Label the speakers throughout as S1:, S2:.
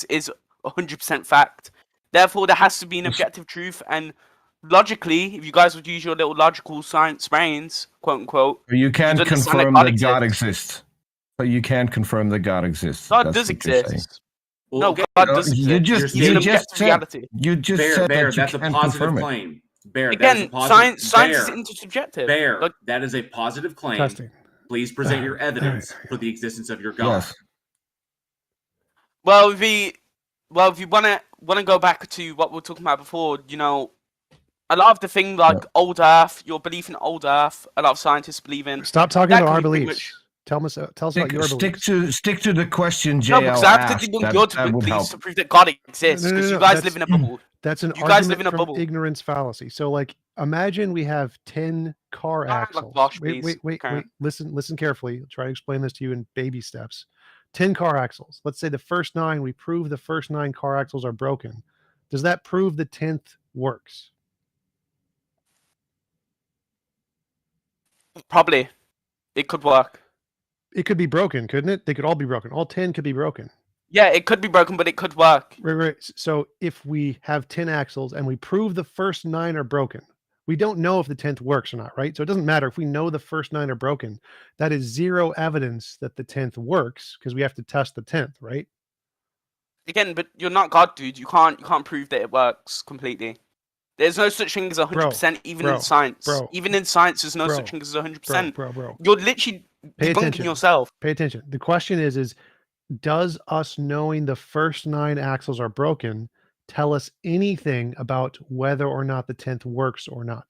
S1: is 100% fact. Therefore, there has to be an objective truth. And logically, if you guys would use your little logical science brains, quote unquote,
S2: you can't confirm that God exists. But you can't confirm that God exists.
S1: God does exist.
S3: Well,
S1: no,
S3: okay,
S1: God does exist.
S2: You just said
S3: Bear,
S2: that
S3: that's a positive claim. Bear,
S1: again, science is intersubjective.
S3: Bear, that is a positive claim.
S4: Testing.
S3: Please present your evidence for the existence of your God.
S2: Yes.
S1: Well, if you wanna go back to what we were talking about before, you know, a lot of the thing like old Earth, your belief in old Earth, a lot of scientists believe in.
S4: Stop talking about our beliefs. Tell us about your beliefs.
S2: Stick to the question JL
S1: No, because I have
S2: asked.
S1: to debunk your beliefs to prove that God exists, because you guys live in a bubble.
S4: That's an
S1: you guys live
S4: argument
S1: in a
S4: from
S1: bubble.
S4: Ignorance fallacy. So, like, imagine we have 10 car axles. Wait. Listen carefully. I'll try to explain this to you in baby steps. 10 car axles. Let's say the first 9, we prove the first 9 car axles are broken. Does that prove the 10th works?
S1: Probably. It could work.
S4: It could be broken, couldn't it? They could all be broken. All 10 could be broken.
S1: Yeah, it could be broken, but it could work.
S4: Right. So if we have 10 axles and we prove the first 9 are broken, we don't know if the 10th works or not, right? So it doesn't matter if we know the first 9 are broken. That is 0 evidence that the 10th works because we have to test the 10th, right?
S1: Again, but you're not God, dude. You can't prove that it works completely. There's no such thing as 100%, in science. Even in science, there's no such thing as 100%.
S4: Bro.
S1: You're literally debunking yourself.
S4: Pay attention. The question is does us knowing the first 9 axles are broken tell us anything about whether or not the 10th works or not?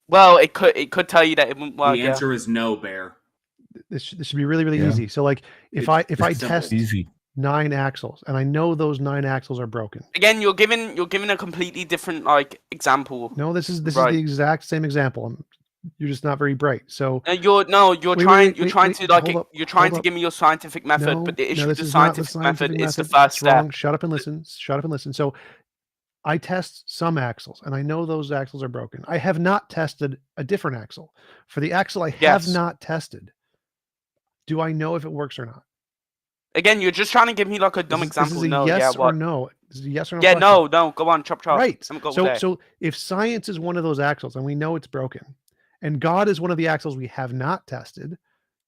S1: Well, it could tell you that it wouldn't work.
S3: The answer is no, Bear.
S4: This should be really easy. So, like, if I test 9 axles and I know those 9 axles are broken.
S1: Again, you're giving a completely different example.
S4: No, this is the exact same example. You're just not very bright. So
S1: you're trying to give me your scientific method, but the issue with the scientific method is the first step.
S4: Shut up and listen. So I test some axles and I know those axles are broken. I have not tested a different axle. For the axle I have not tested, do I know if it works or not?
S1: Again, you're just trying to give me like a dumb example.
S4: This is a yes or no. This is a yes or no.
S1: Yeah,
S4: question.
S1: no. Go on, chop.
S4: Right. So if science is one of those axles and we know it's broken, and God is one of the axles we have not tested,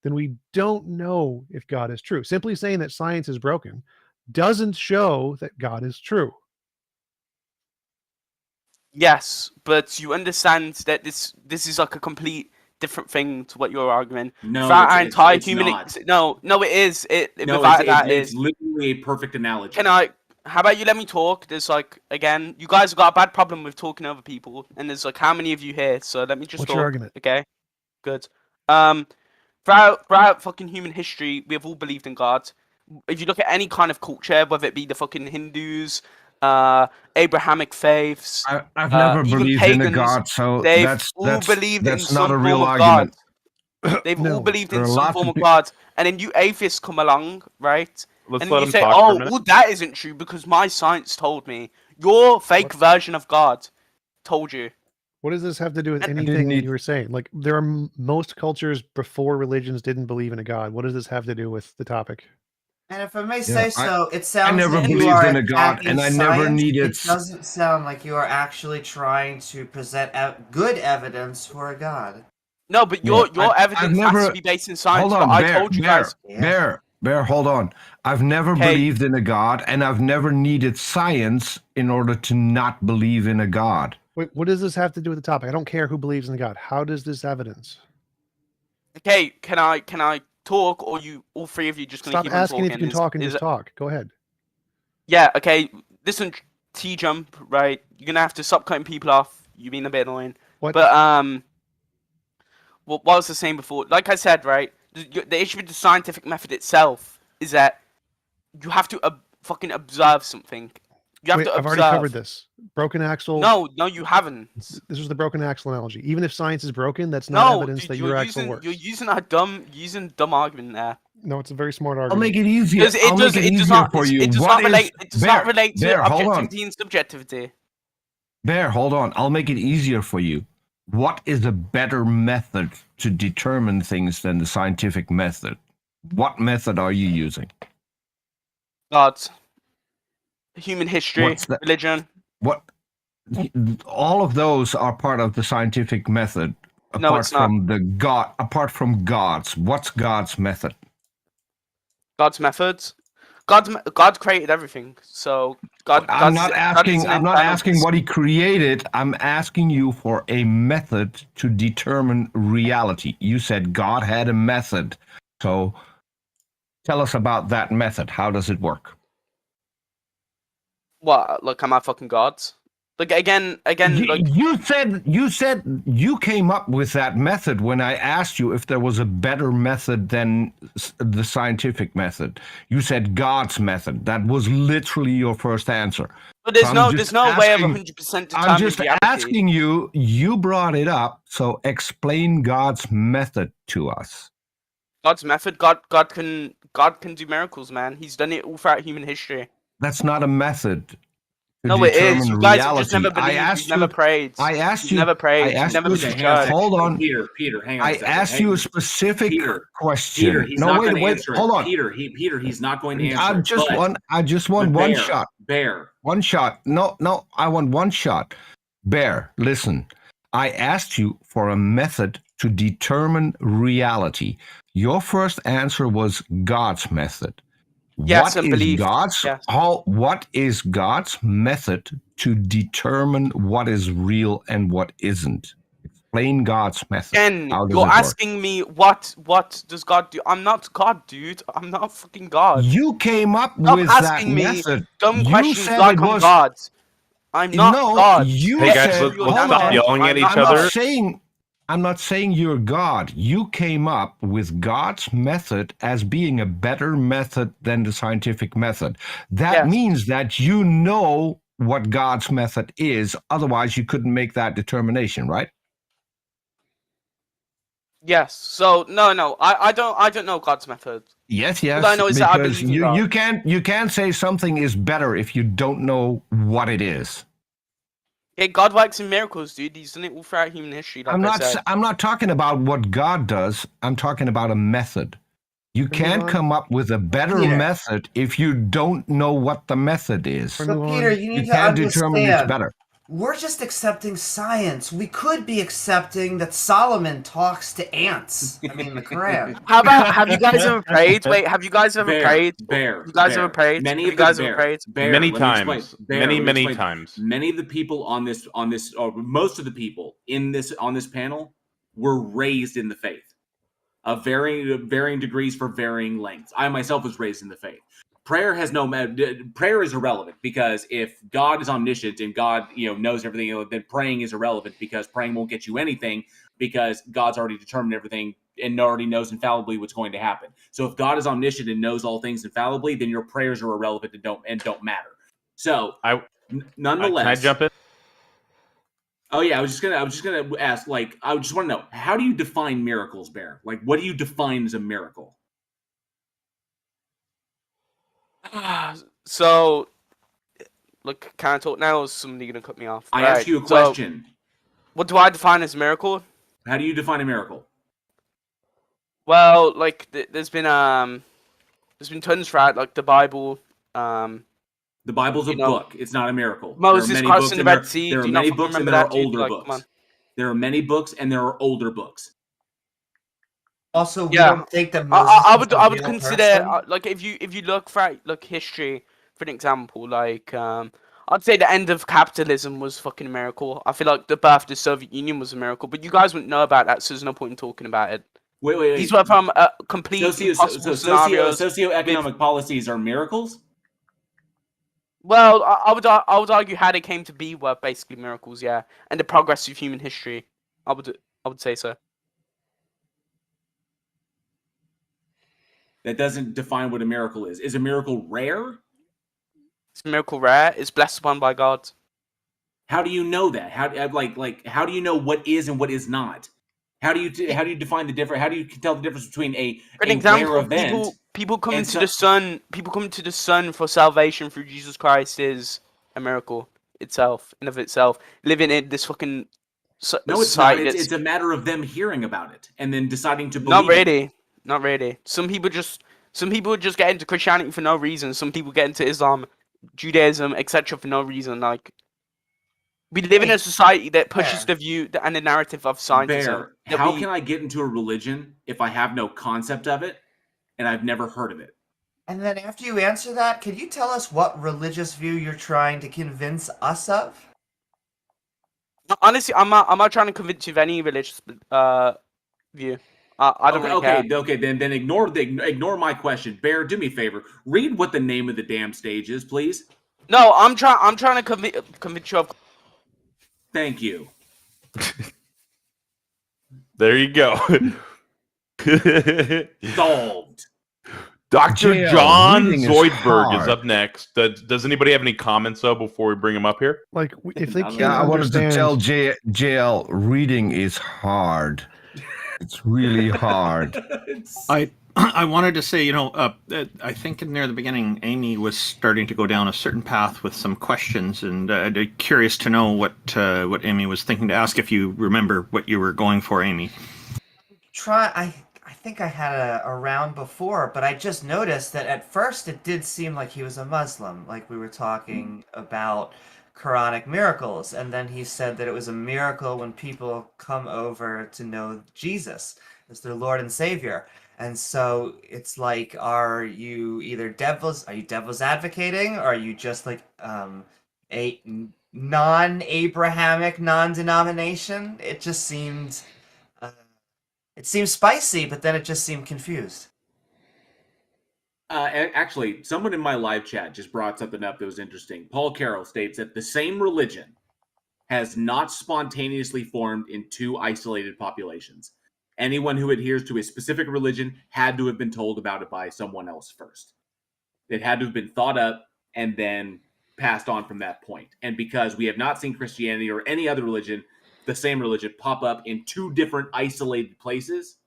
S4: then we don't know if God is true. Simply saying that science is broken doesn't show that God is true.
S1: Yes, but you understand that this is like a complete different thing to what you're arguing.
S3: No,
S1: it's
S3: not.
S1: No, it is.
S3: It's literally a perfect analogy.
S1: How about you let me talk? There's again, you guys have got a bad problem with talking over people, and there's how many of you here? So let me just
S4: What's
S1: talk.
S4: your argument?
S1: Okay, good. Throughout fucking human history, we have all believed in God. If you look at any kind of culture, whether it be the fucking Hindus, Abrahamic faiths,
S2: I've never believed
S1: pagans,
S2: in a God, so that's not a real argument.
S1: They've all believed in some form of God, and then you atheists come along, right?
S5: Let's
S1: and
S5: let
S1: you
S5: him
S1: say,
S5: talk for a minute.
S1: well, that isn't true because my science told me. Your fake version of God told you.
S4: What does this have to do with anything that you were saying? Like, there are most cultures before religions didn't believe in a God. What does this have to do with the topic?
S6: And if I may say so, it sounds
S2: I never
S6: like
S2: believed
S6: you are
S2: in a God, and I never needed.
S6: It doesn't sound like you are actually trying to present good evidence for a God.
S1: No, but your evidence has to be based in science.
S2: Hold on,
S1: I told you guys.
S2: Bear, hold on. I've never believed in a God, and I've never needed science in order to not believe in a God.
S4: Wait, what does this have to do with the topic? I don't care who believes in God. How does this evidence?
S1: Okay, can I talk, or all three of you just gonna
S4: stop
S1: keep
S4: asking
S1: on
S4: if you can talk and just talk? Go ahead.
S1: Yeah. Okay. Listen, TJump, right? You're gonna have to stop cutting people off. You've been a bit annoying.
S4: What?
S1: But what was I saying before? Like I said, right? The issue with the scientific method itself is that you have to fucking observe something. You have to observe.
S4: I've already covered this. Broken axle.
S1: No, you haven't.
S4: This was the broken axle analogy. Even if science is broken, that's not evidence that your axle works.
S1: You're using a dumb argument there.
S4: No, it's a very smart argument.
S2: I'll make it easier.
S1: It does not relate to objectivity and subjectivity.
S2: Bear, hold on. I'll make it easier for you. What is a better method to determine things than the scientific method? What method are you using?
S1: Gods. Human history, religion.
S2: What? All of those are part of the scientific method. Apart from gods. What's God's method?
S1: God's methods. God created everything. So
S2: I'm not asking what he created. I'm asking you for a method to determine reality. You said God had a method. So tell us about that method. How does it work?
S1: What? Look, am I fucking gods? Like again. Like
S2: you said you came up with that method when I asked you if there was a better method than the scientific method. You said God's method. That was literally your first answer.
S1: But there's no way of 100% determining
S2: I'm just
S1: reality.
S2: asking you. You brought it up, so explain God's method to us.
S1: God's method. God can do miracles, man. He's done it all throughout human history.
S2: That's not a method.
S1: No, it is. You guys have just never believed. You've never prayed.
S2: I asked you.
S1: Never prayed. You've never been judged.
S2: Hold on,
S3: Peter, hang on.
S2: I asked you a specific question.
S3: Peter, he's not going to answer it.
S2: Hold on.
S3: Peter, he's not going to answer.
S2: I just want one shot.
S3: Bear.
S2: One shot. No, I want one shot. Bear, listen. I asked you for a method to determine reality. Your first answer was God's method.
S1: Yes,
S2: what is God's method to determine what is real and what isn't? Explain God's method.
S1: Again, you're asking me what does God do? I'm not God, dude. I'm not fucking God.
S2: You came up with that method.
S1: Dumb questions like I'm God. I'm not God.
S5: Hey guys, let's stop yelling at each other.
S2: I'm not saying you're God. You came up with God's method as being a better method than the scientific method. That means that you know what God's method is. Otherwise, you couldn't make that determination, right?
S1: Yes. So no, I don't know God's method.
S2: Yes.
S1: All I know is that I believe in God.
S2: You can't say something is better if you don't know what it is.
S1: Yeah, God works in miracles, dude. He's done it all throughout human history.
S2: I'm not talking about what God does. I'm talking about a method. You can't come up with a better method if you don't know what the method is.
S6: So Peter, you need to understand. Determine it's better. We're just accepting science. We could be accepting that Solomon talks to ants. I mean, the Quran.
S1: How about, have you guys ever prayed? Wait, have you guys ever prayed?
S3: You
S1: guys ever prayed?
S3: Many times.
S5: Many times.
S3: Many of the people on this, or most of the people on this panel were raised in the faith, of varying degrees for varying lengths. I myself was raised in the faith. Prayer is irrelevant, because if God is omniscient and God knows everything, then praying is irrelevant, because praying won't get you anything, because God's already determined everything and already knows infallibly what's going to happen. So if God is omniscient and knows all things infallibly, then your prayers are irrelevant and don't matter. So nonetheless,
S5: can I jump in?
S3: Oh yeah, I was just gonna ask. Like, I just want to know, how do you define miracles, Bear? Like, what do you define as a miracle?
S1: So, look, can I talk now, or is somebody going to cut me off?
S3: I asked you a question.
S1: What do I define as a miracle?
S3: How do you define a miracle?
S1: Well, like, there's been tons throughout, like, the Bible.
S3: The Bible's a book. It's not a miracle.
S1: Moses crossing the Red Sea.
S3: There are many books and there are older books. There are many books and there are older books.
S6: Also, we don't think that Moses
S1: I would consider like if you look for history, for an example, like I'd say the end of capitalism was fucking a miracle. I feel like the birth of the Soviet Union was a miracle, but you guys wouldn't know about that, so there's no point in talking about it.
S3: Wait.
S1: These were from complete
S3: socioeconomic policies are miracles.
S1: Well, I would argue how they came to be were basically miracles, yeah, and the progress of human history. I would say so.
S3: That doesn't define what a miracle is. Is a miracle rare?
S1: Is a miracle rare? It's blessed upon by God.
S3: How do you know that? How do you know what is and what is not? How do you define the difference? How do you tell the difference between a rare event?
S1: People coming to the sun. People coming to the sun for salvation through Jesus Christ is a miracle itself, in of itself. Living in this fucking
S3: no, it's not. It's a matter of them hearing about it and then deciding to believe.
S1: Not really. Some people just Some people just get into Christianity for no reason. Some people get into Islam, Judaism, etc. for no reason. Like, we live in a society that pushes the view and the narrative of scientism.
S3: How can I get into a religion if I have no concept of it and I've never heard of it?
S6: And then after you answer that, could you tell us what religious view you're trying to convince us of?
S1: Honestly, I'm not trying to convince you of any religious view. I don't really care.
S3: Okay, then ignore my question. Bear, do me a favor. Read what the name of the damn stage is, please.
S1: No, I'm trying to convince you of.
S3: Thank you.
S5: There you go.
S3: Solved.
S5: Dr. John Zoidberg is up next. Does anybody have any comments though before we bring him up here?
S4: Like, if they can't
S2: I wanted to tell
S4: understand...
S2: JL, reading is hard. It's really hard.
S7: I wanted to say, I think in near the beginning, Amy was starting to go down a certain path with some questions, and I'm curious to know what Amy was thinking to ask. If you remember what you were going for, Amy.
S6: I think I had a round before, but I just noticed that at first it did seem like he was a Muslim, like we were talking about Quranic miracles, and then he said that it was a miracle when people come over to know Jesus as their Lord and Savior. And so it's like, are you devil's advocating, or are you just like a non-Abrahamic, non-denomination? It just seemed it seemed spicy, but then it just seemed confused.
S3: Actually, someone in my live chat just brought something up that was interesting. Paul Carroll states that the same religion has not spontaneously formed in two isolated populations. Anyone who adheres to a specific religion had to have been told about it by someone else first. It had to have been thought up and then passed on from that point. And because we have not seen Christianity or any other religion, the same religion, pop up in two different isolated places,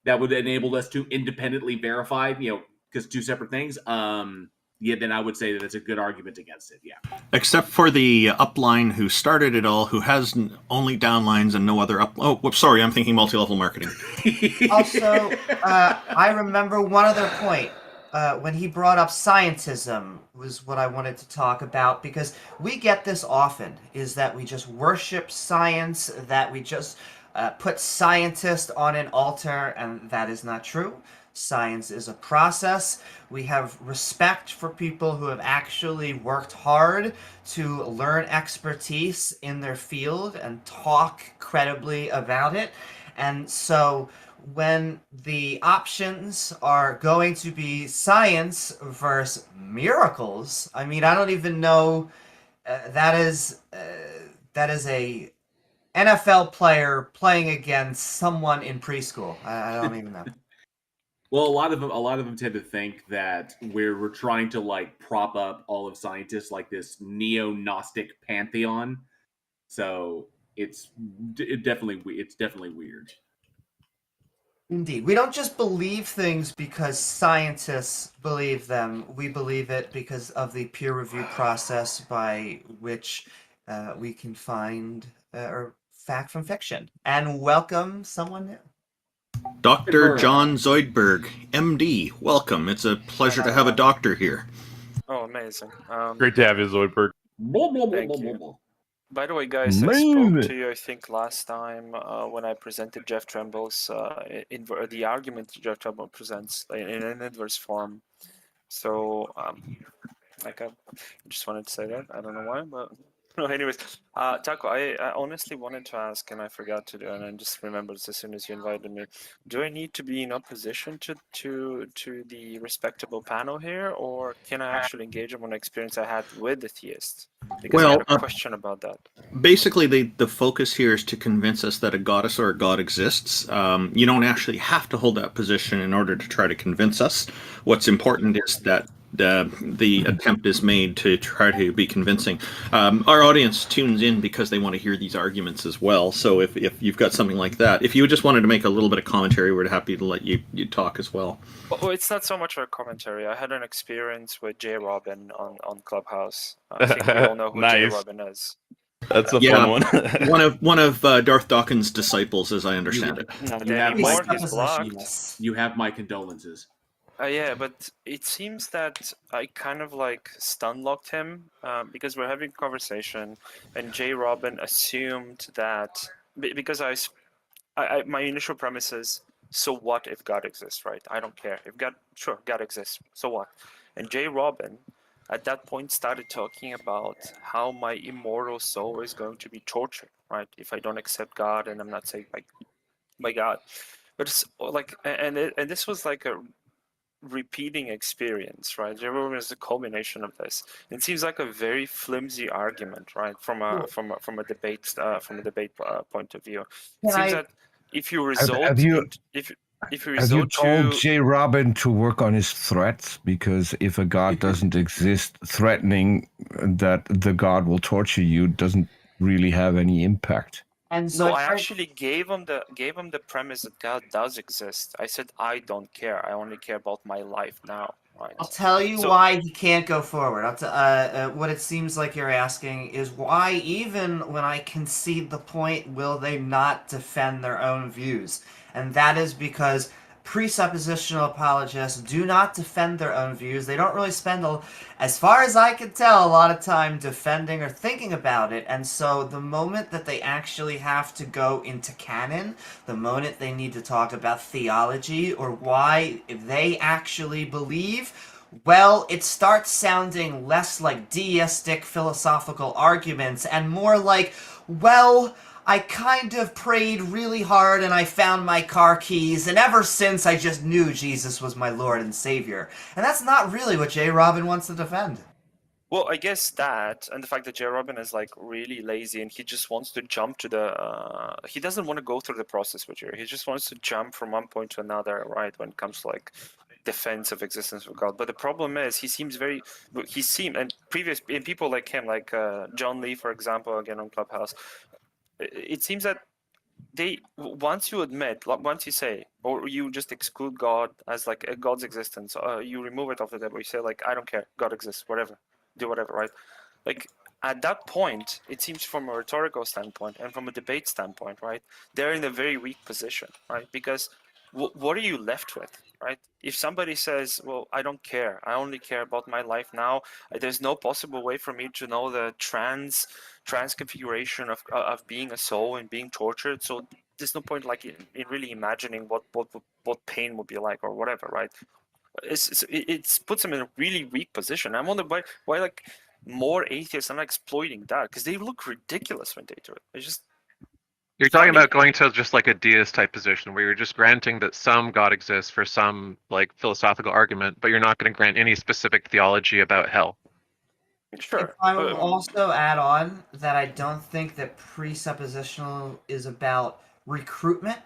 S3: that would enable us to independently verify, because two separate things, then I would say that it's a good argument against it, yeah.
S7: Except for the upline who started it all, who has only downlines and no other up... Oh, whoops, sorry, I'm thinking multi-level marketing.
S6: Also, I remember one other point. When he brought up scientism was what I wanted to talk about, because we get this often, is that we just worship science, that we just put scientists on an altar, and that is not true. Science is a process. We have respect for people who have actually worked hard to learn expertise in their field and talk credibly about it. And so when the options are going to be science versus miracles, I mean, I don't even know, that is a NFL player playing against someone in preschool. I don't even know.
S3: Well, a lot of them tend to think that we're trying to like prop up all of scientists like this neo-Gnostic pantheon. So it's definitely weird.
S6: Indeed. We don't just believe things because scientists believe them. We believe it because of the peer review process by which we can find fact from fiction. And welcome someone new.
S7: Dr. John Zoidberg, MD. Welcome. It's a pleasure to have a doctor here.
S8: Oh, amazing.
S5: Great to have you, Zoidberg.
S8: Thank you. By the way, guys, I spoke to you, I think, last time when I presented Jeff Tremble's the argument Jeff Tremble presents in an inverse form. So, I just wanted to say that. I don't know why, but anyways, Taco, I honestly wanted to ask, and I forgot to do, and I just remembered as soon as you invited me. Do I need to be in opposition to the respectable panel here, or can I actually engage on an experience I had with the theist? Because I had a question about that.
S7: Basically, the focus here is to convince us that a goddess or a god exists. You don't actually have to hold that position in order to try to convince us. What's important is that the attempt is made to try to be convincing. Our audience tunes in because they want to hear these arguments as well. So if you've got something like that, if you just wanted to make a little bit of commentary, we're happy to let you talk as well.
S8: Oh, it's not so much a commentary. I had an experience with J. Robin on Clubhouse. I think we all know who J. Robin is.
S5: That's a fun one.
S7: one of Darth Dawkins' disciples, as I understand it.
S3: You have my condolences.
S8: Yeah, but it seems that I kind of like stun locked him because we're having a conversation, and J. Robin assumed that because my initial premise is, so what if God exists, right? I don't care if God exists, so what? And J. Robin at that point started talking about how my immortal soul is going to be tortured, right? If I don't accept God and I'm not saved by God. But it's like, and this was like a repeating experience, right? Everyone is a culmination of this. It seems like a very flimsy argument, right? From a debate point of view. It seems that if you result if you
S2: have you
S8: resort
S2: told
S8: to
S2: J. Robin to work on his threats? Because if a god doesn't exist, threatening that the god will torture you doesn't really have any impact.
S6: And so
S8: no, I actually gave him the premise that God does exist. I said I don't care. I only care about my life now. Right.
S6: I'll tell you why he can't go forward. What it seems like you're asking is why, even when I concede the point, will they not defend their own views? And that is because presuppositional apologists do not defend their own views. They don't really spend, as far as I can tell, a lot of time defending or thinking about it. And so the moment that they actually have to go into canon, the moment they need to talk about theology or why they actually believe, well, it starts sounding less like deistic philosophical arguments and more like, well, I kind of prayed really hard and I found my car keys, and ever since I just knew Jesus was my Lord and Savior. And that's not really what J. Robin wants to defend.
S8: Well, I guess that, and the fact that J. Robin is like really lazy and he just wants to jump to the, he doesn't want to go through the process with you. He just wants to jump from one point to another, right? When it comes to like defense of existence of God. But the problem is and people like him, like John Lee, for example, again on Clubhouse, it seems that once you say, or you just exclude God as like God's existence, you remove it off the table, you say like, I don't care, God exists, whatever, do whatever, right? Like at that point, it seems from a rhetorical standpoint and from a debate standpoint, right, they're in a very weak position, right? Because what are you left with, right? If somebody says, well, I don't care, I only care about my life now, there's no possible way for me to know the transconfiguration of being a soul and being tortured, so there's no point like in really imagining what pain would be like or whatever, right? It puts them in a really weak position. I'm wondering why like more atheists are not exploiting that, because they look ridiculous when they do it. It's just,
S9: you're talking about going to just like a deist type position where you're just granting that some God exists for some like philosophical argument, but you're not going to grant any specific theology about hell.
S8: Sure.
S6: If I will also add on that I don't think that presuppositional is about recruitment,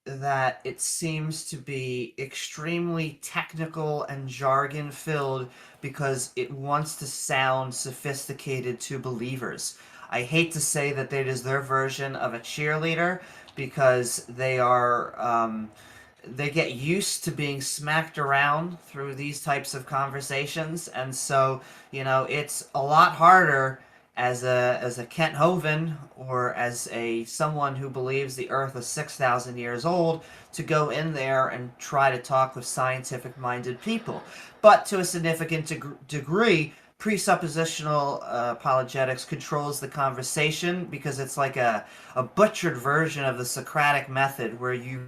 S6: that it seems to be extremely technical and jargon filled because it wants to sound sophisticated to believers. I hate to say that it is their version of a cheerleader because they get used to being smacked around through these types of conversations, and so it's a lot harder as a Kent Hovind or as someone who believes the Earth is 6,000 years old to go in there and try to talk with scientific-minded people. But to a significant degree, presuppositional apologetics controls the conversation because it's like a butchered version of the Socratic method where you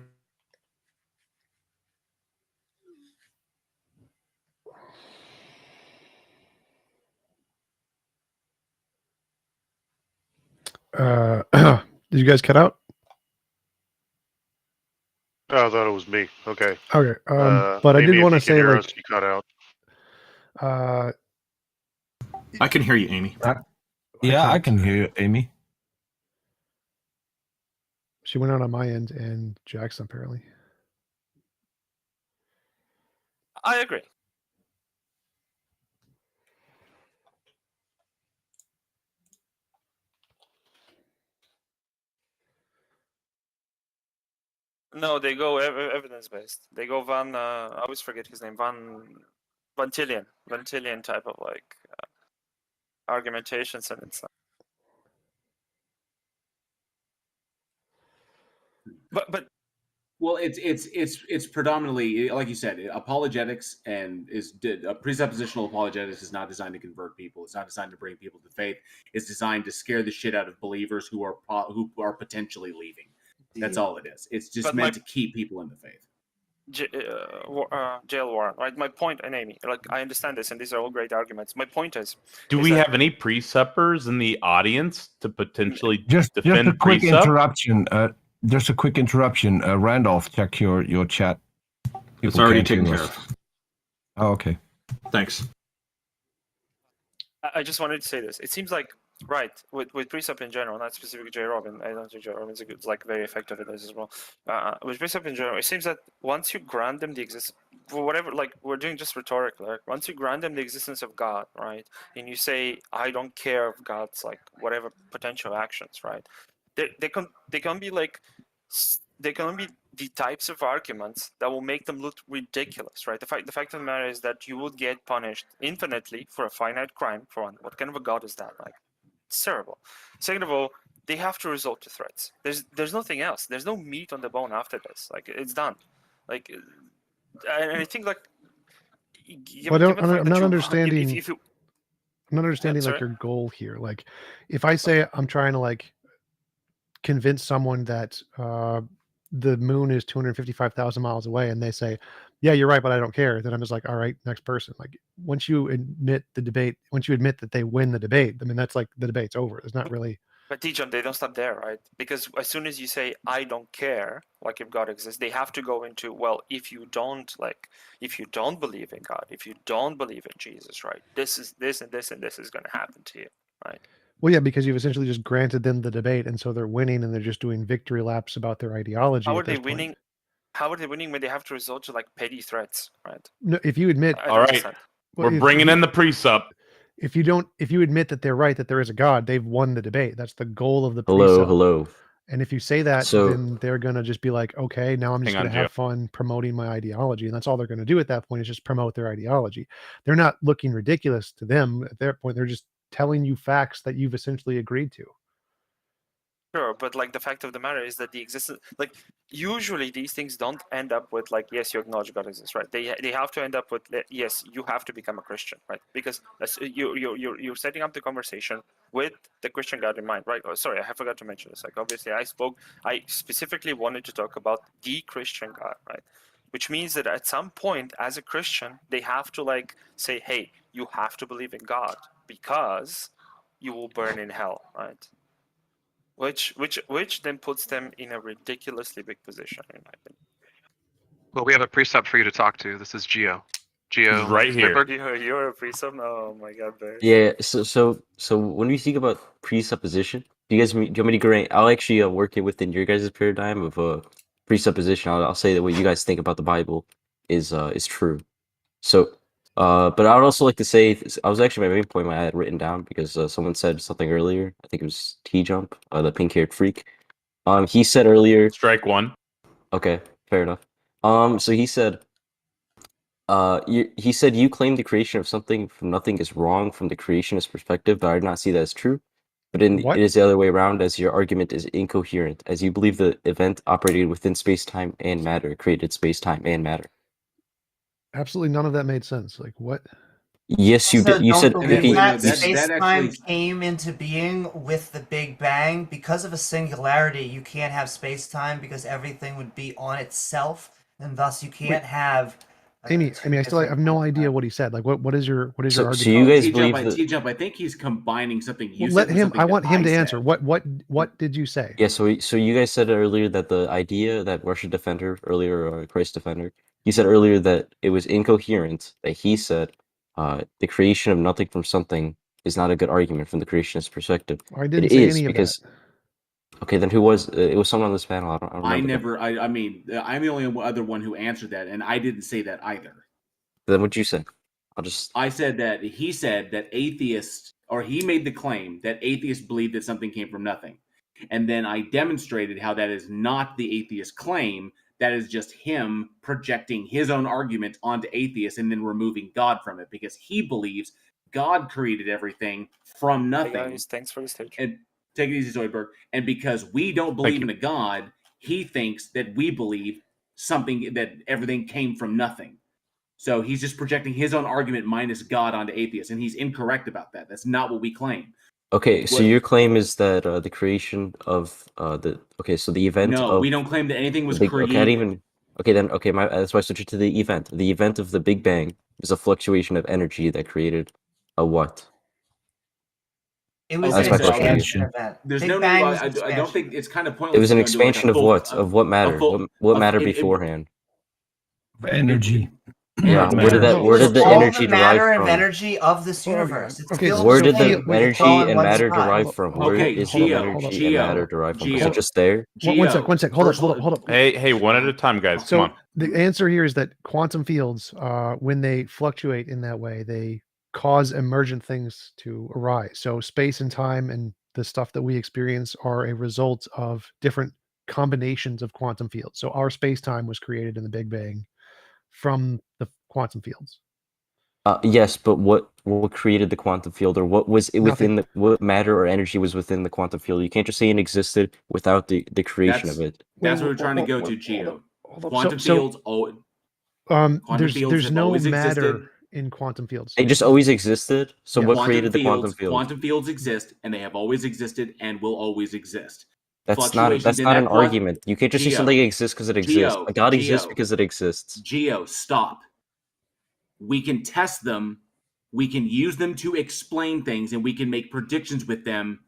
S4: did you guys cut out?
S10: Oh, I thought it was me. Okay.
S4: Okay. But I did want to say, like,
S10: you cut out.
S7: I can hear you, Amy.
S2: I can hear you, Amy.
S4: She went out on my end and Jackson apparently.
S8: I agree. No, they go evidence-based. They go I always forget his name, Van Tillian type of like argumentations, and it's but
S3: Well, it's predominantly, like you said, apologetics and presuppositional apologetics is not designed to convert people. It's not designed to bring people to faith. It's designed to scare the shit out of believers who are potentially leaving. That's all it is. It's just meant to keep people in the faith.
S8: Jail Warren, right? My point, and Amy, like I understand this, and these are all great arguments. My point is,
S5: do we have any presuppers in the audience to potentially
S2: just
S5: defend
S2: a quick
S5: presup?
S2: interruption? Just a quick interruption. Randolph, check your chat.
S7: It's already taken care of.
S2: Oh, okay.
S7: Thanks.
S8: I just wanted to say this. It seems like, right, with presup in general, not specifically J. Robin. I don't think J. Robin's like very effective at this as well. With presup in general, it seems that once you grant them the existence, for whatever, like we're doing just rhetorically, like once you grant them the existence of God, right, and you say, I don't care of God's like whatever potential actions, right, they can be like, they can be the types of arguments that will make them look ridiculous, right? The fact of the matter is that you would get punished infinitely for a finite crime. For one, what kind of a God is that? Like, it's terrible. Second of all, they have to resort to threats. There's nothing else. There's no meat on the bone after this. Like, it's done. Like, and I think like.
S4: I'm not understanding. I'm not understanding like your goal here. Like, if I say I'm trying to like convince someone that the moon is 255,000 miles away, and they say, yeah, you're right, but I don't care, then I'm just like, all right, next person. Like, once you admit the debate, once you admit that they win the debate, I mean, that's like the debate's over. It's not really.
S8: But TJump, they don't stop there, right? Because as soon as you say I don't care, like if God exists, they have to go into, well, if you don't believe in God, if you don't believe in Jesus, right, this is this and this and this is going to happen to you, right?
S4: Well, yeah, because you've essentially just granted them the debate, and so they're winning, and they're just doing victory laps about their ideology.
S8: How are they winning? How are they winning when they have to resort to like petty threats, right?
S4: No, if you admit,
S5: all right, we're bringing in the presup.
S4: If you admit that they're right, that there is a God, they've won the debate. That's the goal of the presup.
S11: Hello.
S4: And if you say that, then they're gonna just be like, okay, now I'm just gonna have fun promoting my ideology, and that's all they're gonna do at that point is just promote their ideology. They're not looking ridiculous to them at that point. They're just telling you facts that you've essentially agreed to.
S8: Sure, but like the fact of the matter is that the existence, like usually these things don't end up with like, yes, you acknowledge God exists, right? They have to end up with, yes, you have to become a Christian, right? Because you're setting up the conversation with the Christian God in mind, right? Oh, sorry, I forgot to mention this. Like obviously I specifically wanted to talk about the Christian God, right? Which means that at some point as a Christian, they have to like say, hey, you have to believe in God because you will burn in hell, right? Which then puts them in a ridiculously big position, in my opinion.
S9: Well, we have a presup for you to talk to. This is Geo.
S5: He's right here.
S8: You're a presup? Oh my god, Barry.
S11: Yeah. So when we think about presupposition, do you want me to grant? I'll actually work it within your guys' paradigm of presupposition. I'll say that what you guys think about the Bible is true. So. But I would also like to say, I was actually my main point I had written down because someone said something earlier. I think it was TJump, the pink-haired freak. He said earlier.
S5: Strike one.
S11: Okay, fair enough. So he said. He said you claim the creation of something from nothing is wrong from the creationist perspective, but I do not see that as true. But it is the other way around, as your argument is incoherent, as you believe the event operated within space-time and matter, created space-time and matter.
S4: Absolutely none of that made sense. Like what?
S11: Yes, you did. You said
S6: that space-time came into being with the Big Bang. Because of a singularity, you can't have space-time because everything would be on itself, and thus you can't have.
S4: Amy, I still have no idea what he said. Like, what is your argument?
S11: So you guys believe
S3: TJump, I think he's combining something.
S4: Well, let him. I want him to answer. What did you say?
S11: Yeah. So you guys said earlier that the idea that Russian defender earlier or Christ defender. He said earlier that it was incoherent, that he said the creation of nothing from something is not a good argument from the creationist perspective.
S4: I didn't say any of that.
S11: Okay, then who was it? Was someone on this panel? I don't remember.
S3: I mean, I'm the only other one who answered that, and I didn't say that either.
S11: Then what'd you say?
S3: I said that he said that atheists, or he made the claim that atheists believe that something came from nothing. And then I demonstrated how that is not the atheist claim. That is just him projecting his own argument onto atheists and then removing God from it because he believes God created everything from nothing.
S8: Hey guys, thanks for the stage.
S3: And take it easy, Zoidberg. And because we don't believe in a God, he thinks that we believe something, that everything came from nothing. So he's just projecting his own argument minus God onto atheists, and he's incorrect about that. That's not what we claim.
S11: Okay, so your claim is that the creation of the event.
S3: No,
S11: of
S3: we don't claim that anything was created.
S11: Okay, I didn't even. Okay, then that's why I switched it to the event. The event of the Big Bang is a fluctuation of energy that created a what?
S6: It was
S11: That's
S6: an
S11: my question.
S6: expansion event.
S3: There's
S6: Big
S3: no.
S6: Bang
S3: I
S6: was
S3: don't
S6: expansion.
S3: think it's kind of pointless.
S11: It was an
S3: to go into, like,
S11: expansion
S3: a
S11: of
S3: full-
S11: what? Of what matter? What matter
S3: it-
S11: beforehand?
S2: Energy.
S11: Yeah, where did the
S6: all
S11: energy
S6: the matter
S11: derive
S6: and
S11: from?
S6: energy of this universe. It's
S4: Okay,
S6: built
S11: Where did
S6: to
S11: the
S6: be
S11: energy
S6: all in
S11: and
S6: one
S11: matter
S6: spot.
S11: derive from? Where
S3: Okay,
S11: is the
S3: Geo,
S11: energy and matter derived from? Is
S3: Geo.
S11: it just there?
S4: One sec. Hold up.
S5: Hey, one at a time, guys.
S4: So
S5: Come on.
S4: the answer here is that quantum fields, when they fluctuate in that way, they cause emergent things to arise. So space and time and the stuff that we experience are a result of different combinations of quantum fields. So our space-time was created in the Big Bang from the quantum fields.
S11: Yes, but what created the quantum field, or what was it within
S4: Nothing.
S11: what matter or energy was within the quantum field? You can't just say it existed without the creation of it.
S3: That's what we're trying to go to, Geo. Quantum
S4: So-
S3: fields.
S4: There's
S3: have
S4: no
S3: always
S4: matter
S3: existed.
S4: in quantum fields.
S11: They just always existed. So
S4: Yeah.
S11: what created the quantum field?
S3: Quantum fields exist, and they have always existed, and will always exist.
S11: That's
S3: Fluctuations in
S11: not
S3: that
S11: an argument. You can't just say
S3: Geo,
S11: something exists because it exists.
S3: Geo,
S11: A God exists
S3: Geo.
S11: because it exists.
S3: Geo, stop. We can test them. We can use them to explain things, and we can make predictions with them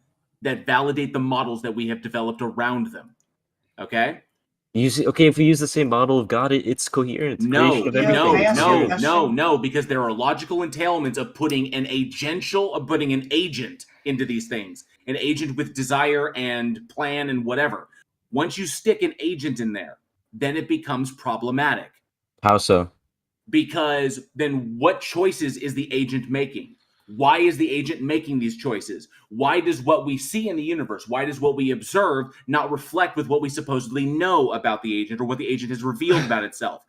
S3: that validate the models that we have developed around them. Okay?
S11: If we use the same model of God, it's coherent. It's creation of everything.
S3: No, because there are logical entailments of putting an agent into these things. An agent with desire and plan and whatever. Once you stick an agent in there, then it becomes problematic.
S11: How so?
S3: Because then what choices is the agent making? Why is the agent making these choices? Why does what we see in the universe, why does what we observe not reflect with what we supposedly know about the agent or what the agent has revealed about itself?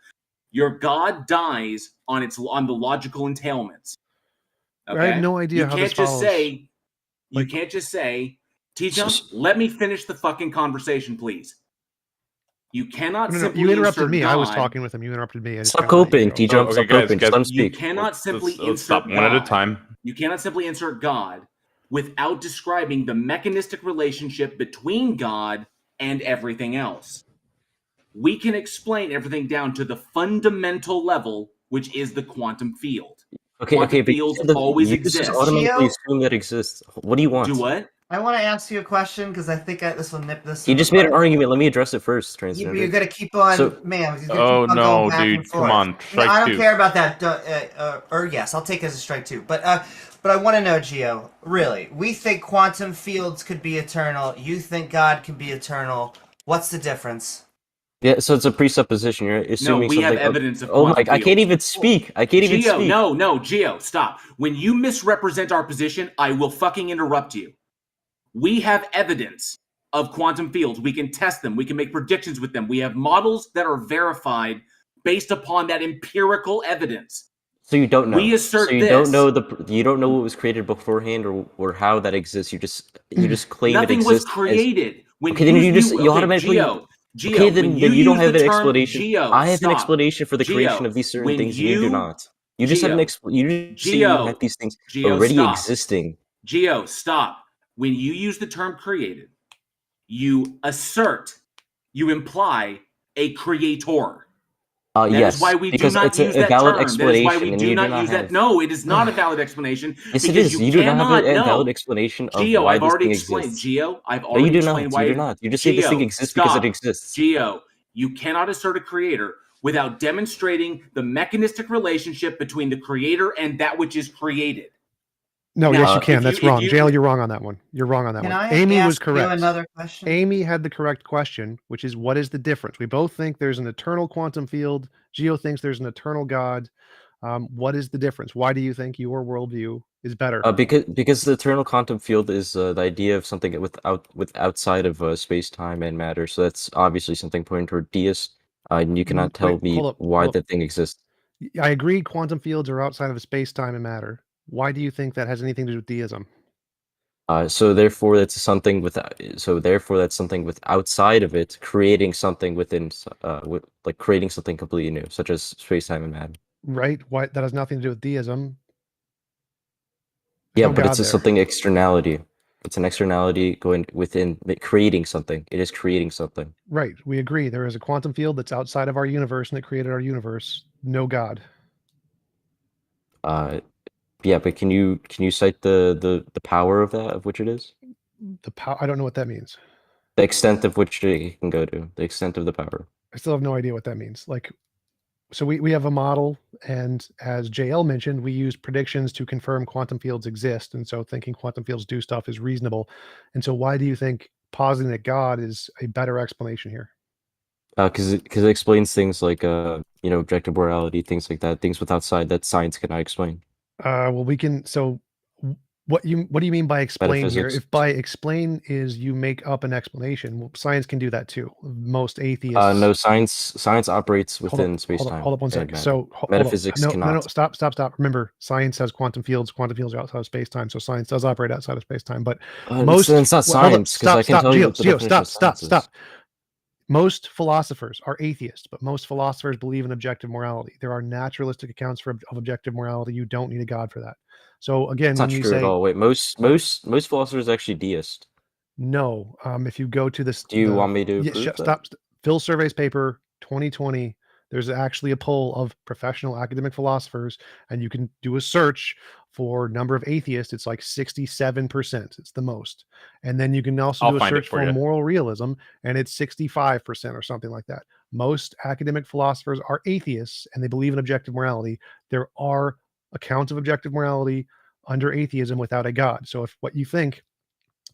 S3: Your God dies on the logical entailments. Okay?
S4: I have no idea how this follows.
S3: You can't just say, TJump, let me finish the fucking conversation, please. You cannot simply
S4: you interrupted
S3: insert
S4: me.
S3: God.
S4: I was talking with him. You interrupted me.
S11: Stop coping, TJump. Stop coping. Just let him
S3: You
S11: speak.
S3: cannot simply
S5: Let's
S3: insert
S5: stop
S3: God.
S5: one at a time.
S3: You cannot simply insert God without describing the mechanistic relationship between God and everything else. We can explain everything down to the fundamental level, which is the quantum field. Quantum fields always exist.
S11: You just automatically assume that exists. What do you want?
S3: Do what?
S6: I want to ask you a question because I think this will nip this.
S11: You just made an argument. Let me address it first, transgender.
S6: You're gonna keep on, man.
S5: Oh no, dude! Come on, strike
S6: I don't
S5: two.
S6: care about that. Or yes, I'll take it as a strike two. But I want to know, Geo. Really, we think quantum fields could be eternal. You think God can be eternal. What's the difference?
S11: Yeah, so it's a presupposition. You're assuming
S3: we
S11: something.
S3: have evidence of
S11: Oh my!
S3: quantum
S11: I can't even speak. I can't even speak.
S3: No, Geo, stop. When you misrepresent our position, I will fucking interrupt you. We have evidence of quantum fields. We can test them. We can make predictions with them. We have models that are verified based upon that empirical evidence.
S11: So you don't know.
S3: We assert
S11: so you
S3: this.
S11: You don't know what was created beforehand or how that exists. You just claim
S3: Nothing
S11: it exists.
S3: was created.
S11: Then you automatically.
S3: Geo,
S11: okay, then you don't have an explanation.
S3: Geo,
S11: I have
S3: stop.
S11: an explanation for the
S3: Geo,
S11: creation of these certain things. You do not. You just
S3: Geo,
S11: have an you just say you have these things
S3: Geo,
S11: already
S3: stop.
S11: existing.
S3: Geo, stop. When you use the term created, you imply a creator.
S11: Yes,
S3: is why we
S11: because
S3: do not
S11: it's
S3: use
S11: a
S3: that
S11: valid
S3: term.
S11: explanation.
S3: That is why we do not use that. No, it is not a valid explanation.
S11: Yes, it is. You do not have a valid explanation of
S3: Geo,
S11: why
S3: I've
S11: this
S3: already
S11: thing
S3: explained.
S11: exists.
S3: Geo, I've already explained why.
S11: You do not. You just say this thing exists because it exists.
S3: Geo, you cannot assert a creator without demonstrating the mechanistic relationship between the creator and that which is created.
S4: No,
S3: Now,
S4: yes, you can. That's wrong. Jail, you're wrong on that one. You're wrong on that one. Amy was correct.
S6: Another question?
S4: Amy had the correct question, which is, what is the difference? We both think there's an eternal quantum field. Geo thinks there's an eternal God. What is the difference? Why do you think your worldview is better?
S11: Because the eternal quantum field is the idea of something outside of space, time, and matter. So that's obviously something pointing toward deist. And you cannot tell me why that thing exists.
S4: I agree. Quantum fields are outside of space, time, and matter. Why do you think that has anything to do with deism?
S11: So therefore, that's something with. So therefore, that's something with outside of it, creating something within, like creating something completely new, such as space, time, and matter.
S4: Right? Why that has nothing to do with deism.
S11: Yeah, but it's something externality. It's an externality going within, creating something. It is creating something.
S4: Right. We agree. There is a quantum field that's outside of our universe and that created our universe. No God.
S11: Yeah, but can you cite the power of that, of which it is?
S4: The power. I don't know what that means.
S11: The extent of which it can go to. The extent of the power.
S4: I still have no idea what that means. Like, so we have a model, and as JL mentioned, we use predictions to confirm quantum fields exist, and so thinking quantum fields do stuff is reasonable. And so why do you think positing that God is a better explanation here?
S11: Because it explains things like objective morality, things like that, things with outside that science cannot explain.
S4: Well, we can. So what do you mean by explain here? If by explain is you make up an explanation, well, science can do that too. Most atheists.
S11: No, science operates within space-time.
S4: Hold up one second. So
S11: metaphysics cannot.
S4: No, stop. Remember, science has quantum fields. Quantum fields are outside of space-time, so science does operate outside of space-time. But most
S11: it's not science, because I can tell you.
S4: Stop. Most philosophers are atheists, but most philosophers believe in objective morality. There are naturalistic accounts of objective morality. You don't need a God for that. So again,
S11: it's not true at all. Wait, most philosophers are actually deist.
S4: No, if you go to this,
S11: do you want me to? Prove
S4: stop. Phil Survey's paper 2020. There's actually a poll of professional academic philosophers, and you can do a search for number of atheists. It's like 67%. It's the most. And then you can also do a search for moral realism, and it's 65% or something like that. Most academic philosophers are atheists, and they believe in objective morality. There are accounts of objective morality under atheism without a God. So if what you think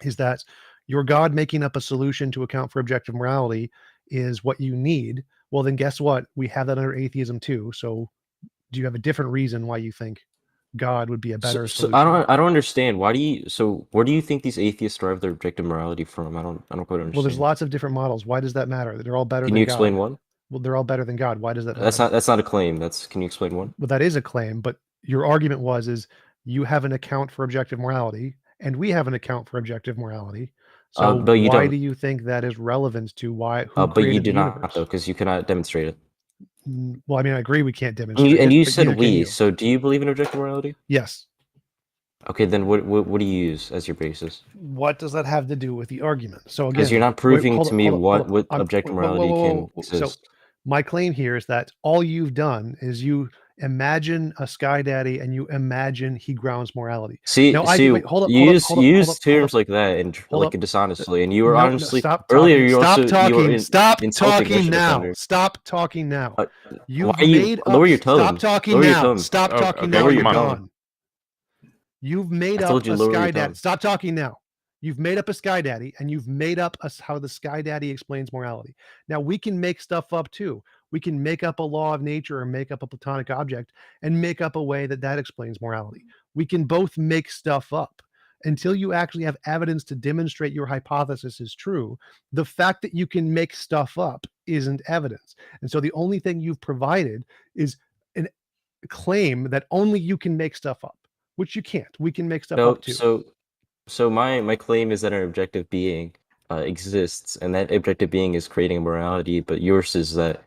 S4: is that your God making up a solution to account for objective morality is what you need, well, then guess what? We have that under atheism too. So do you have a different reason why you think God would be a better solution?
S11: I don't understand. Where do you think these atheists derive their objective morality from? I don't quite understand.
S4: Well, there's lots of different models. Why does that matter? They're all better than God.
S11: Can you explain one?
S4: Well, they're all better than God. Why does that matter?
S11: That's not a claim. Can you explain one?
S4: Well, that is a claim, but your argument is you have an account for objective morality and we have an account for objective morality. So why do you think that is relevant to why?
S11: But you do not, though, because you cannot demonstrate it.
S4: Well, I mean, I agree we can't demonstrate it.
S11: And you said we. So do you believe in objective morality?
S4: Yes.
S11: Okay, then what do you use as your basis?
S4: What does that have to do with the argument? So again,
S11: because you're not proving to me what objective morality can exist.
S4: So my claim here is that all you've done is you imagine a sky daddy and you imagine he grounds morality.
S11: See, you use terms like that and like dishonestly, and you were honestly earlier. You also
S4: stop talking now. Stop talking now.
S11: Lower your tone.
S4: Stop talking now. Stop talking now. You're gone. You've made up a sky daddy. Stop talking now. You've made up a sky daddy, and you've made up how the sky daddy explains morality. Now we can make stuff up too. We can make up a law of nature or make up a Platonic object and make up a way that explains morality. We can both make stuff up until you actually have evidence to demonstrate your hypothesis is true. The fact that you can make stuff up isn't evidence. And so the only thing you've provided is a claim that only you can make stuff up, which you can't. We can make stuff up too.
S11: So my claim is that an objective being exists, and that objective being is creating a morality, but yours is that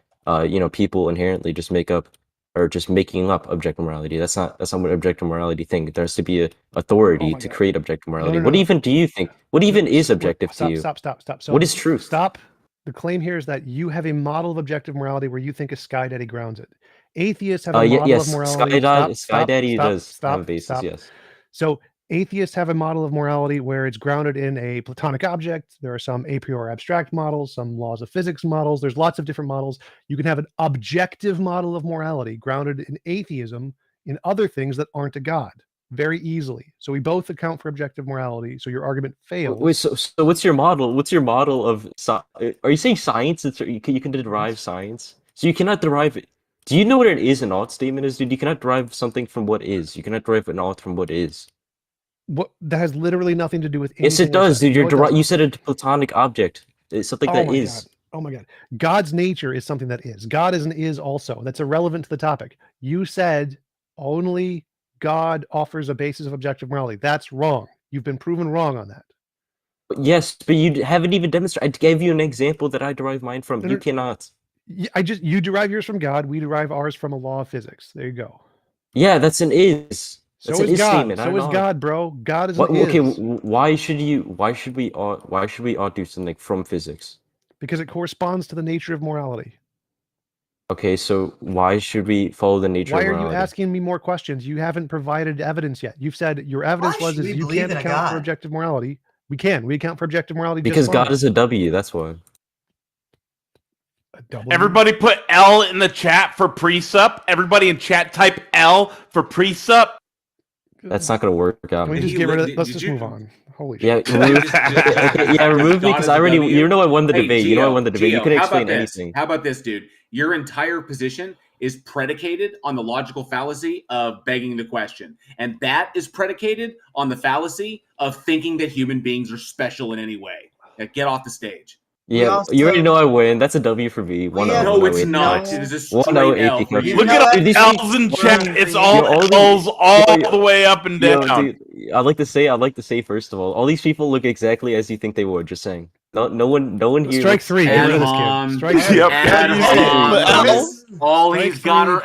S11: people inherently just make up or just making up objective morality. That's not what objective morality thinks. There has to be an authority to create objective morality. What even do you think? What even is objective to you?
S4: Stop. So
S11: what is truth?
S4: Stop. The claim here is that you have a model of objective morality where you think a sky daddy grounds it. Atheists have a model of morality.
S11: Sky daddy does have a basis, yes.
S4: So atheists have a model of morality where it's grounded in a Platonic object. There are some a priori abstract models, some laws of physics models. There's lots of different models. You can have an objective model of morality grounded in atheism in other things that aren't a God very easily. So we both account for objective morality. So your argument fails.
S11: Wait, so what's your model? What's your model of? Are you saying science? You can derive science. So you cannot derive it. Do you know what an is and ought statement is, dude? You cannot derive something from what is. You cannot derive an ought from what is.
S4: What that has literally nothing to do with anything.
S11: Yes, it does, dude. You said a Platonic object. It's something that is.
S4: Oh my God. God's nature is something that is. God is an is also. That's irrelevant to the topic. You said only God offers a basis of objective morality. That's wrong. You've been proven wrong on that.
S11: Yes, but you haven't even demonstrated. I gave you an example that I derive mine from. You cannot.
S4: You derive yours from God. We derive ours from a law of physics. There you go.
S11: Yeah, that's an is. That's
S4: So
S11: an
S4: is God.
S11: statement.
S4: So is God, bro. God is an
S11: okay,
S4: is.
S11: why should we all do something from physics?
S4: Because it corresponds to the nature of morality.
S11: Okay, so why should we follow the nature of morality?
S4: Why are you asking me more questions? You haven't provided evidence yet. You've said your evidence is you can't account for objective morality. We can. We account for objective morality
S11: because God is a W. That's why.
S5: Everybody put L in the chat for presup. Everybody in chat type L for presup.
S11: That's not going to work out.
S4: Can we just get rid of it? Let's just move on. Holy
S11: shit.
S4: Yeah,
S11: remove me because I already. You know I won the debate. You know I won the debate. You can explain anything.
S3: How about this, dude? Your entire position is predicated on the logical fallacy of begging the question. And that is predicated on the fallacy of thinking that human beings are special in any way. Now, get off the stage.
S11: Yeah, you already know I win. That's a W for me. 1-0.
S3: No, it's not. It is a straight L.
S5: Look at the L's in chat. It's all L's all the way up and down.
S11: Dude, I'd like to say first of all these people look exactly as you think they would. Just saying. No one here.
S4: Strike three. Get rid of this kid. Strike three.
S3: All he's got are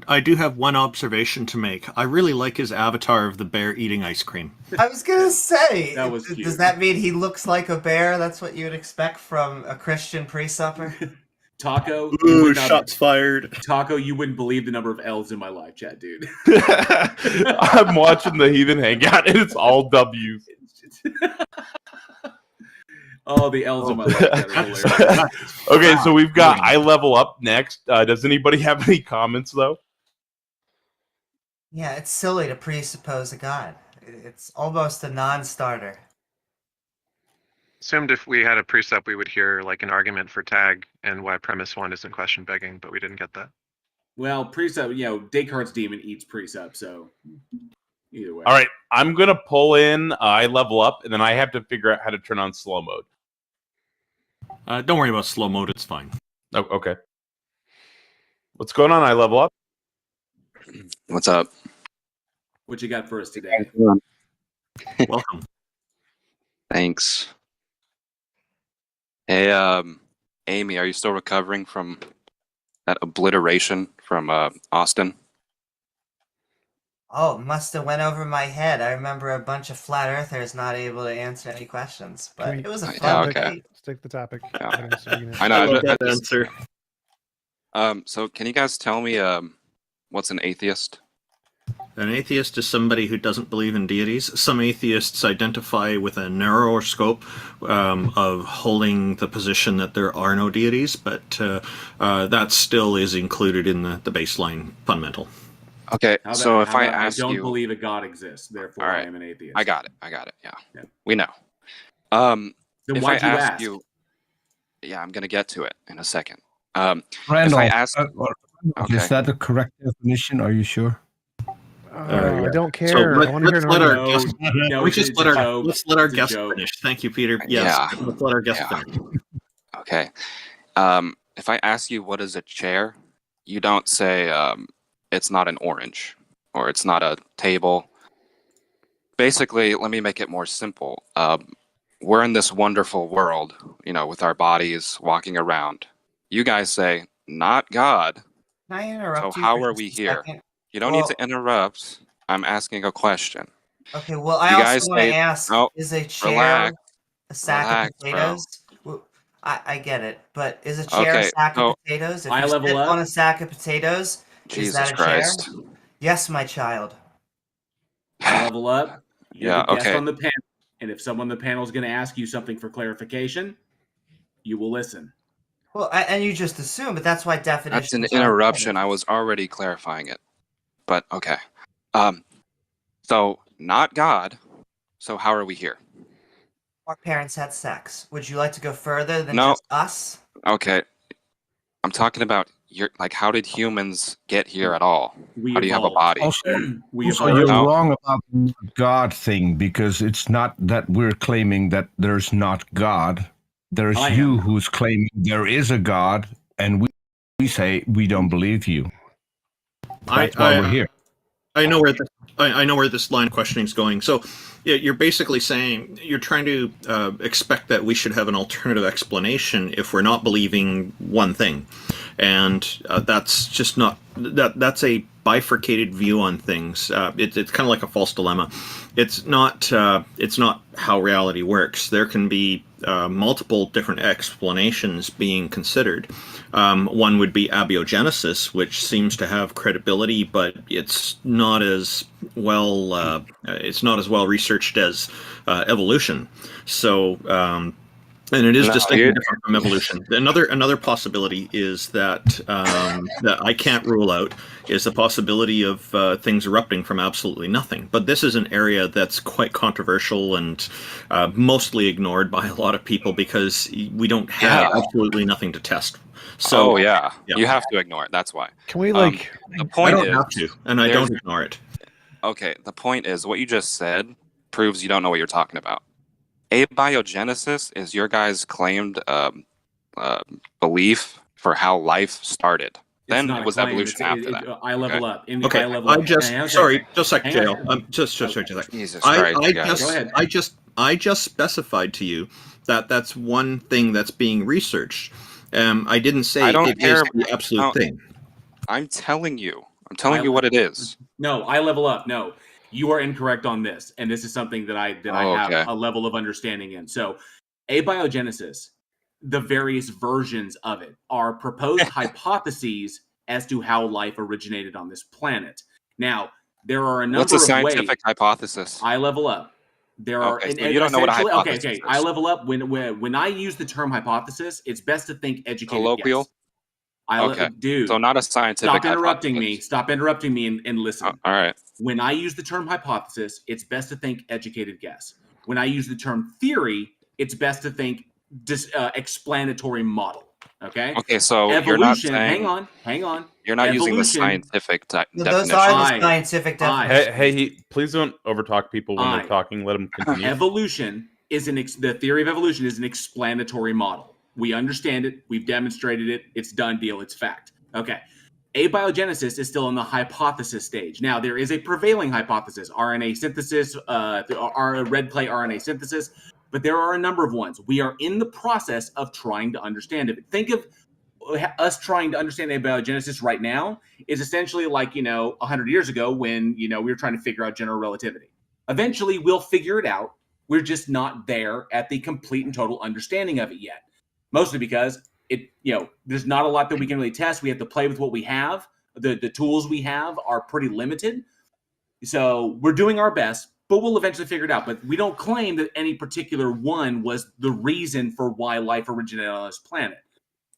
S7: I do have one observation to make. I really like his avatar of the bear eating ice cream.
S6: I was gonna say,
S3: that was cute.
S6: Does that mean he looks like a bear? That's what you would expect from a Christian pre-supper?
S3: Taco,
S7: shots fired.
S3: Taco, you wouldn't believe the number of L's in my live chat, dude.
S5: I'm watching the Heathen Hangout, and it's all W's.
S3: Oh, the L's in my live chat are hilarious.
S5: Okay, so we've got I level up next. Does anybody have any comments, though?
S6: Yeah, it's silly to presuppose a god. It's almost a non-starter.
S9: Assumed if we had a precept, we would hear like an argument for tag and why premise 1 isn't question begging, but we didn't get that.
S3: Well, precept, Descartes' demon eats precept, so either way.
S5: All right, I'm gonna pull in I level up, and then I have to figure out how to turn on slow mode.
S7: Don't worry about slow mode; it's fine.
S5: Oh, okay. What's going on? I level up.
S12: What's up?
S3: What you got for us today?
S7: Welcome.
S12: Thanks. Hey, Amy, are you still recovering from that obliteration from Austin?
S6: Oh, must have went over my head. I remember a bunch of flat earthers not able to answer any questions, but it was a fun debate.
S4: Stick the topic.
S12: Yeah. I know.
S7: I love that answer.
S12: So can you guys tell me what's an atheist?
S7: An atheist is somebody who doesn't believe in deities. Some atheists identify with a narrower scope of holding the position that there are no deities, but that still is included in the baseline fundamental.
S12: Okay, so if I ask you...
S3: I don't believe a god exists, therefore I am an atheist.
S12: I got it, yeah. We know.
S3: Then
S12: if
S3: why'd
S12: I
S3: you
S12: ask
S3: ask?
S12: you... Yeah, I'm going to get to it in a second.
S2: Randall,
S12: if I ask...
S2: is that the correct definition? Are you sure?
S4: I don't care. I want to hear
S7: let's let our guest finish. Thank you, Peter. Yes, let's let our guest finish.
S12: Okay. If I ask you what is a chair, you don't say it's not an orange or it's not a table. Basically, let me make it more simple. We're in this wonderful world, with our bodies walking around. You guys say, not God.
S6: Can I interrupt
S12: so
S6: you
S12: how
S6: for
S12: are we
S6: just a
S12: here?
S6: second?
S12: You don't need to interrupt. I'm asking a question.
S6: Okay, well, I also want to ask, is a chair a sack of potatoes? Well, I get it, but is a chair a sack of potatoes? If you sit on a sack of potatoes, is that a chair? Yes, my child.
S3: I level up. You're the guest
S12: okay.
S3: on the panel, and if someone on the panel is going to ask you something for clarification, you will listen.
S6: Well, and you just assume, but that's why definitions.
S12: That's an interruption. I was already clarifying it, but okay. So not God. So how are we here?
S6: Our parents had sex. Would you like to go further than just us?
S12: Okay. I'm talking about how did humans get here at all? How do you have a body?
S2: Also, you're wrong about the God thing, because it's not that we're claiming that there's not God. There's you who's claiming there is a God, and we say we don't believe you. That's why we're here.
S7: I know where this line of questioning is going. So you're basically saying you're trying to expect that we should have an alternative explanation if we're not believing one thing, and that's just not that's a bifurcated view on things. It's kind of like a false dilemma. It's not how reality works. There can be multiple different explanations being considered. One would be abiogenesis, which seems to have credibility, but it's not as well researched as evolution. So, and it is distinctly different from evolution. Another possibility is that that I can't rule out is the possibility of things erupting from absolutely nothing. But this is an area that's quite controversial and mostly ignored by a lot of people because we don't have absolutely nothing to test. So,
S12: you have to ignore it. That's why.
S4: Can we
S12: the point
S7: I don't have to, and I don't ignore it.
S12: Okay, the point is what you just said proves you don't know what you're talking about. Abiogenesis is your guys' claimed belief for how life started. Then it was evolution after that.
S3: I level up. In the
S7: Okay,
S3: I level up.
S7: just a second, JL. Just a second.
S12: Jesus Christ,
S3: go ahead.
S7: I just specified to you that that's one thing that's being researched. I didn't say it is the absolute thing.
S12: I'm telling you what it is.
S3: No, I level up. No, you are incorrect on this, and this is something that I have a level of understanding in. So, abiogenesis, the various versions of it are proposed hypotheses as to how life originated on this planet. Now, there are a number of ways.
S12: What's a scientific hypothesis?
S3: I level up. There are.
S12: So you don't know what a hypothesis is.
S3: I level up. When I use the term hypothesis, it's best to think educated
S12: colloquial.
S3: Guess. Dude.
S12: So not a scientific.
S3: Stop interrupting me and listen.
S12: All right.
S3: When I use the term hypothesis, it's best to think educated guess. When I use the term theory, it's best to think explanatory model. Okay.
S12: Okay. So
S3: evolution.
S12: You're not saying,
S3: hang on.
S12: You're not using the scientific definition.
S6: Those are the scientific definitions.
S5: Hey, please don't overtalk people when they're talking. Let them continue.
S3: Evolution is the theory of evolution is an explanatory model. We understand it. We've demonstrated it. It's done deal. It's fact. Okay. Abiogenesis is still in the hypothesis stage. Now, there is a prevailing hypothesis, RNA synthesis, red clay RNA synthesis, but there are a number of ones. We are in the process of trying to understand it. Think of us trying to understand abiogenesis right now is essentially like, 100 years ago when, we were trying to figure out general relativity. Eventually, we'll figure it out. We're just not there at the complete and total understanding of it yet. Mostly because there's not a lot that we can really test. We have to play with what we have. The tools we have are pretty limited. So we're doing our best, but we'll eventually figure it out. But we don't claim that any particular one was the reason for why life originated on this planet.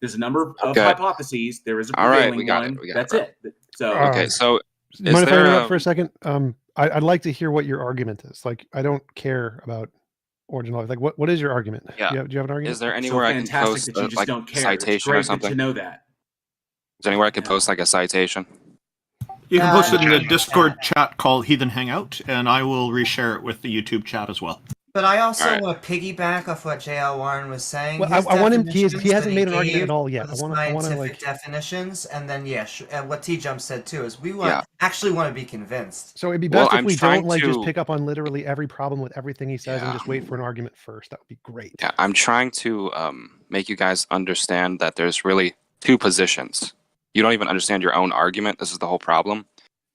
S3: There's a number of hypotheses. There is a prevailing one. That's it. So
S12: so
S4: mind if I interrupt for a second? I'd like to hear what your argument is. Like, I don't care about origin life. Like, what is your argument?
S12: Yeah.
S4: Do you have an argument?
S12: Is there anywhere I can post a citation or something?
S3: To know that.
S12: Is there anywhere I can post like a citation?
S7: You can post it in the Discord chat called Heathen Hangout, and I will reshare it with the YouTube chat as well.
S6: But I also want to piggyback off what J.L. Warren was saying.
S4: Well, I want him. He hasn't made an argument at all yet.
S6: I want to definitions, and then what TJump said too is we actually want to be convinced.
S4: So it'd be best if we don't just pick up on literally every problem with everything he says and just wait for an argument first. That would be great.
S12: Yeah, I'm trying to make you guys understand that there's really two positions. You don't even understand your own argument. This is the whole problem.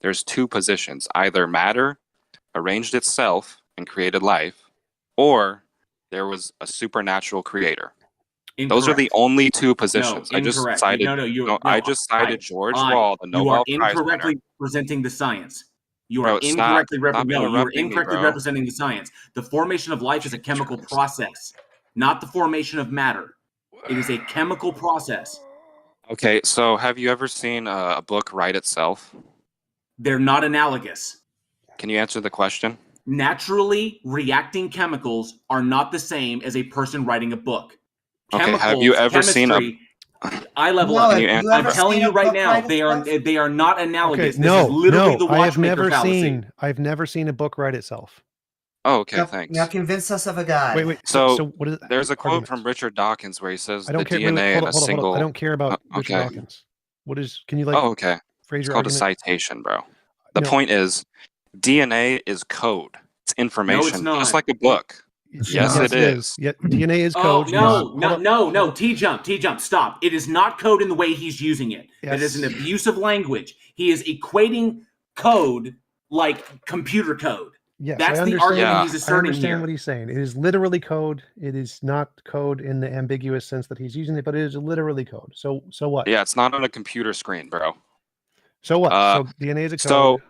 S12: There's two positions: either matter arranged itself and created life, or there was a supernatural creator. Incorrect. Those are the only two positions.
S3: No,
S12: I just cited. I just cited George Wall, the Nobel Prize winner.
S3: You are incorrectly presenting the science. You are incorrectly representing the science. The formation of life is a chemical process, not the formation of matter. It is a chemical process.
S12: Okay, so have you ever seen a book write itself?
S3: They're not analogous.
S12: Can you answer the question?
S3: Naturally reacting chemicals are not the same as a person writing a book.
S12: Okay, have you ever seen a...
S3: I level up. I'm telling you right now, they are not analogous.
S4: Okay, I've never seen a book write itself.
S12: Oh, okay, thanks.
S6: Now convince us of a guy.
S4: Wait.
S12: So
S4: what is
S12: there's a quote from Richard Dawkins where he says
S4: the
S12: DNA in a single...
S4: I don't care about Richard Dawkins. What is... Can you like...
S12: Oh, okay.
S4: Phrase
S12: it's
S4: your
S12: called
S4: argument?
S12: A citation, bro. The point is, DNA is code. It's information, just like a book. Yes, it is.
S4: Yeah, DNA is code.
S3: Oh, no. TJump, stop. It is not code in the way he's using it. That is an abuse of language. He is equating code like computer code.
S4: Yes,
S3: that's the argument he's asserting
S4: I understand what he's saying. It is literally code. It is not code in the ambiguous sense that he's using it, but it is literally code. So what?
S12: Yeah, it's not on a computer screen, bro.
S4: So what? So DNA is a code.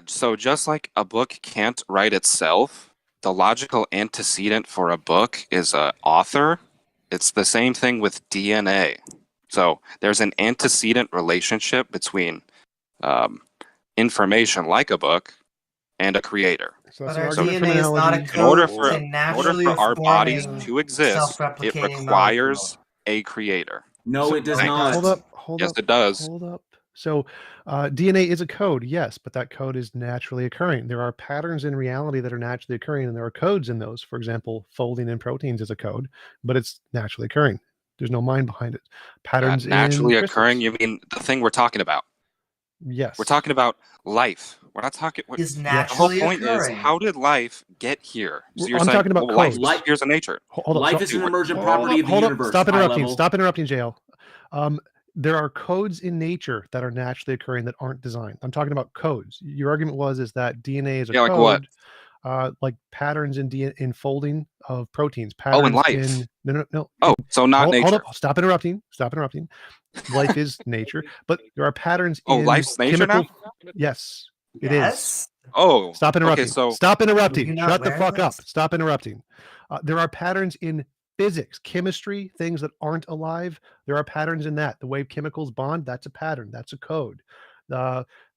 S12: So just like a book can't write itself, the logical antecedent for a book is an author. It's the same thing with DNA. So there's an antecedent relationship between information like a book and a creator.
S6: But our DNA is not a code.
S12: In order for our bodies to exist, it requires a creator.
S3: No, it does not.
S4: Hold
S12: up.
S4: Yes,
S12: it does.
S4: Hold up. So DNA is a code, yes, but that code is naturally occurring. There are patterns in reality that are naturally occurring, and there are codes in those. For example, folding in proteins is a code, but it's naturally occurring. There's no mind behind it. Patterns
S12: naturally
S4: in
S12: occurring. You mean the thing we're talking about?
S4: Yes.
S12: We're talking about life. We're not talking.
S6: Is
S12: the
S6: naturally
S12: whole point
S6: occurring.
S12: is, how did life get here? So you're
S4: I'm
S12: saying,
S4: talking about codes.
S12: life here's a nature.
S3: Life is an emergent property of the universe.
S4: Stop interrupting. Stop interrupting, JL. There are codes in nature that are naturally occurring that aren't designed. I'm talking about codes. Your argument is that DNA is a code.
S12: Like what?
S4: Like patterns in folding of proteins. Patterns
S12: in life.
S4: No.
S12: Oh, so not nature.
S4: Hold up. Stop interrupting. Life is nature, but there are patterns.
S12: Oh, life's nature now?
S4: Yes, it is.
S12: Oh,
S4: stop interrupting.
S12: Okay, so
S4: stop interrupting. Shut the fuck up. Stop interrupting. There are patterns in physics, chemistry, things that aren't alive. There are patterns in that. The way chemicals bond, that's a pattern. That's a code.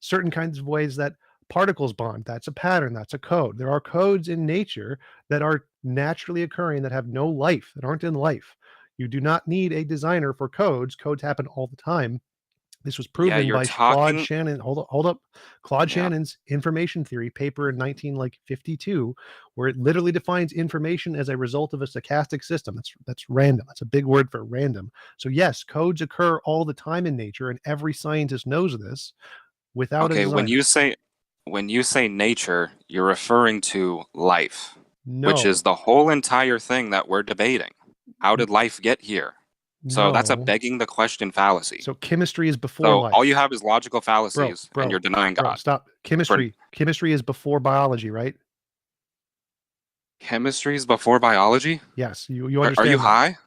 S4: Certain kinds of ways that particles bond, that's a pattern. That's a code. There are codes in nature that are naturally occurring that have no life, that aren't in life. You do not need a designer for codes. Codes happen all the time. This was proven by Claude Shannon. Hold up. Claude Shannon's information theory paper in 1952, where it literally defines information as a result of a stochastic system. That's random. That's a big word for random. So yes, codes occur all the time in nature, and every scientist knows this. Without a designer.
S12: when you say nature, you're referring to life,
S4: No.
S12: which is the whole entire thing that we're debating. How did life get here? So that's a
S4: No.
S12: begging the question fallacy.
S4: So chemistry is before
S12: So
S4: life.
S12: all you have is logical fallacies,
S4: Bro,
S12: and you're denying God.
S4: Stop. Chemistry is before biology, right?
S12: Chemistry is before biology?
S4: Yes. You understand?
S12: Are you
S4: that.
S12: high?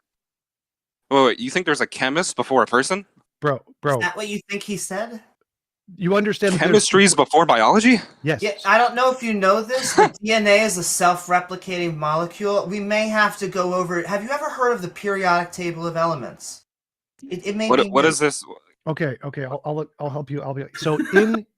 S12: Wait, you think there's a chemist before a person?
S4: Bro.
S6: Is that what you think he said?
S4: You understand?
S12: Chemistry is before biology?
S4: Yes.
S6: Yeah, I don't know if you know this, but DNA is a self-replicating molecule. We may have to go over it. Have you ever heard of the periodic table of elements? It may be
S12: What is this?
S4: Okay. I'll help you. So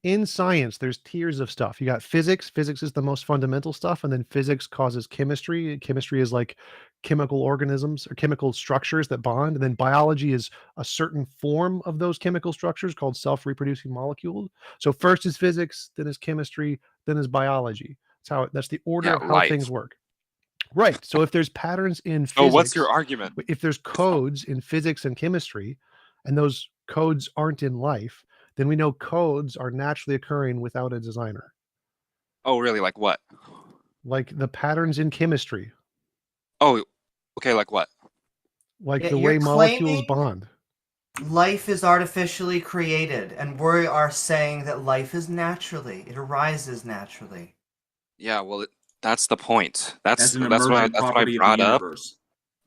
S4: in science, there's tiers of stuff. You got physics. Physics is the most fundamental stuff, and then physics causes chemistry. Chemistry is like chemical organisms or chemical structures that bond, and then biology is a certain form of those chemical structures called self-reproducing molecules. So first is physics, then is chemistry, then is biology. That's the order of how things work. Right. So if there's patterns in physics,
S12: So what's your argument?
S4: If there's codes in physics and chemistry, and those codes aren't in life, then we know codes are naturally occurring without a designer.
S12: Oh, really? Like what?
S4: Like the patterns in chemistry.
S12: Oh, okay. Like what?
S4: Like the way molecules bond.
S6: Life is artificially created, and we are saying that life is it arises naturally.
S12: Yeah, well, that's the point. That's what I brought up.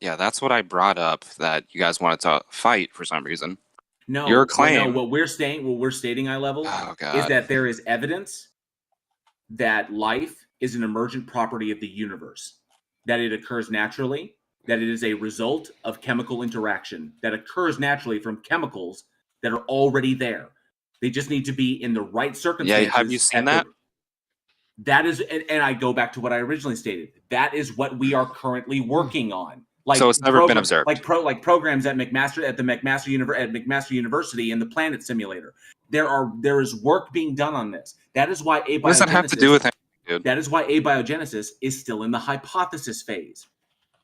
S12: Yeah, that's what I brought up, that you guys wanted to fight for some reason.
S3: No,
S12: your claim.
S3: What we're stating, eye level, is that there is evidence that life is an emergent property of the universe, that it occurs naturally, that it is a result of chemical interaction that occurs naturally from chemicals that are already there. They just need to be in the right circumstances.
S12: Yeah, have you seen that?
S3: That is, and I go back to what I originally stated. That is what we are currently working on.
S12: So it's never been observed.
S3: Like programs at the McMaster University in the Planet Simulator. There is work being done on this. That is why abiogenesis.
S12: What does that have to do with anything, dude?
S3: That is why abiogenesis is still in the hypothesis phase.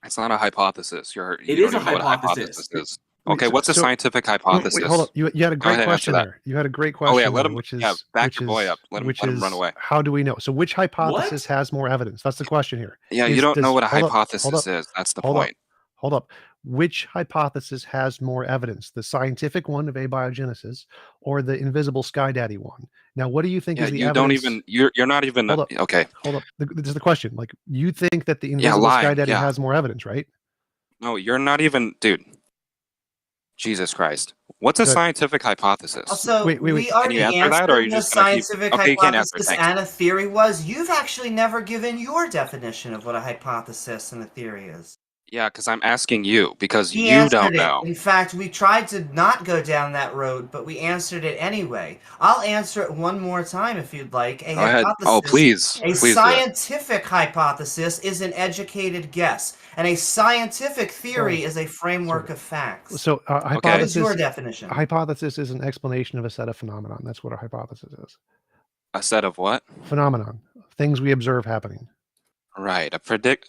S12: It's not a hypothesis.
S3: It is a hypothesis.
S12: Okay, what's a scientific hypothesis?
S4: Wait, hold up. You had a great question there. You had a great question.
S12: Oh yeah, let him.
S4: Which is,
S12: back your boy up. Let him run away.
S4: How do we know? So which hypothesis has more evidence? That's the question here.
S12: Yeah, you don't know what a hypothesis is. That's the point.
S4: Hold up. Which hypothesis has more evidence? The scientific one of abiogenesis or the invisible sky daddy one? Now, what do you think is the evidence?
S12: You're not even okay.
S4: Hold up. This is the question. Like, you think that the invisible sky daddy has more evidence, right?
S12: No, you're not even, dude. Jesus Christ. What's a scientific hypothesis?
S6: Also,
S4: wait.
S6: We already answered what a scientific hypothesis and a theory was. You've actually never given your definition of what a hypothesis and a theory is.
S12: Yeah, because I'm asking you, because you don't know.
S6: In fact, we tried to not go down that road, but we answered it anyway. I'll answer it one more time if you'd like.
S12: Go ahead. Oh, please.
S6: A scientific hypothesis is an educated guess, and a scientific theory is a framework of facts.
S4: So,
S6: what is your definition?
S4: A hypothesis is an explanation of a set of phenomenon. That's what a hypothesis is.
S12: A set of what?
S4: Phenomenon. Things we observe happening.
S12: Right.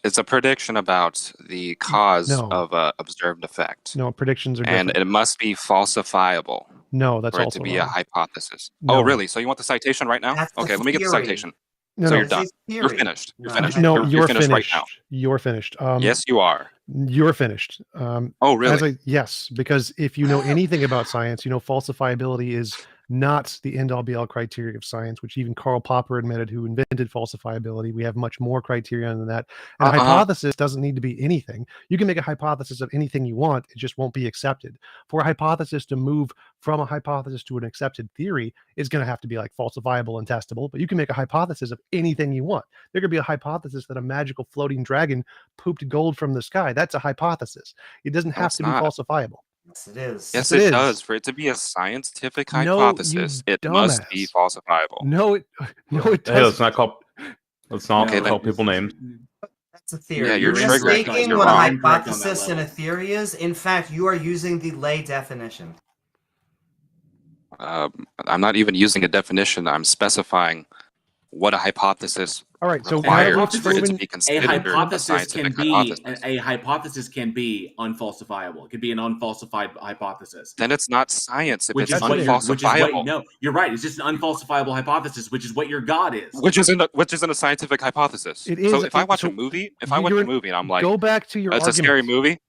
S12: It's a prediction about the cause of an observed effect.
S4: No, predictions are different.
S12: And it must be falsifiable.
S4: No, that's
S12: for
S4: also
S12: it to be
S4: wrong.
S12: a hypothesis.
S4: No.
S12: Oh, really? So you want the citation right now? Okay, let me get the citation.
S4: No,
S12: so
S4: no.
S12: you're done. You're finished. You're finished.
S4: No,
S12: you're finished right now.
S4: You're finished.
S12: Yes, you are.
S4: You're finished.
S12: Oh, really?
S4: Yes, because if you know anything about science, you know falsifiability is not the end-all be-all criteria of science, which even Karl Popper admitted, who invented falsifiability. We have much more criteria than that. And a hypothesis doesn't need to be anything. You can make a hypothesis of anything you want. It just won't be accepted. For a hypothesis to move from a hypothesis to an accepted theory is going to have to be like falsifiable and testable, but you can make a hypothesis of anything you want. There could be a hypothesis that a magical floating dragon pooped gold from the sky. That's a hypothesis. It doesn't have to be falsifiable.
S6: Yes, it is.
S12: Yes, it does. For it to be a scientific hypothesis, it must be falsifiable.
S4: No, it doesn't.
S5: Hey, let's not call people names.
S6: That's a theory.
S12: Yeah, you're
S6: mistaking what a hypothesis and a theory is. In fact, you are using the lay definition.
S12: I'm not even using a definition. I'm specifying what a hypothesis
S6: requires
S12: for it to be considered a scientific hypothesis.
S3: A hypothesis can be unfalsifiable. It could be an unfalsified hypothesis.
S12: Then it's not science if
S3: which
S12: it's
S3: is
S12: unfalsifiable.
S3: No, you're right. It's just an unfalsifiable hypothesis, which is what your God is.
S12: Which isn't a scientific hypothesis.
S4: It is.
S12: So if I watch a movie, and I'm like,
S4: go back to your
S12: it's a scary movie.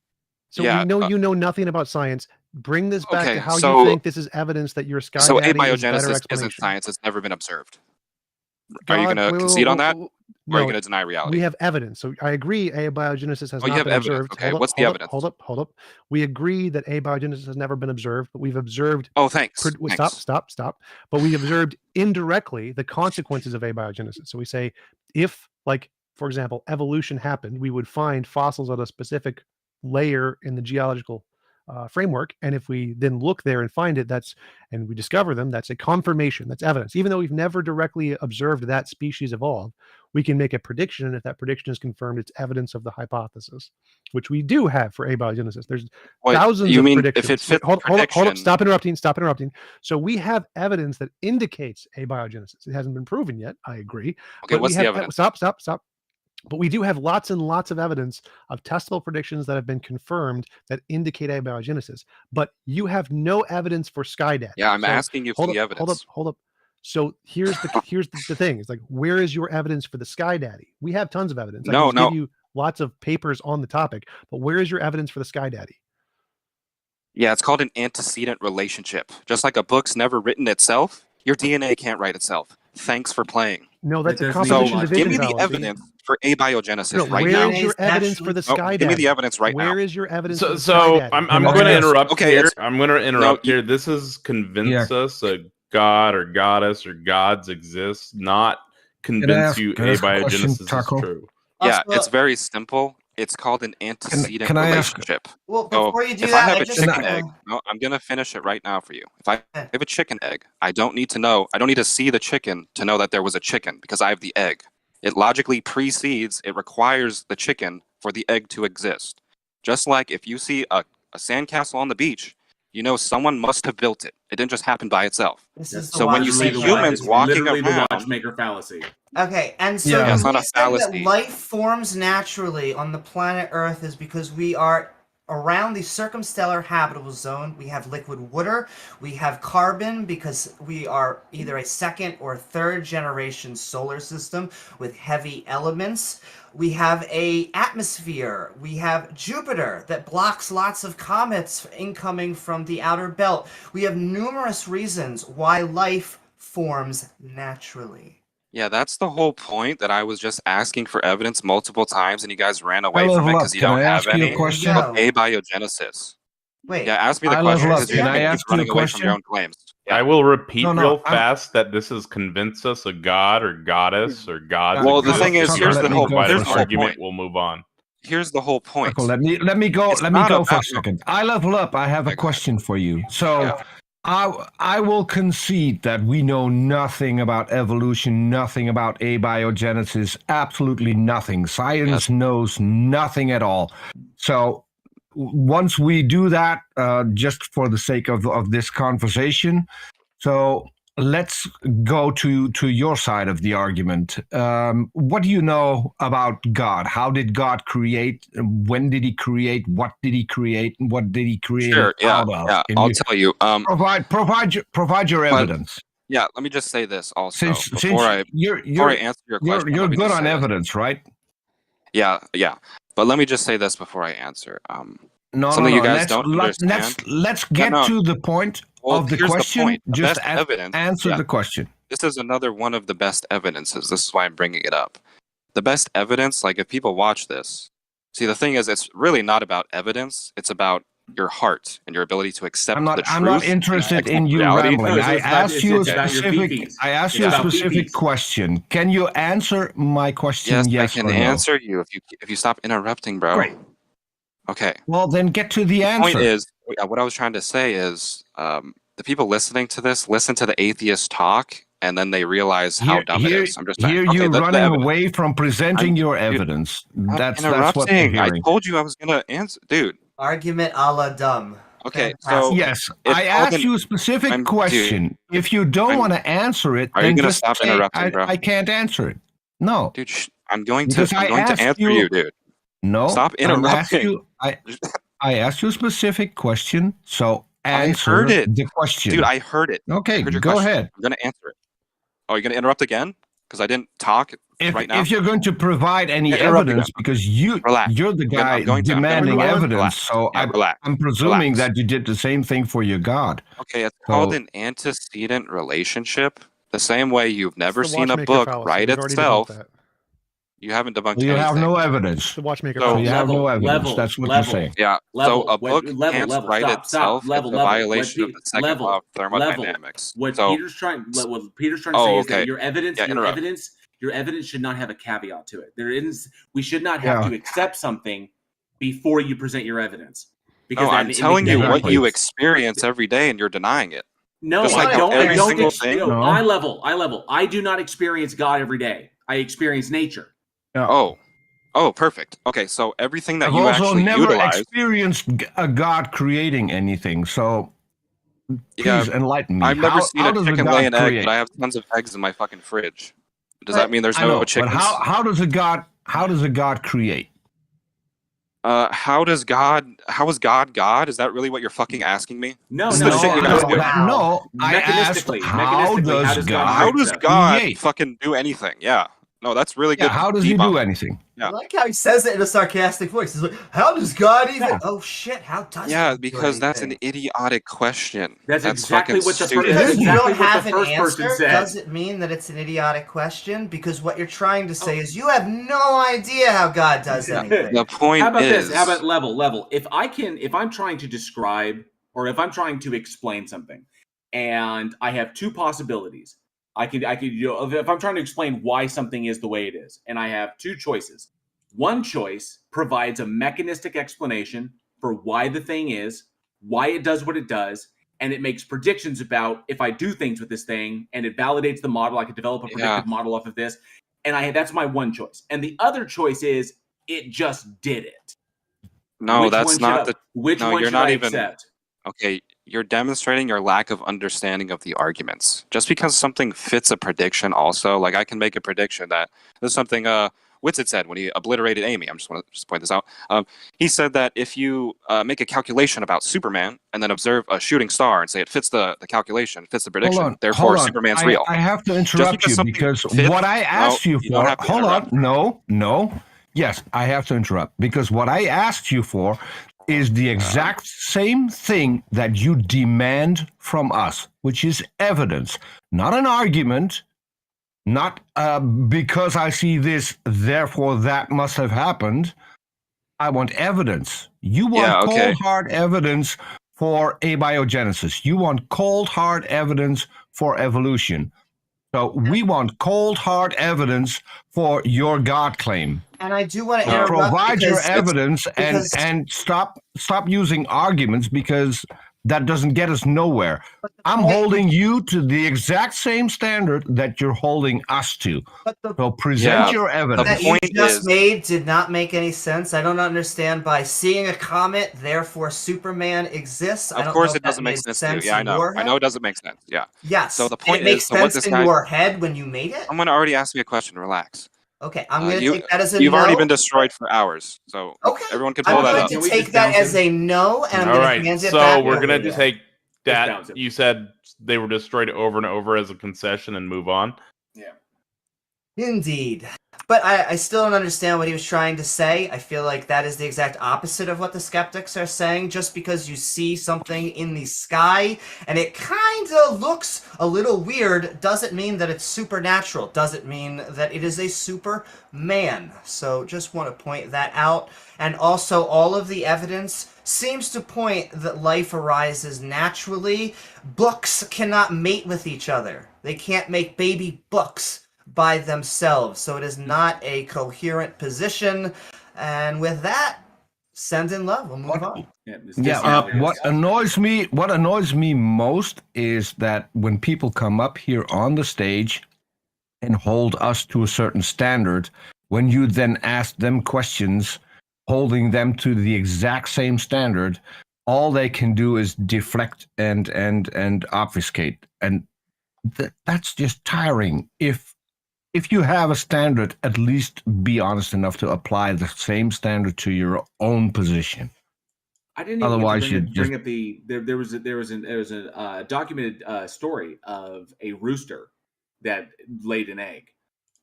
S4: So we know you know nothing about science. Bring this back to how you think this is evidence that your sky daddy is better explanation.
S12: Abiogenesis isn't science. It's never been observed. Are you going to concede on that? Or are you going to deny reality?
S4: We have evidence. So I agree abiogenesis has not been observed.
S12: Okay, what's the evidence?
S4: Hold up. We agree that abiogenesis has never been observed, but we've observed...
S12: Oh, thanks.
S4: Stop. But we observed indirectly the consequences of abiogenesis. So we say if, like, for example, evolution happened, we would find fossils at a specific layer in the geological framework, and if we then look there and find it, and we discover them, that's a confirmation, that's evidence. Even though we've never directly observed that species evolve, we can make a prediction, and if that prediction is confirmed, it's evidence of the hypothesis, which we do have for abiogenesis. There's thousands of predictions.
S12: If it fits
S4: hold up, stop interrupting. So we have evidence that indicates abiogenesis. It hasn't been proven yet, I agree.
S12: Okay, what's the evidence?
S4: Stop. But we do have lots and lots of evidence of testable predictions that have been confirmed that indicate abiogenesis. But you have no evidence for sky daddy.
S12: Yeah, I'm asking you for the evidence.
S4: Hold up. So here's the thing. It's like, where is your evidence for the sky daddy? We have tons of evidence. I can give you lots of papers on the topic, but where is your evidence for the sky daddy?
S12: Yeah, it's called an antecedent relationship. Just like a book's never written itself, your DNA can't write itself. Thanks for playing.
S4: No, that's a composition division.
S12: Give me the evidence for abiogenesis right
S4: Where
S12: now.
S4: is your evidence for the sky daddy?
S12: Give me the evidence right now.
S4: Where is your evidence?
S5: So I'm going to interrupt here. I'm going to interrupt here. This is convince us a god or goddess or gods exist, not convince you abiogenesis is true.
S12: Yeah, it's very simple. It's called an antecedent relationship.
S6: Well, before you do
S12: if
S6: that,
S12: I have a chicken egg, I'm going to finish it right now for you. If I have a chicken egg, I don't need to see the chicken to know that there was a chicken because I have the egg. It logically precedes, it requires the chicken for the egg to exist. Just like if you see a sandcastle on the beach, you know someone must have built it. It didn't just happen by itself.
S6: So
S12: when you see humans walking around,
S3: the watchmaker fallacy.
S6: Okay, and so
S12: it's not a
S6: that
S12: fallacy.
S6: life forms naturally on the planet Earth is because we are around the circumstellar habitable zone, we have liquid water, we have carbon because we are either a second or third generation solar system with heavy elements. We have a atmosphere. We have Jupiter that blocks lots of comets incoming from the outer belt. We have numerous reasons why life forms naturally.
S12: Yeah, that's the whole point, that I was just asking for evidence multiple times and you guys ran away from it because you don't have any. Abiogenesis.
S6: Wait.
S12: Yeah, ask me the question because you're going to keep running away from your own claims. Yeah.
S5: I will repeat fast that this is convince us a god or goddess or gods.
S12: Well, the thing is, here's the whole
S5: argument.
S12: point.
S5: We'll move on.
S12: Here's the whole point.
S2: Let me go. Let me go for a second. I level up. I have a question for you. So, I will concede that we know nothing about evolution, nothing about abiogenesis, absolutely nothing. Science knows nothing at all. So, once we do that, just for the sake of this conversation, so let's go to your side of the argument. What do you know about God? How did God create? When did he create? What did he create? And what did he create?
S12: Sure, yeah, I'll tell you.
S2: Provide your evidence.
S12: Yeah, let me just say this also.
S2: Since
S12: before I answer your question.
S2: You're good on evidence, right?
S12: Yeah. But let me just say this before I answer.
S2: No.
S12: You guys don't understand.
S2: Let's get to the point of the question. Just answer the question.
S12: This is another one of the best evidences. This is why I'm bringing it up. The best evidence, like if people watch this, see, the thing is, it's really not about evidence. It's about your heart and your ability to accept the truth.
S2: I'm not interested in you rambling. I asked you a specific question. Can you answer my question?
S12: Yes, I can answer you if you stop interrupting, bro.
S2: Great.
S12: Okay.
S2: Well, then get to the answer.
S12: The point is, what I was trying to say is, the people listening to this listen to the atheist talk, and then they realize how dumb it is. I'm just saying.
S2: You're running away from presenting your evidence. That's what they're hearing.
S12: I told you I was gonna answer, dude.
S6: Argument a la dumb.
S12: Okay, so
S2: yes, I asked you a specific question. If you don't want to answer it,
S12: are you gonna stop interrupting, bro?
S2: I can't answer it. No,
S12: dude, I'm going to answer you, dude.
S2: No,
S12: stop interrupting.
S2: I asked you a specific question, so answer the question.
S12: Dude, I heard it.
S2: Okay, go ahead.
S12: I'm going to answer it. Oh, you're going to interrupt again? Because I didn't talk right now?
S2: If you're going to provide any evidence, because you're the guy demanding evidence, so I'm presuming that you did the same thing for your God.
S12: Okay, it's called an antecedent relationship. The same way you've never seen a book write itself. You haven't debunked anything.
S2: You have no evidence.
S4: The watchmaker.
S2: So you have no evidence. That's what you're saying.
S12: Yeah. So a book can't write itself. It's a violation of the second law of thermodynamics.
S3: What Peter's trying to say is that your evidence should not have a caveat to it. We should not have to accept something before you present your evidence.
S12: Because I'm telling you what you experience every day, and you're denying it.
S3: No, I don't. Eye level. I do not experience God every day. I experience nature.
S12: Oh, perfect. Okay, so everything that
S2: I've
S12: you
S2: also
S12: actually
S2: never
S12: utilize,
S2: experienced a God creating anything. So please enlighten me.
S12: I've never seen a chicken lay an egg, but I have tons of eggs in my fucking fridge. Does that mean there's no chickens?
S2: But how does a God create?
S12: How is God God? Is that really what you're fucking asking me?
S3: No.
S2: I asked how does God create?
S12: Fucking do anything? Yeah. No, that's really good.
S2: How does he do anything?
S6: Yeah. I like how he says it in a sarcastic voice. He's like, how does God even... Yeah. Oh, shit, how does
S12: he because that's an idiotic question.
S3: That's exactly what the first person said.
S6: Does it mean that it's an idiotic question? Because what you're trying to say is you have no idea how God does anything.
S12: The point
S3: How about level? If I'm trying to describe or if I'm trying to explain something and I have two possibilities, I could, if I'm trying to explain why something is the way it is, and I have two choices. One choice provides a mechanistic explanation for why the thing is, why it does what it does, and it makes predictions about if I do things with this thing, and it validates the model. I could develop a predictive model off of this, and that's my one choice. And the other choice is it just did it.
S12: No, that's not the.
S3: Which one should I accept?
S12: Okay, you're demonstrating your lack of understanding of the arguments. Just because something fits a prediction also, like I can make a prediction that there's something Whitsitt said when he obliterated Amy. I'm just want to just point this out. He said that if you make a calculation about Superman and then observe a shooting star and say it fits the calculation, it fits the prediction, therefore Superman's real.
S2: I have to interrupt you because what I asked you for. Hold on. No. Yes, I have to interrupt because what I asked you for is the exact same thing that you demand from us, which is evidence, not an argument. Not because I see this, therefore that must have happened. I want evidence. You want cold, hard evidence for abiogenesis. You want cold, hard evidence for evolution. So we want cold, hard evidence for your God claim.
S6: And I do want to interrupt.
S2: Provide your evidence and stop using arguments because that doesn't get us nowhere. I'm holding you to the exact same standard that you're holding us to. So present your evidence.
S6: That you just made did not make any sense. I don't understand. By seeing a comet, therefore Superman exists.
S12: Of course, it doesn't make sense to you. Yeah, I know. I know it doesn't make sense. Yeah.
S6: Yes.
S12: So the point
S6: it makes sense in your head when you made it.
S12: Someone already asked me a question. Relax.
S6: Okay, I'm going to take that as a no.
S12: You've already been destroyed for hours, so everyone can pull that up.
S6: I'm going to take that as a no, and I'm going to hand it back.
S5: So we're going to take that. You said they were destroyed over and over as a concession and move on.
S6: Yeah. Indeed. But I still don't understand what he was trying to say. I feel like that is the exact opposite of what the skeptics are saying. Just because you see something in the sky and it kind of looks a little weird doesn't mean that it's supernatural. Doesn't mean that it is a Superman. So just want to point that out. And also all of the evidence seems to point that life arises naturally. Books cannot mate with each other. They can't make baby books by themselves, so it is not a coherent position. And with that, send in love. We'll move on.
S2: What annoys me most is that when people come up here on the stage and hold us to a certain standard, when you then ask them questions holding them to the exact same standard, all they can do is deflect and obfuscate, and that's just tiring. If you have a standard, at least be honest enough to apply the same standard to your own position.
S3: I didn't even bring up there was a documented story of a rooster that laid an egg,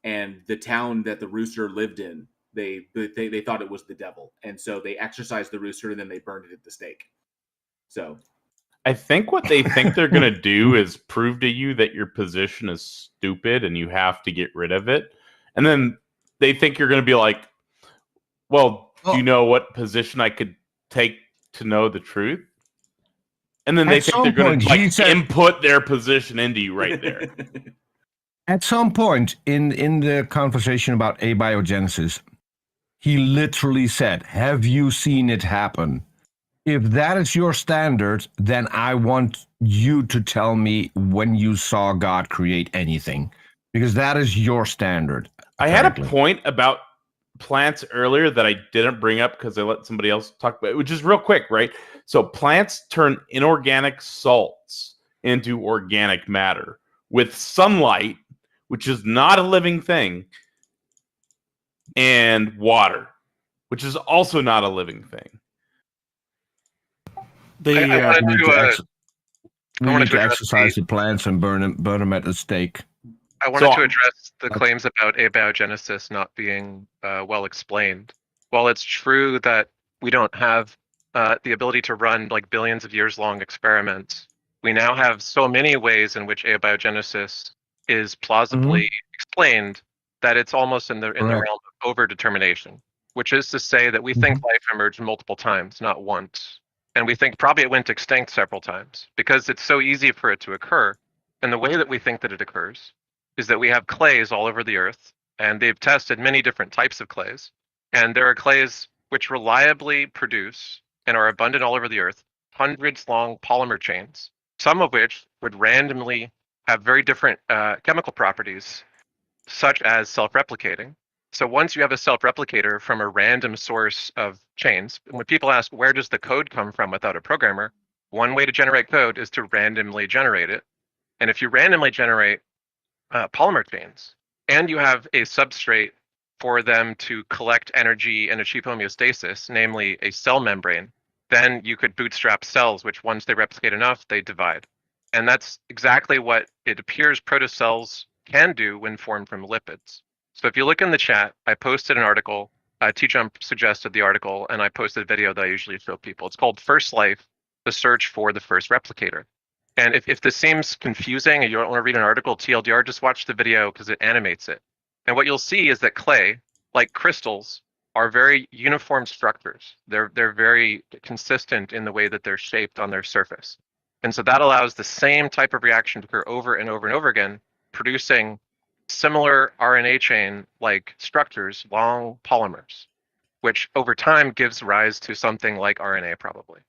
S3: and the town that the rooster lived in, they thought it was the devil, and so they exorcised the rooster and then they burned it at the stake. So
S5: I think what they think they're going to do is prove to you that your position is stupid and you have to get rid of it. And then they think you're going to be like, well, do you know what position I could take to know the truth? And then they think they're going to input their position into you right there.
S2: At some point in the conversation about abiogenesis, he literally said, have you seen it happen? If that is your standard, then I want you to tell me when you saw God create anything, because that is your standard.
S5: I had a point about plants earlier that I didn't bring up because I let somebody else talk about it, which is real quick, right? So plants turn inorganic salts into organic matter with sunlight, which is not a living thing, and water, which is also not a living thing.
S2: We need to exercise the plants and burn them at the stake.
S9: I wanted to address the claims about abiogenesis not being well explained. While it's true that we don't have the ability to run like billions of years long experiments, we now have so many ways in which abiogenesis is plausibly explained that it's almost in the realm of overdetermination, which is to say that we think life emerged multiple times, not once. And we think probably it went extinct several times because it's so easy for it to occur. And the way that we think that it occurs is that we have clays all over the earth, and they've tested many different types of clays. And there are clays which reliably produce and are abundant all over the earth, hundreds long polymer chains, some of which would randomly have very different chemical properties, such as self-replicating. So once you have a self-replicator from a random source of chains, when people ask where does the code come from without a programmer, one way to generate code is to randomly generate it. And if you randomly generate polymer chains and you have a substrate for them to collect energy and achieve homeostasis, namely a cell membrane, then you could bootstrap cells, which once they replicate enough, they divide. And that's exactly what it appears protocells can do when formed from lipids. So if you look in the chat, I posted an article. TJump suggested the article, and I posted a video that I usually show people. It's called First Life, the search for the first replicator. And if this seems confusing and you don't want to read an article, TLDR, just watch the video because it animates it. And what you'll see is that clay, like crystals, are very uniform structures. They're very consistent in the way that they're shaped on their surface. And so that allows the same type of reaction to occur over and over and over again, producing similar RNA chain-like structures, long polymers, which over time gives rise to something like RNA probably.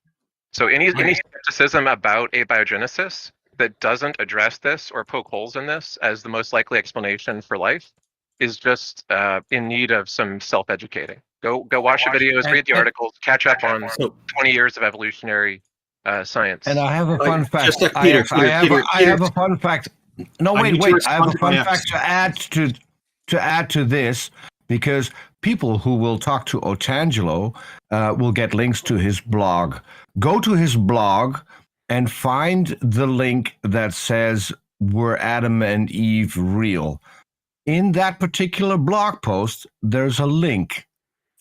S9: So any skepticism about abiogenesis that doesn't address this or poke holes in this as the most likely explanation for life is just in need of some self-educating. Go watch the videos, read the articles, catch up on 20 years of evolutionary science.
S2: And I have a fun fact.
S7: Just like Peter,
S2: I have a fun fact. No, wait. I have a fun fact to add to this, because people who will talk to Otangelo will get links to his blog. Go to his blog and find the link that says, "Were Adam and Eve real?" In that particular blog post, there's a link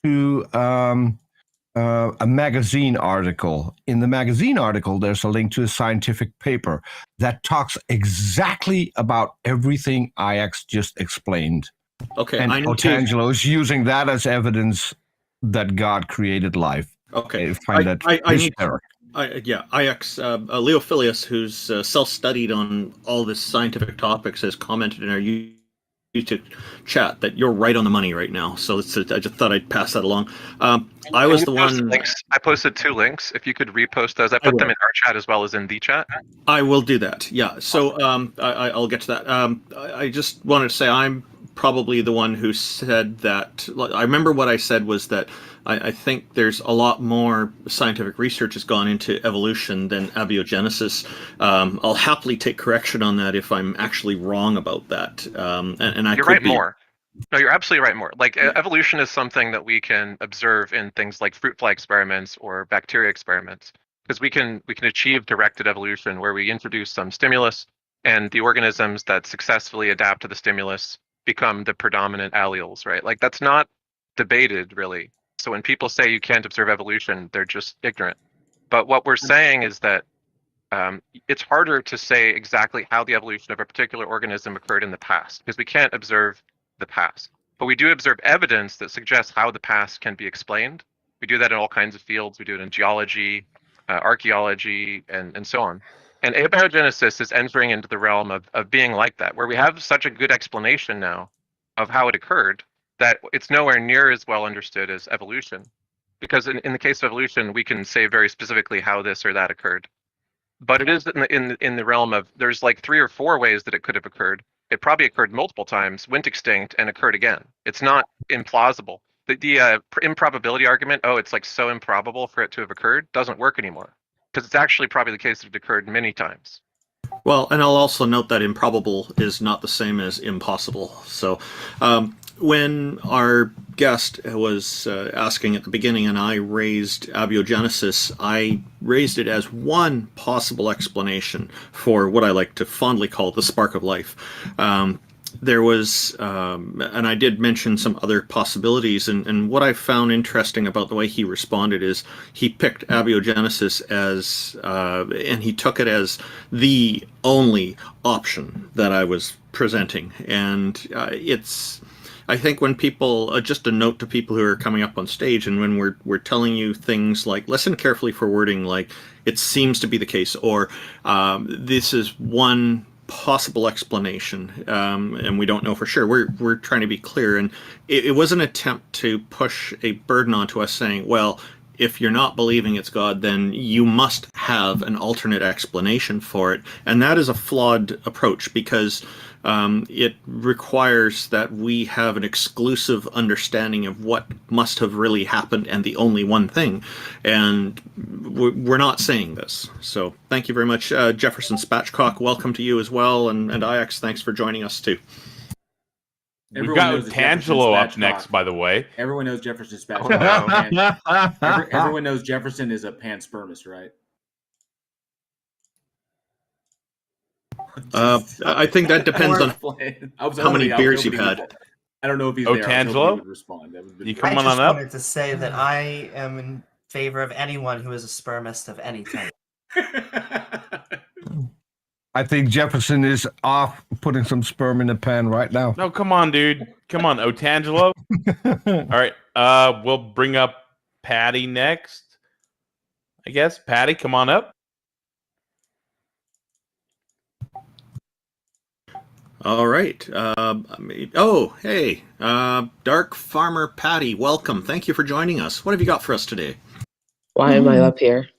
S2: to a magazine article. In the magazine article, there's a link to a scientific paper that talks exactly about everything IX just explained.
S7: Okay,
S2: and Otangelo is using that as evidence that God created life.
S7: Okay,
S2: I find that hysterical.
S7: IX, Leo Filius, who's self-studied on all this scientific topics, has commented in our YouTube chat that you're right on the money right now. So I just thought I'd pass that along. I was the one.
S9: I posted 2 links. If you could repost those, I put them in our chat as well as in the chat.
S7: I will do that. Yeah. So I'll get to that. I just wanted to say I'm probably the one who said that. I remember what I said was that I think there's a lot more scientific research has gone into evolution than abiogenesis. I'll happily take correction on that if I'm actually wrong about that. And I
S9: You're right more. No, you're absolutely right more. Like evolution is something that we can observe in things like fruit fly experiments or bacteria experiments, because we can achieve directed evolution where we introduce some stimulus and the organisms that successfully adapt to the stimulus become the predominant alleles, right? Like that's not debated really. So when people say you can't observe evolution, they're just ignorant. But what we're saying is that it's harder to say exactly how the evolution of a particular organism occurred in the past, because we can't observe the past. But we do observe evidence that suggests how the past can be explained. We do that in all kinds of fields. We do it in geology, archaeology, and so on. And abiogenesis is entering into the realm of being like that, where we have such a good explanation now of how it occurred that it's nowhere near as well understood as evolution. Because in the case of evolution, we can say very specifically how this or that occurred. But it is in the realm of, there's like 3 or 4 ways that it could have occurred. It probably occurred multiple times, went extinct, and occurred again. It's not implausible. The improbability argument, it's like so improbable for it to have occurred, doesn't work anymore. Because it's actually probably the case that it occurred many times.
S7: Well, and I'll also note that improbable is not the same as impossible. So when our guest was asking at the beginning and I raised abiogenesis, I raised it as one possible explanation for what I like to fondly call the spark of life. There was, and I did mention some other possibilities, and what I found interesting about the way he responded is he picked abiogenesis as, and he took it as the only option that I was presenting. And I think when people, just a note to people who are coming up on stage, and when we're telling you things like, listen carefully for wording like, it seems to be the case, or this is one possible explanation, and we don't know for sure. We're trying to be clear, and it was an attempt to push a burden onto us saying, well, if you're not believing it's God, then you must have an alternate explanation for it. And that is a flawed approach, because it requires that we have an exclusive understanding of what must have really happened and the only one thing. And we're not saying this. So thank you very much. Jefferson Spatchcock, welcome to you as well. And IX, thanks for joining us too.
S5: We've got Tangelo up next, by the way.
S3: Everyone knows Jefferson's spatchcock.
S5: Oh, no.
S3: Everyone knows Jefferson is a panspermist, right?
S7: I think that depends on how many beers you've had.
S3: I don't know if he's
S5: there.
S3: Tangelo?
S5: I was hoping he
S3: would respond.
S5: You come
S6: I
S5: on
S6: just
S5: up.
S6: wanted to say that I am in favor of anyone who is a spermist of any type.
S2: I think Jefferson is off putting some sperm in the pan right now.
S5: No, come on, dude. Come on, Otangelo. All right. We'll bring up Patty next. I guess. Patty, come on up.
S7: All right. Hey. Dark Farmer Patty, welcome. Thank you for joining us. What have you got for us today?
S13: Why am I up here?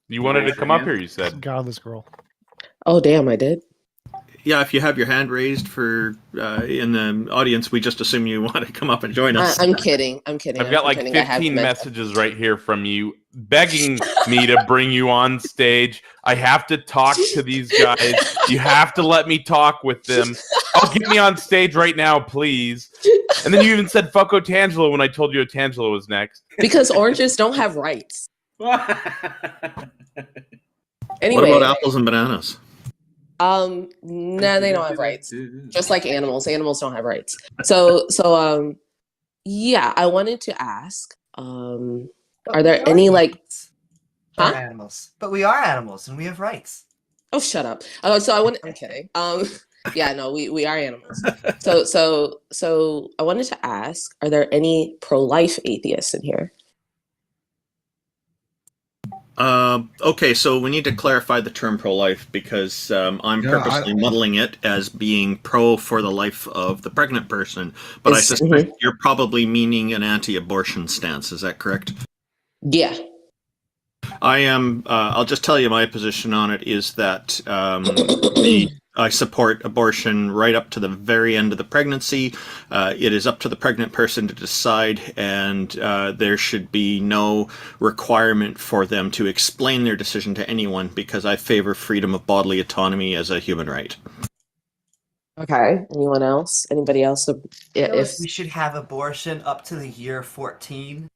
S5: You wanted to come up here, you said.
S4: Godless girl.
S13: Oh, damn, I did.
S7: Yeah, if you have your hand raised for in the audience, we just assume you want to come up and join us.
S13: I'm kidding. I'm kidding.
S5: I've got like 15 messages right here from you begging me to bring you on stage. I have to talk to these guys. You have to let me talk with them. Oh, get me on stage right now, please. And then you even said fuck Otangelo when I told you Otangelo was next.
S13: Because oranges don't have rights. Anyway.
S7: What about apples and bananas?
S13: No, they don't have rights. Just like animals. Animals don't have rights. So yeah, I wanted to ask, are there any like
S6: animals? But we are animals and we have rights.
S13: Oh, shut up. I'm kidding. Yeah, no, we are animals. So I wanted to ask, are there any pro-life atheists in here?
S7: Okay, so we need to clarify the term pro-life because I'm purposely muddling it as being pro for the life of the pregnant person, but I suspect you're probably meaning an anti-abortion stance. Is that correct?
S13: Yeah.
S7: I am. I'll just tell you my position on it is that I support abortion right up to the very end of the pregnancy. It is up to the pregnant person to decide, and there should be no requirement for them to explain their decision to anyone because I favor freedom of bodily autonomy as a human right.
S13: Okay. Anyone else? Anybody else?
S6: If we should have abortion up to the year 14.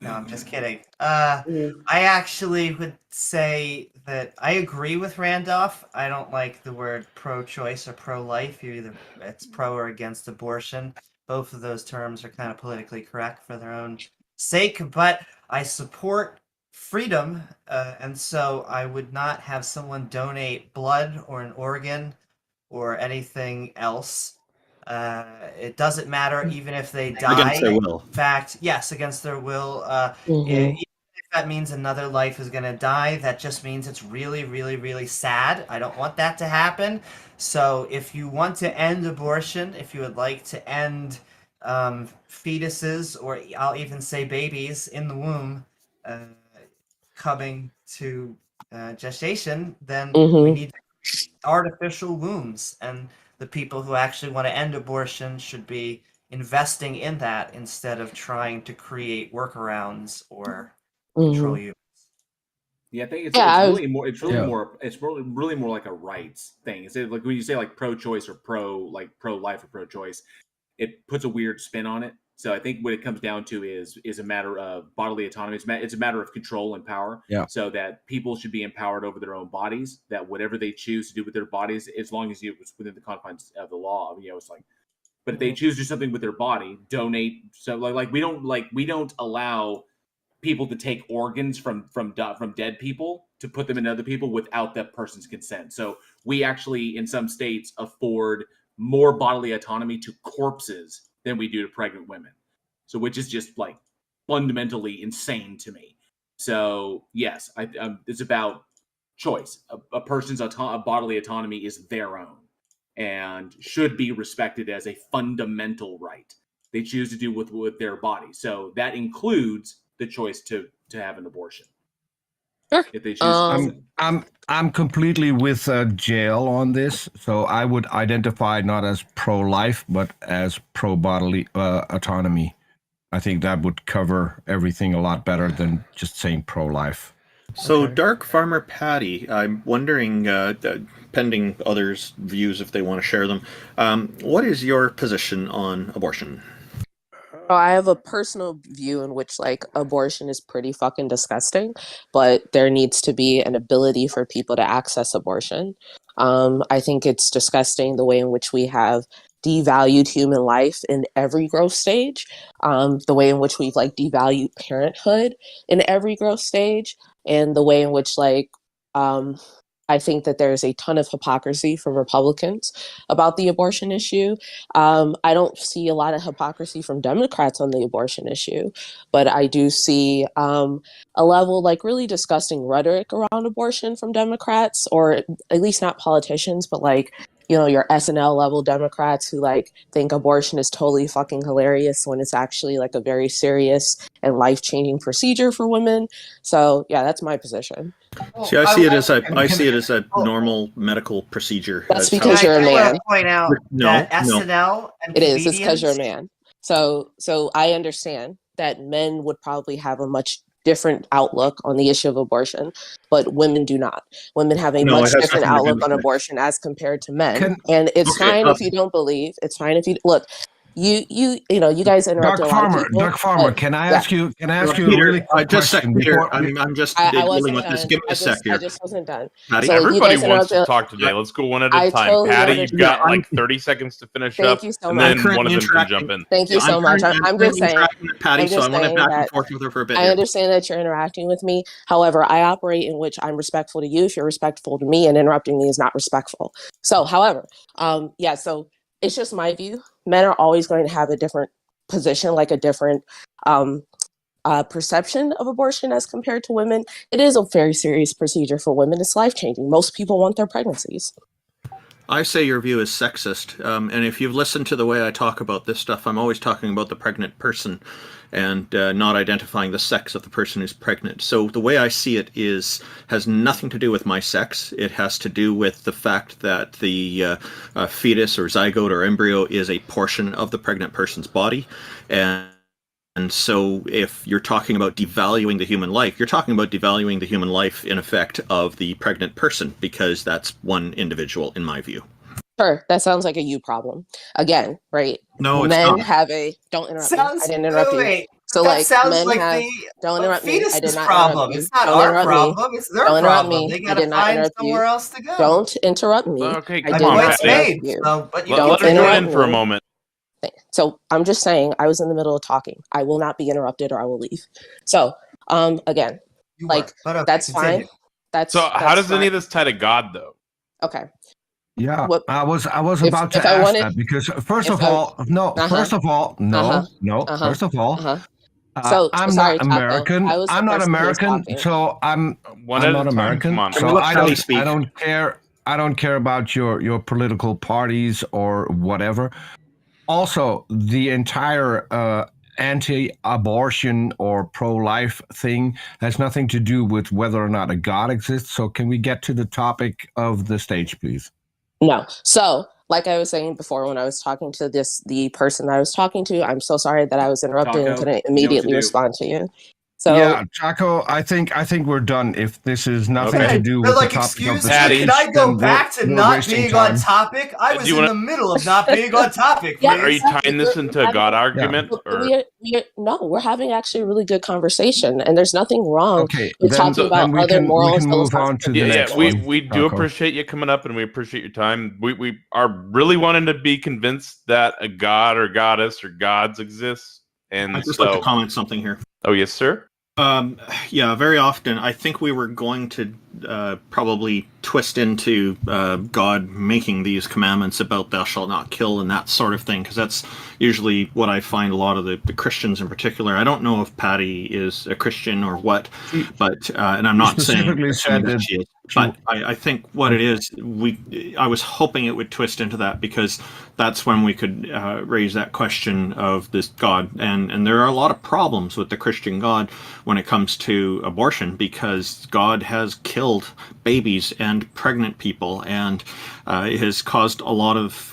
S6: No, I'm just kidding. I actually would say that I agree with Randolph. I don't like the word pro-choice or pro-life. It's pro or against abortion. Both of those terms are kind of politically correct for their own sake, but I support freedom, and so I would not have someone donate blood or an organ or anything else. It doesn't matter even if they die.
S7: Against their will.
S6: In fact, yes, against their will. Even if that means another life is going to die, that just means it's really, really, really sad. I don't want that to happen. So if you want to end abortion, if you would like to end fetuses, or I'll even say babies in the womb coming to gestation, then we need artificial wombs, and the people who actually want to end abortion should be investing in that instead of trying to create workarounds or control you.
S3: Yeah, I think it's really more like a rights thing. It's like when you say like pro-choice or pro-life or pro-choice, it puts a weird spin on it. So I think what it comes down to is a matter of bodily autonomy. It's a matter of control and power.
S2: Yeah.
S3: So that people should be empowered over their own bodies. That whatever they choose to do with their bodies, as long as it's within the confines of the law, it's like. But if they choose to do something with their body, donate. So we don't allow people to take organs from dead people to put them in other people without that person's consent. So we actually, in some states, afford more bodily autonomy to corpses than we do to pregnant women. So which is just like fundamentally insane to me. So yes, it's about choice. A person's bodily autonomy is their own and should be respected as a fundamental right. They choose to do with their body. So that includes the choice to have an abortion.
S13: Sure.
S3: If they choose
S2: I'm completely with Jail on this. So I would identify not as pro-life, but as pro-bodily autonomy. I think that would cover everything a lot better than just saying pro-life.
S7: So, Dark Farmer Patty, I'm wondering, pending others' views if they want to share them, what is your position on abortion?
S13: I have a personal view in which like abortion is pretty fucking disgusting, but there needs to be an ability for people to access abortion. I think it's disgusting the way in which we have devalued human life in every growth stage, the way in which we've like devalued parenthood in every growth stage, and the way in which like I think that there's a ton of hypocrisy from Republicans about the abortion issue. I don't see a lot of hypocrisy from Democrats on the abortion issue, but I do see a level like really disgusting rhetoric around abortion from Democrats, or at least not politicians, but like, you know, your SNL level Democrats who like think abortion is totally fucking hilarious when it's actually like a very serious and life-changing procedure for women. So yeah, that's my position.
S7: See, I see it as a normal medical procedure.
S13: That's because you're a man.
S6: Point out that SNL and
S13: it is. It's because you're a
S6: comedians-
S13: man. So I understand that men would probably have a much different outlook on the issue of abortion, but women do not. Women have a much different outlook on abortion as compared to men. And it's fine if you don't believe. It's fine if you look. You know, you guys interrupt a lot of people.
S2: Dark Farmer, can I ask you a really quick question?
S7: I'm just dealing with this. Give me a sec here.
S13: I just wasn't done.
S5: Patty, everybody wants to talk today. Let's go one at a time.
S13: Totally
S5: Patty, you've got like 30 seconds to finish up.
S13: Thank you so
S5: and
S13: much.
S5: then one of them can jump in.
S13: Thank you so much. I'm just saying.
S7: Patty, so I want to back and forth with her for a bit.
S13: I understand that you're interacting with me. However, I operate in which I'm respectful to you if you're respectful to me, and interrupting me is not respectful. So, however, so it's just my view. Men are always going to have a different position, like a different perception of abortion as compared to women. It is a very serious procedure for women. It's life-changing. Most people want their pregnancies.
S7: I say your view is sexist, and if you've listened to the way I talk about this stuff, I'm always talking about the pregnant person and not identifying the sex of the person who's pregnant. So the way I see it has nothing to do with my sex. It has to do with the fact that the fetus or zygote or embryo is a portion of the pregnant person's body. And so if you're talking about devaluing the human life, you're talking about devaluing the human life, in effect, of the pregnant person, because that's one individual, in my view.
S13: Sure, that sounds like a you problem. Again, right?
S7: No, it's
S13: men
S7: not.
S13: have a... Don't interrupt me. I didn't interrupt you. So
S6: that
S13: like,
S6: sounds
S13: men
S6: like
S13: have... Don't interrupt me. I did not
S6: problem.
S13: interrupt you.
S6: It's not
S13: Don't
S6: our
S13: interrupt
S6: problem.
S13: me.
S6: It's their
S13: Don't interrupt
S6: problem.
S13: me.
S6: They
S13: I
S6: gotta
S13: did not
S6: find
S13: interrupt
S6: somewhere
S13: you.
S6: else to go.
S13: Don't interrupt me.
S5: Okay,
S6: I
S5: come
S6: did
S5: on,
S6: what's
S5: Patty.
S6: made. So, but you
S5: Let her go in for a moment.
S13: So I'm just saying, I was in the middle of talking. I will not be interrupted, or I will leave. So, again, that's fine.
S5: So how does any of this tie to God, though?
S13: Okay.
S2: Yeah, I was about to ask that, because first of all,
S13: so
S2: I'm
S13: sorry,
S2: not American. I'm not American, so I'm not American. So I don't care about your political parties or whatever. Also, the entire anti-abortion or pro-life thing has nothing to do with whether or not a God exists. So can we get to the topic of the stage, please?
S13: No. So, like I was saying before, when I was talking to the person that I was talking to, I'm so sorry that I was interrupted and couldn't immediately respond to you. So
S2: yeah, Chaco, I think we're done. If this is nothing to do with the topic of the stage,
S6: can I go back to not being on topic? I was in the middle of not being on topic.
S5: Are you tying this into a God argument?
S13: No, we're having actually a really good conversation, and there's nothing wrong with talking about other moral and philosophical.
S5: We do appreciate you coming up, and we appreciate your time. We are really wanting to be convinced that a God or goddess or gods exist. And
S7: I'd just like to comment something here.
S5: Oh, yes, sir.
S7: Yeah, very often I think we were going to probably twist into God making these commandments about thou shalt not kill and that sort of thing, because that's usually what I find a lot of the Christians in particular. I don't know if Patty is a Christian or what, but and I'm not saying that she is. But I think what it is, I was hoping it would twist into that, because that's when we could raise that question of this God. And there are a lot of problems with the Christian God when it comes to abortion, because God has killed babies and pregnant people, and it has caused a lot of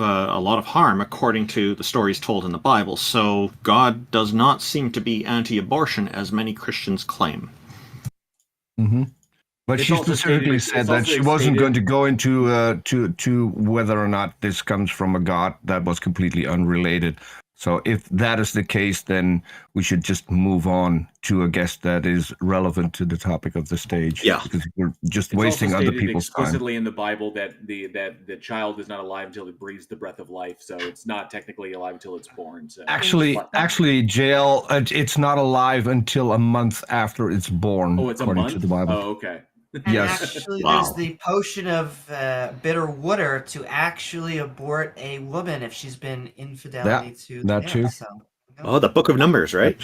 S7: harm according to the stories told in the Bible. So God does not seem to be anti-abortion as many Christians claim.
S2: Mm-hmm. But she specifically said that she wasn't going to go into to whether or not this comes from a god. That was completely unrelated. So if that is the case, then we should just move on to a guest that is relevant to the topic of the stage.
S7: Yeah,
S2: because we're just wasting other people's time.
S3: Explicitly in the Bible that the child is not alive until it breathes the breath of life. So it's not technically alive until it's born. So
S2: actually, JL, it's not alive until a month after it's born.
S3: Oh, it's
S2: according
S3: a month?
S2: to the Bible.
S3: Oh, okay.
S6: And
S2: yes.
S6: actually, there's the potion of bitter water to actually abort a woman if she's been infidelity to the
S2: that
S6: man.
S2: too.
S6: So,
S7: Oh, the Book of Numbers, right?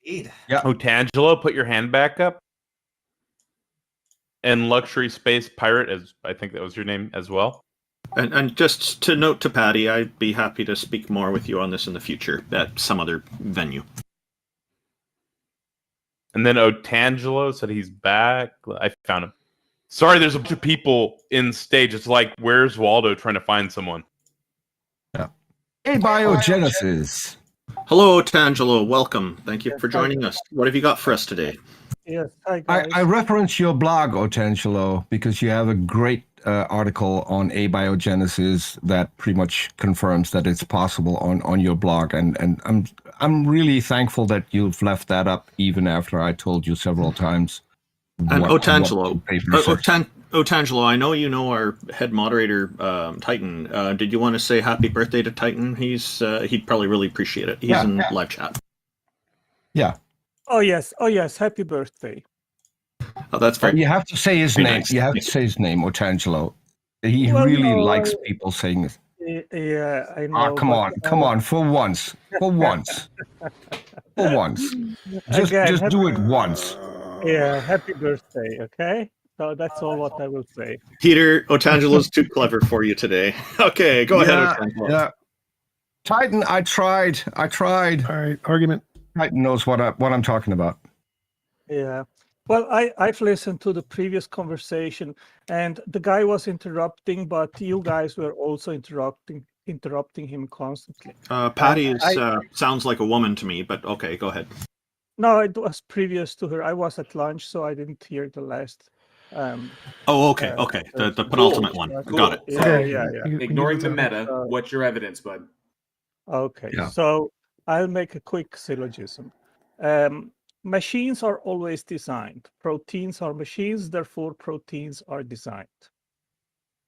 S6: Indeed.
S2: Yeah.
S5: Oh, Tangelo, put your hand back up. And Luxury Space Pirate, as I think that was your name as well.
S7: And just to note to Patty, I'd be happy to speak more with you on this in the future at some other venue.
S5: And then Otangelo said he's back. I found him. Sorry, there's a bunch of people in stage. It's like, where's Waldo trying to find someone?
S2: Yeah. Abiogenesis.
S7: Hello, Otangelo. Welcome. Thank you for joining us. What have you got for us today?
S14: Yes, hi guys.
S2: I reference your blog, Otangelo, because you have a great article on abiogenesis that pretty much confirms that it's possible on your blog, and I'm really thankful that you've left that up even after I told you several times.
S7: And Otangelo, I know you know our head moderator, Titan. Did you want to say happy birthday to Titan? He'd probably really appreciate it. He's in live chat.
S2: Yeah.
S14: Oh yes, happy birthday.
S7: Oh, that's very.
S2: You have to say his name.
S7: Nice.
S2: You have to say his name, Otangelo. He really likes people saying this.
S14: Yeah, I know.
S2: Come on, for once. Just do it once.
S14: Yeah, happy birthday, okay? So that's all what I will say.
S7: Peter, Otangelo's too clever for you today. Okay, go ahead, Otangelo.
S2: Yeah. Titan, I tried.
S4: All right, argument.
S2: Titan knows what I'm talking about.
S14: Yeah. Well, I've listened to the previous conversation, and the guy was interrupting, but you guys were also interrupting him constantly.
S7: Patty sounds like a woman to me, but okay, go ahead.
S14: No, it was previous to her. I was at lunch, so I didn't hear the last.
S7: Okay. The penultimate one.
S3: Cool.
S7: Got it.
S14: Yeah.
S3: Ignoring the meta, what's your evidence, bud?
S14: Okay,
S2: Yeah.
S14: so I'll make a quick syllogism. Machines are always designed. Proteins are machines, therefore proteins are designed.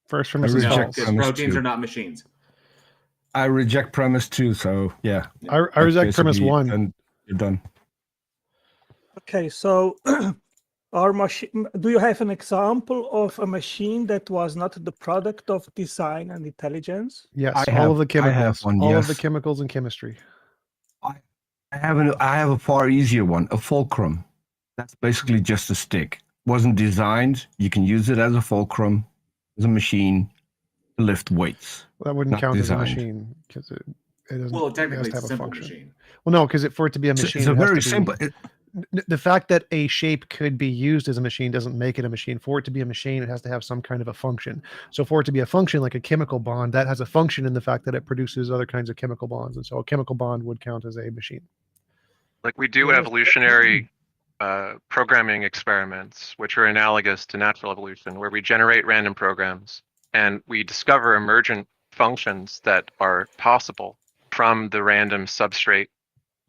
S4: First premise is false.
S3: Proteins are not machines.
S2: I reject premise 2, so yeah.
S4: I reject premise 1.
S2: And you're done.
S14: Okay, so do you have an example of a machine that was not the product of design and intelligence?
S4: Yes, all of the chemicals.
S2: One,
S4: all
S2: yes.
S4: of the chemicals and chemistry.
S2: I have a far easier one, a fulcrum. That's basically just a stick. Wasn't designed. You can use it as a fulcrum, as a machine, to lift weights.
S4: Well, that wouldn't count as a machine because it doesn't.
S3: Well, technically,
S4: it has
S3: it's
S4: to
S3: a
S4: have
S3: simple
S4: function.
S3: machine.
S4: Well, no, because for it to be a machine,
S2: it's a very simple.
S4: The fact that a shape could be used as a machine doesn't make it a machine. For it to be a machine, it has to have some kind of a function. So for it to be a function like a chemical bond, that has a function in the fact that it produces other kinds of chemical bonds. And so a chemical bond would count as a machine.
S9: Like we do evolutionary programming experiments, which are analogous to natural evolution, where we generate random programs and we discover emergent functions that are possible from the random substrate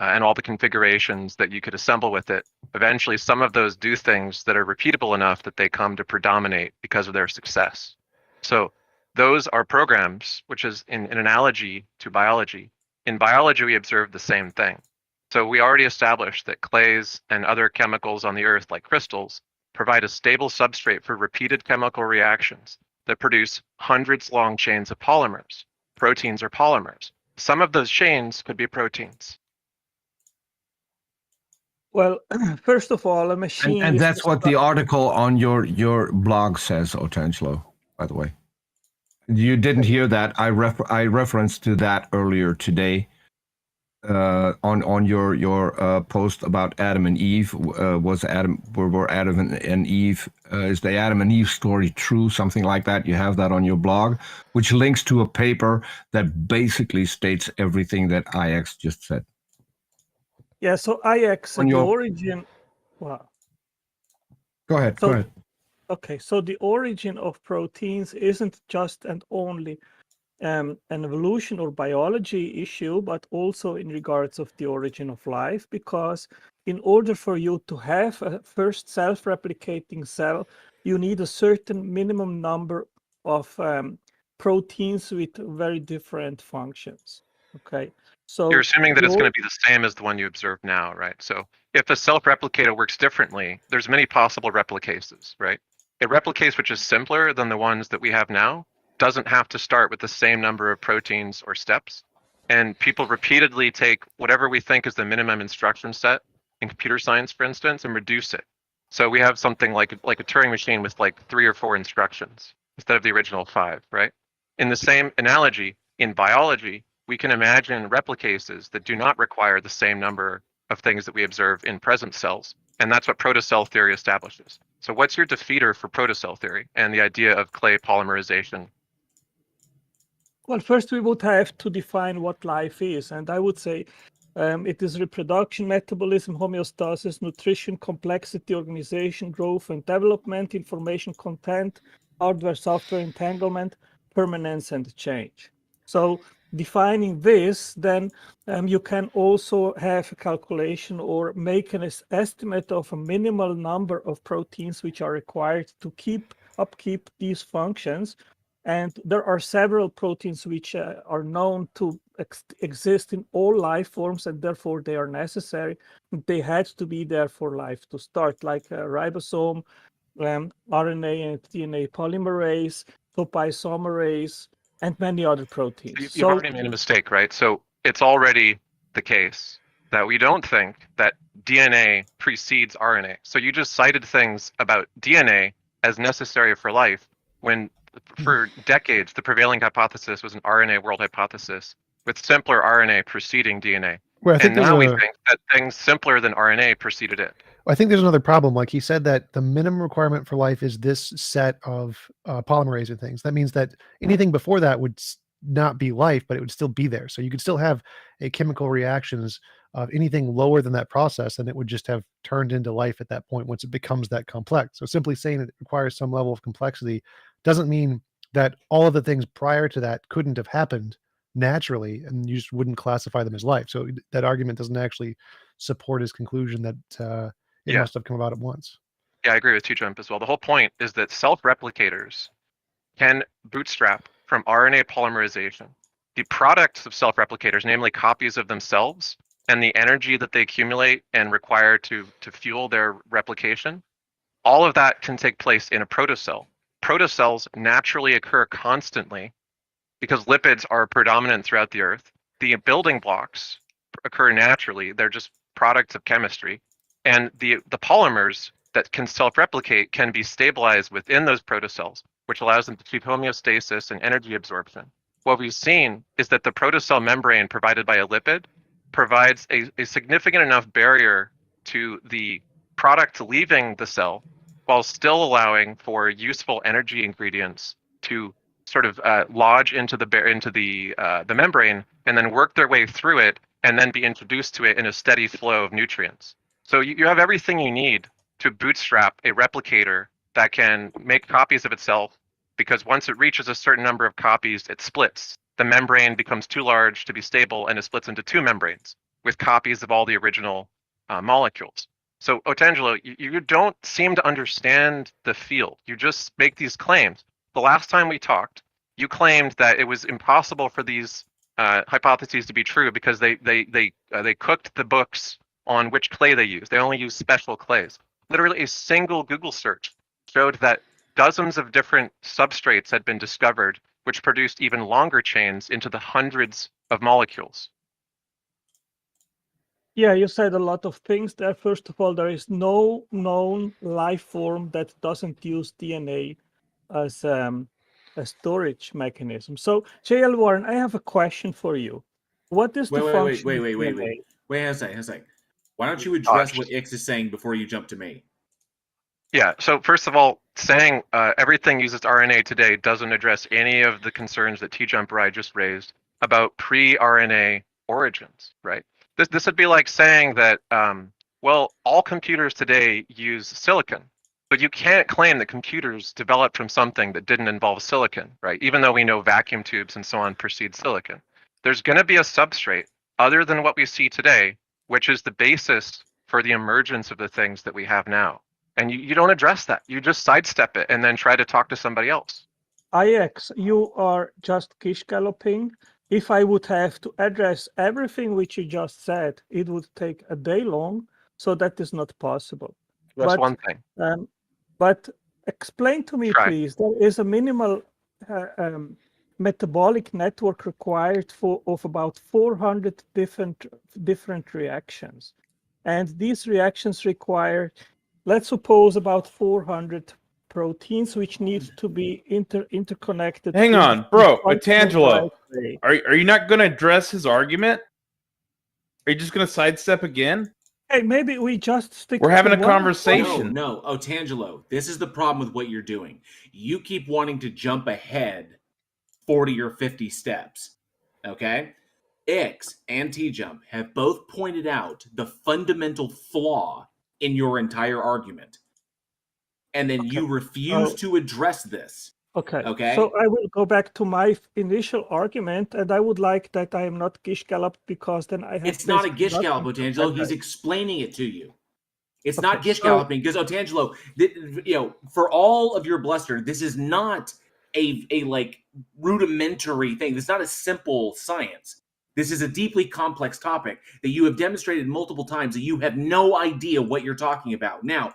S9: and all the configurations that you could assemble with it. Eventually, some of those do things that are repeatable enough that they come to predominate because of their success. So those are programs, which is in an analogy to biology. In biology, we observe the same thing. So we already established that clays and other chemicals on the earth, like crystals, provide a stable substrate for repeated chemical reactions that produce hundreds long chains of polymers. Proteins are polymers. Some of those chains could be proteins.
S14: Well, first of all, a machine.
S2: And that's what the article on your blog says, Otangelo, by the way. You didn't hear that. I referenced to that earlier today. On your post about Adam and Eve, were Adam and Eve, is the Adam and Eve story true? Something like that. You have that on your blog, which links to a paper that basically states everything that IX just said.
S14: Yeah, so IX, the origin. Wow.
S2: Go ahead.
S14: Okay, so the origin of proteins isn't just and only an evolution or biology issue, but also in regards of the origin of life, because in order for you to have a first self-replicating cell, you need a certain minimum number of proteins with very different functions. Okay, so
S9: you're assuming that it's going to be the same as the one you observe now, right? So if a self-replicator works differently, there's many possible replicases, right? A replicase which is simpler than the ones that we have now doesn't have to start with the same number of proteins or steps. And people repeatedly take whatever we think is the minimum instruction set in computer science, for instance, and reduce it. So we have something like a Turing machine with like 3 or 4 instructions instead of the original 5, right? In the same analogy, in biology, we can imagine replicases that do not require the same number of things that we observe in present cells. And that's what protocell theory establishes. So what's your defeater for protocell theory and the idea of clay polymerization?
S14: Well, first we would have to define what life is. And I would say it is reproduction, metabolism, homeostasis, nutrition, complexity, organization, growth and development, information content, hardware, software entanglement, permanence and change. So defining this, then you can also have a calculation or make an estimate of a minimal number of proteins which are required to upkeep these functions. And there are several proteins which are known to exist in all life forms, and therefore they are necessary. They had to be there for life to start, like ribosome, RNA and DNA polymerase, topoisomerase, and many other proteins.
S9: You've already made a mistake, right? So it's already the case that we don't think that DNA precedes RNA. So you just cited things about DNA as necessary for life when for decades the prevailing hypothesis was an RNA world hypothesis with simpler RNA preceding DNA.
S4: Well,
S9: and now we think that things simpler than RNA preceded it.
S4: I think there's another problem. Like he said that the minimum requirement for life is this set of polymerase and things. That means that anything before that would not be life, but it would still be there. So you could still have a chemical reactions of anything lower than that process, and it would just have turned into life at that point once it becomes that complex. So simply saying it requires some level of complexity doesn't mean that all of the things prior to that couldn't have happened naturally, and you just wouldn't classify them as life. So that argument doesn't actually support his conclusion that it must have come about at once.
S9: Yeah, I agree with TJump as well. The whole point is that self-replicators can bootstrap from RNA polymerization. The products of self-replicators, namely copies of themselves, and the energy that they accumulate and require to fuel their replication, all of that can take place in a protocell. Protocells naturally occur constantly because lipids are predominant throughout the Earth. The building blocks occur naturally. They're just products of chemistry. And the polymers that can self-replicate can be stabilized within those protocells, which allows them to achieve homeostasis and energy absorption. What we've seen is that the protocell membrane provided by a lipid provides a significant enough barrier to the product leaving the cell while still allowing for useful energy ingredients to sort of lodge into the membrane and then work their way through it and then be introduced to it in a steady flow of nutrients. So you have everything you need to bootstrap a replicator that can make copies of itself, because once it reaches a certain number of copies, it splits. The membrane becomes too large to be stable and it splits into 2 membranes with copies of all the original molecules. So Otangelo, you don't seem to understand the field. You just make these claims. The last time we talked, you claimed that it was impossible for these hypotheses to be true because they cooked the books on which clay they use. They only use special clays. Literally a single Google search showed that dozens of different substrates had been discovered which produced even longer chains into the hundreds of molecules.
S14: Yeah, you said a lot of things there. First of all, there is no known life form that doesn't use DNA as a storage mechanism. So, J.L. Warren, I have a question for you. What is the function?
S3: Wait a second. Why don't you address what Ix is saying before you jump to me?
S9: Yeah, so first of all, saying everything uses RNA today doesn't address any of the concerns that TJump just raised about pre-RNA origins, right? This would be like saying that, well, all computers today use silicon. But you can't claim that computers developed from something that didn't involve silicon, right? Even though we know vacuum tubes and so on precede silicon. There's going to be a substrate other than what we see today, which is the basis for the emergence of the things that we have now. And you don't address that. You just sidestep it and then try to talk to somebody else.
S14: IX, you are just kish galloping. If I would have to address everything which you just said, it would take a day long. So that is not possible.
S9: That's one thing.
S14: But explain to me, please, there is a minimal metabolic network required of about 400 different reactions. And these reactions require, let's suppose, about 400 proteins which need to be interconnected.
S5: Hang on, bro, Otangelo, are you not going to address his argument? Are you just going to sidestep again?
S14: Hey, maybe we just stick.
S5: We're having a conversation.
S3: No, Otangelo, this is the problem with what you're doing. You keep wanting to jump ahead 40 or 50 steps. Okay? X and TJump have both pointed out the fundamental flaw in your entire argument. And then you refuse to address this.
S14: Okay. So I will go back to my initial argument, and I would like that I am not gish galloped, because then I have.
S3: It's not a gish gallop, Otangelo. He's explaining it to you. It's not gish galloping, because Otangelo, for all of your bluster, this is not a like rudimentary thing. It's not a simple science. This is a deeply complex topic that you have demonstrated multiple times that you have no idea what you're talking about. Now,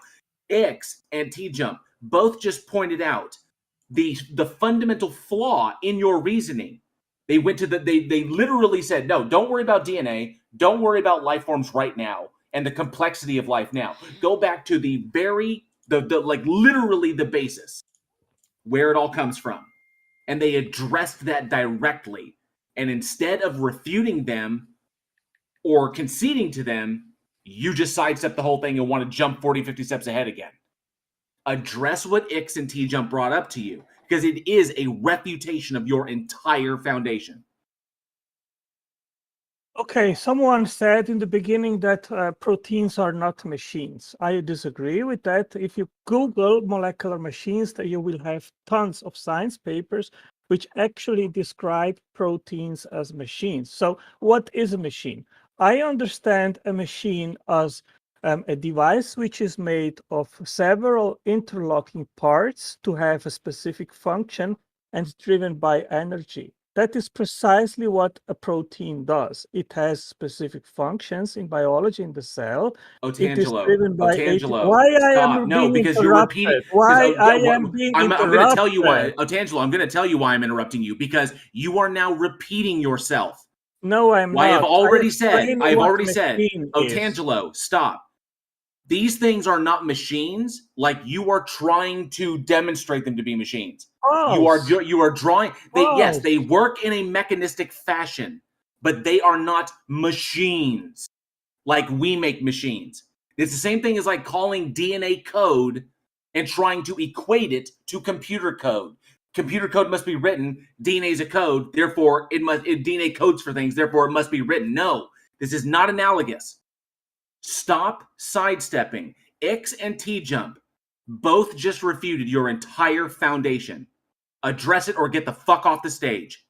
S3: X and TJump both just pointed out the fundamental flaw in your reasoning. They went to they literally said, no, don't worry about DNA, don't worry about life forms right now and the complexity of life now. Go back to the literally the basis where it all comes from. And they addressed that directly. And instead of refuting them or conceding to them, you just sidestep the whole thing and want to jump 40, 50 steps ahead again. Address what X and TJump brought up to you, because it is a refutation of your entire foundation.
S14: Okay, someone said in the beginning that proteins are not machines. I disagree with that. If you Google molecular machines, you will have tons of science papers which actually describe proteins as machines. So what is a machine? I understand a machine as a device which is made of several interlocking parts to have a specific function and driven by energy. That is precisely what a protein does. It has specific functions in biology in the cell.
S3: Otangelo,
S14: it is driven by
S3: Otangelo,
S14: why
S3: stop.
S14: I am
S3: no,
S14: being
S3: because
S14: interrupted.
S3: You're repeating.
S14: Why I am being interrupted.
S3: I'm going to tell you why, Otangelo. I'm going to tell you why I'm interrupting you, because you are now repeating yourself.
S14: No, I'm not.
S3: I have already said.
S14: Otangelo,
S3: stop. These things are not machines. Like you are trying to demonstrate them to be machines. You are drawing. Yes, they work in a mechanistic fashion, but they are not machines. Like we make machines. It's the same thing as like calling DNA code and trying to equate it to computer code. Computer code must be written. DNA is a code. Therefore, DNA codes for things. Therefore, it must be written. No, this is not analogous. Stop sidestepping. X and TJump both just refuted your entire foundation. Address it or get the fuck off the stage.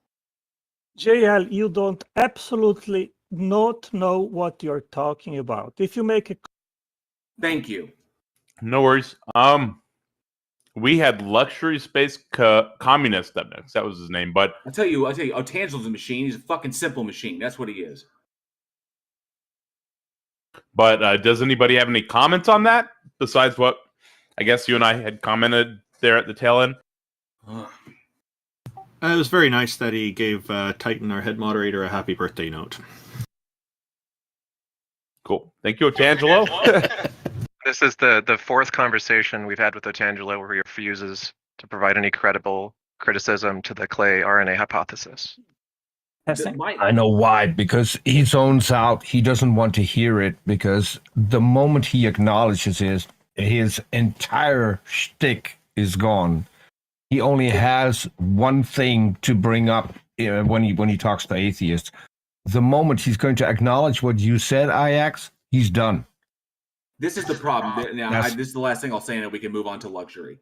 S14: JL, you don't absolutely not know what you're talking about. If you make a...
S3: Thank you.
S5: No worries. We had luxury space communist up next. That was his name. But
S3: I'll tell you, Otangelo's a machine. He's a fucking simple machine. That's what he is.
S5: But does anybody have any comments on that besides what I guess you and I had commented there at the tail end?
S7: It was very nice that he gave Titan, our head moderator, a happy birthday note.
S5: Cool. Thank you, Otangelo.
S9: This is the fourth conversation we've had with Otangelo where he refuses to provide any credible criticism to the clay RNA hypothesis.
S2: I know why, because he zones out. He doesn't want to hear it, because the moment he acknowledges it, his entire shtick is gone. He only has one thing to bring up when he talks to atheists. The moment he's going to acknowledge what you said, Ajax, he's done.
S3: This is the problem. Now, this is the last thing I'll say, and we can move on to luxury.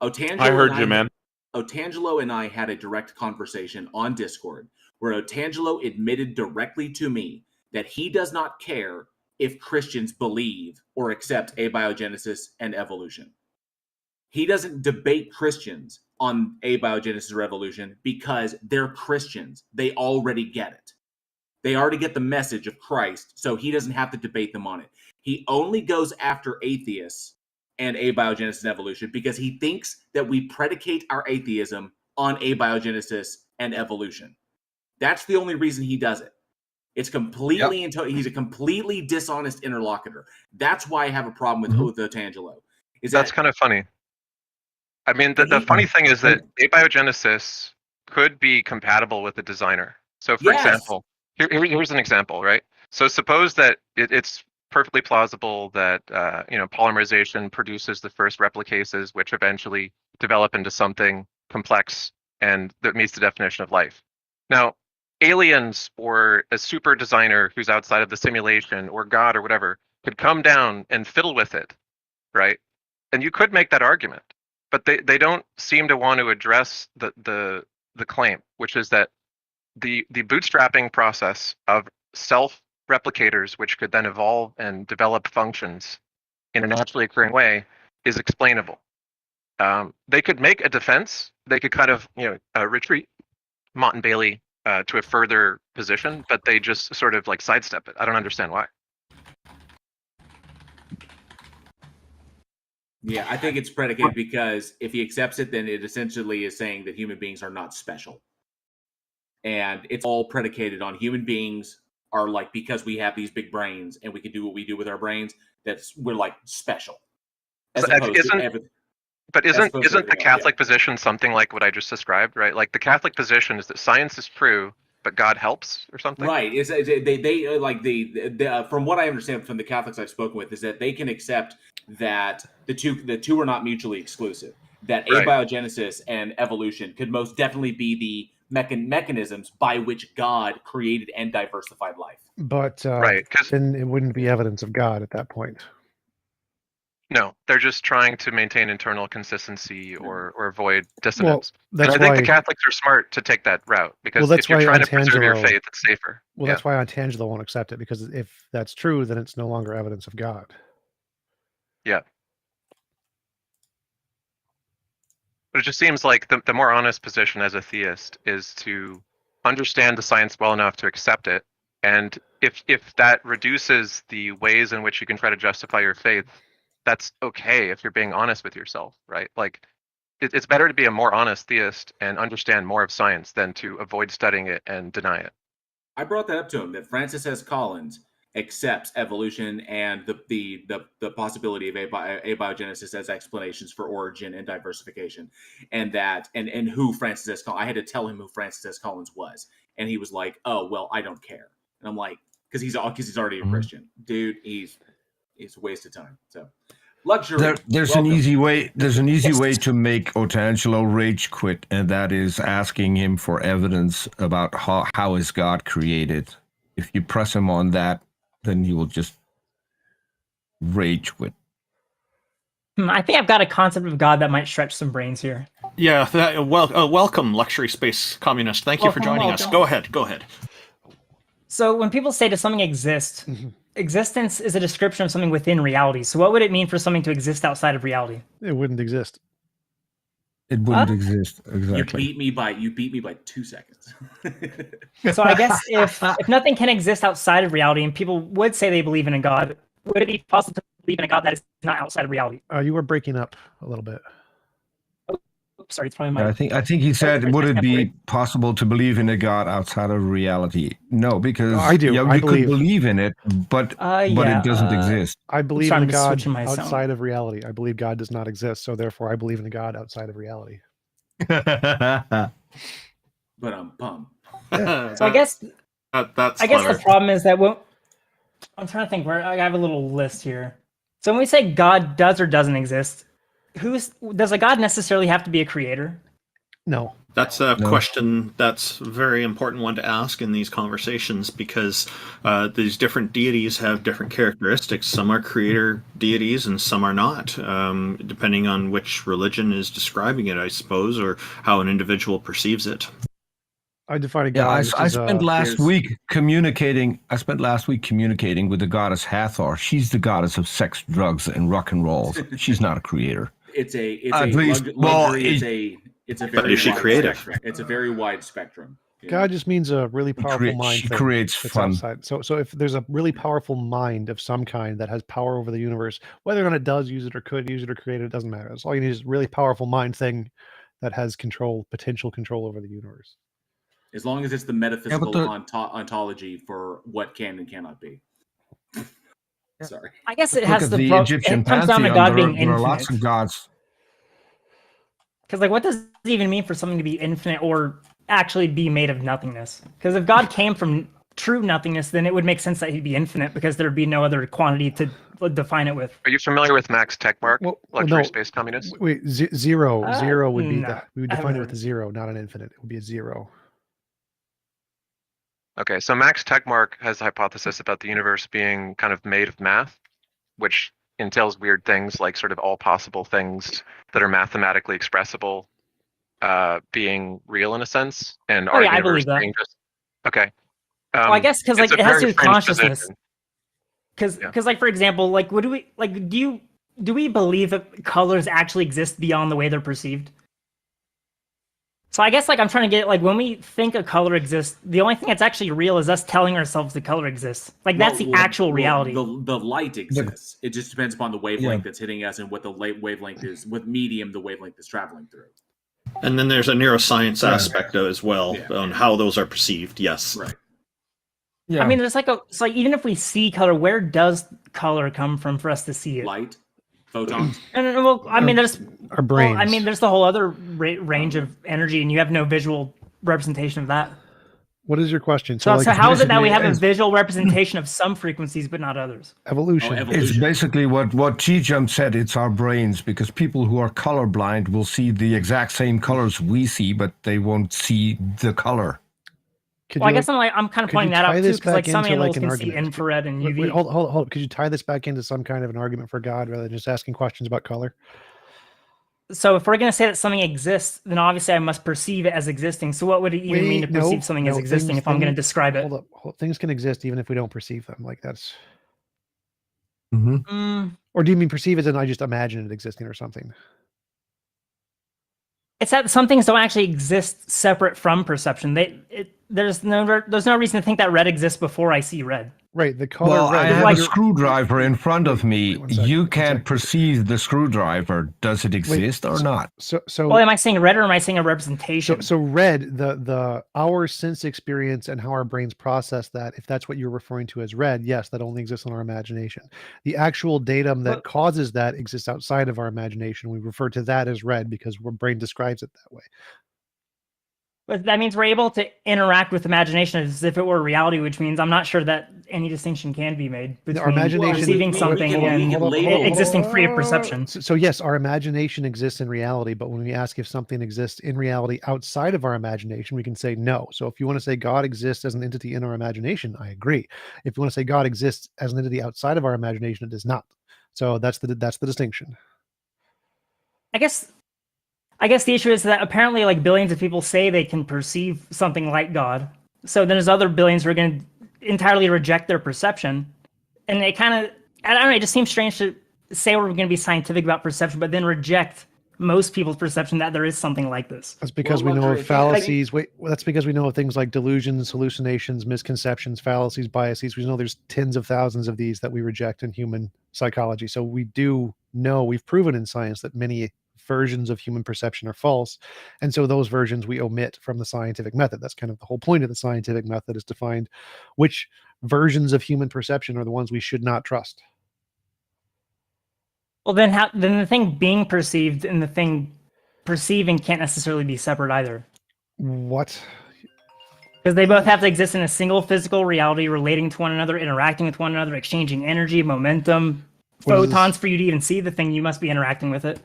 S3: Otangelo
S5: I heard you, man.
S3: Otangelo and I had a direct conversation on Discord where Otangelo admitted directly to me that he does not care if Christians believe or accept abiogenesis and evolution. He doesn't debate Christians on abiogenesis or evolution because they're Christians. They already get it. They already get the message of Christ, so he doesn't have to debate them on it. He only goes after atheists and abiogenesis and evolution because he thinks that we predicate our atheism on abiogenesis and evolution. That's the only reason he does it. It's completely he's a completely dishonest interlocutor. That's why I have a problem with Otangelo.
S9: That's kind of funny. I mean, the funny thing is that abiogenesis could be compatible with the designer. So, for example, here's an example, right? So, suppose that it's perfectly plausible that polymerization produces the first replicases, which eventually develop into something complex and that meets the definition of life. Now, aliens or a super designer who's outside of the simulation or God or whatever could come down and fiddle with it, right? And you could make that argument, but they don't seem to want to address the claim, which is that the bootstrapping process of self-replicators, which could then evolve and develop functions in a naturally occurring way, is explainable. They could make a defense. They could kind of retreat Mott and Bailey to a further position, but they just sort of like sidestep it. I don't understand why.
S3: Yeah, I think it's predicated because if he accepts it, then it essentially is saying that human beings are not special. And it's all predicated on human beings are like, because we have these big brains and we can do what we do with our brains, we're like special. As opposed to everything.
S9: But isn't the Catholic position something like what I just described, right? Like the Catholic position is that science is true, but God helps, or something.
S3: Right. They like from what I understand from the Catholics I've spoken with is that they can accept that the two are not mutually exclusive. That abiogenesis and evolution could most definitely be the mechanisms by which God created and diversified life.
S4: But then it wouldn't be evidence of God at that point.
S9: No, they're just trying to maintain internal consistency or avoid dissonance.
S4: Well,
S9: and I think the Catholics are smart to take that route because if you're trying to preserve your faith, it's safer.
S4: Well, that's why Otangelo won't accept it, because if that's true, then it's no longer evidence of God.
S9: Yeah. But it just seems like the more honest position as a theist is to understand the science well enough to accept it. And if that reduces the ways in which you can try to justify your faith, that's okay if you're being honest with yourself, right? Like, it's better to be a more honest theist and understand more of science than to avoid studying it and deny it.
S3: I brought that up to him, that Francis S. Collins accepts evolution and the possibility of abiogenesis as explanations for origin and diversification, and who Francis S. Collins. I had to tell him who Francis S. Collins was, and he was like, "Oh well, I don't care." And I'm like, because he's already a Christian, dude. He's a waste of time. So. Luxury.
S2: There's an easy way. There's an easy way to make Otangelo rage quit, and that is asking him for evidence about how is God created. If you press him on that, then he will just rage quit.
S15: I think I've got a concept of God that might stretch some brains here.
S7: Yeah. Welcome, luxury space communist. Thank you for joining us. Go ahead.
S15: So when people say does something exist, existence is a description of something within reality. So what would it mean for something to exist outside of reality?
S4: It wouldn't exist.
S2: It wouldn't exist. Exactly.
S3: You beat me by 2 seconds.
S15: So I guess if nothing can exist outside of reality, and people would say they believe in a God, would it be possible to believe in a God that is not outside of reality?
S4: You were breaking up a little bit.
S15: Sorry, it's probably my.
S2: I think he said, would it be possible to believe in a God outside of reality? No, because
S4: I do.
S2: Yeah, you could believe in it, but it doesn't exist.
S4: I believe in a God outside of reality. I believe God does not exist, so therefore I believe in a God outside of reality.
S3: But I'm bummed.
S15: So I guess the problem is that I'm trying to think where I have a little list here. So when we say God does or doesn't exist, does a God necessarily have to be a creator?
S4: No.
S7: That's a question that's a very important one to ask in these conversations, because these different deities have different characteristics. Some are creator deities and some are not, depending on which religion is describing it, I suppose, or how an individual perceives it.
S4: I define a god.
S2: I spent last week communicating. I spent last week communicating with the goddess Hathor. She's the goddess of sex, drugs, and rock and rolls. She's not a creator.
S3: It's a very wide spectrum. It's a very wide spectrum.
S4: God just means a really powerful mind.
S2: She creates fun.
S4: Outside. So if there's a really powerful mind of some kind that has power over the universe, whether or not it does use it or could use it or create it, it doesn't matter. It's all you need is a really powerful mind thing that has potential control over the universe.
S3: As long as it's the metaphysical ontology for what can and cannot be. Sorry.
S15: I guess it has the Egyptian. It comes down to God being infinite. There are
S2: lots of gods.
S15: Because, like, what does it even mean for something to be infinite or actually be made of nothingness? Because if God came from true nothingness, then it would make sense that he'd be infinite, because there'd be no other quantity to define it with.
S9: Are you familiar with Max Tegmark, luxury space communist?
S4: Wait, zero would be that. We would define it with a zero, not an infinite. It would be a zero.
S9: Okay, so Max Tegmark has a hypothesis about the universe being kind of made of math, which entails weird things like sort of all possible things that are mathematically expressible being real in a sense, and our universe
S15: I believe that.
S9: being just okay.
S15: Well, I guess because like it has to do with consciousness. Because like for example, like do we believe that colors actually exist beyond the way they're perceived? So I guess like I'm trying to get like when we think a color exists, the only thing that's actually real is us telling ourselves the color exists. Like that's the actual reality.
S3: The light exists. It just depends upon the wavelength that's hitting us and what the wavelength is, what medium the wavelength is traveling through.
S7: And then there's a neuroscience aspect as well on how those are perceived. Yes.
S3: Right.
S15: Yeah. I mean, there's like it's like even if we see color, where does color come from for us to see it?
S3: Light. Photons.
S15: And well, I mean, there's
S4: our brains.
S15: Well, I mean, there's the whole other range of energy, and you have no visual representation of that.
S4: What is your question?
S15: So how is it that we have a visual representation of some frequencies but not others?
S4: Evolution.
S2: It's basically what TJump said. It's our brains, because people who are colorblind will see the exact same colors we see, but they won't see the color.
S15: I guess I'm kind of pointing that out too, because like some animals can see infrared and UV.
S4: Wait, hold. Could you tie this back into some kind of an argument for God rather than just asking questions about color?
S15: So if we're going to say that something exists, then obviously I must perceive it as existing. So what would it even mean to perceive something as existing if I'm going to describe it?
S4: Hold up. Things can exist even if we don't perceive them. Like that's. Or do you mean perceive as in I just imagine it existing or something?
S15: It's that some things don't actually exist separate from perception. There's no reason to think that red exists before I see red.
S4: Right, the color.
S2: Well,
S4: red.
S2: I have a screwdriver in front of me. You can't perceive the screwdriver. Does it exist or not?
S4: So.
S15: Well, am I saying red or am I saying a representation?
S4: So red, the our sense experience and how our brains process that. If that's what you're referring to as red, yes, that only exists in our imagination. The actual datum that causes that exists outside of our imagination. We refer to that as red because our brain describes it that way.
S15: But that means we're able to interact with imagination as if it were reality, which means I'm not sure that any distinction can be made between
S4: our imagination
S15: perceiving something and existing free of perception.
S4: So yes, our imagination exists in reality, but when we ask if something exists in reality outside of our imagination, we can say no. So if you want to say God exists as an entity in our imagination, I agree. If you want to say God exists as an entity outside of our imagination, it does not. So that's the distinction.
S15: I guess the issue is that apparently like billions of people say they can perceive something like God. So then there's other billions who are going to entirely reject their perception. And it kind of, I don't know, it just seems strange to say we're going to be scientific about perception, but then reject most people's perception that there is something like this.
S4: That's because we know of fallacies. That's because we know of things like delusions, hallucinations, misconceptions, fallacies, biases. We know there's tens of thousands of these that we reject in human psychology. So we do know, we've proven in science that many versions of human perception are false, and so those versions we omit from the scientific method. That's kind of the whole point of the scientific method, is to find which versions of human perception are the ones we should not trust.
S15: Well, then the thing being perceived and the thing perceiving can't necessarily be separate either.
S4: What?
S15: Because they both have to exist in a single physical reality, relating to one another, interacting with one another, exchanging energy, momentum, photons for you to even see the thing. You must be interacting with it.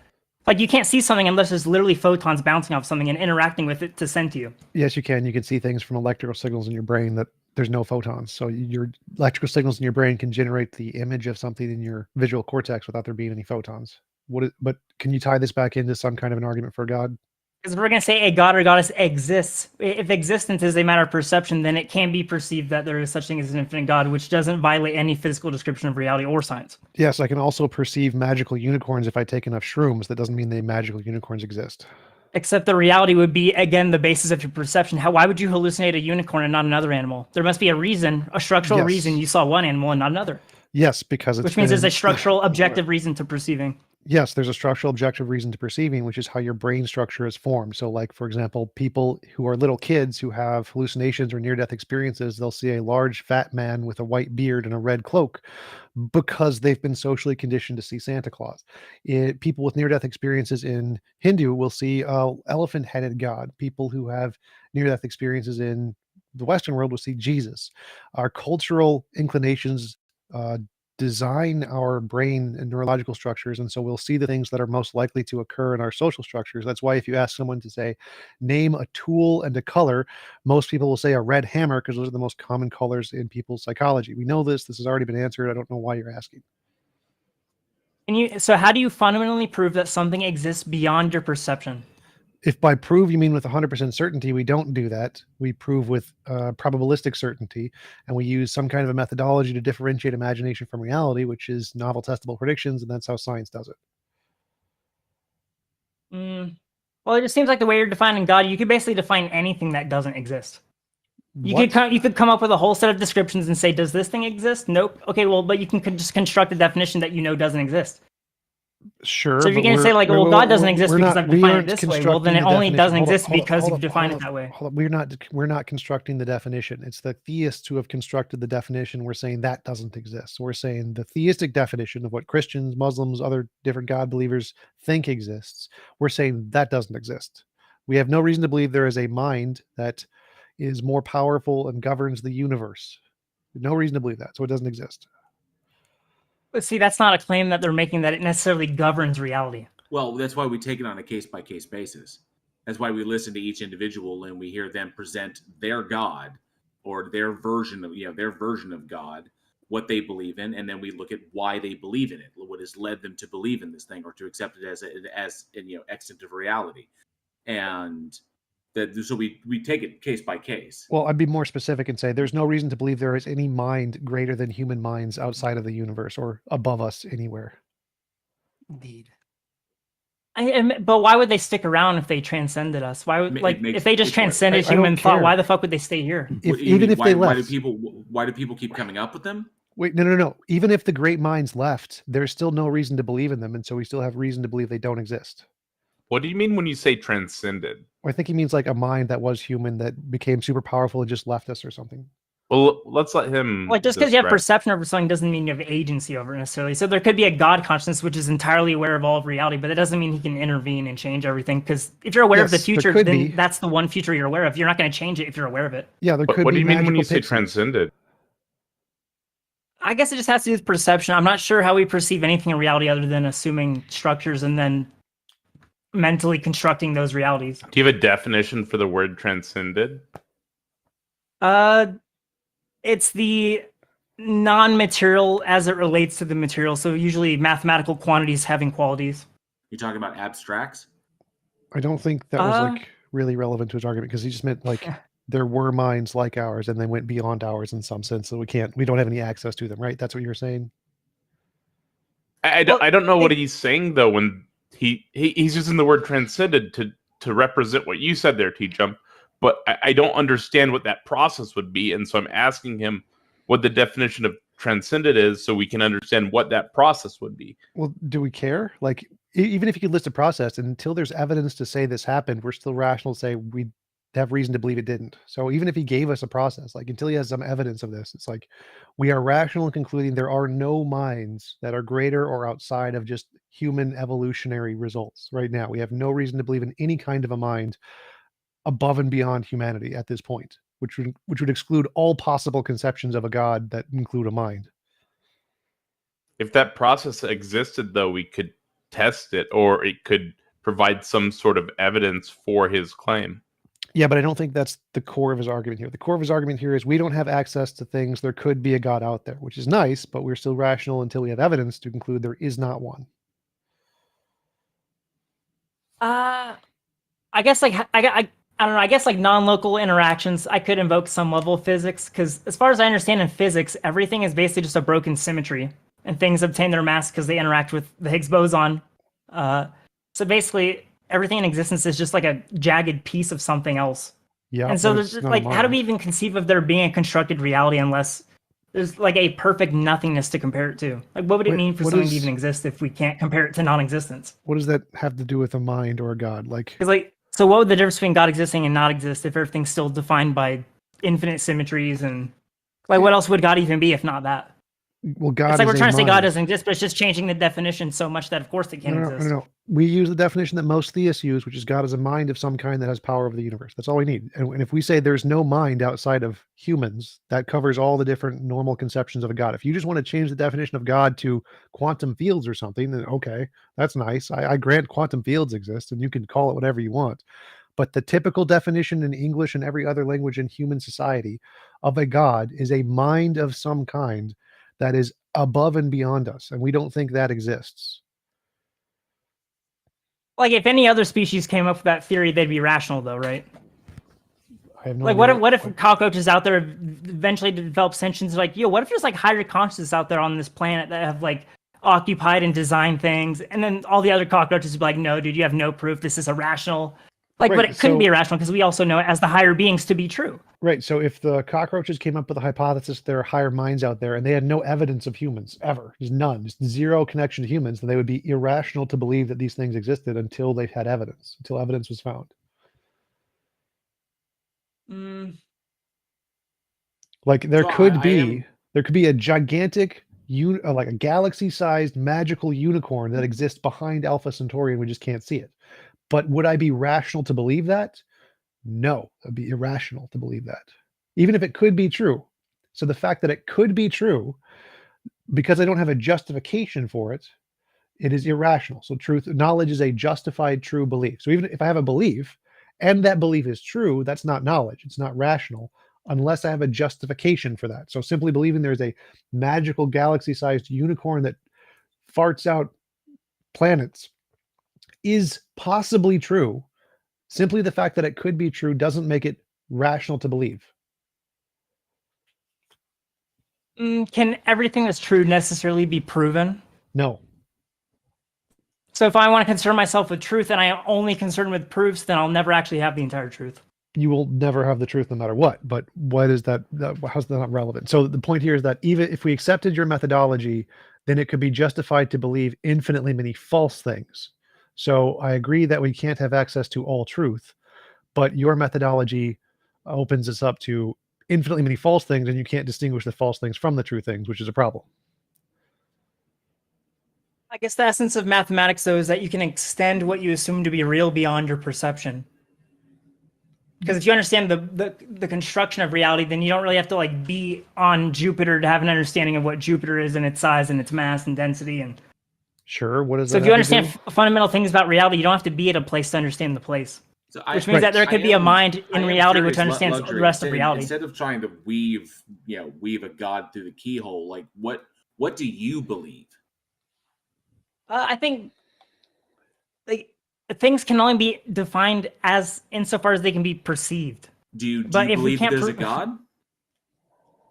S15: Like, you can't see something unless there's literally photons bouncing off something and interacting with it to send to you.
S4: Yes, you can. You can see things from electrical signals in your brain that there's no photons. So your electrical signals in your brain can generate the image of something in your visual cortex without there being any photons. But can you tie this back into some kind of an argument for God?
S15: Because we're going to say a god or goddess exists. If existence is a matter of perception, then it can be perceived that there is such thing as an infinite God, which doesn't violate any physical description of reality or science.
S4: Yes, I can also perceive magical unicorns if I take enough shrooms. That doesn't mean the magical unicorns exist.
S15: Except the reality would be, again, the basis of your perception. Why would you hallucinate a unicorn and not another animal? There must be a reason, a structural reason you saw one animal and not another.
S4: Yes, because
S15: which means there's a structural objective reason to perceiving.
S4: Yes, there's a structural objective reason to perceiving, which is how your brain structure is formed. So, like, for example, people who are little kids who have hallucinations or near-death experiences, they'll see a large fat man with a white beard and a red cloak because they've been socially conditioned to see Santa Claus. People with near-death experiences in Hindu will see an elephant-headed god. People who have near-death experiences in the Western world will see Jesus. Our cultural inclinations design our brain and neurological structures, and so we'll see the things that are most likely to occur in our social structures. That's why if you ask someone to say name a tool and a color, most people will say a red hammer, because those are the most common colors in people's psychology. We know this has already been answered. I don't know why you're asking.
S15: So how do you fundamentally prove that something exists beyond your perception?
S4: If by prove you mean with 100% certainty, we don't do that. We prove with probabilistic certainty, and we use some kind of a methodology to differentiate imagination from reality, which is novel testable predictions, and that's how science does it.
S15: Well, it just seems like the way you're defining God, you could basically define anything that doesn't exist. You could come up with a whole set of descriptions and say, does this thing exist? Nope. Okay, well, but you can just construct a definition that you know doesn't exist.
S4: Sure.
S15: So if you're going to say, like, well, God doesn't exist because I've defined it this way, well, then it only doesn't exist because you've defined it that way.
S4: We're not constructing the definition. It's the theists who have constructed the definition. We're saying that doesn't exist. So we're saying the theistic definition of what Christians, Muslims, other different God believers think exists. We're saying that doesn't exist. We have no reason to believe there is a mind that is more powerful and governs the universe. No reason to believe that. So it doesn't exist.
S15: But see, that's not a claim that they're making, that it necessarily governs reality.
S3: Well, that's why we take it on a case-by-case basis. That's why we listen to each individual and we hear them present their God or their version of God, what they believe in, and then we look at why they believe in it, what has led them to believe in this thing or to accept it as extant of reality. And so we take it case by case.
S4: Well, I'd be more specific and say there's no reason to believe there is any mind greater than human minds outside of the universe or above us anywhere.
S15: Indeed. But why would they stick around if they transcended us? Why would if they just transcended human thought? Why the fuck would they stay here?
S4: Even if they left,
S3: why do people keep coming up with them?
S4: Wait, no. Even if the great minds left, there's still no reason to believe in them, and so we still have reason to believe they don't exist.
S5: What do you mean when you say transcended?
S4: I think he means like a mind that was human that became super powerful and just left us or something.
S5: Well, let's let him.
S15: Like, just because you have perception over something doesn't mean you have agency over it necessarily. So there could be a God consciousness which is entirely aware of all of reality, but that doesn't mean he can intervene and change everything. Because if you're aware of the future, then that's the one future you're aware of. You're not going to change it if you're aware of it.
S4: Yeah, there could be.
S5: What do you mean when you say transcended?
S15: I guess it just has to do with perception. I'm not sure how we perceive anything in reality other than assuming structures and then mentally constructing those realities.
S5: Do you have a definition for the word transcended?
S15: It's the non-material as it relates to the material. So usually mathematical quantities having qualities.
S3: You're talking about abstracts?
S4: I don't think that was like really relevant to his argument, because he just meant like there were minds like ours and they went beyond ours in some sense. So we don't have any access to them, right? That's what you're saying?
S5: I don't know what he's saying though when he's using the word transcended to represent what you said there, TJump, but I don't understand what that process would be, and so I'm asking him what the definition of transcended is so we can understand what that process would be.
S4: Well, do we care? Like, even if you could list a process, until there's evidence to say this happened, we're still rational to say we have reason to believe it didn't. So even if he gave us a process, like until he has some evidence of this, it's like we are rational in concluding there are no minds that are greater or outside of just human evolutionary results right now. We have no reason to believe in any kind of a mind above and beyond humanity at this point, which would exclude all possible conceptions of a God that include a mind.
S5: If that process existed, though, we could test it, or it could provide some sort of evidence for his claim.
S4: Yeah, but I don't think that's the core of his argument here. The core of his argument here is we don't have access to things. There could be a God out there, which is nice, but we're still rational until we have evidence to conclude there is not one.
S15: I guess like I don't know. I guess like non-local interactions, I could invoke some level of physics, because as far as I understand in physics, everything is basically just a broken symmetry, and things obtain their mass because they interact with the Higgs boson. So basically, everything in existence is just like a jagged piece of something else.
S4: Yeah.
S15: And so there's like, how do we even conceive of there being a constructed reality unless there's like a perfect nothingness to compare it to? Like, what would it mean for something to even exist if we can't compare it to non-existence?
S4: What does that have to do with a mind or a God?
S15: So what would the difference between God existing and not exist if everything's still defined by infinite symmetries? And like, what else would God even be if not that?
S4: Well, God
S15: it's like
S4: is
S15: we're trying to say
S4: mind.
S15: God doesn't exist, but it's just changing the definition so much that of course it can't exist.
S4: No. We use the definition that most theists use, which is God is a mind of some kind that has power over the universe. That's all we need. And if we say there's no mind outside of humans, that covers all the different normal conceptions of a God. If you just want to change the definition of God to quantum fields or something, then okay, that's nice. I grant quantum fields exist, and you can call it whatever you want. But the typical definition in English and every other language in human society of a God is a mind of some kind that is above and beyond us, and we don't think that exists.
S15: Like, if any other species came up with that theory, they'd be rational, though, right?
S4: I have no
S15: like,
S4: idea
S15: what if cockroaches out there eventually develop sentience? Like, yo, what if there's like higher consciousness out there on this planet that have like occupied and designed things, and then all the other cockroaches would be like, no, dude, you have no proof. This is irrational. Like,
S4: right,
S15: but it couldn't be irrational because we also know it as the higher beings to be true.
S4: Right. So if the cockroaches came up with a hypothesis, there are higher minds out there, and they had no evidence of humans ever, there's none, just zero connection to humans, then they would be irrational to believe that these things existed until they had evidence, until evidence was found. Like there could be a gigantic, like a galaxy-sized magical unicorn that exists behind Alpha Centauri, and we just can't see it. But would I be rational to believe that? No, it'd be irrational to believe that, even if it could be true. So the fact that it could be true, because I don't have a justification for it, it is irrational. So knowledge is a justified true belief. So even if I have a belief and that belief is true, that's not knowledge. It's not rational unless I have a justification for that. So simply believing there's a magical galaxy-sized unicorn that farts out planets is possibly true. Simply the fact that it could be true doesn't make it rational to believe.
S15: Can everything that's true necessarily be proven?
S4: No.
S15: So if I want to concern myself with truth and I am only concerned with proofs, then I'll never actually have the entire truth.
S4: You will never have the truth no matter what. But what is that? How's that not relevant? So the point here is that even if we accepted your methodology, then it could be justified to believe infinitely many false things. So I agree that we can't have access to all truth, but your methodology opens us up to infinitely many false things, and you can't distinguish the false things from the true things, which is a problem.
S15: I guess the essence of mathematics, though, is that you can extend what you assume to be real beyond your perception. Because if you understand the construction of reality, then you don't really have to like be on Jupiter to have an understanding of what Jupiter is and its size and its mass and density. And
S4: sure, what is
S15: so? If you understand fundamental things about reality, you don't have to be at a place to understand the place.
S3: So
S15: which means that there could be a mind in reality which understands the rest of reality.
S3: Instead of trying to weave a God through the keyhole, like what do you believe?
S15: I think like things can only be defined as insofar as they can be perceived.
S3: Do you believe there's a God?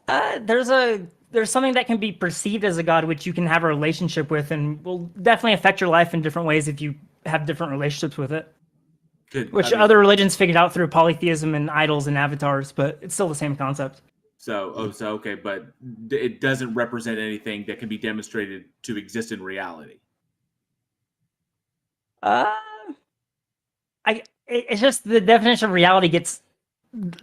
S15: There's something that can be perceived as a God, which you can have a relationship with, and will definitely affect your life in different ways if you have different relationships with it.
S3: Good.
S15: Which other religions figured out through polytheism and idols and avatars, but it's still the same concept.
S3: So okay, but it doesn't represent anything that can be demonstrated to exist in reality.
S15: It's just the definition of reality gets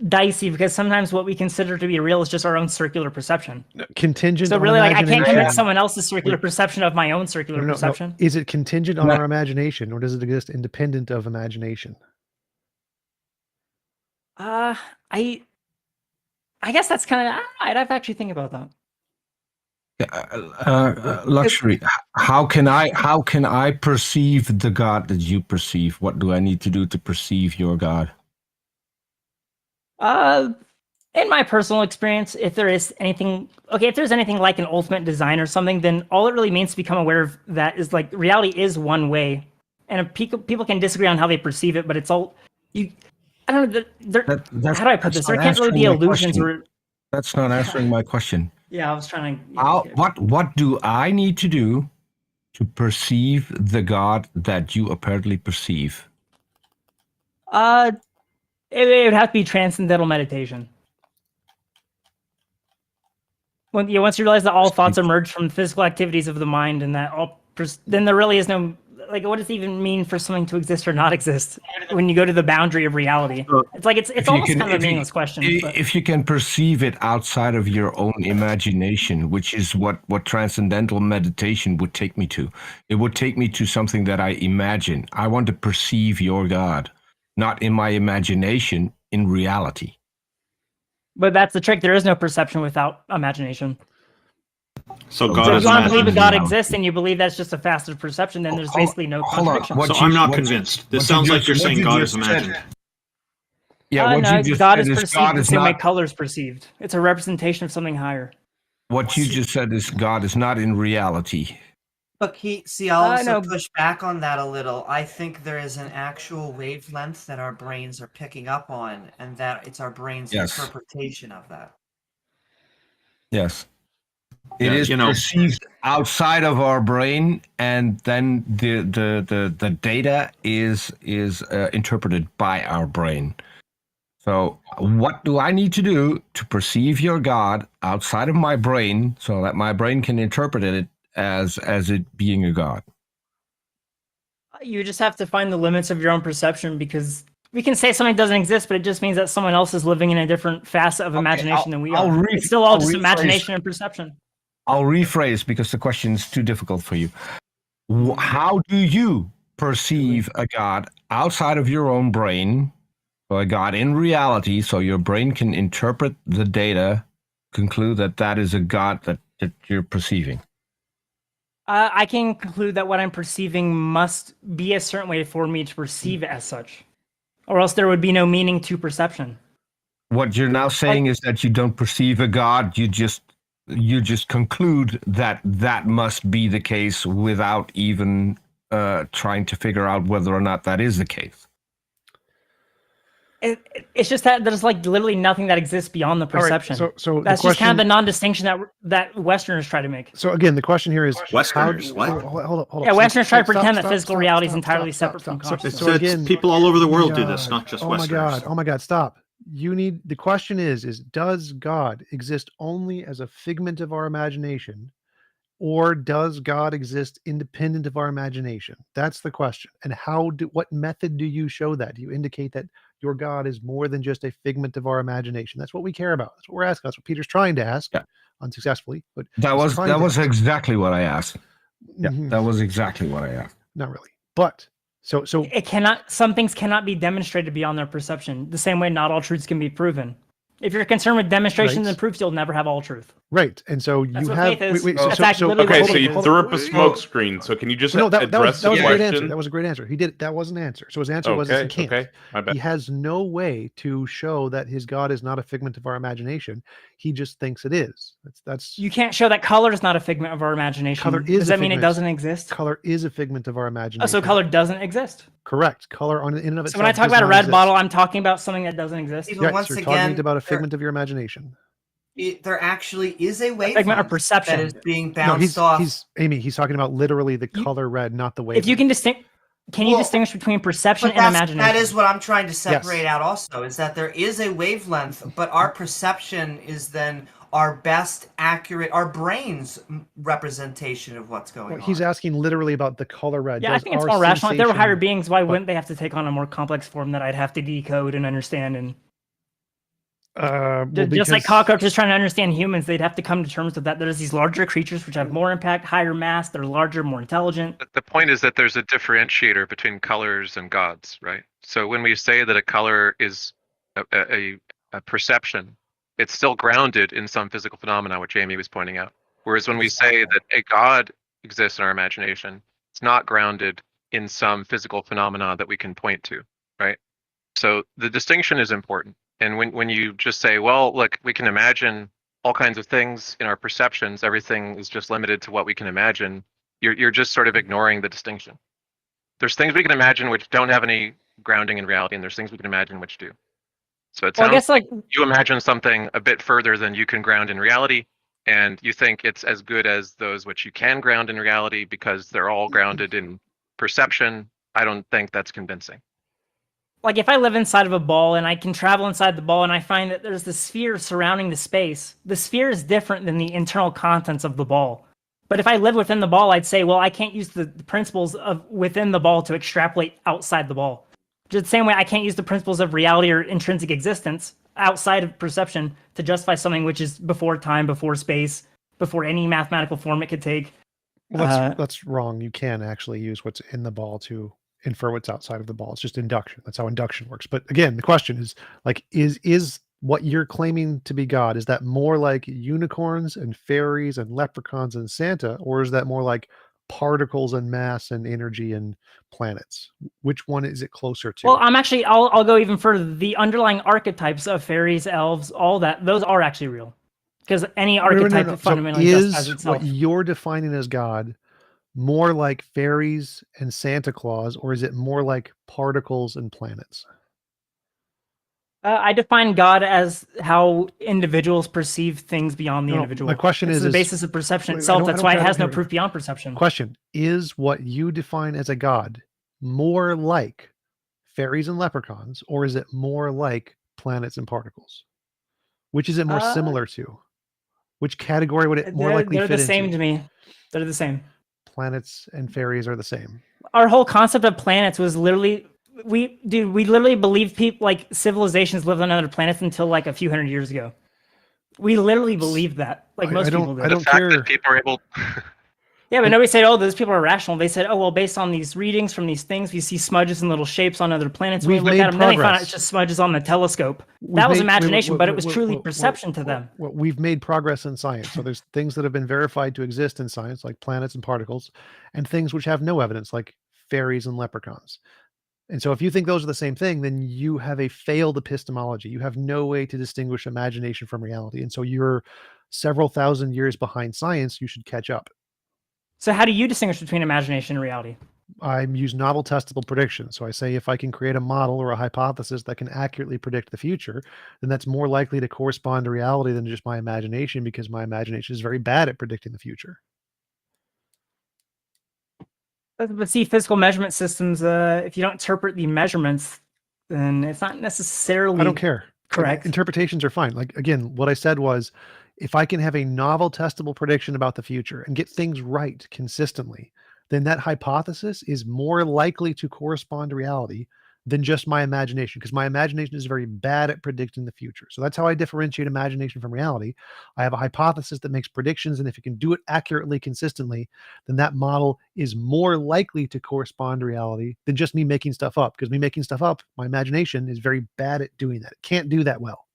S15: dicey because sometimes what we consider to be real is just our own circular perception.
S4: Contingent.
S15: So really, like I can't convince someone else's circular perception of my own circular perception.
S4: No. Is it contingent on our imagination, or does it exist independent of imagination?
S15: I guess that's kind of. I'd have to actually think about that.
S2: Luxury. How can I perceive the God that you perceive? What do I need to do to perceive your God?
S15: In my personal experience, if there's anything like an ultimate design or something, then all it really means to become aware of that is like reality is one way, and if people can disagree on how they perceive it, but it's all you. I don't know. How do I put this? There can't really be illusions or.
S2: That's not answering my question.
S15: Yeah, I was trying to.
S2: What do I need to do to perceive the God that you apparently perceive?
S15: It would have to be transcendental meditation. Once you realize that all thoughts emerge from physical activities of the mind, and that then there really is no what does it even mean for something to exist or not exist when you go to the boundary of reality? It's like it's almost kind of a meaningless question.
S2: If you can perceive it outside of your own imagination, which is what transcendental meditation would take me to. It would take me to something that I imagine. I want to perceive your God, not in my imagination, in reality.
S15: But that's the trick. There is no perception without imagination.
S7: So
S15: if you want to believe a God exists and you believe that's just a faster perception, then there's basically no contradiction.
S7: So I'm not convinced. This sounds like you're saying God is imagined.
S15: Yeah, no, God is perceived the same way color is perceived. It's a representation of something higher.
S2: What you just said is God is not in reality.
S6: But I'll also push back on that a little. I think there is an actual wavelength that our brains are picking up on, and that it's our brain's interpretation of that.
S2: Yes. It is perceived outside of our brain, and then the data is interpreted by our brain. So what do I need to do to perceive your God outside of my brain so that my brain can interpret it as it being a God?
S15: You just have to find the limits of your own perception, because we can say something doesn't exist, but it just means that someone else is living in a different facet of imagination than we are. It's still all just imagination and perception.
S2: I'll rephrase because the question is too difficult for you. How do you perceive a God outside of your own brain, or a God in reality, so your brain can interpret the data, conclude that that is a God that you're perceiving?
S15: I can conclude that what I'm perceiving must be a certain way for me to perceive it as such, or else there would be no meaning to perception.
S2: What you're now saying is that you don't perceive a God, you just conclude that that must be the case without even trying to figure out whether or not that is the case.
S15: It's just that there's like literally nothing that exists beyond the perception.
S4: Right, so
S15: that's just kind of the non-distinction that Westerners try to make.
S4: So again, the question here is
S7: Westerners.
S4: Hold up.
S15: Yeah, Westerners try to pretend that physical reality is entirely separate from consciousness.
S7: So again, people all over the world do this, not just Westerners.
S4: Oh my God! Stop. The question is does God exist only as a figment of our imagination, or does God exist independent of our imagination? That's the question. And what method do you show that? Do you indicate that your God is more than just a figment of our imagination? That's what we care about. That's what we're asking. That's what Peter's trying to ask, unsuccessfully. But
S2: that was exactly what I asked. Yeah, that was exactly what I asked.
S4: Not really, but so
S15: some things cannot be demonstrated beyond their perception. The same way not all truths can be proven. If you're concerned with demonstrations and proofs, you'll never have all truth.
S4: Right, and so you have.
S5: So you threw up a smoke screen. So can you just address the question?
S4: That was a great answer. He did. That was an answer. So his answer was he can't.
S5: Okay, my bad.
S4: He has no way to show that his God is not a figment of our imagination. He just thinks it is. That's.
S15: You can't show that color is not a figment of our imagination.
S4: Color is.
S15: Does that mean it doesn't exist?
S4: Color is a figment of our imagination.
S15: Oh, so color doesn't exist.
S4: Correct. Color in and of itself.
S15: So when I talk about a red bottle, I'm talking about something that doesn't exist.
S6: Once
S4: you're
S6: again,
S4: talking about a figment of your imagination.
S6: There actually is a wavelength
S15: of perception
S6: that is being bounced off.
S4: He's talking about literally the color red, not the wavelength.
S15: If you can distinguish between perception and imagination?
S6: That is what I'm trying to separate out also, is that there is a wavelength, but our perception is then our best accurate, our brain's representation of what's going on.
S4: He's asking literally about the color red.
S15: Yeah, I think it's more rational. If there were higher beings, why wouldn't they have to take on a more complex form that I'd have to decode and understand? And just like cockroaches trying to understand humans, they'd have to come to terms with that. There's these larger creatures which have more impact, higher mass, they're larger, more intelligent.
S9: The point is that there's a differentiator between colors and gods, right? So when we say that a color is a perception, it's still grounded in some physical phenomena, which Amy was pointing out. Whereas when we say that a God exists in our imagination, it's not grounded in some physical phenomena that we can point to, right? So the distinction is important. And when you just say, well, look, we can imagine all kinds of things in our perceptions, everything is just limited to what we can imagine, you're just sort of ignoring the distinction. There's things we can imagine which don't have any grounding in reality, and there's things we can imagine which do. So it sounds
S15: I guess like
S9: you imagine something a bit further than you can ground in reality, and you think it's as good as those which you can ground in reality because they're all grounded in perception. I don't think that's convincing.
S15: Like if I live inside of a ball and I can travel inside the ball and I find that there's the sphere surrounding the space, the sphere is different than the internal contents of the ball. But if I live within the ball, I'd say, well, I can't use the principles of within the ball to extrapolate outside the ball. Just the same way I can't use the principles of reality or intrinsic existence outside of perception to justify something which is before time, before space, before any mathematical form it could take.
S4: Well, that's wrong. You can actually use what's in the ball to infer what's outside of the ball. It's just induction. That's how induction works. But again, the question is like, is what you're claiming to be God, is that more like unicorns and fairies and leprechauns and Santa, or is that more like particles and mass and energy and planets? Which one is it closer to?
S15: Well, I'll go even further. The underlying archetypes of fairies, elves, all that, those are actually real. Because any archetype fundamentally justifies itself.
S4: What you're defining as God more like fairies and Santa Claus, or is it more like particles and planets?
S15: I define God as how individuals perceive things beyond the individual.
S4: My question
S15: is
S4: the
S15: basis of perception itself. That's why it has no proof beyond perception.
S4: Question: is what you define as a God more like fairies and leprechauns, or is it more like planets and particles? Which is it more similar to? Which category would it more likely fit into?
S15: They're the same to me. They're the same.
S4: Planets and fairies are the same.
S15: Our whole concept of planets was literally we literally believed people like civilizations lived on other planets until like a few hundred years ago. We literally believed that. Like most people did.
S9: The fact that people are able
S15: Yeah, but nobody said, oh, those people are rational. They said, oh, well, based on these readings from these things, we see smudges and little shapes on other planets. We look at them, then they found out it's just smudges on the telescope. That was imagination, but it was truly perception to them.
S4: We've made progress in science. So there's things that have been verified to exist in science, like planets and particles, and things which have no evidence, like fairies and leprechauns. And so if you think those are the same thing, then you have a failed epistemology. You have no way to distinguish imagination from reality. And so you're several thousand years behind science. You should catch up.
S15: So how do you distinguish between imagination and reality?
S4: I use novel testable prediction. So I say if I can create a model or a hypothesis that can accurately predict the future, then that's more likely to correspond to reality than just my imagination, because my imagination is very bad at predicting the future.
S15: But see, physical measurement systems, if you don't interpret the measurements, then it's not necessarily
S4: I don't care.
S15: Correct.
S4: Interpretations are fine. Like, again, what I said was, if I can have a novel testable prediction about the future and get things right consistently, then that hypothesis is more likely to correspond to reality than just my imagination, because my imagination is very bad at predicting the future. So that's how I differentiate imagination from reality. I have a hypothesis that makes predictions, and if it can do it accurately, consistently, then that model is more likely to correspond to reality than just me making stuff up, because me making stuff up, my imagination is very bad at doing that. It can't do that well.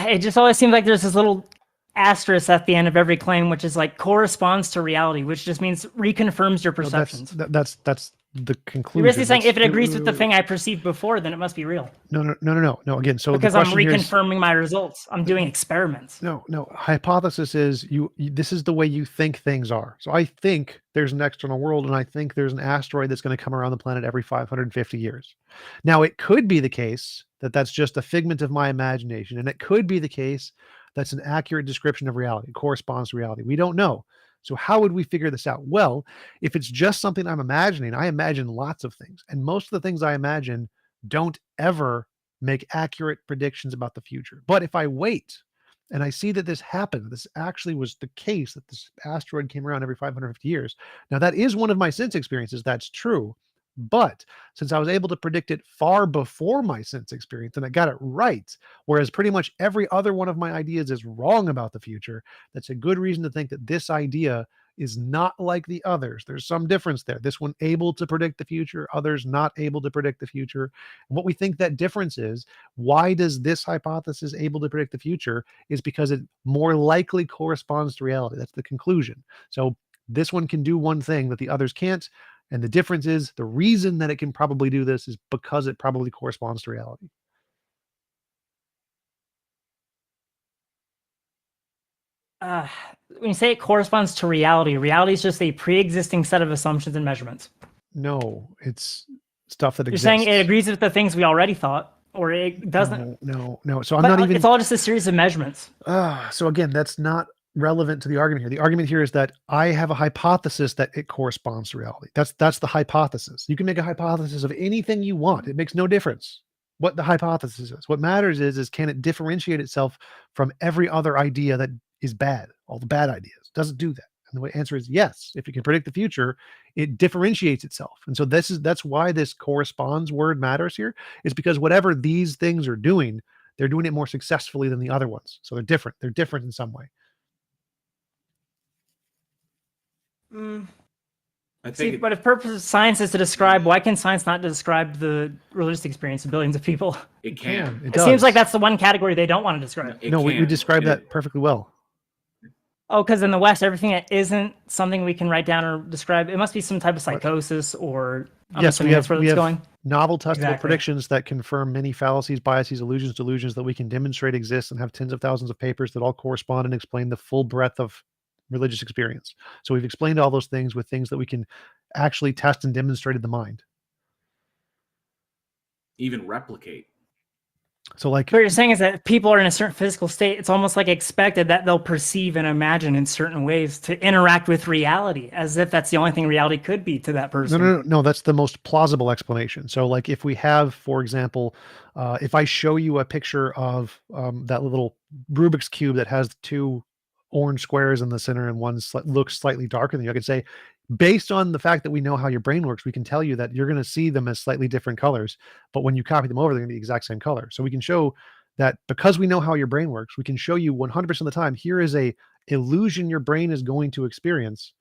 S15: It just always seems like there's this little asterisk at the end of every claim, which is like corresponds to reality, which just means reconfirms your perceptions.
S4: That's the conclusion.
S15: You're basically saying if it agrees with the thing I perceived before, then it must be real.
S4: No. Again, so
S15: because I'm reconfirming my results. I'm doing experiments.
S4: No. Hypothesis is this is the way you think things are. So I think there's an external world, and I think there's an asteroid that's going to come around the planet every 550 years. Now, it could be the case that that's just a figment of my imagination, and it could be the case that's an accurate description of reality. It corresponds to reality. We don't know. So how would we figure this out? Well, if it's just something I'm imagining, I imagine lots of things. And most of the things I imagine don't ever make accurate predictions about the future. But if I wait and I see that this happened, this actually was the case, that this asteroid came around every 550 years. Now, that is one of my sense experiences. That's true. But since I was able to predict it far before my sense experience, and I got it right, whereas pretty much every other one of my ideas is wrong about the future, that's a good reason to think that this idea is not like the others. There's some difference there. This one able to predict the future, others not able to predict the future. And what we think that difference is, why does this hypothesis able to predict the future, is because it more likely corresponds to reality. That's the conclusion. So this one can do one thing that the others can't. And the difference is, the reason that it can probably do this is because it probably corresponds to reality.
S15: When you say it corresponds to reality, reality is just a pre-existing set of assumptions and measurements.
S4: No, it's stuff that exists.
S15: You're saying it agrees with the things we already thought, or it doesn't?
S4: No. So I'm not even.
S15: It's all just a series of measurements.
S4: So again, that's not relevant to the argument here. The argument here is that I have a hypothesis that it corresponds to reality. That's the hypothesis. You can make a hypothesis of anything you want. It makes no difference what the hypothesis is. What matters is can it differentiate itself from every other idea that is bad, all the bad ideas. Doesn't do that. And the answer is yes. If it can predict the future, it differentiates itself. And so that's why this corresponds word matters here, is because whatever these things are doing, they're doing it more successfully than the other ones. So they're different. They're different in some way.
S15: But if purpose of science is to describe, why can science not describe the religious experience of billions of people?
S3: It can.
S15: It seems like that's the one category they don't want to describe.
S4: No, we describe that perfectly well.
S15: Oh, because in the West, everything that isn't something we can write down or describe, it must be some type of psychosis or.
S4: Yes, we have novel testable predictions that confirm many fallacies, biases, illusions, delusions that we can demonstrate exist, and have tens of thousands of papers that all correspond and explain the full breadth of religious experience. So we've explained all those things with things that we can actually test and demonstrate in the mind.
S3: Even replicate.
S4: So like
S15: what you're saying is that people are in a certain physical state. It's almost like expected that they'll perceive and imagine in certain ways to interact with reality, as if that's the only thing reality could be to that person.
S4: No, that's the most plausible explanation. So like if we have, for example, if I show you a picture of that little Rubik's Cube that has two orange squares in the center and one looks slightly darker than you, I could say, based on the fact that we know how your brain works, we can tell you that you're going to see them as slightly different colors, but when you copy them over, they're going to be the exact same color. So we can show that because we know how your brain works, we can show you 100% of the time, here is a illusion your brain is going to experience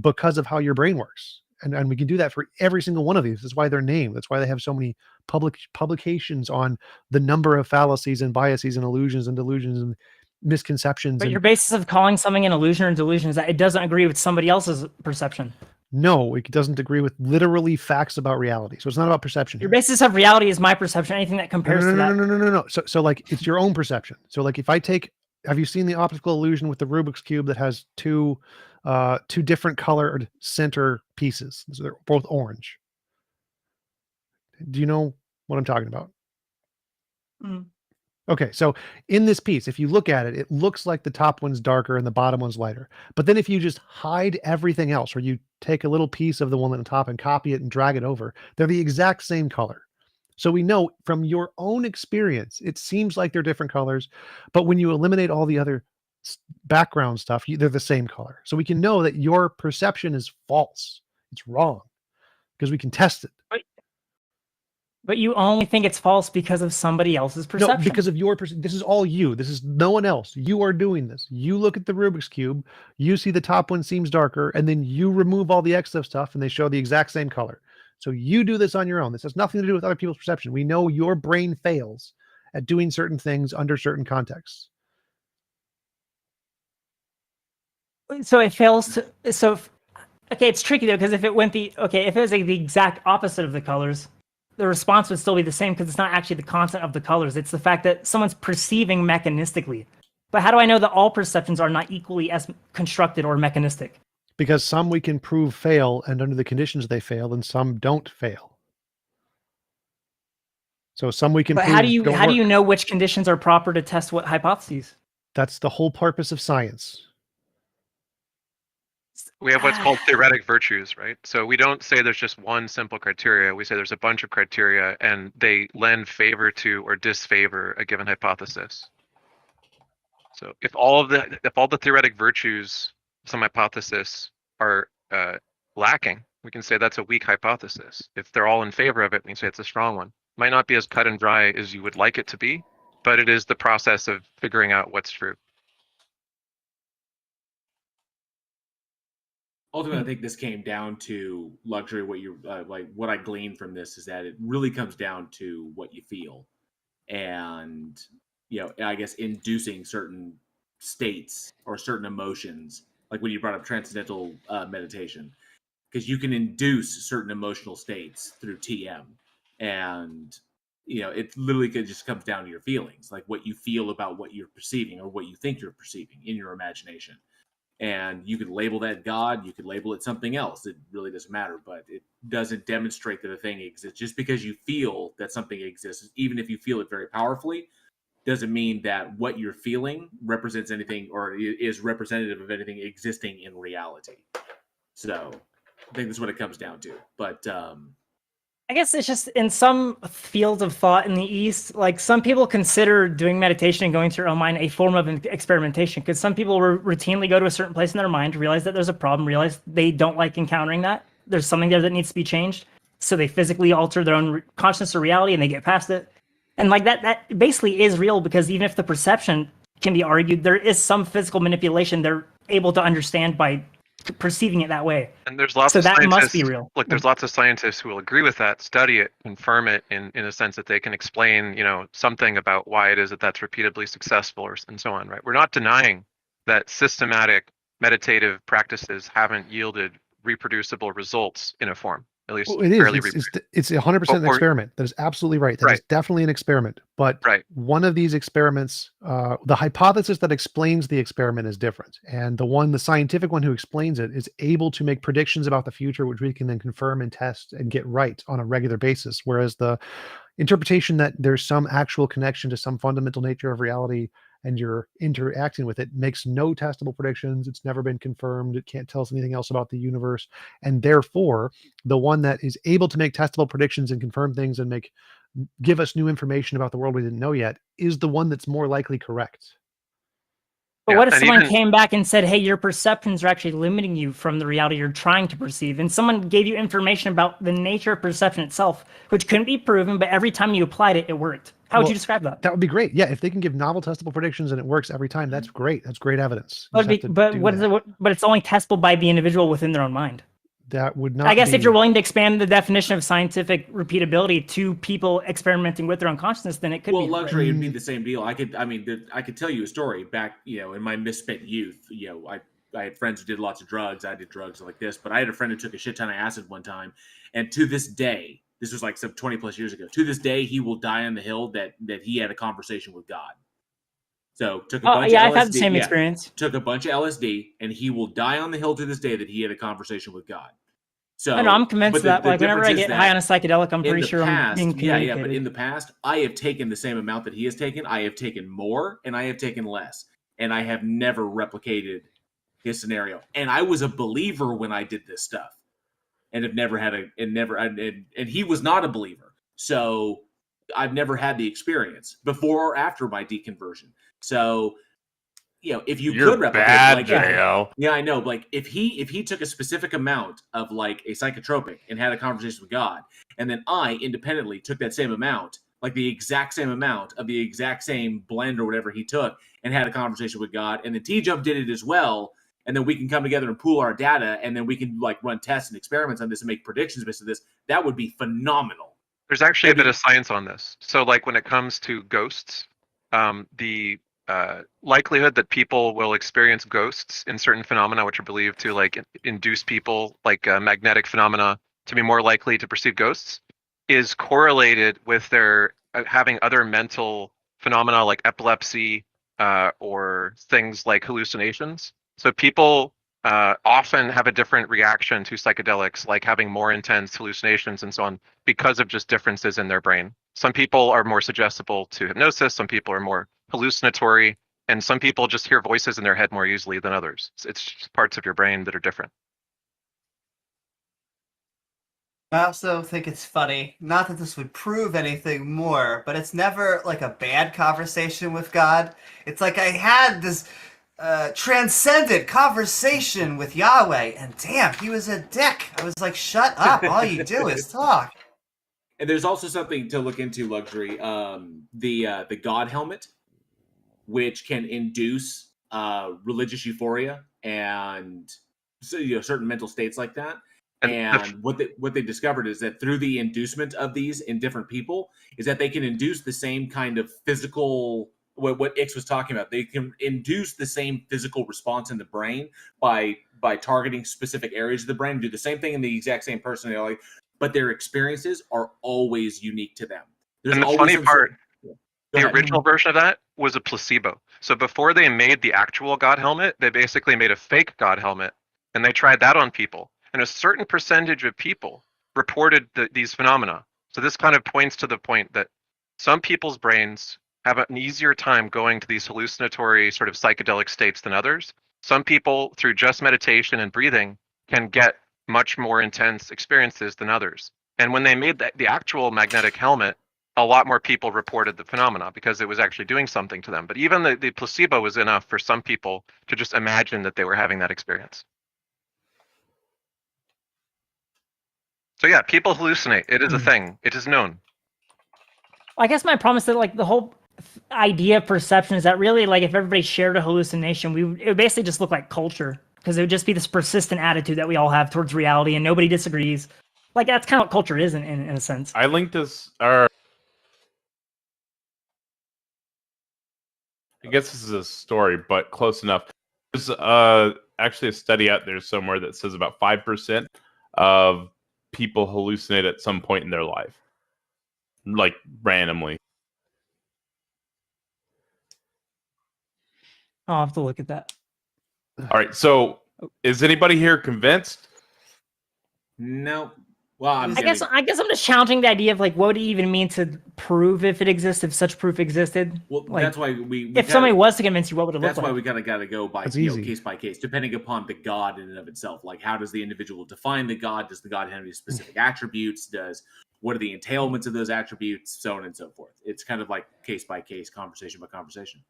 S4: because of how your brain works. And we can do that for every single one of these. That's why they're named. That's why they have so many publications on the number of fallacies and biases and illusions and delusions and misconceptions.
S15: But your basis of calling something an illusion or delusion is that it doesn't agree with somebody else's perception.
S4: No, it doesn't agree with literally facts about reality. So it's not about perception.
S15: Your basis of reality is my perception. Anything that compares to that.
S4: No. So like it's your own perception. So like if I take, have you seen the optical illusion with the Rubik's Cube that has two different colored center pieces? So they're both orange. Do you know what I'm talking about? Okay, so in this piece, if you look at it, it looks like the top one's darker and the bottom one's lighter. But then if you just hide everything else, or you take a little piece of the one on the top and copy it and drag it over, they're the exact same color. So we know from your own experience, it seems like they're different colors, but when you eliminate all the other background stuff, they're the same color. So we can know that your perception is false. It's wrong because we can test it.
S15: But you only think it's false because of somebody else's perception.
S4: No, because of your perception. This is all you. This is no one else. You are doing this. You look at the Rubik's Cube, you see the top one seems darker, and then you remove all the extra stuff and they show the exact same color. So you do this on your own. This has nothing to do with other people's perception. We know your brain fails at doing certain things under certain contexts.
S15: So it fails to, okay, it's tricky though, because if it went if it was the exact opposite of the colors, the response would still be the same because it's not actually the content of the colors. It's the fact that someone's perceiving mechanistically. But how do I know that all perceptions are not equally as constructed or mechanistic?
S4: Because some we can prove fail, and under the conditions they fail, and some don't fail. So some we can.
S15: But
S4: prove
S15: how do you know which conditions are proper to test what hypotheses?
S4: That's the whole purpose of science.
S9: We have what's called theoretic virtues, right? So we don't say there's just one simple criteria. We say there's a bunch of criteria and they lend favor to or disfavor a given hypothesis. So if all the theoretic virtues of some hypothesis are lacking, we can say that's a weak hypothesis. If they're all in favor of it, we can say it's a strong one. Might not be as cut and dry as you would like it to be, but it is the process of figuring out what's true.
S3: ultimately, I think this came down to luxury. What you what I gleaned from this is that it really comes down to what you feel, and I guess inducing certain states or certain emotions, like when you brought up transcendental meditation, because you can induce certain emotional states through TM, and it literally just comes down to your feelings, like what you feel about what you're perceiving or what you think you're perceiving in your imagination. And you could label that God, you could label it something else. It really doesn't matter, but it doesn't demonstrate that a thing exists. Just because you feel that something exists, even if you feel it very powerfully, doesn't mean that what you're feeling represents anything or is representative of anything existing in reality. So I think that's what it comes down to. But
S15: I guess it's just in some fields of thought in the East, like some people consider doing meditation and going through your own mind a form of experimentation, because some people routinely go to a certain place in their mind, realize that there's a problem, realize they don't like encountering that. There's something there that needs to be changed. So they physically alter their own consciousness or reality and they get past it. And like that basically is real, because even if the perception can be argued, there is some physical manipulation they're able to understand by perceiving it that way.
S9: And there's lots
S15: so
S9: of
S15: that
S9: scientists,
S15: must be real.
S9: Look, there's lots of scientists who will agree with that, study it, confirm it in a sense that they can explain, something about why it is that that's repeatedly successful and so on, right? We're not denying that systematic meditative practices haven't yielded reproducible results in a form. At least
S4: it is. It's 100% an experiment. That is absolutely right. That is definitely an experiment. But one of these experiments, the hypothesis that explains the experiment is different. And the scientific one who explains it is able to make predictions about the future, which we can then confirm and test and get right on a regular basis. Whereas the interpretation that there's some actual connection to some fundamental nature of reality and you're interacting with it makes no testable predictions. It's never been confirmed. It can't tell us anything else about the universe. And therefore, the one that is able to make testable predictions and confirm things and give us new information about the world we didn't know yet is the one that's more likely correct.
S15: But what if someone came back and said, hey, your perceptions are actually limiting you from the reality you're trying to perceive, and someone gave you information about the nature of perception itself, which couldn't be proven, but every time you applied it, it worked? How would you describe that?
S4: That would be great. Yeah, if they can give novel testable predictions and it works every time, that's great. That's great evidence.
S15: But it's only testable by the individual within their own mind.
S4: That would not.
S15: I guess if you're willing to expand the definition of scientific repeatability to people experimenting with their own consciousness, then it could be.
S3: Well, luxury would be the same deal. I could tell you a story back, in my misspent youth. I had friends who did lots of drugs. I did drugs like this, but I had a friend who took a shit ton of acid one time, and to this day, this was like some 20 plus years ago. To this day, he will die on the hill that he had a conversation with God. So took a bunch of LSD.
S15: I've had the same experience.
S3: Took a bunch of LSD, and he will die on the hill to this day that he had a conversation with God. So
S15: I know, I'm convinced that like whenever I get high on a psychedelic, I'm pretty sure I'm being communicated.
S3: Yeah, but in the past, I have taken the same amount that he has taken. I have taken more, and I have taken less, and I have never replicated his scenario. And I was a believer when I did this stuff, and have never had and he was not a believer. So I've never had the experience before or after my deconversion. So, if you're could replicate
S5: bad, JL.
S3: Yeah, I know. Like if he took a specific amount of like a psychotropic and had a conversation with God, and then I independently took that same amount, like the exact same amount of the exact same blend or whatever he took, and had a conversation with God, and then TJump did it as well, and then we can come together and pool our data, and then we can like run tests and experiments on this and make predictions based on this. That would be phenomenal.
S9: There's actually a bit of science on this. So like when it comes to ghosts, the likelihood that people will experience ghosts in certain phenomena, which are believed to like induce people, like magnetic phenomena, to be more likely to perceive ghosts, is correlated with their having other mental phenomena like epilepsy or things like hallucinations. So people often have a different reaction to psychedelics, like having more intense hallucinations and so on, because of just differences in their brain. Some people are more suggestible to hypnosis, some people are more hallucinatory, and some people just hear voices in their head more easily than others. It's just parts of your brain that are different.
S6: I also think it's funny, not that this would prove anything more, but it's never like a bad conversation with God. It's like I had this transcendent conversation with Yahweh, and damn, he was a dick. I was like, shut up, all you do is talk.
S3: And there's also something to look into, luxury, the God helmet, which can induce religious euphoria and certain mental states like that. And what they discovered is that through the inducement of these in different people is that they can induce the same kind of physical, what Ix was talking about. They can induce the same physical response in the brain by targeting specific areas of the brain, do the same thing in the exact same personality, but their experiences are always unique to them.
S9: And the funny part, the original version of that was a placebo. So before they made the actual God helmet, they basically made a fake God helmet, and they tried that on people. And a certain percentage of people reported these phenomena. So this kind of points to the point that some people's brains have an easier time going to these hallucinatory sort of psychedelic states than others. Some people, through just meditation and breathing, can get much more intense experiences than others. And when they made the actual magnetic helmet, a lot more people reported the phenomena because it was actually doing something to them. But even the placebo was enough for some people to just imagine that they were having that experience. So yeah, people hallucinate. It is a thing. It is known.
S15: I guess my problem is that like the whole idea of perception is that really like if everybody shared a hallucination, it would basically just look like culture, because it would just be this persistent attitude that we all have towards reality and nobody disagrees. Like that's kind of what culture is in a sense.
S5: I linked this, I guess this is a story, but close enough. There's actually a study out there somewhere that says about 5% of people hallucinate at some point in their life, like randomly.
S15: I'll have to look at that.
S5: All right, so is anybody here convinced?
S3: No. Well,
S15: I guess I'm just challenging the idea of like what would it even mean to prove if it exists, if such proof existed.
S3: Well,
S15: like,
S3: that's why we
S15: if somebody was to convince you, what would it look like?
S3: That's why we gotta go by case by case, depending upon the God in and of itself. Like, how does the individual define the God? Does the God have any specific attributes? What are the entailments of those attributes? So on and so forth. It's kind of like case by case, conversation by conversation.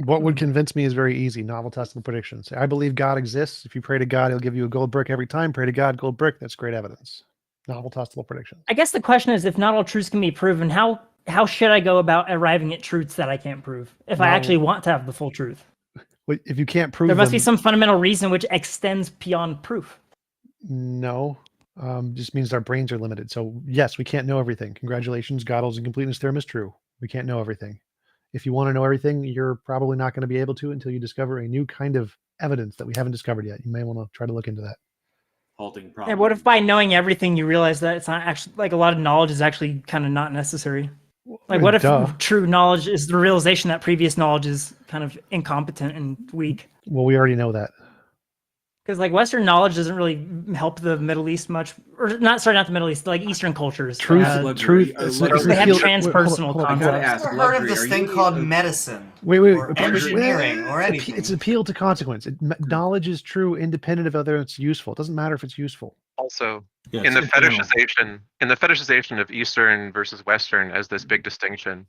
S4: What would convince me is very easy. Novel testable predictions. I believe God exists. If you pray to God, he'll give you a gold brick every time. Pray to God, gold brick. That's great evidence. Novel testable predictions.
S15: I guess the question is, if not all truths can be proven, how should I go about arriving at truths that I can't prove if I actually want to have the full truth?
S4: If you can't prove
S15: there must
S4: them,
S15: be some fundamental reason which extends beyond proof.
S4: No. Just means our brains are limited. So yes, we can't know everything. Congratulations, Gödel's incompleteness theorem is true. We can't know everything. If you want to know everything, you're probably not going to be able to until you discover a new kind of evidence that we haven't discovered yet. You may want to try to look into that.
S3: Halting problem.
S15: And what if by knowing everything you realize that it's not actually, like, a lot of knowledge is actually kind of not necessary? Like, what if true knowledge is the realization that previous knowledge is kind of incompetent and weak?
S4: Well, we already know that.
S15: Because like Western knowledge doesn't really help the Middle East much, or not the Middle East, like Eastern cultures.
S4: Truth.
S15: They have transpersonal concepts.
S6: I've never heard of this thing called medicine.
S4: Wait.
S6: Or engineering or anything.
S4: It's appeal to consequence. Knowledge is true, independent of whether it's useful. It doesn't matter if it's useful.
S9: Also, in the fetishization of Eastern versus Western as this big distinction,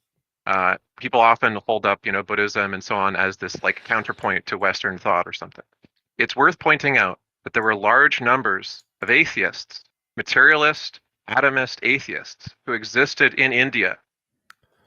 S9: people often hold up, Buddhism and so on as this like counterpoint to Western thought or something. It's worth pointing out that there were large numbers of atheists, materialist, atomist atheists who existed in India,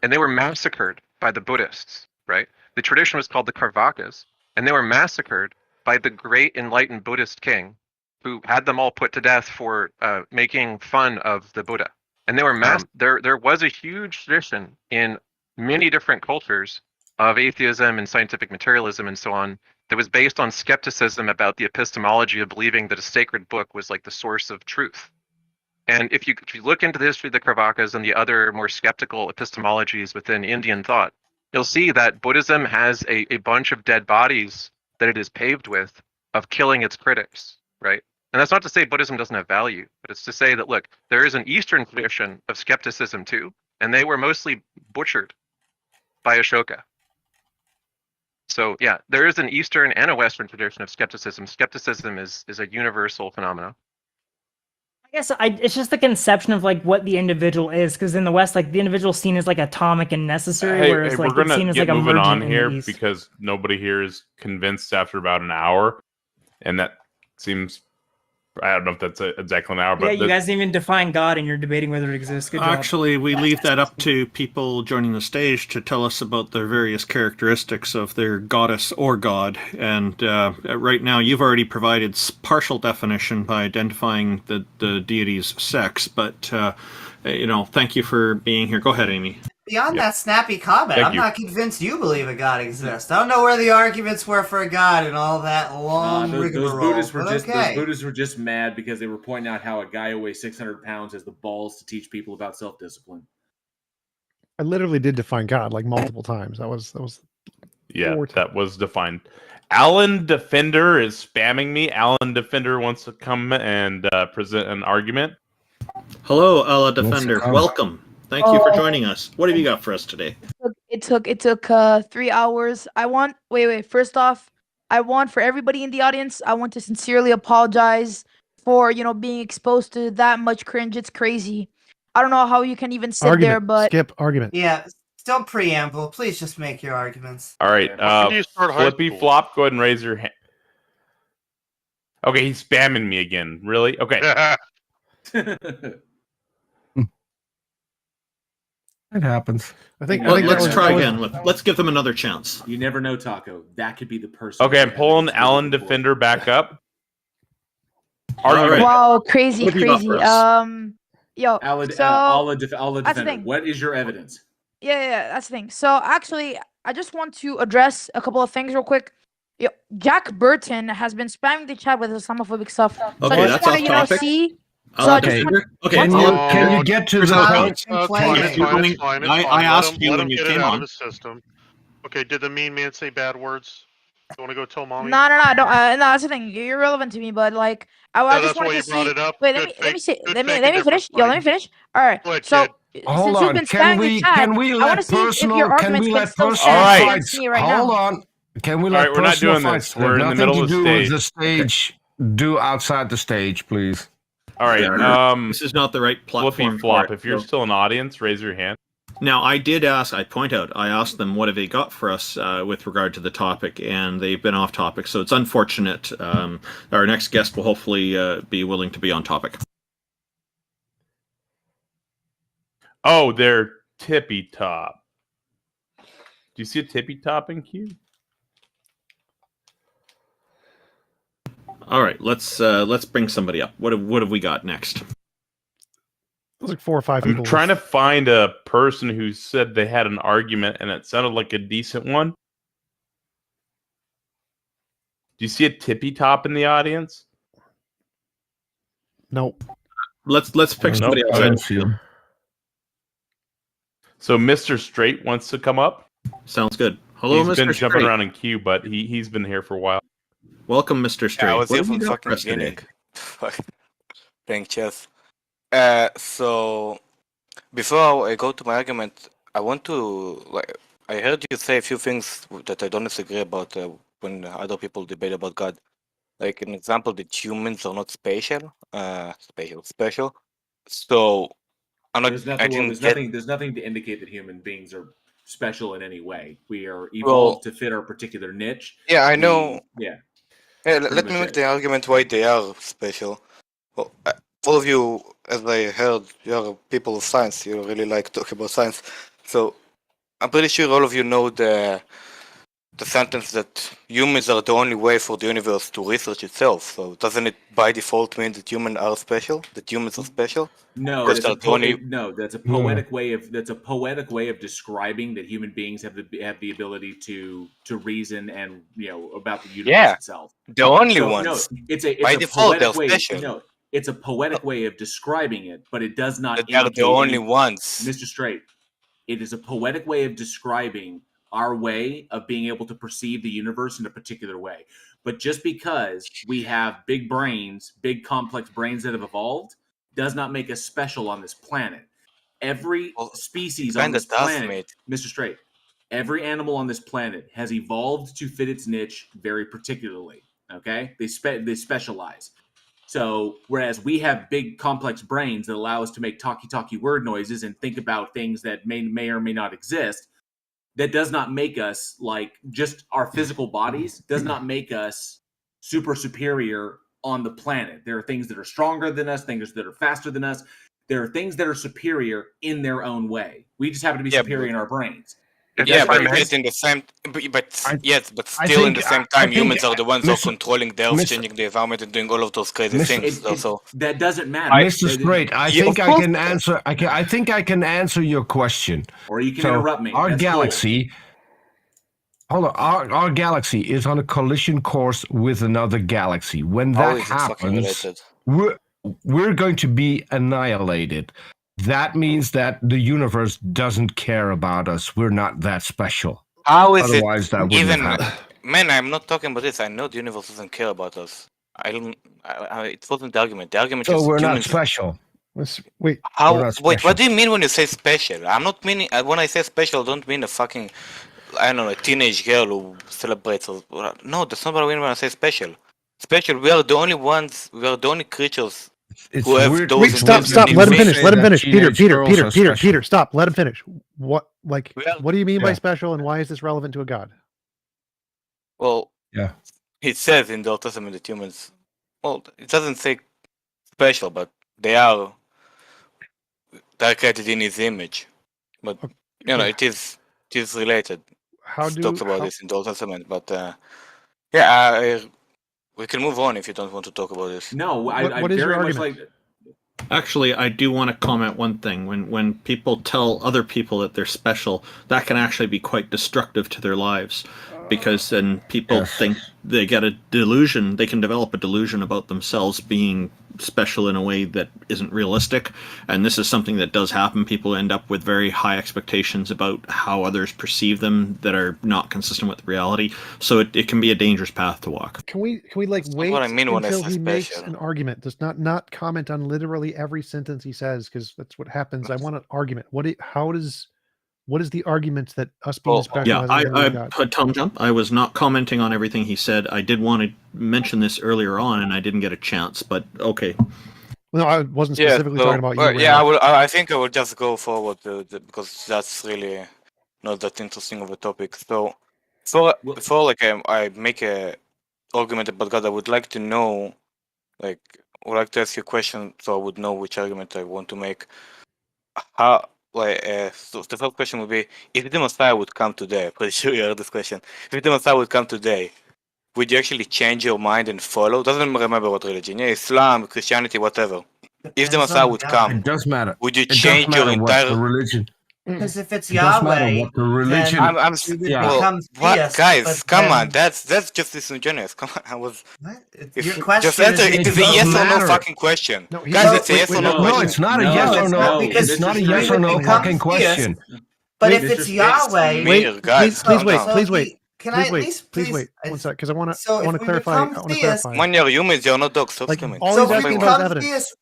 S9: and they were massacred by the Buddhists, right? The tradition was called the Carvakas, and they were massacred by the great enlightened Buddhist king who had them all put to death for making fun of the Buddha. And they were there was a huge tradition in many different cultures of atheism and scientific materialism and so on that was based on skepticism about the epistemology of believing that a sacred book was like the source of truth. And if you look into the history of the Carvakas and the other more skeptical epistemologies within Indian thought, you'll see that Buddhism has a bunch of dead bodies that it is paved with of killing its critics, right? And that's not to say Buddhism doesn't have value, but it's to say that, look, there is an Eastern tradition of skepticism too, and they were mostly butchered by Ashoka. So yeah, there is an Eastern and a Western tradition of skepticism. Skepticism is a universal phenomenon.
S15: I guess it's just the conception of like what the individual is, because in the West, like the individual is seen as like atomic and necessary, whereas like it's seen as like
S5: moving on
S15: emergent
S5: here
S15: in the East.
S5: because nobody here is convinced after about an hour, and that seems I don't know if that's exactly an hour, but
S15: yeah, you guys didn't even define God, and you're debating whether it exists. Good job.
S7: Actually, we leave that up to people joining the stage to tell us about their various characteristics of their goddess or god. And right now, you've already provided partial definition by identifying the deity's sex. But thank you for being here. Go ahead, Amy.
S6: Beyond that snappy comment, I'm not convinced you believe a god exists. I don't know where the arguments were for a god and all that long rigmarole.
S3: Those Buddhists were just mad because they were pointing out how a guy who weighs 600 pounds has the balls to teach people about self-discipline.
S4: I literally did define God like multiple times. That was
S5: that was defined. Alan Defender is spamming me. Alan Defender wants to come and present an argument.
S7: Hello, Alan Defender. Welcome. Thank you for joining us. What have you got for us today?
S16: It took 3 hours. First off, I want for everybody in the audience, I want to sincerely apologize for, being exposed to that much cringe. It's crazy. I don't know how you can even sit there, but
S4: skip argument.
S6: Yeah, don't preamble. Please just make your arguments.
S5: All right, Flippy Flop, go ahead and raise your hand. Okay, he's spamming me again. Really? Okay.
S2: It happens.
S7: I think let's try again. Let's give them another chance.
S3: You never know, Taco. That could be the person.
S5: Okay, I'm pulling Alan Defender back up.
S16: Wow, crazy.
S3: Alan
S16: Defender,
S3: what is your evidence?
S16: Yeah, that's the thing. So actually, I just want to address a couple of things real quick. Jack Burton has been spamming the chat with Islamophobic stuff. So
S7: Okay,
S16: I just want to, see.
S2: Can you get to the point?
S7: I asked you when you came on.
S10: Okay, did the mean man say bad words? You want to go tell mommy?
S16: No, I don't. No, that's the thing. You're irrelevant to me, but like, I just wanted to see. Wait, let me finish. Let me finish. All right. So
S2: hold
S16: since
S2: on.
S16: you've been spamming the chat,
S2: can we let personal fights? Hold on. Can we let personal fights?
S5: We're in the middle of the stage.
S2: The stage. Do outside the stage, please.
S5: All right.
S7: This is not the right platform.
S5: Flippy Flop, if you're still an audience, raise your hand.
S7: Now, I asked them what have they got for us with regard to the topic, and they've been off topic, so it's unfortunate. Our next guest will hopefully be willing to be on topic.
S5: Oh, they're tippy top. Do you see a tippy top in Q?
S7: All right, let's bring somebody up. What have we got next?
S4: There's like 4 or 5 people.
S5: I'm trying to find a person who said they had an argument and it sounded like a decent one. Do you see a tippy top in the audience?
S4: Nope.
S7: Let's pick somebody else.
S5: So Mr. Straight wants to come up.
S7: Sounds good. Hello, Mr.
S5: He's been
S7: Straight.
S5: jumping around in queue, but he's been here for a while.
S7: Welcome, Mr. Straight.
S17: I was
S7: What
S17: here
S7: have you
S17: from
S7: got for
S17: fucking
S7: us today?
S17: beginning. Playing chess. So before I go to my argument, I want to I heard you say a few things that I don't disagree about when other people debate about God. Like an example, that humans are not special. Special. So I'm not.
S3: There's nothing to indicate that human beings are special in any way. We are evolved to fit our particular niche.
S17: Yeah, I know.
S3: Yeah.
S17: Let me make the argument why they are special. Well, all of you, as I heard, you are people of science. You really like talking about science. So I'm pretty sure all of you know the sentence that humans are the only way for the universe to research itself. So doesn't it by default mean that humans are special? That humans are special?
S3: No, that's a poetic way of describing that human beings have the ability to reason and about the universe itself.
S17: The only ones.
S3: No, it's a
S17: default they're
S3: way,
S17: special.
S3: No, it's a poetic way of describing it, but it does not.
S17: They are the only ones,
S3: Mr. Straight. It is a poetic way of describing our way of being able to perceive the universe in a particular way. But just because we have big brains, big complex brains that have evolved, does not make us special on this planet. Every species on this planet, Mr. Straight, every animal on this planet has evolved to fit its niche very particularly. Okay? They specialize. So whereas we have big complex brains that allow us to make talky word noises and think about things that may or may not exist, that does not make us, like, just our physical bodies does not make us super superior on the planet. There are things that are stronger than us, things that are faster than us. There are things that are superior in their own way. We just happen to be superior in our brains.
S17: But in the same, but still in the same time, humans are the ones who are controlling the earth, changing the environment, and doing all of those crazy things.
S3: That doesn't matter,
S2: Mr. Straight. I think I can answer. I think I can answer your question.
S3: Or you can interrupt me.
S2: Our
S3: That's
S2: galaxy. Hold on. Our galaxy is on a collision course with another galaxy. When that happens, we're going to be annihilated. That means that the universe doesn't care about us. We're not that special.
S17: How is
S2: Otherwise, that wouldn't
S17: even?
S2: happen.
S17: Man, I'm not talking about this. I know the universe doesn't care about us. It wasn't the argument. The argument is
S2: we're
S17: humans.
S2: not special.
S4: Wait.
S17: Wait, what do you mean when you say special? I'm not meaning. When I say special, I don't mean a fucking, I don't know, a teenage girl who celebrates. No, that's not what I mean when I say special. Special. We are the only ones. We are the only creatures.
S4: Wait, stop! Let him finish. Let him finish. Peter, stop! Let him finish. What do you mean by special, and why is this relevant to a god?
S17: Well, it says in the Old Testament that humans. Well, it doesn't say special, but they are created in His image. But it is related. Talks about this in the Old Testament, but we can move on if you don't want to talk about this.
S3: No, I very much like.
S7: Actually, I do want to comment one thing. When people tell other people that they're special, that can actually be quite destructive to their lives, because then people think they get a delusion. They can develop a delusion about themselves being special in a way that isn't realistic, and this is something that does happen. People end up with very high expectations about how others perceive them that are not consistent with reality. So it can be a dangerous path to walk.
S4: Can we wait until he makes an argument? Does not comment on literally every sentence he says, because that's what happens. I want an argument. What is the argument that us being special?
S7: TJump. I was not commenting on everything he said. I did want to mention this earlier on, and I didn't get a chance. But okay.
S4: No, I wasn't specifically talking about you.
S17: I think I will just go forward because that's really not that interesting of a topic. So, before I make a argument about God, I would like to know, I would like to ask you a question so I would know which argument I want to make. So the first question would be, if the Messiah would come today, pretty sure you heard this question, if the Messiah would come today, would you actually change your mind and follow? Doesn't remember what religion, Islam, Christianity, whatever. If the Messiah would come,
S2: it does matter.
S17: Would you change your entire
S2: religion?
S6: Because if it's Yahweh,
S2: the religion.
S17: Guys, come on, that's just disingenuous. Come on,
S6: Your question
S17: just answer. It is a yes or no fucking question. Guys, it's a yes or no question.
S2: No, it's not a yes or no. It's not a yes or no fucking question.
S6: But if it's Yahweh,
S4: please wait.
S6: Can I at least
S4: please wait 1 sec, because I want to clarify.
S17: When you're humans, you're not dogs.
S4: All he's asking about is evidence.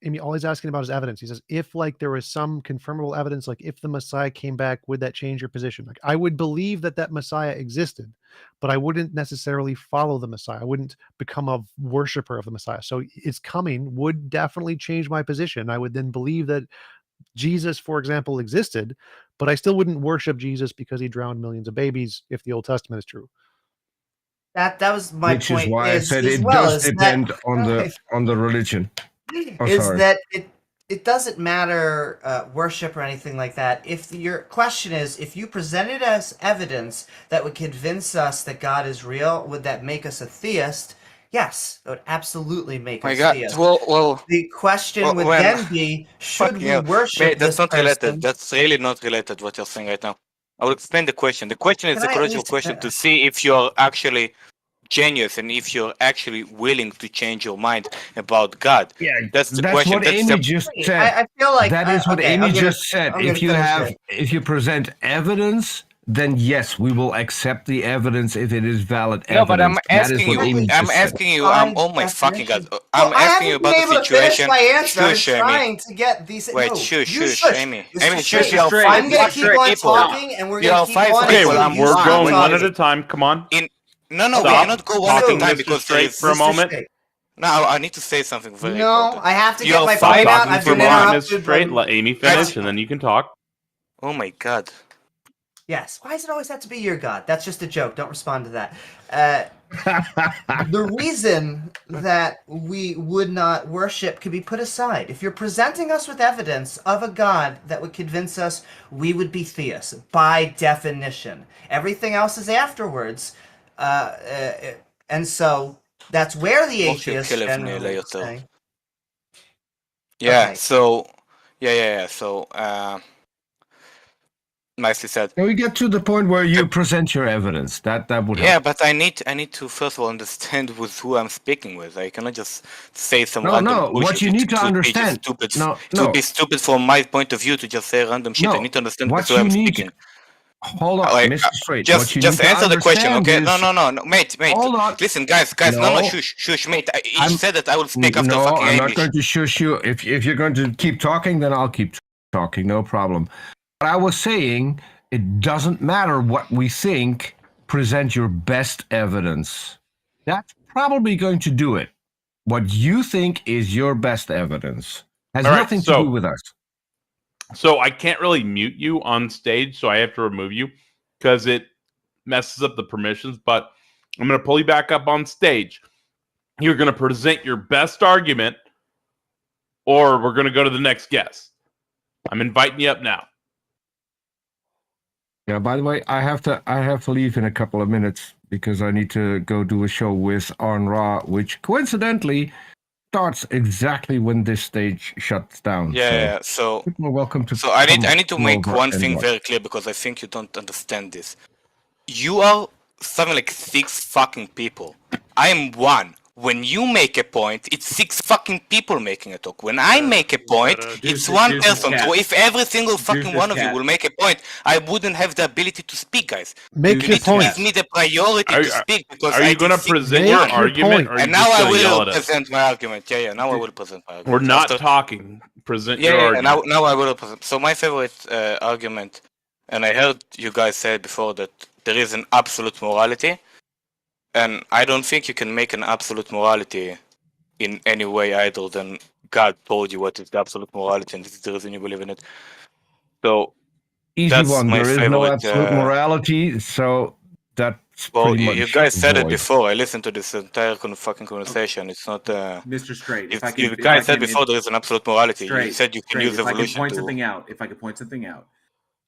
S4: Amy, all he's asking about is evidence. He says, if there was some confirmable evidence, if the Messiah came back, would that change your position? I would believe that Messiah existed, but I wouldn't necessarily follow the Messiah. I wouldn't become a worshiper of the Messiah. So its coming would definitely change my position. I would then believe that Jesus, for example, existed, but I still wouldn't worship Jesus because he drowned millions of babies, if the Old Testament is true.
S6: That was my point.
S2: Which is why I said it does depend on the religion.
S6: That it doesn't matter worship or anything like that. If your question is, if you presented us evidence that would convince us that God is real, would that make us a theist? Yes, it would absolutely make us theist.
S17: Well,
S6: the question would then be, should we worship
S17: that's not
S6: person?
S17: related. That's really not related what you're saying right now. I will explain the question. The question is a critical question to see if you're actually genius and if you're actually willing to change your mind about God.
S2: Yeah,
S17: that's the question.
S2: What Amy just said.
S6: I feel like
S2: that is what Amy just said. If you present evidence, then yes, we will accept the evidence if it is valid evidence.
S17: No, but I'm asking you. Oh my fucking God! I'm asking you about the situation.
S6: Shush, I'm trying to get these.
S17: Wait, shush, Amy. Amy, shush.
S6: I'm gonna keep on talking, and we're gonna keep on.
S5: Okay, we're going one at a time. Come on.
S17: No, we cannot go one at a time because
S5: straight for a moment.
S17: No, I need to say something very important.
S6: No, I have to get my point out. I've been interrupted.
S5: Straight. Let Amy finish, and then you can talk.
S17: Oh my God.
S6: Yes. Why does it always have to be your God? That's just a joke. Don't respond to that. The reason that we would not worship could be put aside. If you're presenting us with evidence of a God that would convince us, we would be theists by definition. Everything else is afterwards. And so that's where the atheists generally say.
S17: Yeah,
S6: Okay.
S17: so so nicely said.
S2: Can we get to the point where you present your evidence? That would help.
S17: Yeah, but I need to first of all understand with who I'm speaking with. I cannot just say some random bullshit.
S2: What you need to understand.
S17: It would be stupid from my point of view to just say random shit. I need to understand with who I'm speaking.
S2: Hold on, Mr. Straight.
S17: Just answer the question, okay? No, mate.
S2: Hold on.
S17: Listen, guys, no, shush, mate. You said that I will speak after
S2: No,
S17: fucking
S2: I'm
S17: English.
S2: not going to shush you. If you're going to keep talking, then I'll keep talking. No problem. But I was saying, it doesn't matter what we think. Present your best evidence. That's probably going to do it. What you think is your best evidence has nothing to do with us.
S5: So I can't really mute you on stage, so I have to remove you because it messes up the permissions, but I'm going to pull you back up on stage. You're going to present your best argument, or we're going to go to the next guest. I'm inviting you up now.
S2: Yeah, by the way, I have to leave in a couple of minutes because I need to go do a show with Arn Ra, which coincidentally starts exactly when this stage shuts down.
S17: Yeah, so
S2: people are welcome to.
S17: So I need to make one thing very clear because I think you don't understand this. You are something like 6 fucking people. I am one. When you make a point, it's 6 fucking people making a talk. When I make a point, it's one person. So if every single fucking one of you will make a point, I wouldn't have the ability to speak, guys.
S4: Make your point.
S17: Give me the priority to speak because
S5: are you going to present your argument? Or
S17: and now I will present my argument. Yeah, now I will present my argument.
S5: We're not talking. Present your argument.
S17: Now I will present. So my favorite argument, and I heard you guys say before that there is an absolute morality. And I don't think you can make an absolute morality in any way either than God told you what is the absolute morality and this is the reason you believe in it. So
S2: easy one. There is no absolute morality, so that's pretty much
S17: you guys said it before. I listened to this entire fucking conversation. It's not
S3: Mr. Straight.
S17: You guys said before there is an absolute morality. You said you can use evolution.
S3: If I could point something out,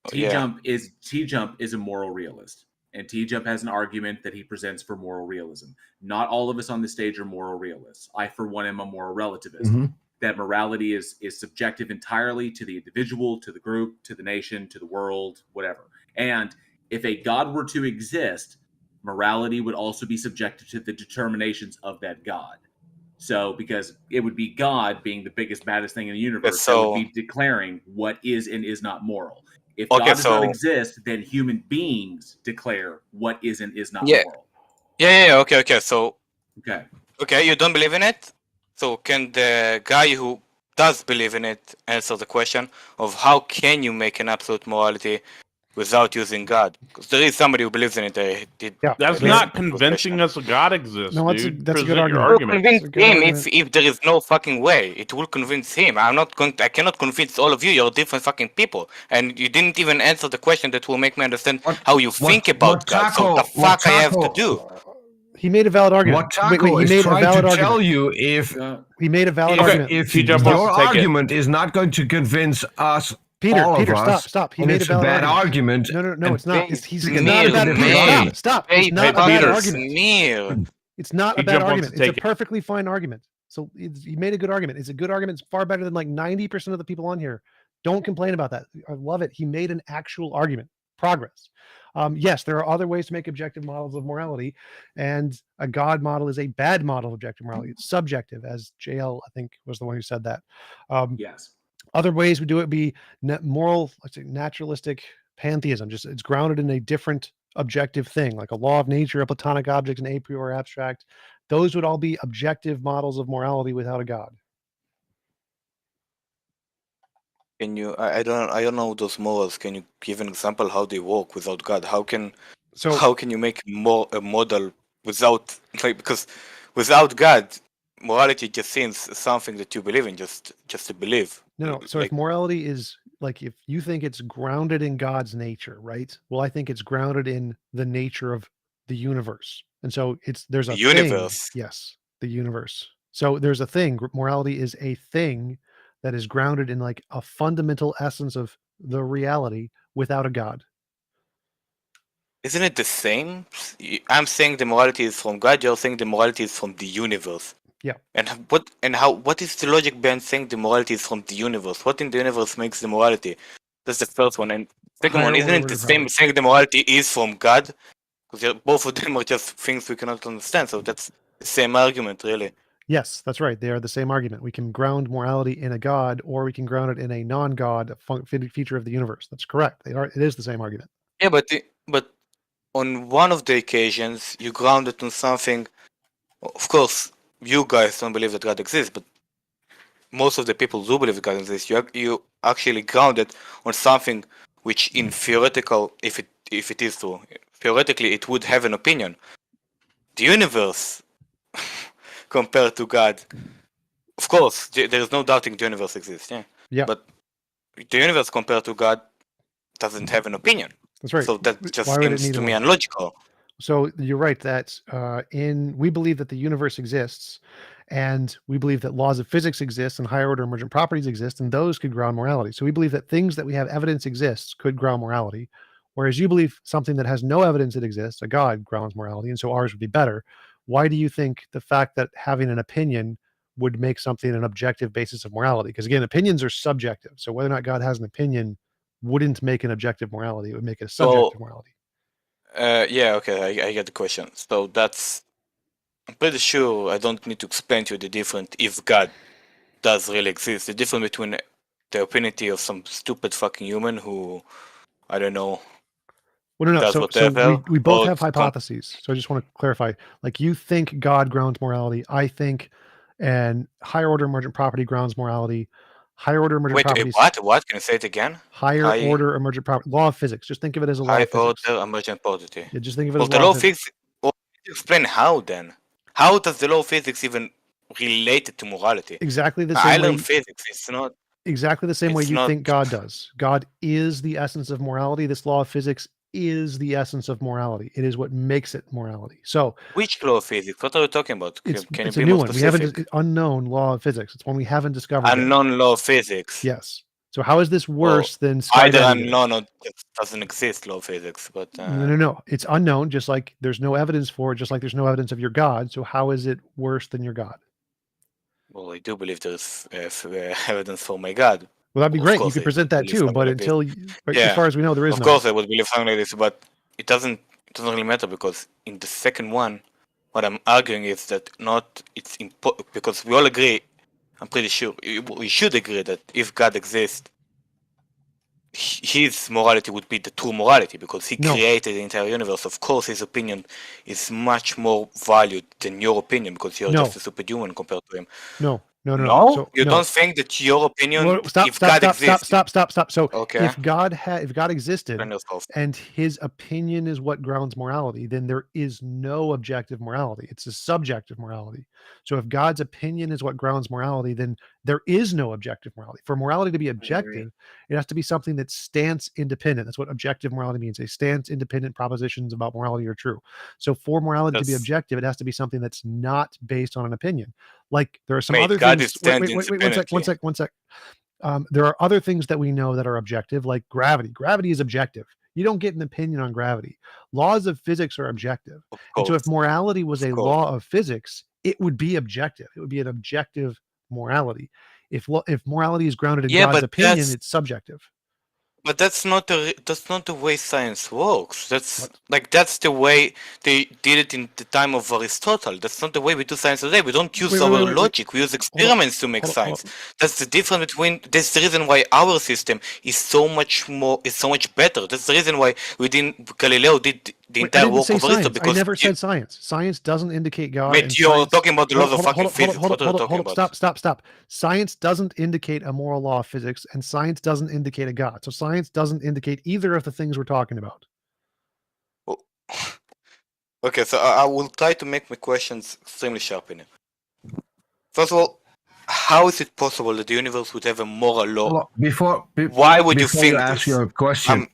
S3: TJump is a moral realist. And TJump has an argument that he presents for moral realism. Not all of us on the stage are moral realists. I, for one, am a moral relativist. That morality is subjective entirely to the individual, to the group, to the nation, to the world, whatever. And if a God were to exist, morality would also be subjected to the determinations of that God. So, because it would be God being the biggest, baddest thing in the universe, that would be declaring what is and is not moral. If God does not exist, then human beings declare what is and is not moral.
S17: Okay. So, you don't believe in it? So can the guy who does believe in it answer the question of how can you make an absolute morality without using God? Because there is somebody who believes in it.
S5: That's not convincing us God exists, dude.
S4: That's a good argument.
S17: It will convince him if there is no fucking way. It will convince him. I cannot convince all of you. You're different fucking people. And you didn't even answer the question that will make me understand how you think about God. So the fuck I have to do?
S4: He made a valid argument.
S2: What Taco is trying to tell you
S4: he made a valid argument.
S2: If your argument is not going to convince us,
S4: Peter, stop.
S2: He made a bad argument.
S4: No, it's not. He's not a bad argument. Stop. It's not a bad argument. It's not a bad argument. It's a perfectly fine argument. So he made a good argument. It's a good argument. It's far better than like 90% of the people on here. Don't complain about that. I love it. He made an actual argument. Progress. Yes, there are other ways to make objective models of morality, and a God model is a bad model of objective morality. It's subjective, as JL, I think, was the one who said that.
S3: Yes.
S4: Other ways we do it be moral, let's say naturalistic pantheism. Just it's grounded in a different objective thing, like a law of nature, a platonic object, an a priori abstract. Those would all be objective models of morality without a God.
S17: Can you? I don't know those morals. Can you give an example how they work without God? How can you make a model without because without God, morality just seems something that you believe in, just to believe.
S4: No. So if morality is like if you think it's grounded in God's nature, right? Well, I think it's grounded in the nature of the universe. And so there's a
S17: the universe.
S4: Thing, yes, the universe. So there's a thing. Morality is a thing that is grounded in like a fundamental essence of the reality without a God.
S17: Isn't it the same? I'm saying the morality is from God. You're saying the morality is from the universe.
S4: Yeah.
S17: And what is the logic behind saying the morality is from the universe? What in the universe makes the morality? That's the first one. And second one, isn't it the same saying the morality is from God? Because both of them are just things we cannot understand. So that's the same argument, really.
S4: Yes, that's right. They are the same argument. We can ground morality in a God, or we can ground it in a non-God feature of the universe. That's correct. It is the same argument.
S17: Yeah, but on one of the occasions, you ground it on something. Of course, you guys don't believe that God exists, but most of the people do believe that God exists. You actually ground it on something which, in theoretical, if it is true, theoretically, it would have an opinion. The universe, compared to God, of course, there is no doubting the universe exists.
S4: Yeah.
S17: But the universe compared to God doesn't have an opinion.
S4: That's right.
S17: So that just seems to me unlogical.
S4: So you're right that we believe that the universe exists, and we believe that laws of physics exist and higher order emergent properties exist, and those could ground morality. So we believe that things that we have evidence exists could ground morality, whereas you believe something that has no evidence it exists, a God, grounds morality, and so ours would be better. Why do you think the fact that having an opinion would make something an objective basis of morality? Because again, opinions are subjective. So whether or not God has an opinion wouldn't make an objective morality. It would make it a subjective morality.
S17: Yeah, okay, I get the question. So I'm pretty sure I don't need to explain to you the difference if God does really exist. The difference between the opinion of some stupid fucking human who, I don't know,
S4: well, no.
S17: does
S4: So
S17: whatever.
S4: we both have hypotheses. So I just want to clarify. Like you think God grounds morality. I think and higher order emergent property grounds morality. Higher order emergent properties.
S17: What? Can you say it again?
S4: Higher order emergent property. Law of physics. Just think of it as a law of physics.
S17: Higher order emergent property.
S4: Yeah, just think of it as
S17: the law of physics. Well, explain how then. How does the law of physics even relate to morality?
S4: Exactly the same way.
S17: I learn physics. It's not
S4: exactly the same way you think God does. God is the essence of morality. This law of physics is the essence of morality. It is what makes it morality. So
S17: which law of physics? What are you talking about?
S4: It's
S17: you
S4: a
S17: be
S4: new
S17: more
S4: one.
S17: specific?
S4: We haven't unknown law of physics. It's one we haven't discovered.
S17: Unknown law of physics.
S4: Yes. So how is this worse than Skydive?
S17: Either unknown or it doesn't exist law of physics, but
S4: no. It's unknown, just like there's no evidence for it, just like there's no evidence of your God. So how is it worse than your God?
S17: Well, I do believe there's evidence for my God.
S4: Well, that'd be great. You could present that too, but as far as we know, there is
S17: Of course, I would believe something like this, but it doesn't really matter because in the second one, what I'm arguing is that because we all agree. I'm pretty sure we should agree that if God exists, his morality would be the true morality because he created the entire universe. Of course, his opinion is much more valued than your opinion because you're just a superhuman compared to him.
S4: No.
S17: So, you don't think that your opinion?
S4: Stop. So if God existed and his opinion is what grounds morality, then there is no objective morality. It's a subjective morality. So if God's opinion is what grounds morality, then there is no objective morality. For morality to be objective, it has to be something that stance independent. That's what objective morality means. A stance independent propositions about morality are true. So for morality to be objective, it has to be something that's not based on an opinion. Like there are some other things. Wait, one sec. There are other things that we know that are objective, like gravity. Gravity is objective. You don't get an opinion on gravity. Laws of physics are objective. And so if morality was a law of physics, it would be objective. It would be an objective morality. If morality is grounded in God's opinion, it's subjective.
S17: But that's not the way science works. That's the way they did it in the time of Aristotle. That's not the way we do science today. We don't use our logic. We use experiments to make science. That's the difference between. That's the reason why our system is so much better. That's the reason why Galileo did the entire work of Aristotle. Because
S4: I never said science. Science doesn't indicate God.
S17: Wait, you're talking about the laws of fucking physics. What are you talking about?
S4: Stop. Science doesn't indicate a moral law of physics, and science doesn't indicate a God. So science doesn't indicate either of the things we're talking about.
S17: Okay, so I will try to make my questions extremely sharp in it. First of all, how is it possible that the universe would have a moral law?
S2: Before
S17: why would you think
S2: you ask your question?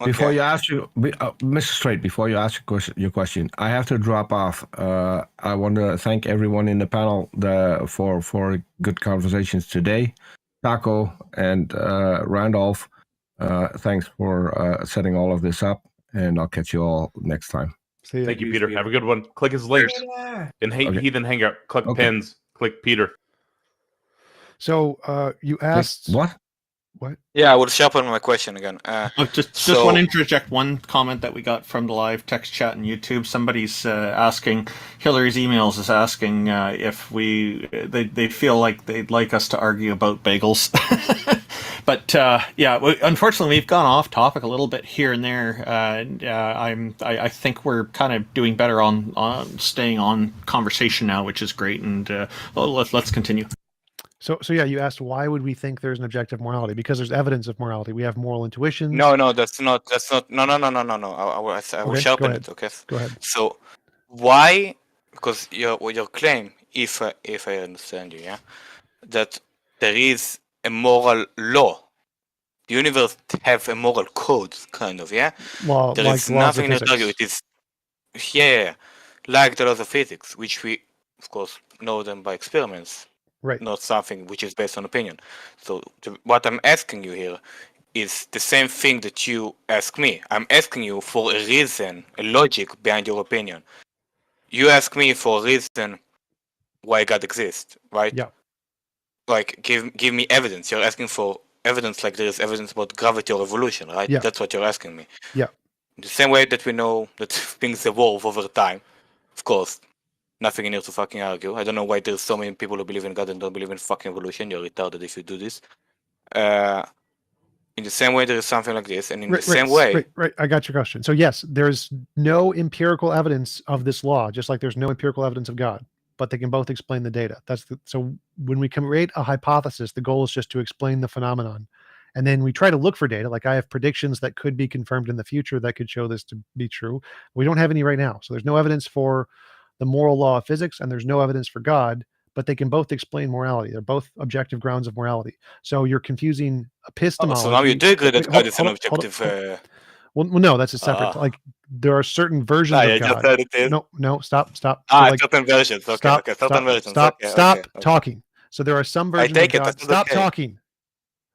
S2: Before you ask Mr. Straight, before you ask your question, I have to drop off. I want to thank everyone in the panel for good conversations today. Taco and Randolph, thanks for setting all of this up, and I'll catch you all next time.
S5: Thank you, Peter. Have a good one. Click his links in Heathen Hangout. Click pins. Click Peter.
S4: So you asked
S2: what?
S4: What?
S17: Yeah, I will sharpen my question again.
S7: Just want to interject one comment that we got from the live text chat on YouTube. Somebody's asking, Hillary's emails is asking if they feel like they'd like us to argue about bagels. But unfortunately, we've gone off topic a little bit here and there. I think we're kind of doing better on staying on conversation now, which is great. And let's continue.
S4: So yeah, you asked why would we think there's an objective morality? Because there's evidence of morality. We have moral intuitions.
S17: No, that's not. No. I will sharpen it. Okay.
S4: Go ahead.
S17: So, why? Because your claim, if I understand you, that there is a moral law. The universe have a moral code, kind of,
S4: Well,
S17: there
S4: like
S17: is nothing
S4: laws
S17: in
S4: of
S17: it. It is, like the laws of physics, which we, of course, know them by experiments.
S4: Right.
S17: Not something which is based on opinion. So what I'm asking you here is the same thing that you ask me. I'm asking you for a reason, a logic behind your opinion. You ask me for a reason why God exists, right?
S4: Yeah.
S17: Like give me evidence. You're asking for evidence like there is evidence about gravity or evolution, right?
S4: Yeah.
S17: That's what you're asking me.
S4: Yeah.
S17: The same way that we know that things evolve over time, of course. Nothing in here to fucking argue. I don't know why there's so many people who believe in God and don't believe in fucking evolution. You're retarded if you do this. In the same way, there is something like this, and in the same way...
S4: Right, I got your question. So yes, there's no empirical evidence of this law, just like there's no empirical evidence of God, but they can both explain the data. So when we create a hypothesis, the goal is just to explain the phenomenon. And then we try to look for data. Like I have predictions that could be confirmed in the future that could show this to be true. We don't have any right now. So there's no evidence for the moral law of physics, and there's no evidence for God, but they can both explain morality. They're both objective grounds of morality. So you're confusing epistemology.
S17: so now you do agree that God is an objective...
S4: Well, no, that's a separate. Like there are certain versions of God.
S17: Just said it is.
S4: No, stop.
S17: certain versions. Okay, certain versions.
S4: Stop talking. So there are some versions
S17: I take
S4: of God.
S17: It,
S4: stop
S17: okay.
S4: talking.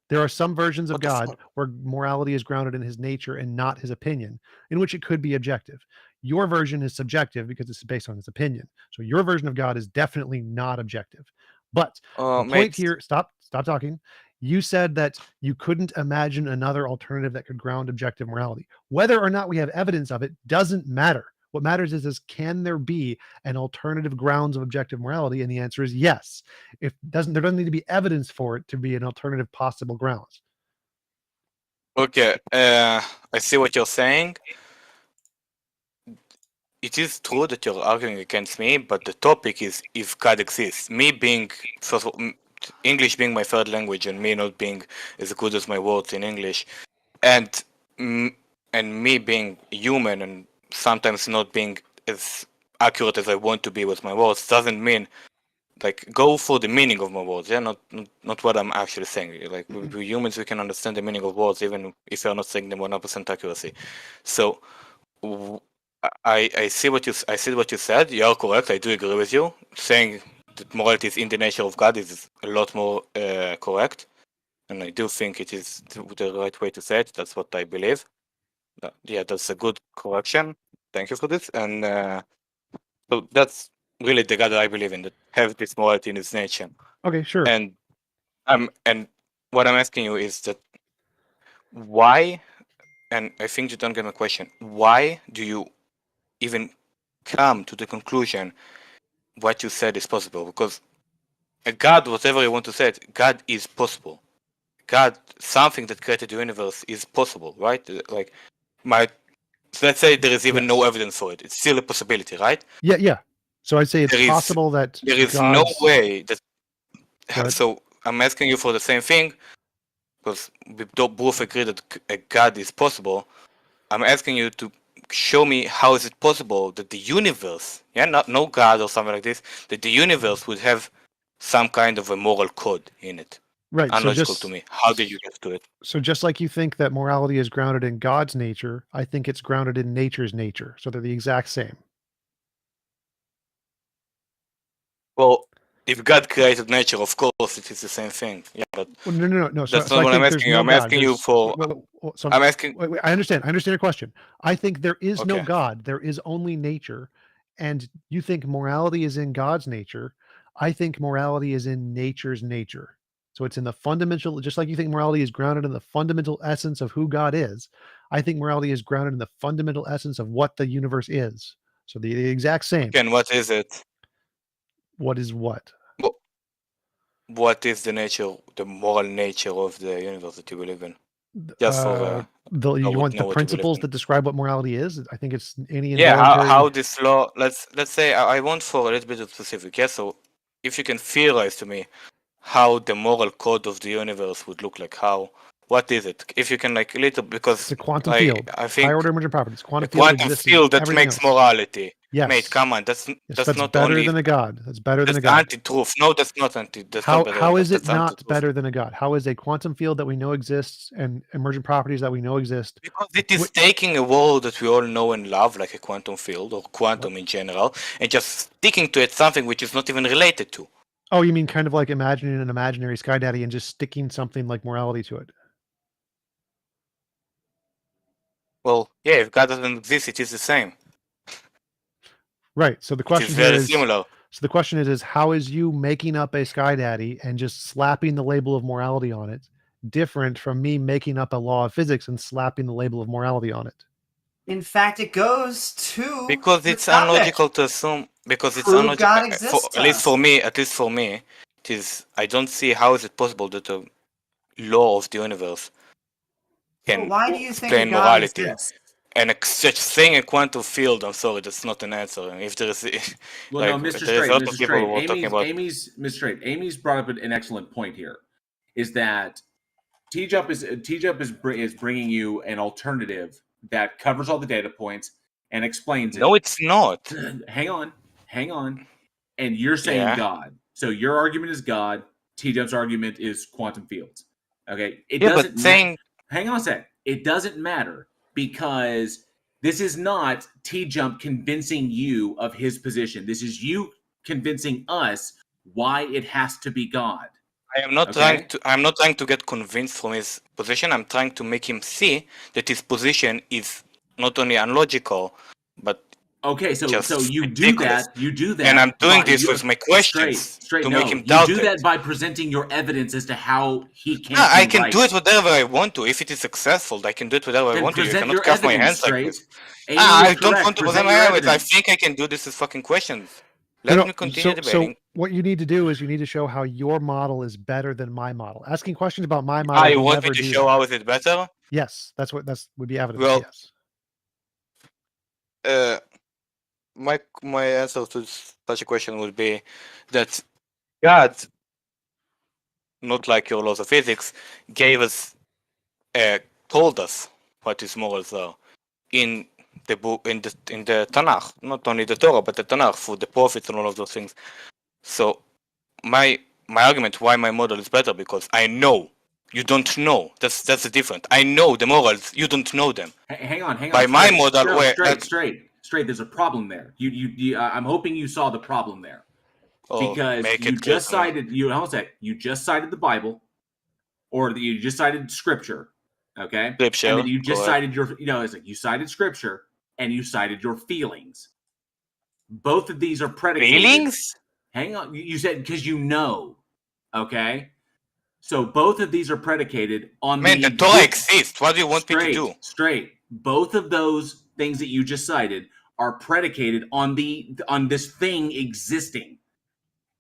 S4: There are some versions of God where morality is grounded in his nature and not his opinion, in which it could be objective. Your version is subjective because it's based on his opinion. So your version of God is definitely not objective. But the point here, stop talking. You said that you couldn't imagine another alternative that could ground objective morality. Whether or not we have evidence of it doesn't matter. What matters is can there be an alternative grounds of objective morality? And the answer is yes. There doesn't need to be evidence for it to be an alternative possible grounds.
S17: Okay, I see what you're saying. It is true that you're arguing against me, but the topic is if God exists. Me being, first of all, English being my third language and me not being as good as my words in English, and me being human and sometimes not being as accurate as I want to be with my words doesn't mean like go for the meaning of my words. Not what I'm actually saying. Like we humans, we can understand the meaning of words even if you're not saying them 100% accuracy. So I see what you said. You are correct. I do agree with you. Saying that morality is in the nature of God is a lot more correct, and I do think it is the right way to say it. That's what I believe. Yeah, that's a good correction. Thank you for this. And so that's really the God that I believe in, that have this morality in its nature.
S4: Okay, sure.
S17: And what I'm asking you is that why, and I think you don't get my question, why do you even come to the conclusion what you said is possible? Because a God, whatever you want to say, God is possible. God, something that created the universe is possible, right? Like so let's say there is even no evidence for it. It's still a possibility, right?
S4: Yeah. So I'd say it's possible that
S17: there is no way that. So I'm asking you for the same thing, because we both agree that a God is possible. I'm asking you to show me how is it possible that the universe, no God or something like this, that the universe would have some kind of a moral code in it.
S4: Right.
S17: unlogical to me. How did you get to it?
S4: So just like you think that morality is grounded in God's nature, I think it's grounded in nature's nature. So they're the exact same.
S17: Well, if God created nature, of course it is the same thing. Yeah, but
S4: well, no.
S17: That's not what I'm asking you. I'm asking you for. I'm asking.
S4: Wait, I understand your question. I think there is no God. There is only nature, and you think morality is in God's nature. I think morality is in nature's nature. So it's in the fundamental, just like you think morality is grounded in the fundamental essence of who God is. I think morality is grounded in the fundamental essence of what the universe is. So the exact same.
S17: And what is it?
S4: What is what?
S17: What is the moral nature of the universe that you believe in? Just for
S4: you want the principles that describe what morality is? I think it's any
S17: involuntary. How this law? Let's say I want for a little bit of specific. Yeah, so if you can theorize to me how the moral code of the universe would look like, what is it? If you can like a little, because
S4: it's a quantum field.
S17: I think
S4: high order emergent properties. Quantum
S17: field that makes morality.
S4: Yes.
S17: Mate, come on, that's not
S4: better
S17: only
S4: than a God. That's better than a God.
S17: Anti-truth. No, that's not anti.
S4: How is it not better than a God? How is a quantum field that we know exists and emergent properties that we know exist?
S17: Because it is taking a world that we all know and love, like a quantum field or quantum in general, and just sticking to it something which is not even related to.
S4: Oh, you mean kind of like imagining an imaginary sky daddy and just sticking something like morality to it?
S17: Well, yeah, if God doesn't exist, it is the same.
S4: Right. So the question
S17: is very similar.
S4: So the question is how is you making up a sky daddy and just slapping the label of morality on it different from me making up a law of physics and slapping the label of morality on it?
S6: In fact, it goes to
S17: because it's unlogical to assume because it's unlogical. At least for me, it is. I don't see how is it possible that a law of the universe can
S6: why do you think
S17: explain morality. And such thing a quantum field, I'm sorry, that's not an answer. If there is,
S3: well, no, Mr. Straight, Amy's brought up an excellent point here. Is that TJump is bringing you an alternative that covers all the data points and explains it.
S17: No, it's not.
S3: Hang on. And you're saying God. So your argument is God. TJump's argument is quantum fields. Okay, it doesn't. Hang on a sec. It doesn't matter. Because this is not TJump convincing you of his position. This is you convincing us why it has to be God.
S17: I am not trying to. I'm not trying to get convinced from his position. I'm trying to make him see that his position is not only unlogical, but
S3: so you do that. You do that,
S17: and I'm doing this with my questions to make him doubt.
S3: You do that by presenting your evidence as to how he can't.
S17: I can do it whatever I want to. If it is successful, I can do it whatever I want to. You cannot cuff my hands like this. I don't want to present my evidence. I think I can do this as fucking questions. Let me continue debating.
S4: So what you need to do is you need to show how your model is better than my model. Asking questions about my model.
S17: I want me to show how is it better?
S4: Yes, that would be evidence. Well,
S17: yes. My answer to such a question would be that God, not like your laws of physics, told us what his morals are in the book, in the Tanakh, not only the Torah but the Tanakh, for the prophets and all of those things. So my argument why my model is better, because I know you don't know. That's the difference. I know the morals, you don't know them.
S3: Hang on.
S17: By my model,
S3: straight. There's a problem there. You I'm hoping you saw the problem there, because you just cited the Bible, or you just cited Scripture, okay?
S17: Scripture.
S3: And then you just cited you cited Scripture and you cited your feelings. Both of these are predicated.
S17: Feelings?
S3: Hang on. You said because you know, okay? So both of these are predicated on
S17: the Torah exists. What do you want me to do?
S3: Straight. Both of those things that you just cited are predicated on this thing existing.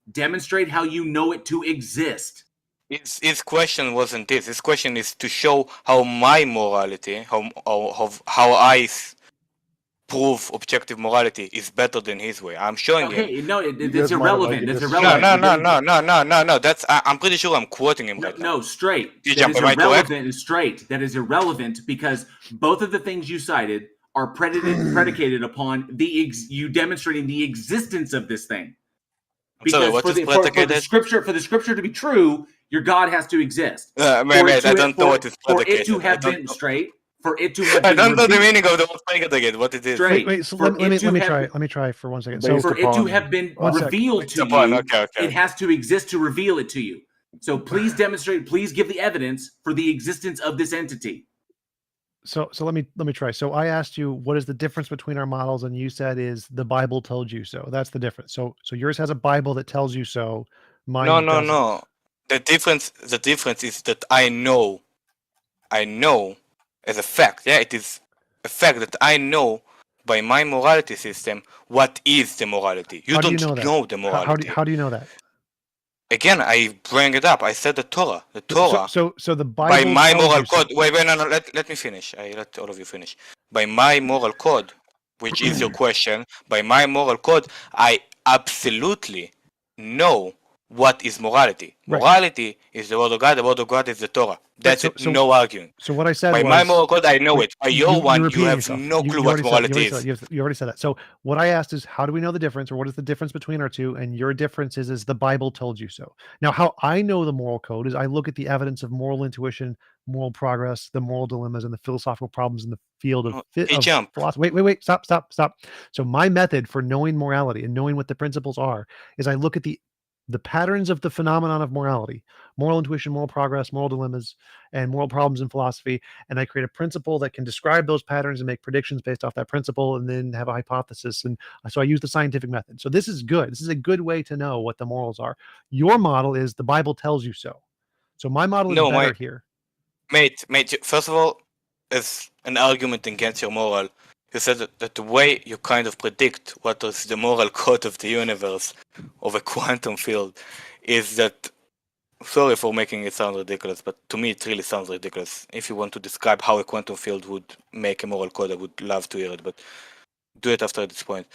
S3: Demonstrate how you know it to exist.
S17: His question wasn't this. His question is to show how my morality, how I prove objective morality is better than his way. I'm showing him.
S3: No, it's irrelevant. It's irrelevant.
S17: No. I'm pretty sure I'm quoting him right now.
S3: No, straight. That is irrelevant. Straight. That is irrelevant because both of the things you cited are predicated upon you demonstrating the existence of this thing.
S17: Sorry, what is predicated?
S3: For the scripture to be true, your God has to exist.
S17: Mate, I don't know what is predicated.
S3: For it to have been straight. For it to have been.
S17: I don't know the meaning of the word predicated. What it is?
S4: Wait. So let me try for 1 second.
S3: So for it to have been revealed to you, it has to exist to reveal it to you. So please demonstrate. Please give the evidence for the existence of this entity.
S4: So let me try. So I asked you what is the difference between our models, and you said is the Bible told you so. That's the difference. So yours has a Bible that tells you so. Mine doesn't.
S17: No. The difference is that I know as a fact. Yeah, it is a fact that I know by my morality system what is the morality. You don't know the morality.
S4: How do you know that?
S17: Again, I bring it up. I said the Torah. The Torah.
S4: So the Bible.
S17: By my moral code. Wait, no. Let me finish. I let all of you finish. By my moral code, which is your question. By my moral code, I absolutely know what is morality. Right. Morality is the word of God. The word of God is the Torah. That's it. No arguing.
S4: So what I said
S17: by my moral code, I know it. By your one, you have no clue what morality is.
S4: You already said that. So what I asked is, how do we know the difference, or what is the difference between our two? And your difference is the Bible told you so. Now, how I know the moral code is I look at the evidence of moral intuition, moral progress, the moral dilemmas, and the philosophical problems in the field of philosophy. Wait. Stop. So my method for knowing morality and knowing what the principles are is I look at the patterns of the phenomenon of morality, moral intuition, moral progress, moral dilemmas, and moral problems in philosophy. And I create a principle that can describe those patterns and make predictions based off that principle, and then have a hypothesis. And so I use the scientific method. So this is good. This is a good way to know what the morals are. Your model is the Bible tells you so. So my model is better here.
S17: Mate, first of all, as an argument against your moral, you said that the way you kind of predict what is the moral code of the universe, of a quantum field, is that, sorry for making it sound ridiculous, but to me it really sounds ridiculous. If you want to describe how a quantum field would make a moral code, I would love to hear it, but do it after this point.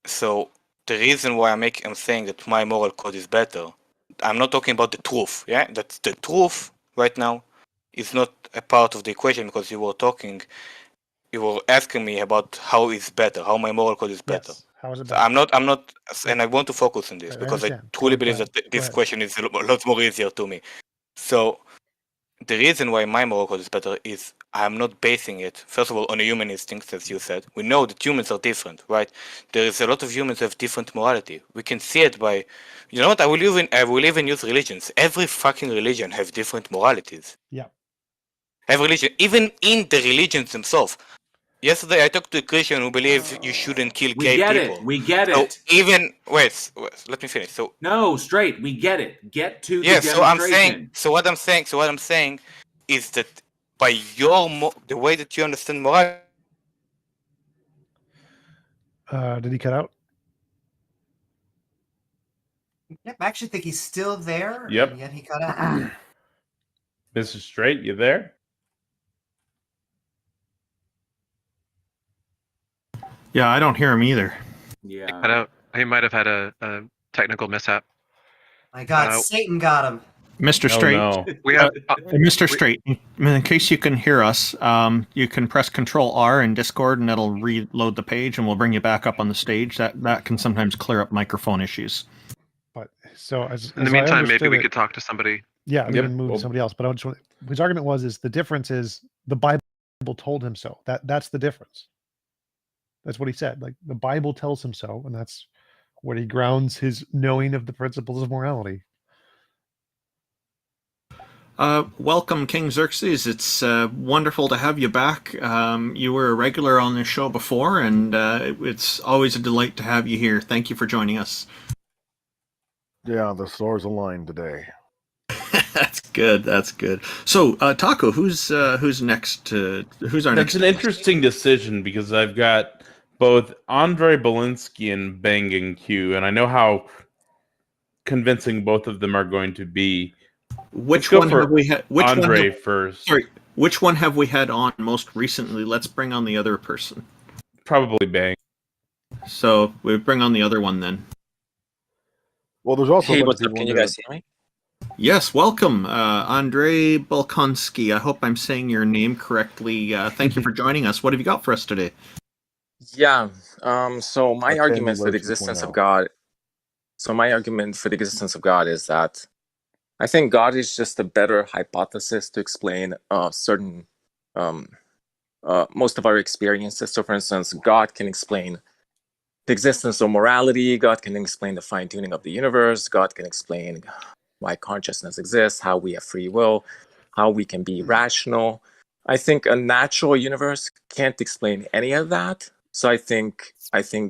S17: So the reason why I'm saying that my moral code is better, I'm not talking about the truth, yeah? That's the truth right now is not a part of the equation, because you were asking me about how it's better, how my moral code is better.
S4: Yes. How is it
S17: better?
S4: better?
S17: I'm not, and I want to focus on this because I truly believe that this question is a lot more easier to me. So the reason why my moral code is better is I'm not basing it, first of all, on a human instinct, as you said. We know that humans are different, right? There is a lot of humans who have different morality. We can see it by, you know what? I will even use religions. Every fucking religion have different moralities.
S4: Yeah.
S17: Every religion, even in the religions themselves. Yesterday, I talked to a Christian who believes you shouldn't kill gay people.
S3: We get it.
S17: Even wait, let me finish. So
S3: no, straight. We get it. Get to the
S17: demonstration. So what I'm saying is that by the way that you understand morality.
S4: Did he cut out?
S6: Yep, I actually think he's still there.
S5: Yep.
S6: And yet he cut out.
S5: Mr. Straight, you there?
S7: Yeah, I don't hear him either.
S3: Yeah.
S9: He might have had a technical mishap.
S6: My God, Satan got him.
S7: Mr. Straight,
S9: we have
S7: Mr. Straight. In case you can hear us, you can press Control R in Discord, and that'll reload the page, and we'll bring you back up on the stage. That can sometimes clear up microphone issues.
S4: But so
S9: in the meantime, maybe we could talk to somebody.
S4: Yeah, we can move to somebody else. But his argument was the difference is the Bible told him so. That's the difference. That's what he said. Like the Bible tells him so, and that's where he grounds his knowing of the principles of morality.
S7: Welcome, King Xerxes. It's wonderful to have you back. You were a regular on this show before, and it's always a delight to have you here. Thank you for joining us.
S18: Yeah, the stars aligned today.
S7: That's good. That's good. So, Taco, who's next? Who's our next?
S5: That's an interesting decision because I've got both Andre Belinsky and Banging Q, and I know how convincing both of them are going to be.
S7: Which one have we had?
S5: Andre first.
S7: Sorry, which one have we had on most recently? Let's bring on the other person.
S5: Probably Bang.
S7: So we bring on the other one then.
S18: Well, there's also.
S19: Hey, what's up? Can you guys hear me?
S7: Yes, welcome, Andre Bolkonsky. I hope I'm saying your name correctly. Thank you for joining us. What have you got for us today?
S19: Yeah. So my argument is that the existence of God So my argument for the existence of God is that I think God is just a better hypothesis to explain certain most of our experiences. So, for instance, God can explain the existence of morality. God can explain the fine-tuning of the universe. God can explain why consciousness exists, how we have free will, how we can be rational. I think a natural universe can't explain any of that. So I think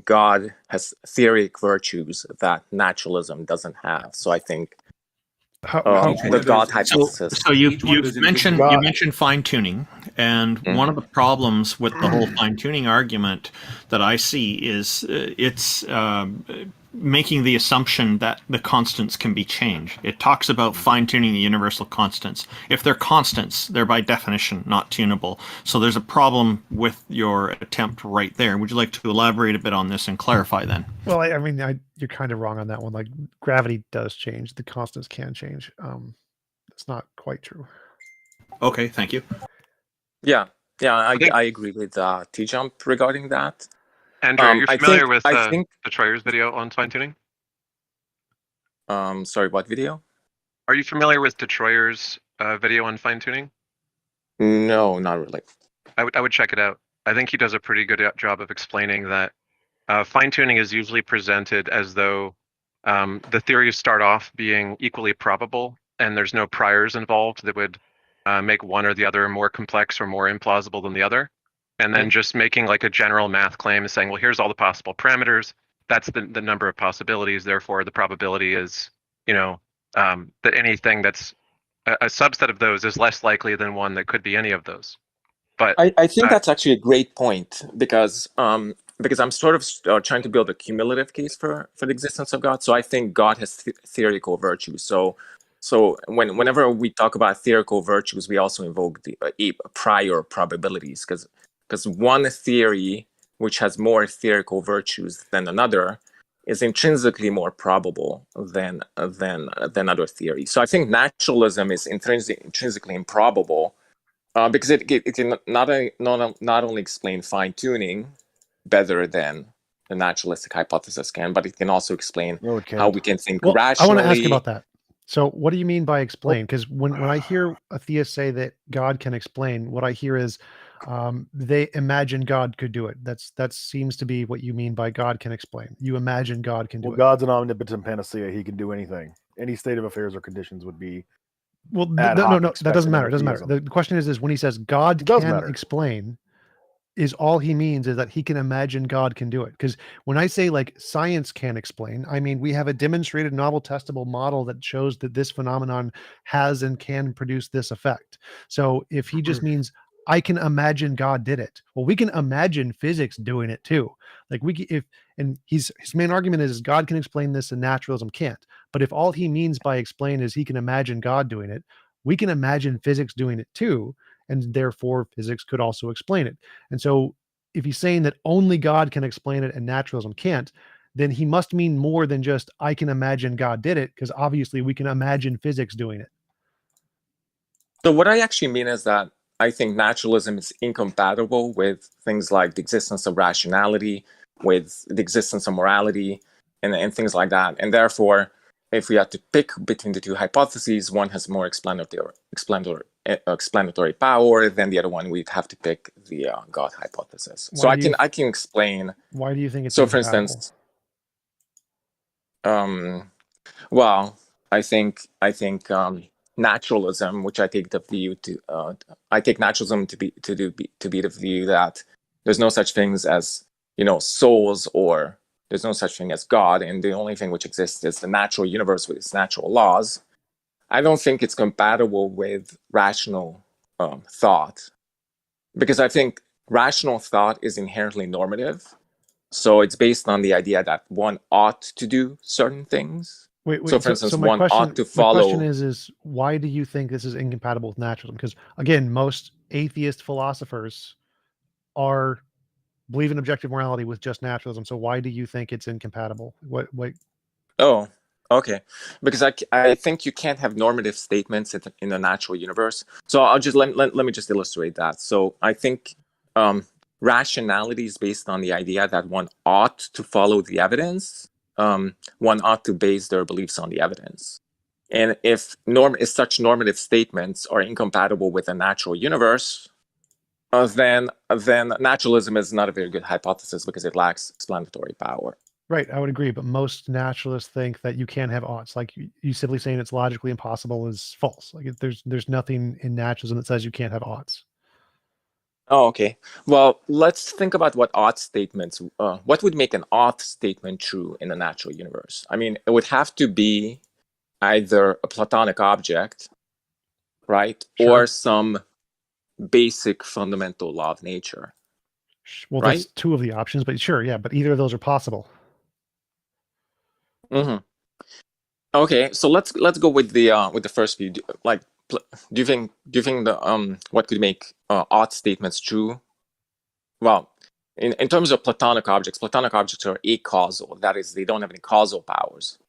S19: God has theoretic virtues that naturalism doesn't have. So I think the God hypothesis.
S7: So you mentioned fine tuning, and one of the problems with the whole fine tuning argument that I see is it's making the assumption that the constants can be changed. It talks about fine tuning the universal constants. If they're constants, they're by definition not tunable. So there's a problem with your attempt right there. Would you like to elaborate a bit on this and clarify then?
S4: Well, I mean, you're kind of wrong on that one. Like gravity does change, the constants can change. It's not quite true.
S7: Okay, thank you.
S19: Yeah, I agree with TJump regarding that.
S9: Andrew, are you familiar with the Troyer's video on fine tuning?
S19: Sorry, what video?
S9: Are you familiar with Detroyer's video on fine tuning?
S19: No, not really.
S9: I would check it out. I think he does a pretty good job of explaining that fine tuning is usually presented as though the theories start off being equally probable, and there's no priors involved that would make one or the other more complex or more implausible than the other. And then just making like a general math claim saying, well, here's all the possible parameters. That's the number of possibilities. Therefore, the probability is, that anything that's a subset of those is less likely than one that could be any of those. But
S19: I think that's actually a great point because I'm sort of trying to build a cumulative case for the existence of God. So I think God has theoretical virtues. So whenever we talk about theoretical virtues, we also invoke the prior probabilities because one theory which has more theoretical virtues than another is intrinsically more probable than other theories. So I think naturalism is intrinsically improbable because it can not only explain fine tuning better than the naturalistic hypothesis can, but it can also explain how we can think rationally.
S4: I want to ask about that. So what do you mean by explain? Because when I hear a theist say that God can explain, what I hear is they imagine God could do it. That seems to be what you mean by God can explain. You imagine God can do it.
S18: God's an omnipotent panacea. He can do anything. Any state of affairs or conditions would be.
S4: Well, no, that doesn't matter. It doesn't matter. The question is when he says God can explain, is all he means is that he can imagine God can do it. Because when I say like science can explain, I mean, we have a demonstrated novel testable model that shows that this phenomenon has and can produce this effect. So if he just means I can imagine God did it, well, we can imagine physics doing it too. Like his main argument is God can explain this and naturalism can't. But if all he means by explain is he can imagine God doing it, we can imagine physics doing it too. And therefore physics could also explain it. And so if he's saying that only God can explain it and naturalism can't, then he must mean more than just I can imagine God did it, because obviously we can imagine physics doing it.
S19: So what I actually mean is that I think naturalism is incompatible with things like the existence of rationality, with the existence of morality, and things like that. And therefore, if we had to pick between the two hypotheses, one has more explanatory power than the other one. We'd have to pick the God hypothesis. So I can explain.
S4: Why do you think it's
S19: so? For instance, well, I think naturalism, which I take the view to, I take naturalism to be the view that there's no such things as souls, or there's no such thing as God, and the only thing which exists is the natural universe with its natural laws. I don't think it's compatible with rational thought, because I think rational thought is inherently normative. So it's based on the idea that one ought to do certain things. So, for instance, one ought to follow.
S4: My question is why do you think this is incompatible with naturalism? Because again, most atheist philosophers believe in objective morality with just naturalism. So why do you think it's incompatible? What?
S19: Oh, okay. Because I think you can't have normative statements in the natural universe. So I'll just let me just illustrate that. So I think rationality is based on the idea that one ought to follow the evidence. one ought to base their beliefs on the evidence. And if such normative statements are incompatible with a natural universe, then naturalism is not a very good hypothesis because it lacks explanatory power.
S4: Right, I would agree, but most naturalists think that you can't have oughts. Like you simply saying it's logically impossible is false. Like there's nothing in naturalism that says you can't have oughts.
S19: Oh, okay. Well, let's think about what ought statements. What would make an ought statement true in the natural universe? I mean, it would have to be either a Platonic object, right,
S4: Sure.
S19: or some basic fundamental law of nature.
S4: Well,
S19: right?
S4: there's two of the options, but sure, yeah, but either of those are possible.
S19: Mm-hmm. Okay, so let's go with the first view. Do you think the what could make ought statements true? Well, in terms of Platonic objects are acausal. That is, they don't have any causal powers.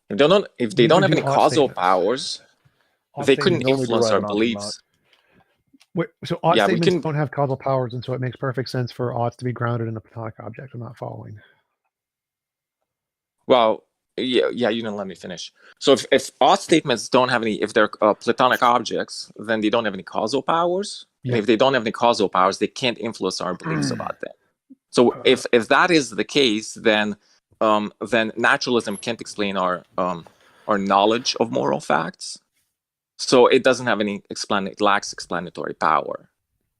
S19: If they don't have any causal powers, they couldn't influence our beliefs.
S4: Wait, so ought
S19: Yeah, we
S4: statements
S19: can-
S4: don't have causal powers, and so it makes perfect sense for oughts to be grounded in a Platonic object. I'm not following.
S19: Well, yeah, you didn't let me finish. So if ought statements don't have any, if they're Platonic objects, then they don't have any causal powers.
S4: Yeah.
S19: And if they don't have any causal powers, they can't influence our beliefs about them. So if that is the case, then naturalism can't explain our knowledge of moral facts. So it doesn't have any it lacks explanatory power.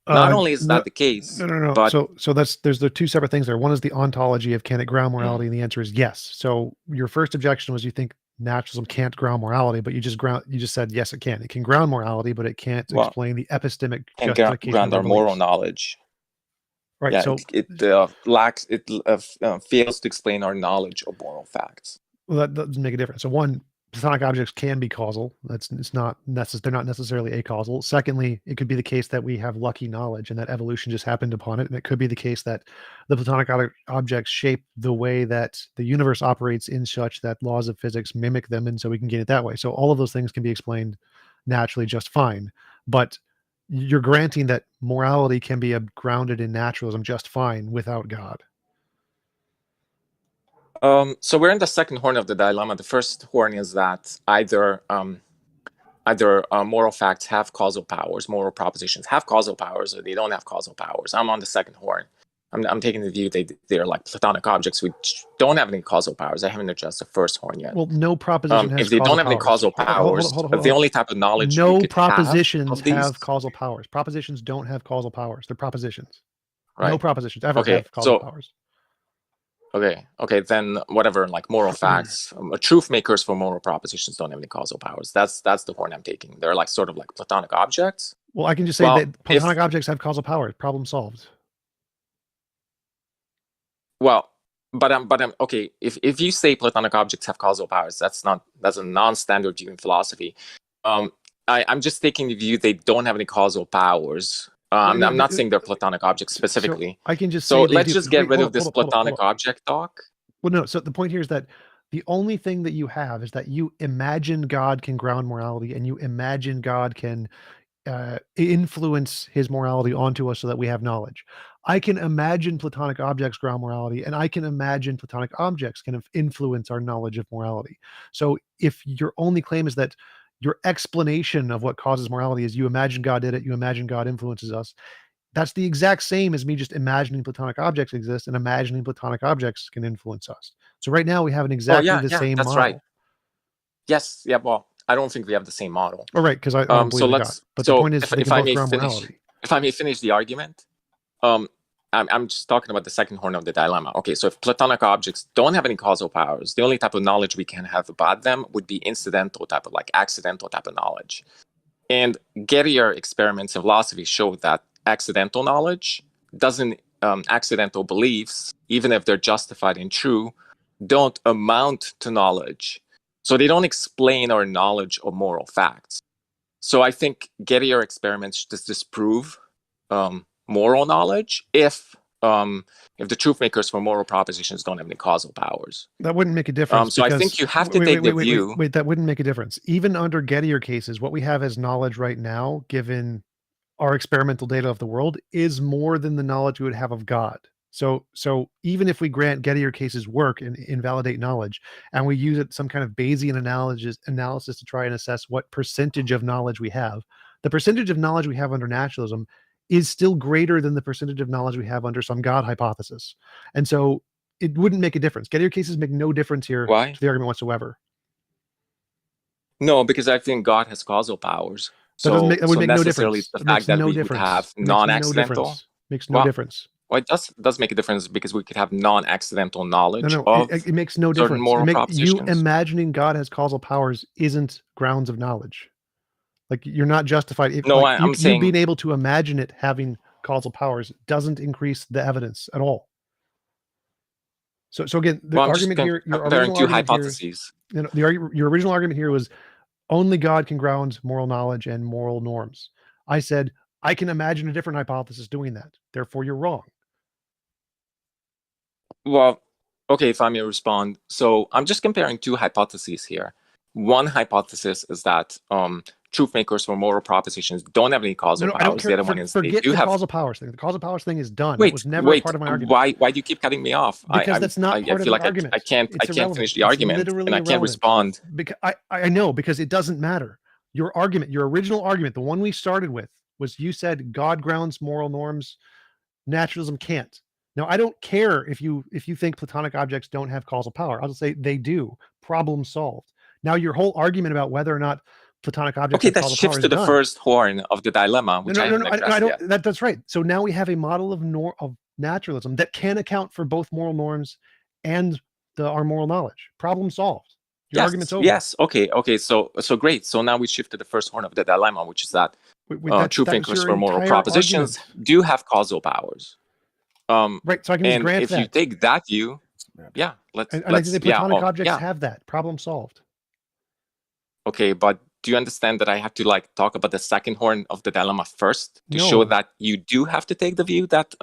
S19: Not only is that the case,
S4: No.
S19: but
S4: So there's the two separate things there. One is the ontology of can it ground morality, and the answer is yes. So your first objection was you think naturalism can't ground morality, but you just said yes, it can. It can ground morality, but it can't explain the epistemic
S19: can't
S4: justification
S19: ground
S4: of
S19: our
S4: our
S19: moral
S4: beliefs.
S19: knowledge.
S4: Right.
S19: Yeah,
S4: So
S19: it fails to explain our knowledge of moral facts.
S4: well, that doesn't make a difference. So one, Platonic objects can be causal. They're not necessarily acausal. Secondly, it could be the case that we have lucky knowledge and that evolution just happened upon it. And it could be the case that the Platonic objects shape the way that the universe operates in such that laws of physics mimic them, and so we can get it that way. So all of those things can be explained naturally just fine. But you're granting that morality can be grounded in naturalism just fine without God.
S19: So we're in the second horn of the dilemma. The first horn is that either moral facts have causal powers, moral propositions have causal powers, or they don't have causal powers. I'm on the second horn. I'm taking the view they're like Platonic objects which don't have any causal powers. I haven't addressed the first horn yet.
S4: Well, no proposition has
S19: if they don't have any
S4: causal
S19: causal
S4: powers.
S19: powers, the only type of knowledge
S4: no
S19: we could
S4: propositions
S19: have,
S4: have causal powers. Propositions don't have causal powers. They're propositions.
S19: Right.
S4: No propositions ever
S19: Okay,
S4: have causal
S19: so-
S4: powers.
S19: Okay, then whatever, like moral facts, truth makers for moral propositions don't have any causal powers. That's the horn I'm taking. They're like sort of like Platonic objects.
S4: Well, I can just say that Platonic objects have causal powers. Problem solved.
S19: Well, but I'm okay. If you say Platonic objects have causal powers, that's a non-standard view in philosophy. I'm just taking the view they don't have any causal powers. I'm not saying they're Platonic objects specifically.
S4: So I can just
S19: So
S4: say
S19: let's just get rid of this
S4: hold
S19: Platonic
S4: on.
S19: object talk.
S4: Well, no. So the point here is that the only thing that you have is that you imagine God can ground morality, and you imagine God can influence his morality onto us so that we have knowledge. I can imagine Platonic objects ground morality, and I can imagine Platonic objects can influence our knowledge of morality. So if your only claim is that your explanation of what causes morality is you imagine God did it, you imagine God influences us, that's the exact same as me just imagining Platonic objects exist and imagining Platonic objects can influence us. So right now we have an exactly the same
S19: that's
S4: model.
S19: right. Yes, yeah. Well, I don't think we have the same model.
S4: Oh, right, because I don't believe in God. But the point is, they can both ground morality.
S19: If I may finish the argument, I'm just talking about the second horn of the dilemma. Okay, so if Platonic objects don't have any causal powers, the only type of knowledge we can have about them would be incidental type of, like accidental type of knowledge. And Gettier experiments in philosophy show that accidental knowledge accidental beliefs, even if they're justified and true, don't amount to knowledge. So they don't explain our knowledge of moral facts. So I think Gettier experiments just disprove moral knowledge if the truth makers for moral propositions don't have any causal powers.
S4: That wouldn't make a difference.
S19: So I think you have to take the view.
S4: Wait, that wouldn't make a difference. Even under Gettier cases, what we have as knowledge right now, given our experimental data of the world, is more than the knowledge we would have of God. So even if we grant Gettier cases work and invalidate knowledge, and we use it some kind of Bayesian analysis to try and assess what percentage of knowledge we have, the percentage of knowledge we have under naturalism is still greater than the percentage of knowledge we have under some God hypothesis. And so it wouldn't make a difference. Gettier cases make no difference here to the argument whatsoever.
S19: No, because I think God has causal powers.
S4: That would make no
S19: necessarily
S4: difference.
S19: the fact that we would have non-accidental.
S4: Makes no difference.
S19: Well, it does make a difference because we could have non-accidental knowledge of
S4: it makes no
S19: certain
S4: difference.
S19: moral propositions.
S4: You imagining God has causal powers isn't grounds of knowledge. Like, you're not justified.
S19: I'm saying
S4: you being able to imagine it having causal powers doesn't increase the evidence at all. So again, the argument here, your original
S19: hypotheses.
S4: Your original argument here was only God can ground moral knowledge and moral norms. I said I can imagine a different hypothesis doing that. Therefore, you're wrong.
S19: Well, okay, if I may respond. So I'm just comparing two hypotheses here. One hypothesis is that truth makers for moral propositions don't have any causal powers.
S4: I don't care.
S19: The other one is
S4: forget
S19: they do
S4: the
S19: have
S4: causal powers thing. The causal powers thing is done.
S19: Wait,
S4: it was never part of my argument.
S19: Why do you keep cutting me off?
S4: Because that's not part of the argument.
S19: I can't finish the argument, and I can't respond.
S4: Because I know, because it doesn't matter. Your argument, your original argument, the one we started with, was you said God grounds moral norms, naturalism can't. Now, I don't care if you think Platonic objects don't have causal power. I'll just say they do. Problem solved. Now, your whole argument about whether or not Platonic objects have causal power is
S19: to the
S4: done.
S19: first horn of the dilemma, which I don't.
S4: That's right. So now we have a model of naturalism that can account for both moral norms and our moral knowledge. Problem solved. Your argument's over.
S19: Yes. Okay. So great. So now we shift to the first horn of the dilemma, which is that truth makers for moral propositions do have causal powers.
S4: Right. So I can just grant
S19: if you take that view, let's
S4: the Platonic objects have that. Problem solved.
S19: Okay, but do you understand that I have to talk about the second horn of the dilemma first to show that you do have to take the view that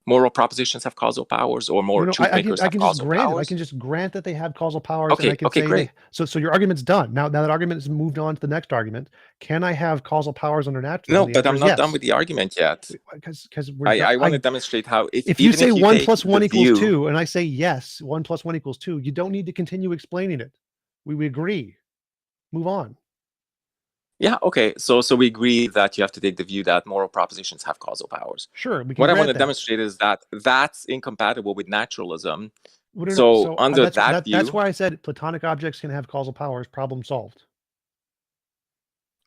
S19: moral propositions have causal powers, or more truth makers have causal powers?
S4: I can just grant that they have causal powers.
S19: Okay,
S4: and I can say
S19: great.
S4: So your argument's done. Now that argument has moved on to the next argument. Can I have causal powers under naturalism?
S19: No, but I'm not done with the argument yet.
S4: Because
S19: I want to demonstrate how
S4: if you say 1 + 1 = 2, and I say yes, 1 + 1 = 2, you don't need to continue explaining it. We agree. Move on.
S19: Yeah, okay. So we agree that you have to take the view that moral propositions have causal powers.
S4: Sure.
S19: What I want to demonstrate is that that's incompatible with naturalism.
S4: Under
S19: that view,
S4: that's why I said Platonic objects can have causal powers. Problem solved.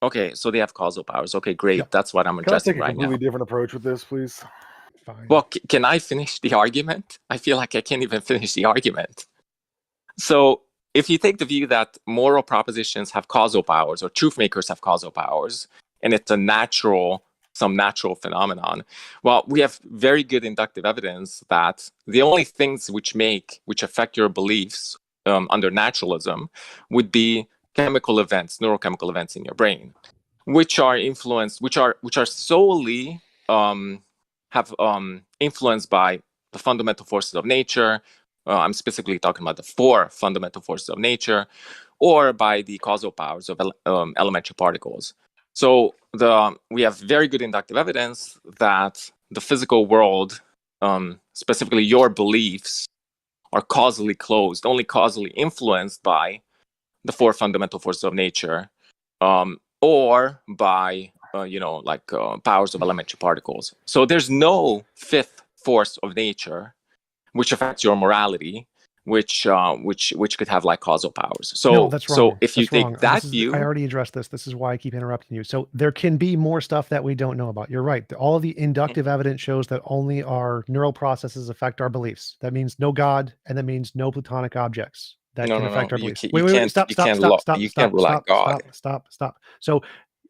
S19: Okay, so they have causal powers. Okay, great. Yep. That's what I'm addressing right now.
S18: Can I take a completely different approach with this, please?
S4: Fine.
S19: Well, can I finish the argument? I feel like I can't even finish the argument. So if you take the view that moral propositions have causal powers, or truth makers have causal powers, and it's some natural phenomenon, well, we have very good inductive evidence that the only things which affect your beliefs under naturalism would be chemical events, neurochemical events in your brain, which are solely influenced by the fundamental forces of nature. I'm specifically talking about the 4 fundamental forces of nature, or by the causal powers of elementary particles. So we have very good inductive evidence that the physical world, specifically your beliefs, are causally closed, only causally influenced by the 4 fundamental forces of nature, or by powers of elementary particles. So there's no 5th force of nature which affects your morality, which could have causal powers. So
S4: no, that's wrong.
S19: So if you take that view,
S4: I already addressed this. This is why I keep interrupting you. So there can be more stuff that we don't know about. You're right. All of the inductive evidence shows that only our neural processes affect our beliefs. That means no God, and that means no Platonic objects that can affect our beliefs. Wait, stop.
S19: You can't rule out God.
S4: Stop. So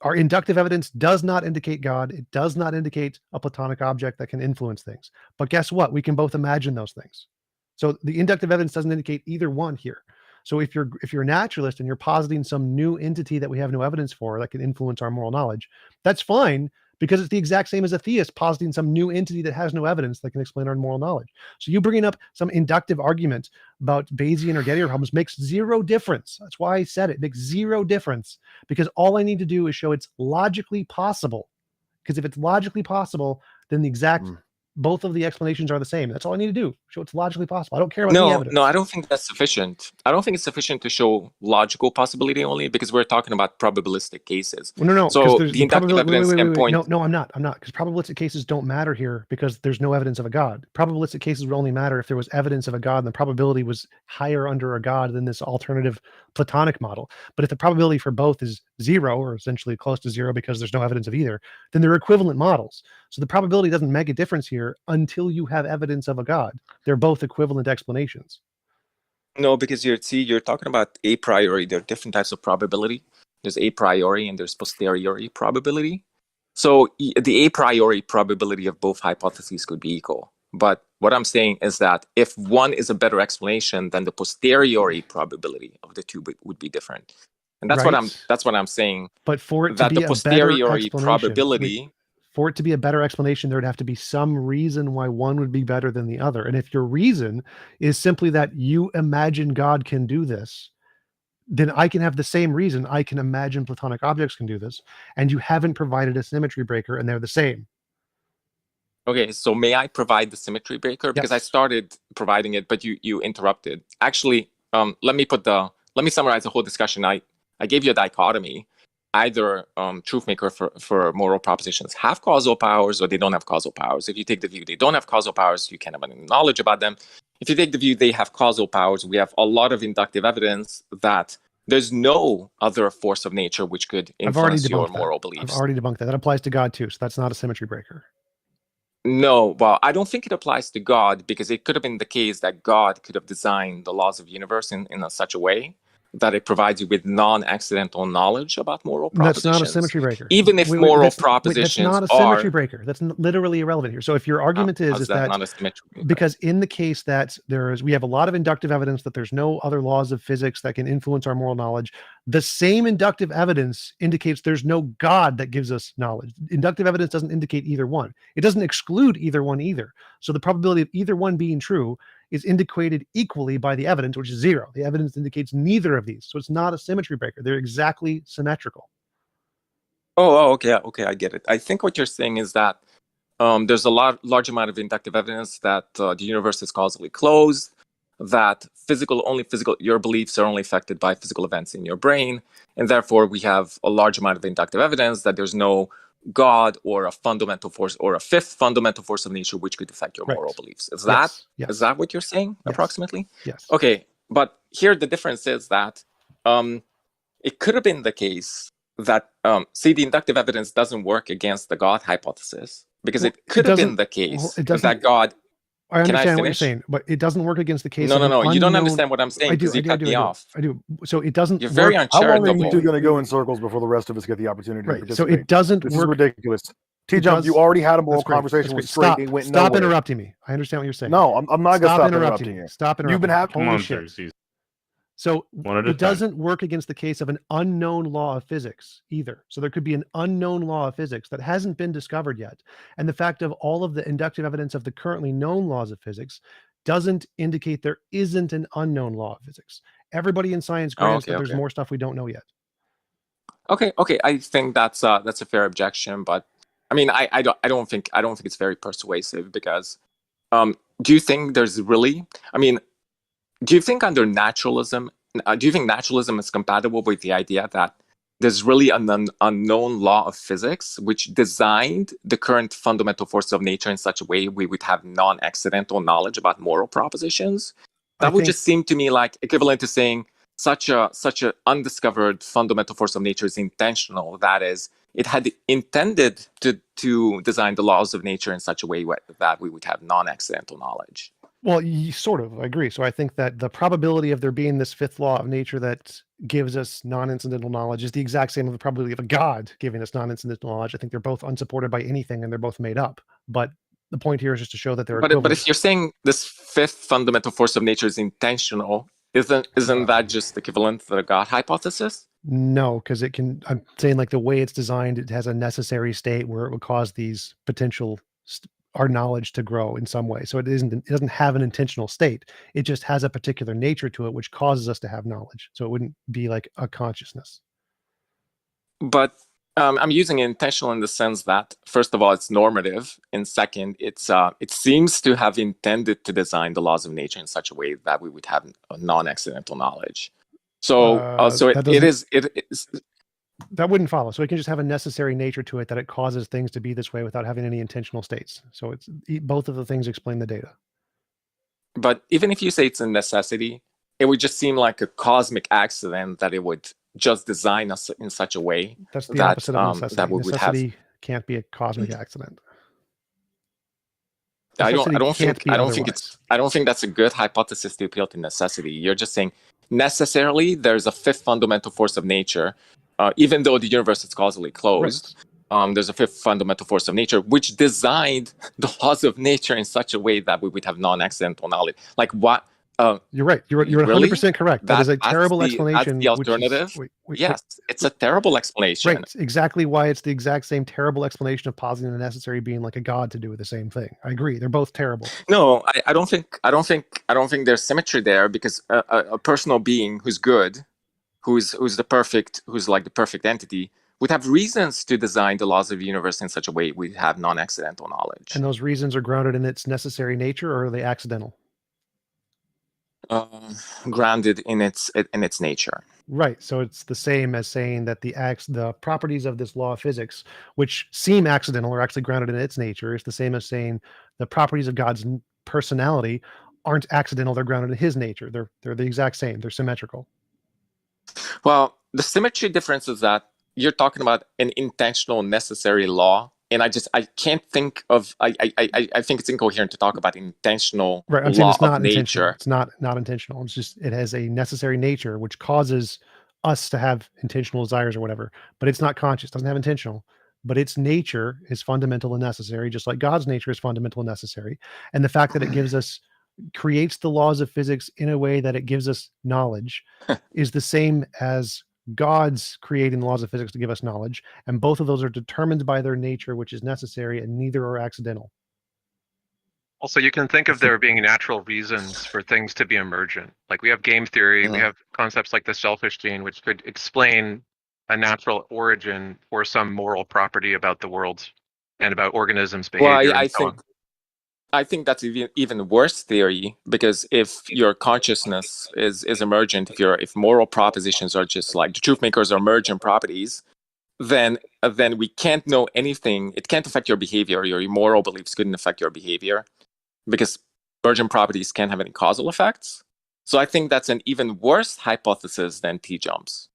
S4: our inductive evidence does not indicate God. It does not indicate a Platonic object that can influence things. But guess what? We can both imagine those things. So the inductive evidence doesn't indicate either one here. So if you're a naturalist and you're positing some new entity that we have no evidence for that can influence our moral knowledge, that's fine, because it's the exact same as a theist positing some new entity that has no evidence that can explain our moral knowledge. So you bringing up some inductive argument about Bayesian or Gettier problems makes zero difference. That's why I said it makes zero difference, because all I need to do is show it's logically possible. Because if it's logically possible, then the exact both of the explanations are the same. That's all I need to do. Show it's logically possible. I don't care about the evidence.
S19: No, I don't think that's sufficient. I don't think it's sufficient to show logical possibility only, because we're talking about probabilistic cases.
S4: Well, no.
S19: So the inductive evidence can point.
S4: No, I'm not. Because probabilistic cases don't matter here because there's no evidence of a God. Probabilistic cases would only matter if there was evidence of a God and the probability was higher under a God than this alternative Platonic model. But if the probability for both is 0 or essentially close to 0 because there's no evidence of either, then they're equivalent models. So the probability doesn't make a difference here until you have evidence of a God. They're both equivalent explanations.
S19: No, because you're talking about a priori. There are different types of probability. There's a priori and there's posteriori probability. So the a priori probability of both hypotheses could be equal. But what I'm saying is that if one is a better explanation, then the posteriori probability of the two would be different. And that's what I'm saying.
S4: But for it to be
S19: the posteriori probability.
S4: For it to be a better explanation, there would have to be some reason why one would be better than the other. And if your reason is simply that you imagine God can do this, then I can have the same reason. I can imagine Platonic objects can do this, and you haven't provided a symmetry breaker, and they're the same.
S19: Okay, so may I provide the symmetry breaker? Because I started providing it, but you interrupted. Actually, let me summarize the whole discussion. I gave you a dichotomy. Either truth maker for moral propositions have causal powers or they don't have causal powers. If you take the view they don't have causal powers, you can't have any knowledge about them. If you take the view they have causal powers, we have a lot of inductive evidence that there's no other force of nature which could influence your moral beliefs.
S4: I've already debunked that. That applies to God too, so that's not a symmetry breaker.
S19: No, well, I don't think it applies to God, because it could have been the case that God could have designed the laws of the universe in such a way that it provides you with non-accidental knowledge about moral propositions.
S4: That's not a symmetry breaker.
S19: Even if moral propositions
S4: that's not a symmetry breaker. That's literally irrelevant here. So if your argument is that
S19: not a symmetry breaker?
S4: Because in the case that we have a lot of inductive evidence that there's no other laws of physics that can influence our moral knowledge, the same inductive evidence indicates there's no God that gives us knowledge. Inductive evidence doesn't indicate either one. It doesn't exclude either one either. So the probability of either one being true is indicated equally by the evidence, which is 0. The evidence indicates neither of these. So it's not a symmetry breaker. They're exactly symmetrical.
S19: Okay, I get it. I think what you're saying is that there's a large amount of inductive evidence that the universe is causally closed, that your beliefs are only affected by physical events in your brain, and therefore we have a large amount of inductive evidence that there's no God or a fundamental force or a fifth fundamental force of nature which could affect your moral beliefs. Is that what you're saying, approximately?
S4: Yes.
S19: Okay, but here the difference is that it could have been the case that the inductive evidence doesn't work against the God hypothesis, because it could have been the case that God.
S4: I understand what you're saying, but it doesn't work against the case.
S19: No. You don't understand what I'm saying because you cut me off.
S4: I do. So it doesn't.
S19: You're very uncharitable.
S18: How long are you two going to go in circles before the rest of us get the opportunity to participate?
S4: So it doesn't
S18: This
S4: work.
S18: is ridiculous. TJump, you already had a moral conversation with Straight. It went
S4: Stop
S18: nowhere.
S4: interrupting me. I understand what you're saying.
S18: No, I'm not going to stop interrupting you.
S4: Stop interrupting.
S18: You've been having.
S4: Holy shit. So it doesn't work against the case of an unknown law of physics either. So there could be an unknown law of physics that hasn't been discovered yet. And the fact of all of the inductive evidence of the currently known laws of physics doesn't indicate there isn't an unknown law of physics. Everybody in science grants that there's more stuff we don't know yet.
S19: Okay. I think that's a fair objection, but I mean, I don't think it's very persuasive, because do you think there's really? I mean, do you think under naturalism, naturalism is compatible with the idea that there's really an unknown law of physics which designed the current fundamental force of nature in such a way we would have non-accidental knowledge about moral propositions? That would just seem to me like equivalent to saying such a undiscovered fundamental force of nature is intentional. That is, it had intended to design the laws of nature in such a way that we would have non-accidental knowledge.
S4: Well, sort of, I agree. So I think that the probability of there being this fifth law of nature that gives us non-incidental knowledge is the exact same as the probability of a God giving us non-incidental knowledge. I think they're both unsupported by anything and they're both made up. But the point here is just to show that they're equivalent.
S19: But if you're saying this fifth fundamental force of nature is intentional, isn't that just equivalent to the God hypothesis?
S4: No, because I'm saying like the way it's designed, it has a necessary state where it would cause these potential our knowledge to grow in some way. So it doesn't have an intentional state. It just has a particular nature to it, which causes us to have knowledge. So it wouldn't be like a consciousness.
S19: But I'm using intentional in the sense that, first of all, it's normative, and second, it seems to have intended to design the laws of nature in such a way that we would have a non-accidental knowledge. So, it is.
S4: That wouldn't follow. So it can just have a necessary nature to it that it causes things to be this way without having any intentional states. So it's both of the things explain the data.
S19: But even if you say it's a necessity, it would just seem like a cosmic accident that it would just design us in such a way
S4: that's the opposite of necessity.
S19: That we would
S4: necessity
S19: have.
S4: Can't be a cosmic accident.
S19: I don't think that's a good hypothesis to appeal to necessity. You're just saying necessarily there's a fifth fundamental force of nature, even though the universe is causally closed. Right. There's a fifth fundamental force of nature which designed the laws of nature in such a way that we would have non-accidental knowledge. Like what?
S4: You're right. You're 100% correct. That is a terrible explanation.
S19: That's the alternative. Yes, it's a terrible explanation.
S4: Right. Exactly why it's the exact same terrible explanation of positing the necessary being like a god to do with the same thing. I agree. They're both terrible.
S19: No, I don't think there's symmetry there, because a personal being who's good, who's like the perfect entity, would have reasons to design the laws of the universe in such a way we have non-accidental knowledge.
S4: And those reasons are grounded in its necessary nature, or are they accidental?
S19: Grounded in its nature.
S4: Right. So it's the same as saying that the properties of this law of physics, which seem accidental, are actually grounded in its nature. It's the same as saying the properties of God's personality aren't accidental; they're grounded in His nature. They're the exact same. They're symmetrical.
S19: Well, the symmetry difference is that you're talking about an intentional, necessary law. And I can't think of. I think it's incoherent to talk about intentional
S4: law of nature.
S19: It's
S4: not intentional. It's just it has a necessary nature which causes us to have intentional desires or whatever. But it's not conscious. Doesn't have intentional. But its nature is fundamental and necessary, just like God's nature is fundamental and necessary. And the fact that it creates the laws of physics in a way that it gives us knowledge is the same as God's creating the laws of physics to give us knowledge, and both of those are determined by their nature, which is necessary, and neither are accidental.
S9: Also, you can think of there being natural reasons for things to be emergent. Like we have game theory, we have concepts like the selfish gene, which could explain a natural origin for some moral property about the world and about organisms' behavior.
S19: Well, I think that's even worse theory, because if your consciousness is emergent, if moral propositions are just like the truth makers are emergent properties, then we can't know anything. It can't affect your behavior. Your moral beliefs couldn't affect your behavior, because emergent properties can't have any causal effects. So I think that's an even worse hypothesis than TJumps.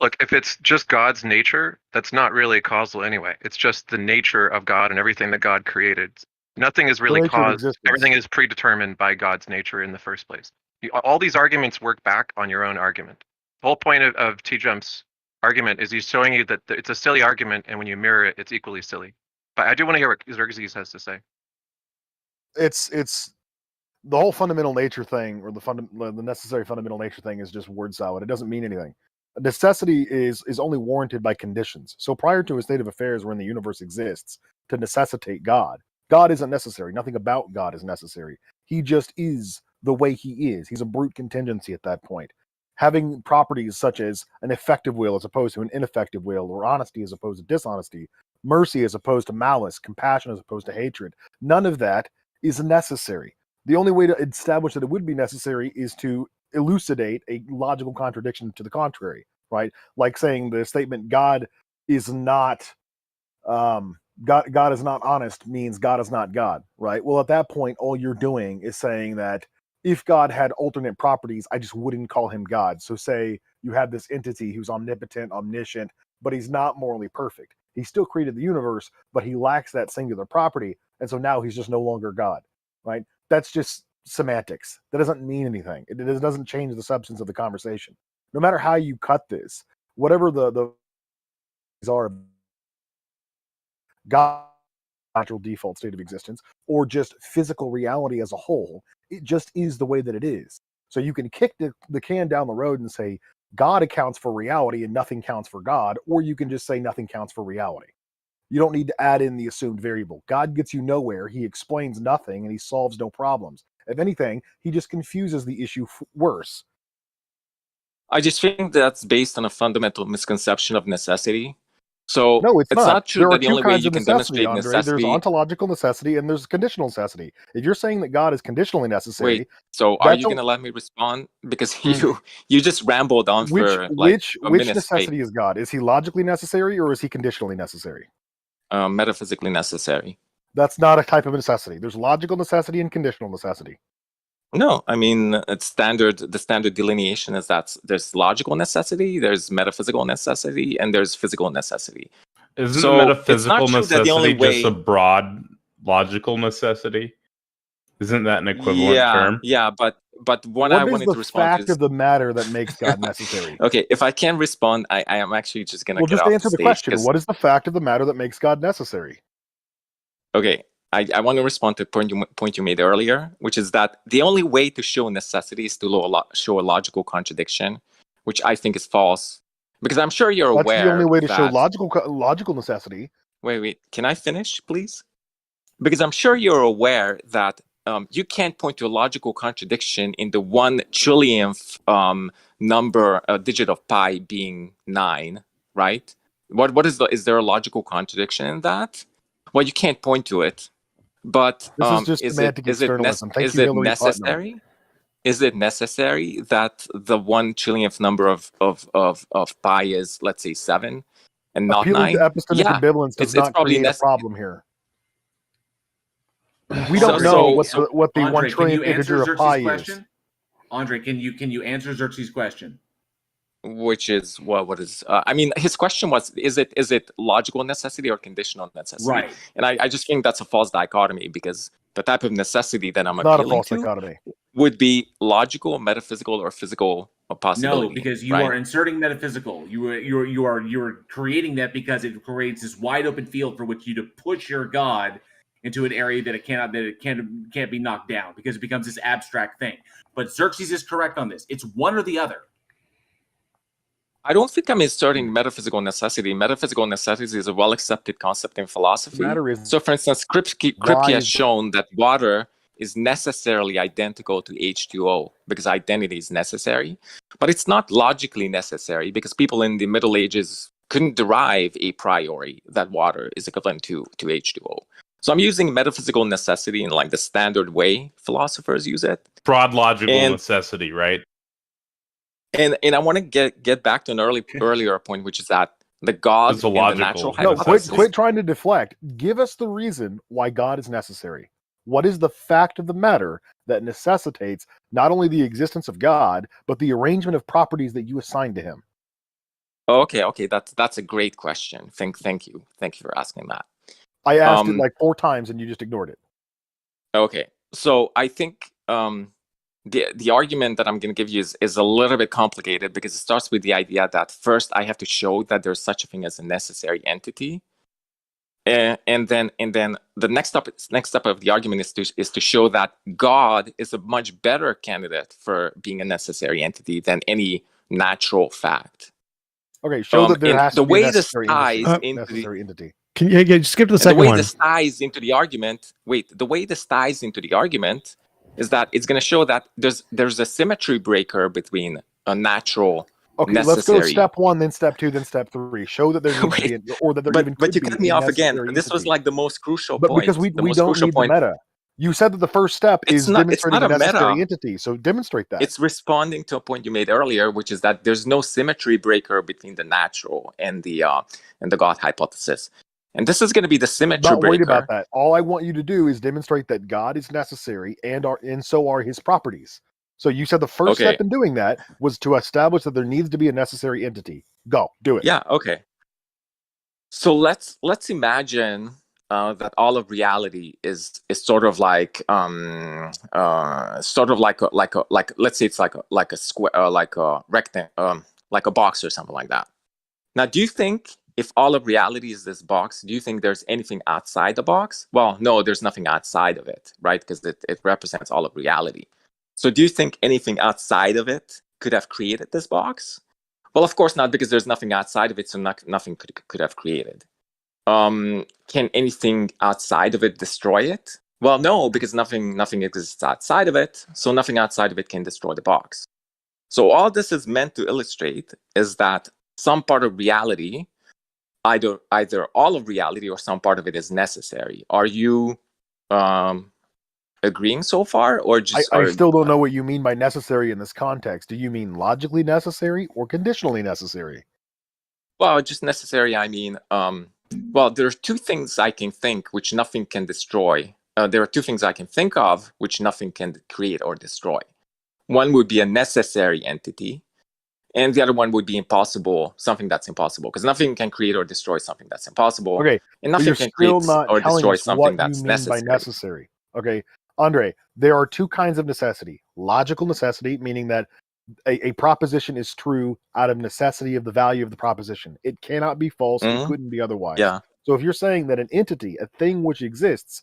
S9: Look, if it's just God's nature, that's not really causal anyway. It's just the nature of God and everything that God created. Nothing is really caused. Everything is predetermined by God's nature in the first place. All these arguments work back on your own argument. The whole point of TJump's argument is he's showing you that it's a silly argument, and when you mirror it, it's equally silly. But I do want to hear what Xerxes has to say.
S18: It's the whole fundamental nature thing, or the necessary fundamental nature thing, is just word salad. It doesn't mean anything. Necessity is only warranted by conditions. So prior to a state of affairs wherein the universe exists to necessitate God isn't necessary. Nothing about God is necessary. He just is the way he is. He's a brute contingency at that point. Having properties such as an effective will as opposed to an ineffective will, or honesty as opposed to dishonesty, mercy as opposed to malice, compassion as opposed to hatred, none of that is necessary. The only way to establish that it would be necessary is to elucidate a logical contradiction to the contrary, right? Like saying the statement God is not God is not honest means God is not God, right? Well, at that point, all you're doing is saying that if God had alternate properties, I just wouldn't call him God. So say you have this entity who's omnipotent, omniscient, but he's not morally perfect. He still created the universe, but he lacks that singular property. And so now he's just no longer God, right? That's just semantics. That doesn't mean anything. It doesn't change the substance of the conversation. No matter how you cut this, whatever the are, God's natural default state of existence, or just physical reality as a whole, it just is the way that it is. So you can kick the can down the road and say God accounts for reality and nothing counts for God, or you can just say nothing counts for reality. You don't need to add in the assumed variable. God gets you nowhere. He explains nothing and he solves no problems. If anything, he just confuses the issue worse.
S19: I just think that's based on a fundamental misconception of necessity. So
S18: no, it's
S19: not true
S18: there
S19: that
S18: are
S19: the
S18: two
S19: only way
S18: kinds
S19: you
S18: of
S19: can
S18: necessity,
S19: demonstrate
S18: Andre.
S19: necessity.
S18: There's ontological necessity and there's conditional necessity. If you're saying that God is conditionally necessary,
S19: Wait, so are you going to let me respond? Because you just rambled on for like a
S18: which
S19: minute
S18: necessity is God? Is he logically necessary or is he conditionally necessary?
S19: Metaphysically necessary.
S18: That's not a type of necessity. There's logical necessity and conditional necessity.
S19: No, I mean the standard delineation is that there's logical necessity, there's metaphysical necessity, and there's physical necessity.
S5: Isn't
S19: so
S5: metaphysical necessity just a broad logical necessity? Isn't that an equivalent term?
S19: Yeah, but what I wanted to respond
S18: fact
S19: to is
S18: of the matter that makes God necessary.
S19: Okay, if I can respond, I am actually just gonna
S18: well,
S19: get
S18: just
S19: off
S18: answer
S19: the
S18: the
S19: stage
S18: question. What is the fact of the matter that makes God necessary?
S19: Okay, I want to respond to a point you made earlier, which is that the only way to show necessity is to show a logical contradiction, which I think is false. Because I'm sure you're aware.
S18: That's the only way to show
S19: that...
S18: logical necessity.
S19: Wait. Can I finish, please? Because I'm sure you're aware that you can't point to a logical contradiction in the 1 trillionth digit of pi being 9, right? What is there a logical contradiction in that? Well, you can't point to it. But
S18: this is just semantic externalism. Thank you, Hillary
S19: necessary? Is it necessary that the 1 trillionth number of pi is, let's say, 7 and not
S18: Appealing
S19: 9?
S18: to epistemic ambivalence does not create a problem here. We don't know what the
S3: Andre,
S18: 1 trillionth integer of pi is.
S3: Andre, can you answer Xerxes' question?
S19: Which is what is I mean, his question was, is it logical necessity or conditional necessity?
S3: Right.
S19: And I just think that's a false dichotomy, because the type of necessity that I'm
S18: not
S19: appealing
S18: a false
S19: to
S18: dichotomy.
S19: Would be logical, metaphysical, or physical possibility.
S3: No, because you are inserting metaphysical. You are creating that because it creates this wide open field for which you to push your God into an area that it can't be knocked down, because it becomes this abstract thing. But Xerxes is correct on this. It's one or the other.
S19: I don't think I'm inserting metaphysical necessity. Metaphysical necessity is a well-accepted concept in philosophy. So, for instance, Kripke has shown that water is necessarily identical to H2O because identity is necessary. But it's not logically necessary, because people in the Middle Ages couldn't derive a priori that water is equivalent to H2O. So I'm using metaphysical necessity in like the standard way philosophers use it.
S5: Broad logical necessity, right?
S19: And I want to get back to an earlier point, which is that the God and the natural hypothesis.
S18: Quit trying to deflect. Give us the reason why God is necessary. What is the fact of the matter that necessitates not only the existence of God, but the arrangement of properties that you assign to him?
S19: Okay, that's a great question. Thank you for asking that.
S18: I asked it like 4 times and you just ignored it.
S19: Okay, so I think the argument that I'm going to give you is a little bit complicated, because it starts with the idea that first I have to show that there's such a thing as a necessary entity, and then the next step of the argument is to show that God is a much better candidate for being a necessary entity than any natural fact.
S18: Okay, show that there has to be a necessary
S19: entity.
S4: Can you skip to the second one?
S19: The way this ties into the argument. The way this ties into the argument is that it's going to show that there's a symmetry breaker between a natural.
S18: Okay,
S19: necessary.
S18: Let's go step 1, then step 2, then step 3. Show that there needs to be, or that there even could be.
S19: But you cut me off again. This was like the most crucial
S18: point.
S19: But
S18: because we don't need the meta. You said that the first step is demonstrating a necessary entity, so demonstrate that.
S19: It's responding to a point you made earlier, which is that there's no symmetry breaker between the natural and the God hypothesis. And this is going to be the symmetry
S18: breaker. Not worried
S19: breaker.
S18: about that. All I want you to do is demonstrate that God is necessary and so are his properties. So you said the first step in doing that was to establish that there needs to be a necessary entity. Go, do it.
S19: Yeah, okay. So let's imagine that all of reality is sort of like let's say it's like a square, like a rectangle, like a box or something like that. Now, do you think if all of reality is this box, do you think there's anything outside the box? Well, no, there's nothing outside of it, right? Because it represents all of reality. So do you think anything outside of it could have created this box? Well, of course not, because there's nothing outside of it, so nothing could have created. Can anything outside of it destroy it? Well, no, because nothing exists outside of it, so nothing outside of it can destroy the box. So all this is meant to illustrate is that some part of reality either all of reality or some part of it is necessary. Are you agreeing so far, or just?
S18: I still don't know what you mean by necessary in this context. Do you mean logically necessary or conditionally necessary?
S19: Well, just necessary. I mean, well, there are two things I can think which nothing can destroy. There are two things I can think of which nothing can create or destroy. One would be a necessary entity, and the other one would be impossible, something that's impossible, because nothing can create or destroy something that's impossible.
S18: Okay,
S19: and
S18: but
S19: nothing
S18: you're
S19: can
S18: still
S19: create
S18: not
S19: or
S18: telling
S19: destroy
S18: us
S19: something
S18: what you
S19: that's
S18: mean
S19: necessary.
S18: by necessary. Okay, Andre, there are two kinds of necessity. Logical necessity, meaning that a proposition is true out of necessity of the value of the proposition. It cannot be false. It couldn't be otherwise.
S19: Yeah.
S18: So if you're saying that an entity, a thing which exists,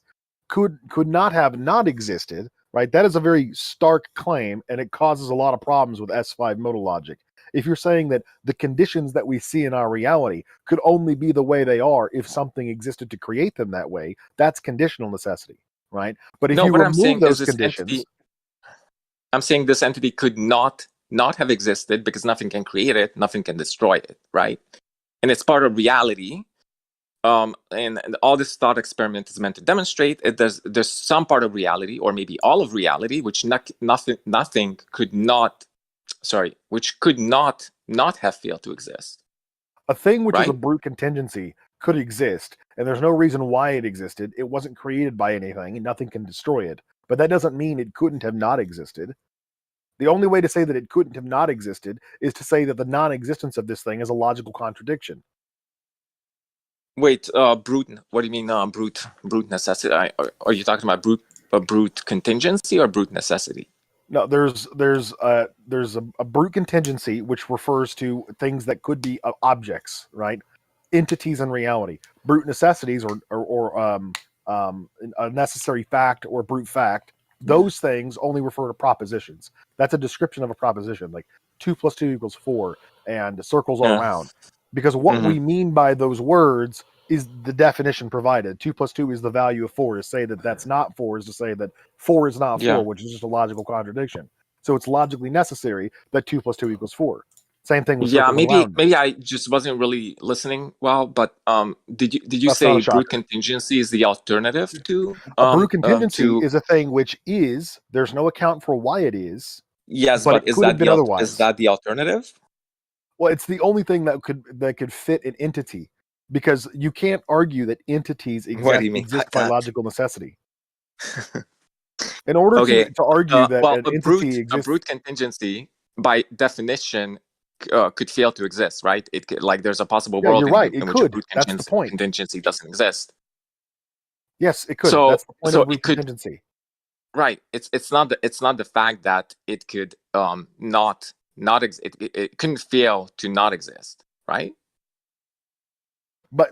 S18: could not have not existed, right? That is a very stark claim, and it causes a lot of problems with S5 modal logic. If you're saying that the conditions that we see in our reality could only be the way they are if something existed to create them that way, that's conditional necessity, right? But if you remove those conditions,
S19: I'm saying this entity could not have existed because nothing can create it, nothing can destroy it, right? And it's part of reality. And all this thought experiment is meant to demonstrate it. There's some part of reality, or maybe all of reality, which nothing could not, which could not have failed to exist.
S18: A thing which is a
S19: right?
S18: brute contingency could exist, and there's no reason why it existed. It wasn't created by anything, and nothing can destroy it. But that doesn't mean it couldn't have not existed. The only way to say that it couldn't have not existed is to say that the non-existence of this thing is a logical contradiction.
S19: Wait, brute. What do you mean, brute necessity? Are you talking about brute contingency or brute necessity?
S18: No, there's a brute contingency which refers to things that could be objects, right? Entities in reality. Brute necessities or a necessary fact or brute fact. Those things only refer to propositions. That's a description of a proposition, like 2 + 2 = 4, and circles all around. Because what we mean by those words is the definition provided. 2 + 2 is the value of 4. To say that that's not 4 is to say that 4 is not 4, which is just a logical contradiction. So it's logically necessary that 2 + 2 = 4. Same thing with circles around.
S19: Maybe I just wasn't really listening well. But did you
S18: That's
S19: say brute contingency is the alternative to
S18: a brute contingency is a thing which is there's no account for why it is.
S19: Yes,
S18: but
S19: is
S18: it could have been otherwise.
S19: Is that the alternative?
S18: Well, it's the only thing that could fit an entity, because you can't argue that entities exist by logical necessity. In order to argue that an entity exists,
S19: a brute contingency by definition could fail to exist, right? It could, like there's a possible world
S18: you're right.
S19: in
S18: It
S19: which
S18: could.
S19: a brute
S18: That's the point.
S19: contingency doesn't exist.
S18: Yes, it could.
S19: So,
S18: that's the point of brute contingency.
S19: Right. It's not the fact that it could it couldn't fail to not exist, right?
S18: But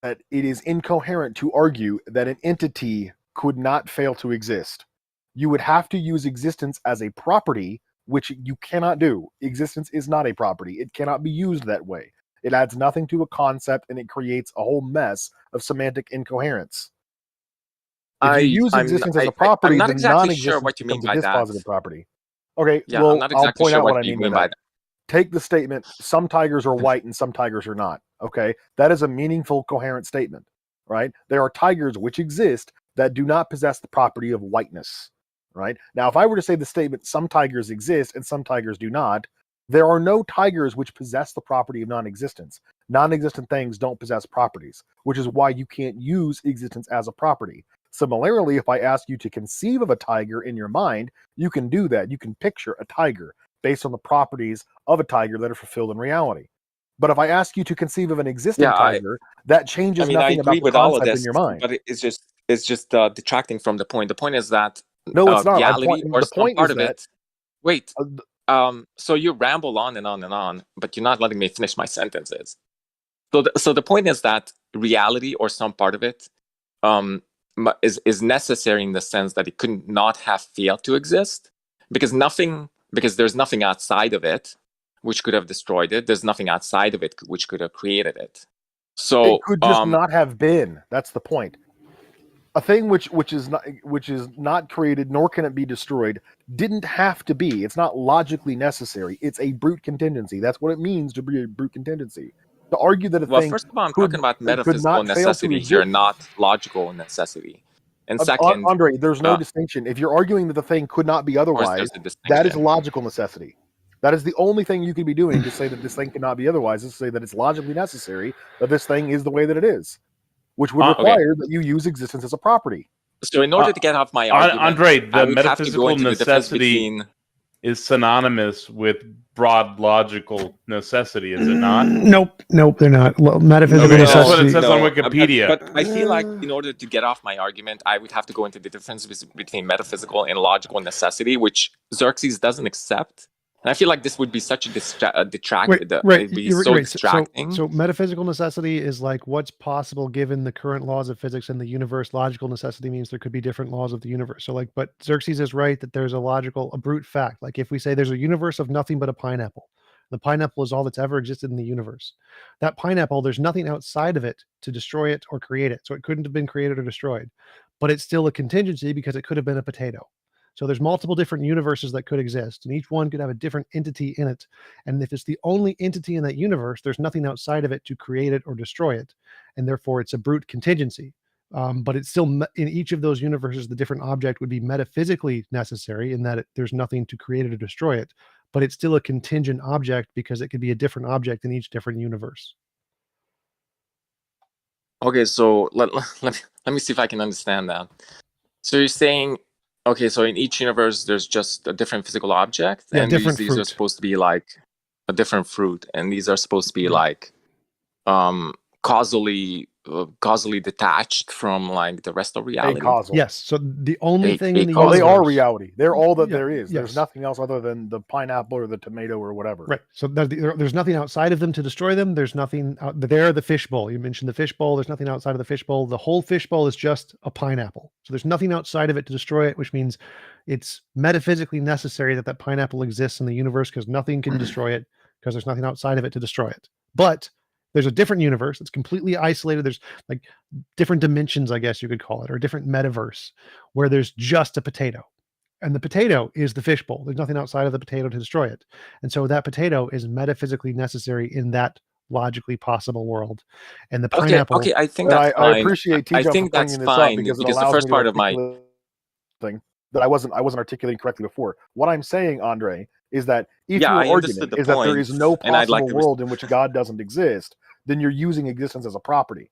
S18: that it is incoherent to argue that an entity could not fail to exist. You would have to use existence as a property, which you cannot do. Existence is not a property. It cannot be used that way. It adds nothing to a concept, and it creates a whole mess of semantic incoherence. If you use existence as a property,
S19: I'm not
S18: then
S19: exactly
S18: non-existence
S19: sure what you mean
S18: becomes a
S19: by that.
S18: dispositive property. Okay,
S19: Yeah,
S18: well,
S19: I'm not exactly
S18: I'll point
S19: sure
S18: out what I
S19: you
S18: mean
S19: mean
S18: by
S19: by
S18: that. Take the statement, some tigers are white and some tigers are not. Okay, that is a meaningful, coherent statement, right? There are tigers which exist that do not possess the property of whiteness, right? Now, if I were to say the statement, some tigers exist and some tigers do not, there are no tigers which possess the property of non-existence. Non-existent things don't possess properties, which is why you can't use existence as a property. Similarly, if I ask you to conceive of a tiger in your mind, you can do that. You can picture a tiger based on the properties of a tiger that are fulfilled in reality. But if I ask you to conceive of an existing tiger, that changes nothing about the concept in your mind.
S19: But it's just detracting from the point. The point is that
S18: no, it's not.
S19: Reality or
S18: the point
S19: part
S18: is
S19: of it. Wait. So you ramble on and on and on, but you're not letting me finish my sentences. So the point is that reality or some part of it is necessary in the sense that it could not have failed to exist, because there's nothing outside of it which could have destroyed it. There's nothing outside of it which could have created it. So
S18: it could just not have been. That's the point. A thing which is not created, nor can it be destroyed, didn't have to be. It's not logically necessary. It's a brute contingency. That's what it means to be a brute contingency. To argue that a
S19: well,
S18: thing
S19: first of all, I'm
S18: could,
S19: talking about
S18: could
S19: metaphysical
S18: not fail to
S19: necessity
S18: exist.
S19: here, not logical necessity. And second,
S18: Andre, there's no distinction. If you're arguing that the thing could not be otherwise, that is logical necessity. That is the only thing you can be doing to say that this thing cannot be otherwise, is to say that it's logically necessary that this thing is the way that it is, which would require that you use existence as a property.
S19: So in order to get off my argument,
S5: Andre, the
S19: I would have to
S5: metaphysical
S19: go into the difference
S5: necessity
S19: between...
S5: is synonymous with broad logical necessity, is it not?
S4: Nope, they're not. Well, metaphysical
S5: Okay,
S4: necessity.
S5: that's what it says on Wikipedia.
S19: But I feel like in order to get off my argument, I would have to go into the difference between metaphysical and logical necessity, which Xerxes doesn't accept. And I feel like this would be such a distracting. It'd be so distracting.
S4: So metaphysical necessity is like what's possible given the current laws of physics and the universe. Logical necessity means there could be different laws of the universe. So like, but Xerxes is right that there's a brute fact. Like if we say there's a universe of nothing but a pineapple, the pineapple is all that's ever existed in the universe. That pineapple, there's nothing outside of it to destroy it or create it. So it couldn't have been created or destroyed, but it's still a contingency because it could have been a potato. So there's multiple different universes that could exist, and each one could have a different entity in it. And if it's the only entity in that universe, there's nothing outside of it to create it or destroy it. And therefore it's a brute contingency. But it's still in each of those universes, the different object would be metaphysically necessary in that there's nothing to create it or destroy it, but it's still a contingent object because it could be a different object in each different universe.
S19: Okay, so let me see if I can understand that. So you're saying, okay, so in each universe, there's just a different physical object, and these are supposed to be like a different fruit, and these are supposed to be like causally detached from like the rest of reality.
S18: Acausal.
S4: Yes. So the only thing in the
S18: universe, they are
S4: universe,
S18: reality. They're all that there is.
S4: Yes.
S18: There's nothing else other than the pineapple or the tomato or whatever.
S4: Right. So there's nothing outside of them to destroy them. There's nothing out there. The fishbowl. You mentioned the fishbowl. There's nothing outside of the fishbowl. The whole fishbowl is just a pineapple. So there's nothing outside of it to destroy it, which means it's metaphysically necessary that that pineapple exists in the universe because nothing can destroy it because there's nothing outside of it to destroy it. But there's a different universe that's completely isolated. There's like different dimensions, I guess you could call it, or a different metaverse where there's just a potato. And the potato is the fishbowl. There's nothing outside of the potato to destroy it. And so that potato is metaphysically necessary in that logically possible world. And the pineapple.
S19: Okay, I think that's fine.
S18: I appreciate TJump
S19: I think that's fine because
S18: it allows
S19: the first
S18: me
S19: part
S18: to
S19: of my
S18: thing that I wasn't articulating correctly before. What I'm saying, Andre, is that if your argument is that there is no possible world in which God doesn't exist, then you're using existence as a property.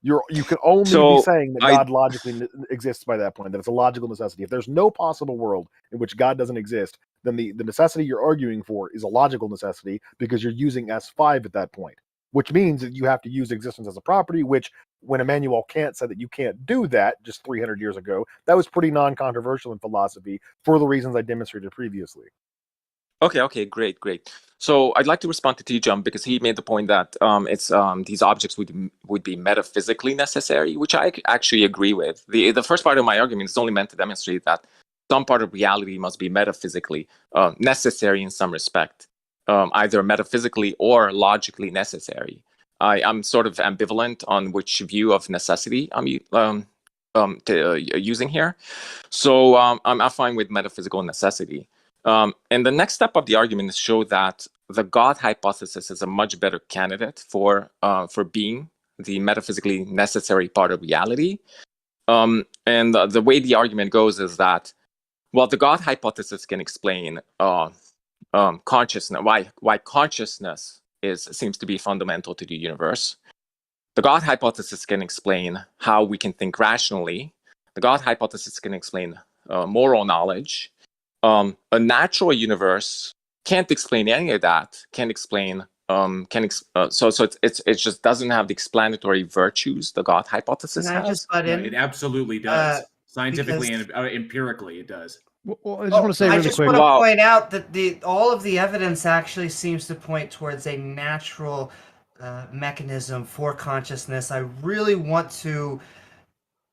S18: You can only be saying that God logically exists by that point, that it's a logical necessity. If there's no possible world in which God doesn't exist, then the necessity you're arguing for is a logical necessity because you're using S5 at that point, which means that you have to use existence as a property, which when Immanuel Kant said that you can't do that just 300 years ago, that was pretty non-controversial in philosophy for the reasons I demonstrated previously.
S19: Okay, great. So I'd like to respond to TJump because he made the point that these objects would be metaphysically necessary, which I actually agree with. The first part of my argument is only meant to demonstrate that some part of reality must be metaphysically necessary in some respect, either metaphysically or logically necessary. I'm sort of ambivalent on which view of necessity I'm using here. So I'm fine with metaphysical necessity. And the next step of the argument is to show that the God hypothesis is a much better candidate for being the metaphysically necessary part of reality. And the way the argument goes is that, well, the God hypothesis can explain consciousness, why consciousness seems to be fundamental to the universe. The God hypothesis can explain how we can think rationally. The God hypothesis can explain moral knowledge. A natural universe can't explain any of that. Can't explain. So it just doesn't have the explanatory virtues the God hypothesis
S6: Can I
S19: has.
S6: just butt in?
S3: It absolutely does. Scientifically and empirically, it does.
S4: Well, I just want to say really quick.
S6: I just want to point out that all of the evidence actually seems to point towards a natural mechanism for consciousness. I really want to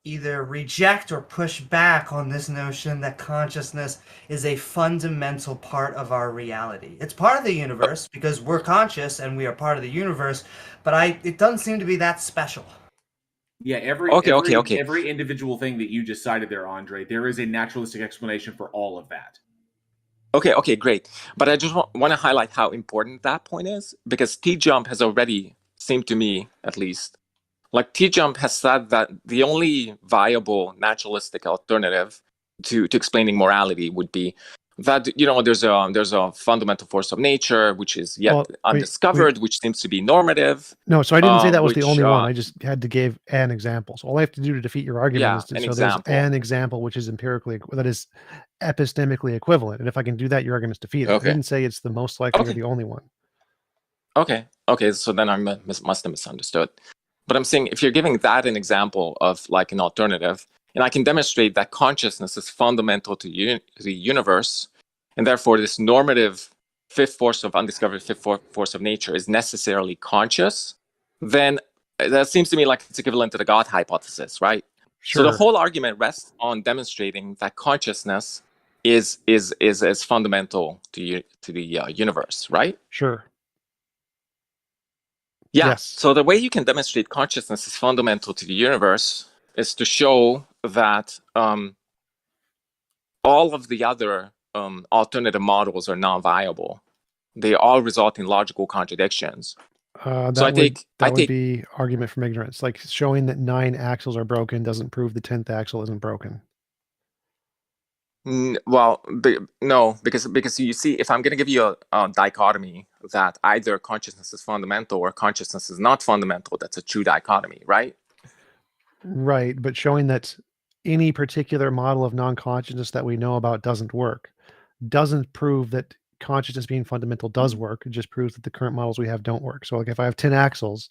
S6: either reject or push back on this notion that consciousness is a fundamental part of our reality. It's part of the universe because we're conscious and we are part of the universe, but it doesn't seem to be that special.
S3: Yeah, every individual thing that you just cited there, Andre, there is a naturalistic explanation for all of that.
S19: Okay, great. But I just want to highlight how important that point is, because TJump has already, seemed to me at least, like TJump has said that the only viable naturalistic alternative to explaining morality would be that, you know, there's a fundamental force of nature which is yet undiscovered, which seems to be normative.
S4: No, so I didn't say that was the only one. I just had to give an example. So all I have to do to defeat your argument is to show there's an example which is empirically, that is epistemically equivalent. And if I can do that, your argument's defeated. I didn't say it's the most likely or the only one.
S19: Okay, so then I must have misunderstood. But I'm saying, if you're giving that an example of like an alternative, and I can demonstrate that consciousness is fundamental to the universe, and therefore this normative fifth force of undiscovered fifth force of nature is necessarily conscious, then that seems to me like it's equivalent to the God hypothesis, right?
S4: Sure.
S19: So the whole argument rests on demonstrating that consciousness is as fundamental to the universe, right?
S4: Sure.
S19: Yeah.
S4: Yes.
S19: So the way you can demonstrate consciousness is fundamental to the universe is to show that all of the other alternative models are non-viable. They all result in logical contradictions.
S4: That would be argument from ignorance. Like showing that 9 axles are broken doesn't prove the 10th axle isn't broken.
S19: Well, no, because you see, if I'm going to give you a dichotomy that either consciousness is fundamental or consciousness is not fundamental, that's a true dichotomy, right?
S4: Right, but showing that any particular model of non-consciousness that we know about doesn't work doesn't prove that consciousness being fundamental does work. It just proves that the current models we have don't work. So like if I have 10 axles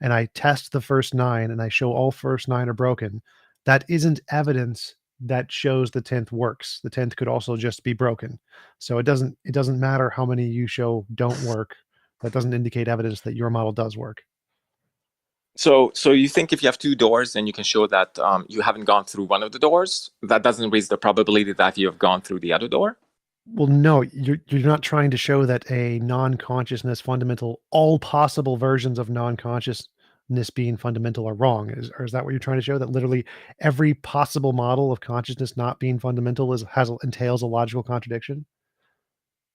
S4: and I test the first 9 and I show all first 9 are broken, that isn't evidence that shows the 10th works. The 10th could also just be broken. So it doesn't matter how many you show don't work. That doesn't indicate evidence that your model does work.
S19: So you think if you have 2 doors and you can show that you haven't gone through one of the doors, that doesn't raise the probability that you have gone through the other door?
S4: Well, no, you're not trying to show that a non-consciousness fundamental, all possible versions of non-consciousness being fundamental are wrong. Or is that what you're trying to show? That literally every possible model of consciousness not being fundamental entails a logical contradiction?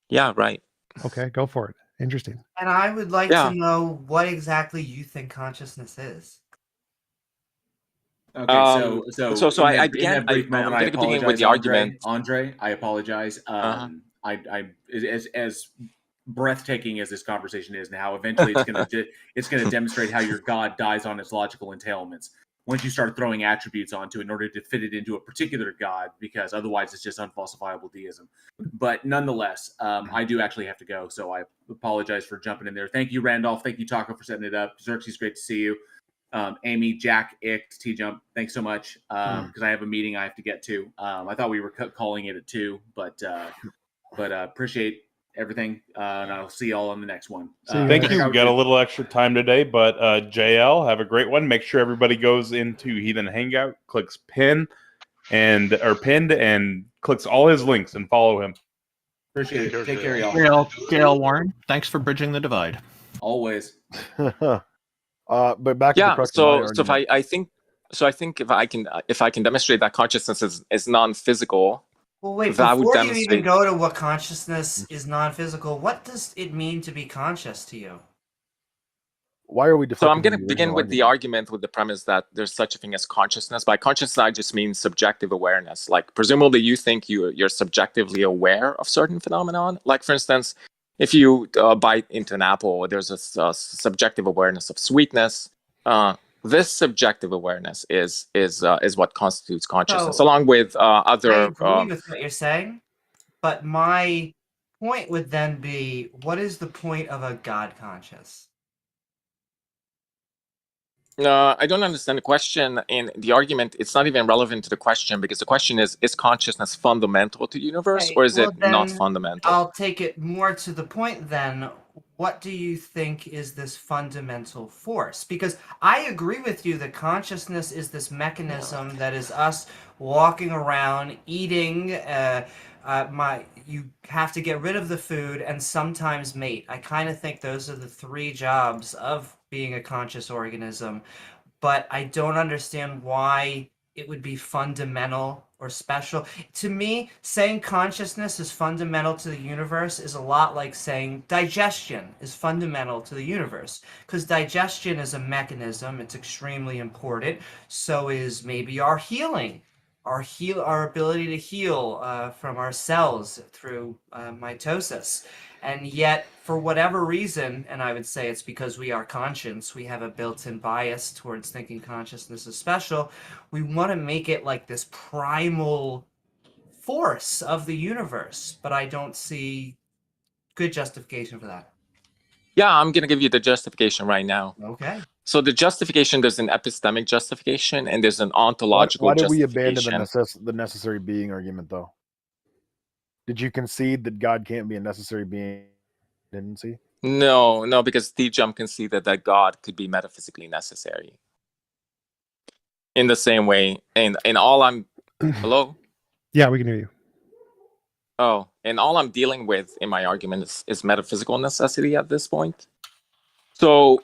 S19: Yeah, right.
S4: Okay, go for it. Interesting.
S6: And I would like to know what exactly you think consciousness is.
S3: Okay, I began. I'm going to begin with the argument. Andre, I apologize. As breathtaking as this conversation is, and how eventually it's going to demonstrate how your God dies on its logical entailments once you start throwing attributes onto it in order to fit it into a particular God, because otherwise it's just unfalsifiable deism. But nonetheless, I do actually have to go, so I apologize for jumping in there. Thank you, Randolph. Thank you, Taco, for setting it up. Xerxes, great to see you. Amy, Jack, Ix, TJump, thanks so much, because I have a meeting I have to get to. I thought we were calling it at 2, but appreciate everything, and I'll see y'all on the next one.
S5: Thank you. We got a little extra time today, but JL, have a great one. Make sure everybody goes into Heathen Hangout, clicks pinned and clicks all his links and follow him.
S3: Appreciate it. Take care, y'all.
S7: JL Warren, thanks for bridging the divide.
S3: Always.
S18: But back to the crux of my argument.
S19: I think if I can demonstrate that consciousness is non-physical.
S6: Well, wait, before you even go to what consciousness is non-physical, what does it mean to be conscious to you?
S18: Why are we
S19: So I'm going to begin with the argument with the premise that there's such a thing as consciousness. By consciousness, I just mean subjective awareness. Like, presumably you think you're subjectively aware of certain phenomenon. Like, for instance, if you bite into an apple, there's a subjective awareness of sweetness. This subjective awareness is what constitutes consciousness, along with other.
S6: I agree with what you're saying, but my point would then be, what is the point of a God conscious?
S19: I don't understand the question, and the argument, it's not even relevant to the question, because the question is consciousness fundamental to the universe, or is it not fundamental?
S6: I'll take it more to the point then. What do you think is this fundamental force? Because I agree with you that consciousness is this mechanism that is us walking around, eating, you have to get rid of the food and sometimes mate. I kind of think those are the 3 jobs of being a conscious organism, but I don't understand why it would be fundamental or special. To me, saying consciousness is fundamental to the universe is a lot like saying digestion is fundamental to the universe. Because digestion is a mechanism, it's extremely important. So is maybe our healing. Our ability to heal from our cells through mitosis. And yet, for whatever reason, and I would say it's because we are conscious, we have a built-in bias towards thinking consciousness is special, we want to make it like this primal force of the universe, but I don't see good justification for that.
S19: Yeah, I'm going to give you the justification right now.
S6: Okay.
S19: So the justification, there's an epistemic justification and there's an ontological justification.
S18: Why did we abandon the necessary being argument, though? Did you concede that God can't be a necessary being? Didn't see?
S19: No, because TJump conceded that God could be metaphysically necessary. In the same way, and all I'm... Hello?
S4: Yeah, we can hear you.
S19: Oh, and all I'm dealing with in my argument is metaphysical necessity at this point. So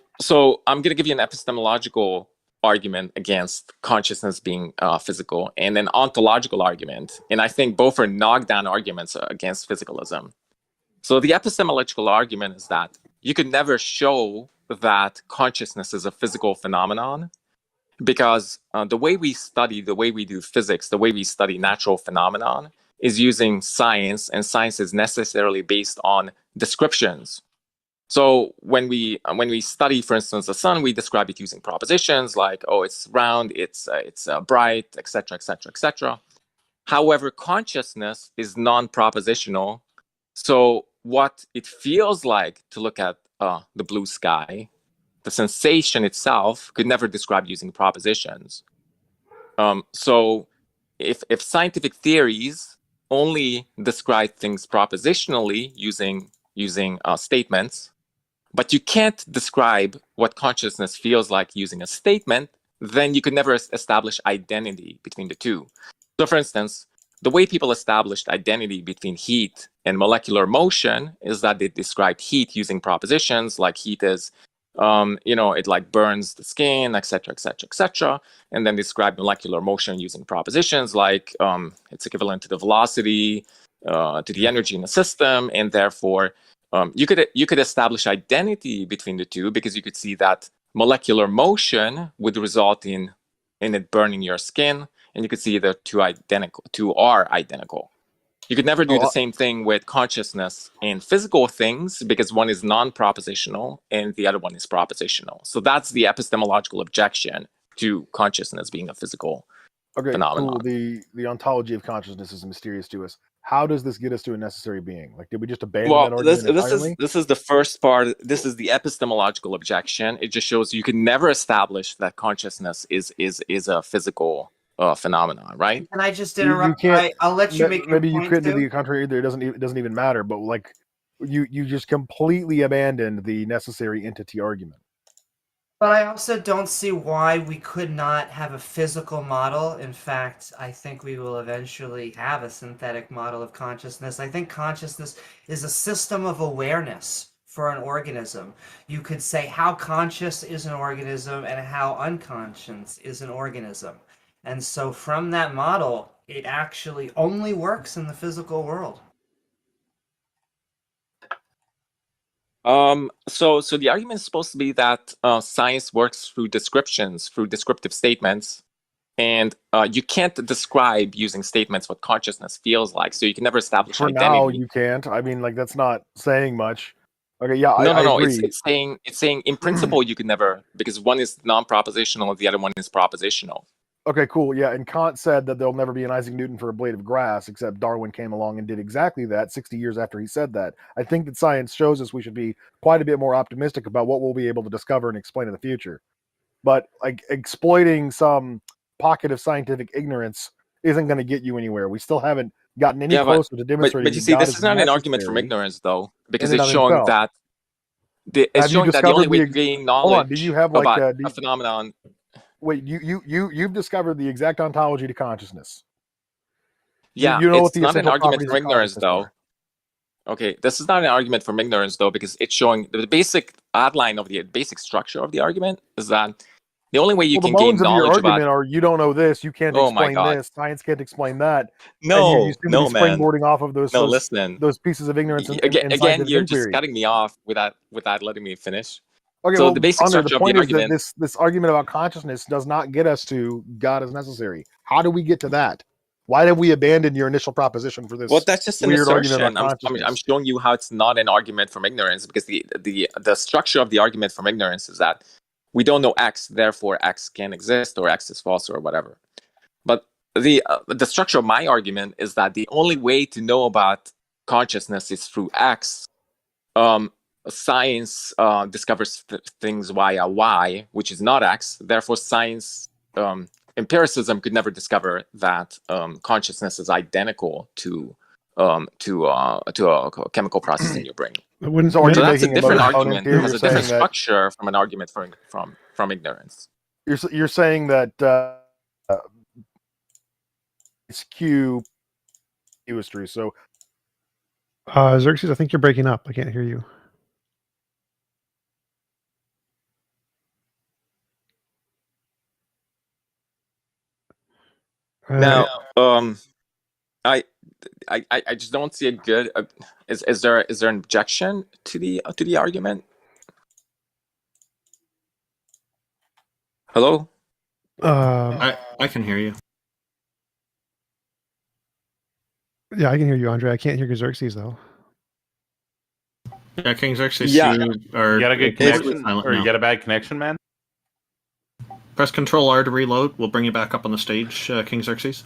S19: I'm going to give you an epistemological argument against consciousness being physical and an ontological argument. And I think both are knockdown arguments against physicalism. So the epistemological argument is that you could never show that consciousness is a physical phenomenon because the way we study, the way we do physics, the way we study natural phenomenon is using science, and science is necessarily based on descriptions. So when we study, for instance, the sun, we describe it using propositions like, oh, it's round, it's bright, etc., etc., etc. However, consciousness is non-propositional. So what it feels like to look at the blue sky, the sensation itself could never describe using propositions. So if scientific theories only describe things propositionally using statements, but you can't describe what consciousness feels like using a statement, then you could never establish identity between the two. So for instance, the way people established identity between heat and molecular motion is that they described heat using propositions like heat is, it like burns the skin, etc., etc., etc., and then describe molecular motion using propositions like it's equivalent to the velocity, to the energy in the system, and therefore you could establish identity between the two because you could see that molecular motion would result in it burning your skin, and you could see the two are identical. You could never do the same thing with consciousness and physical things because one is non-propositional and the other one is propositional. So that's the epistemological objection to consciousness being a physical phenomenon.
S18: Cool. The ontology of consciousness is mysterious to us. How does this get us to a necessary being? Like, did we just abandon that argument entirely?
S19: This is the first part. This is the epistemological objection. It just shows you can never establish that consciousness is a physical phenomenon, right?
S6: Can I just interrupt? I'll let you make
S18: maybe
S6: your
S18: you
S6: point
S18: could
S6: too.
S18: do the contrary either. It doesn't even matter. But like, you just completely abandoned the necessary entity argument.
S6: But I also don't see why we could not have a physical model. In fact, I think we will eventually have a synthetic model of consciousness. I think consciousness is a system of awareness for an organism. You could say how conscious is an organism and how unconscious is an organism. And so from that model, it actually only works in the physical world.
S19: So the argument is supposed to be that science works through descriptions, through descriptive statements, and you can't describe using statements what consciousness feels like. So you can never establish identity.
S18: For now, you can't. I mean, like, that's not saying much. Okay, yeah,
S19: I
S18: agree.
S19: It's saying in principle you could never, because one is non-propositional and the other one is propositional.
S18: Okay, cool. Yeah, and Kant said that there'll never be an Isaac Newton for a blade of grass, except Darwin came along and did exactly that 60 years after he said that. I think that science shows us we should be quite a bit more optimistic about what we'll be able to discover and explain in the future. But like exploiting some pocket of scientific ignorance isn't going to get you anywhere. We still haven't gotten any closer to demonstrating.
S19: But you see, this is not an argument from ignorance, though, because it's showing that the only way to gain knowledge about a phenomenon.
S18: Wait, you've discovered the exact ontology to consciousness.
S19: Yeah,
S18: you know
S19: it's not an argument from ignorance, though. Okay, this is not an argument from ignorance, though, because it's showing the basic outline of the basic structure of the argument is that The only way you
S18: the
S19: can gain
S18: bones of your
S19: knowledge
S18: argument
S19: about
S18: are you don't know this, you can't
S19: oh my
S18: explain
S19: god,
S18: this, science can't explain that. And
S19: no,
S18: you seem
S19: no,
S18: to be
S19: man,
S18: springboarding off of
S19: no, listen.
S18: those pieces of ignorance and
S19: Again,
S18: scientific
S19: you're just
S18: inquiry.
S19: cutting me off without letting me finish.
S18: Okay,
S19: So
S18: well,
S19: the basic
S18: Andre, the
S19: structure of the
S18: point is that
S19: argument.
S18: this argument about consciousness does not get us to God is necessary. How do we get to that? Why did we abandon your initial proposition for this?
S19: Well, that's just an
S18: weird argument
S19: assertion.
S18: about consciousness?
S19: I'm showing you how it's not an argument from ignorance, because the structure of the argument from ignorance is that we don't know X, therefore X can exist, or X is false, or whatever. But the structure of my argument is that the only way to know about consciousness is through X. Science discovers things via Y, which is not X. Therefore, science empiricism could never discover that consciousness is identical to a chemical process in your brain.
S18: So
S19: that's a different argument. It has a different
S18: that,
S19: structure from an argument from ignorance.
S18: You're saying that it's Q history. So,
S4: Xerxes, I think you're breaking up. I can't hear you.
S19: Now, I just don't see a good. Is there an objection to the argument? Hello.
S7: I can hear you.
S4: Yeah, I can hear you, Andre. I can't hear Xerxes though.
S7: Yeah, King Xerxes.
S5: Yeah.
S7: You
S5: got a good connection, or you got a bad connection, man?
S7: Press Control R to reload. We'll bring you back up on the stage, King Xerxes.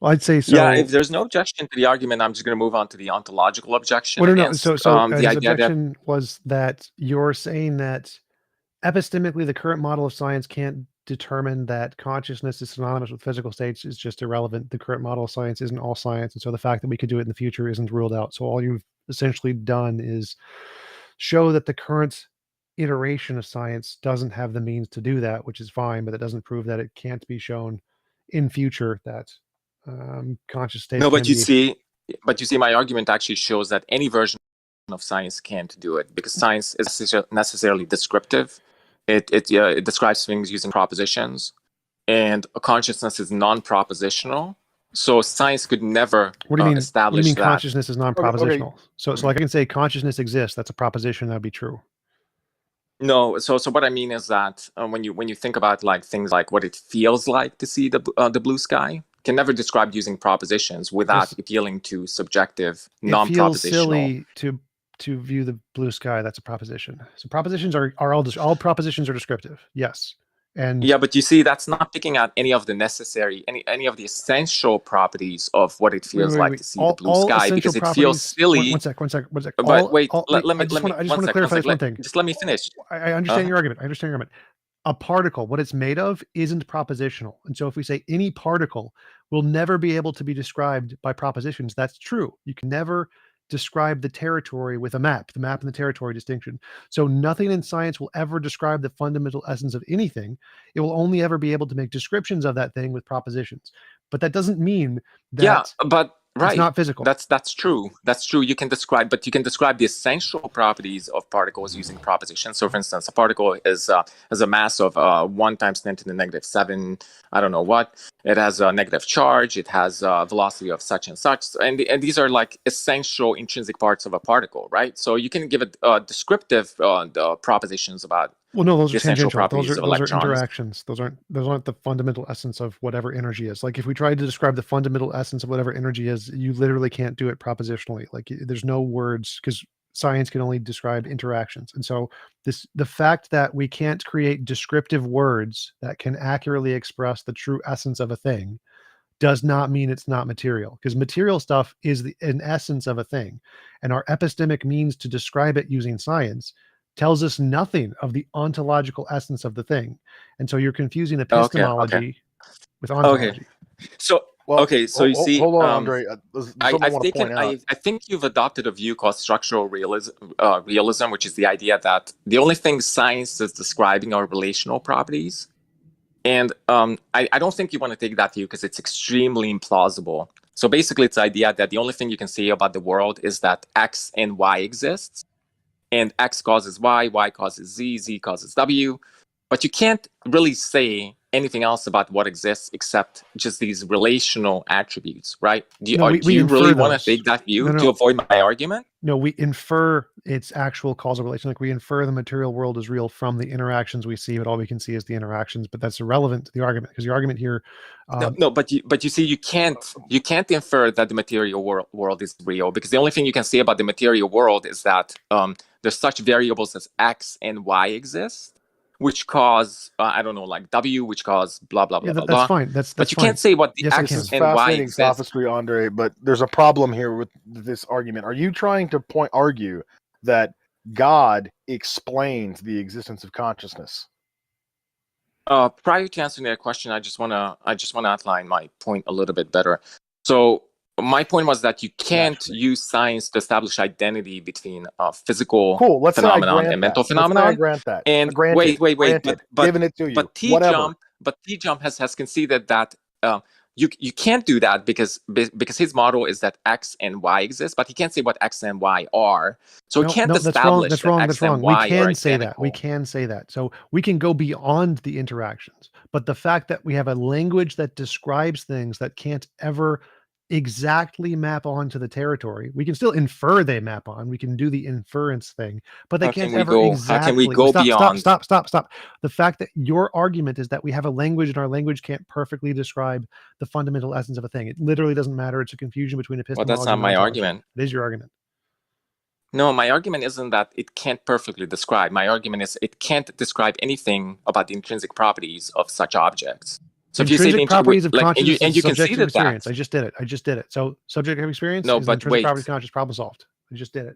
S4: Well, I'd say so.
S19: Yeah, if there's no objection to the argument, I'm just going to move on to the ontological objection.
S4: Well, no.
S19: Against,
S4: So
S19: the
S4: his
S19: idea
S4: objection was that you're saying that epistemically, the current model of science can't determine that consciousness is synonymous with physical states is just irrelevant. The current model of science isn't all science, and so the fact that we could do it in the future isn't ruled out. So all you've essentially done is show that the current iteration of science doesn't have the means to do that, which is fine, but it doesn't prove that it can't be shown in future that conscious states.
S19: No, but you see, my argument actually shows that any version of science can't do it, because science is necessarily descriptive. It describes things using propositions, and a consciousness is non-propositional. So science could never
S4: What do you mean?
S19: establish
S4: What do you mean
S19: that
S4: consciousness is non-propositional? So like I can say consciousness exists. That's a proposition. That'd be true.
S19: No, so what I mean is that when you think about like things like what it feels like to see the blue sky, can never describe using propositions without appealing to subjective, non-propositional.
S4: It feels silly to view the blue sky. That's a proposition. So propositions are all propositions are descriptive. Yes. And
S19: yeah, but you see, that's not picking out any of the necessary, any of the essential properties of what it feels like to see the blue sky, because it feels silly.
S4: One sec.
S19: But wait, let me.
S4: I just want to clarify this one thing.
S19: Just let me finish.
S4: I understand your argument. A particle, what it's made of, isn't propositional. And so if we say any particle will never be able to be described by propositions, that's true. You can never describe the territory with a map, the map and the territory distinction. So nothing in science will ever describe the fundamental essence of anything. It will only ever be able to make descriptions of that thing with propositions. But that doesn't mean that
S19: right.
S4: It's not physical.
S19: That's true. That's true. You can describe the essential properties of particles using propositions. So, for instance, a particle has a mass of 1 × 10⁻⁷. I don't know what. It has a negative charge. It has a velocity of such and such. And these are like essential intrinsic parts of a particle, right? So you can give it descriptive propositions about.
S4: Well, no, those are tangential.
S19: Those
S4: are interactions. Those aren't the fundamental essence of whatever energy is. Like if we tried to describe the fundamental essence of whatever energy is, you literally can't do it propositionally. Like there's no words, because science can only describe interactions. And so the fact that we can't create descriptive words that can accurately express the true essence of a thing does not mean it's not material, because material stuff is an essence of a thing, and our epistemic means to describe it using science tells us nothing of the ontological essence of the thing. And so you're confusing epistemology with ontology.
S19: So you see,
S18: hold on, Andre.
S19: I think you've adopted a view called structural realism, which is the idea that the only thing science is describing are relational properties. And I don't think you want to take that view, because it's extremely implausible. So basically, it's the idea that the only thing you can say about the world is that X and Y exists. And X causes Y, Y causes Z, Z causes W. but you can't really say anything else about what exists except just these relational attributes, right? Do you really want to take that view to avoid my argument?
S4: No, we infer its actual causal relation. Like we infer the material world is real from the interactions we see, but all we can see is the interactions. But that's irrelevant to the argument, because the argument here.
S19: But you see, you can't infer that the material world is real, because the only thing you can say about the material world is that there's such variables as X and Y exist, which cause I don't know, like W, which cause blah blah blah.
S4: Yeah,
S19: blah
S4: that's
S19: blah.
S4: fine. That's
S19: but you
S4: fine.
S19: can't say what the
S4: Yes,
S19: X
S18: This is
S19: and Y
S18: fascinating
S19: exist.
S18: sophistry, Andre, but there's a problem here with this argument. Are you trying to argue that God explains the existence of consciousness?
S19: Prior to answering that question, I just wanna outline my point a little bit better. So my point was that you can't use science to establish identity between physical phenomenon and mental phenomenon.
S18: Let's say I grant that.
S19: And
S18: Granted,
S19: wait,
S18: giving it to you.
S19: But TJump has conceded that you can't do that because his model is that X and Y exist, but he can't say what X and Y are. So he can't establish
S4: that's wrong.
S19: X and Y
S4: We can
S19: are
S4: say that.
S19: identical.
S4: We can say that. So we can go beyond the interactions. But the fact that we have a language that describes things that can't ever exactly map onto the territory, we can still infer they map on. We can do the inference thing, but they can't ever exactly.
S19: How can we go beyond?
S4: Stop. The fact that your argument is that we have a language and our language can't perfectly describe the fundamental essence of a thing. It literally doesn't matter. It's a confusion between epistemology.
S19: Well, that's not my argument.
S4: It is your argument.
S19: No, my argument isn't that it can't perfectly describe. My argument is it can't describe anything about the intrinsic properties of such objects. So if you say the
S4: properties of consciousness
S19: and you can see
S4: subjective experience,
S19: that.
S4: I just did it. So subjective experience.
S19: No,
S4: is
S19: but
S4: intrinsic
S19: wait.
S4: properties of conscious, problem solved. I just did it.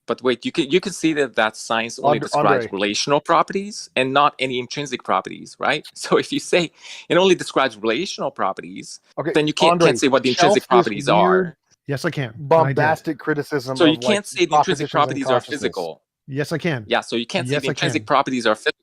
S19: But wait, you can see that science only describes relational properties and not any intrinsic properties, right? So if you say it only describes relational properties, then you can't say what the intrinsic properties are.
S4: Yes, I can.
S18: Bombastic criticism.
S19: So you can't say the intrinsic properties are physical.
S4: Yes, I can.
S19: Yeah, so you can't say the intrinsic properties are physical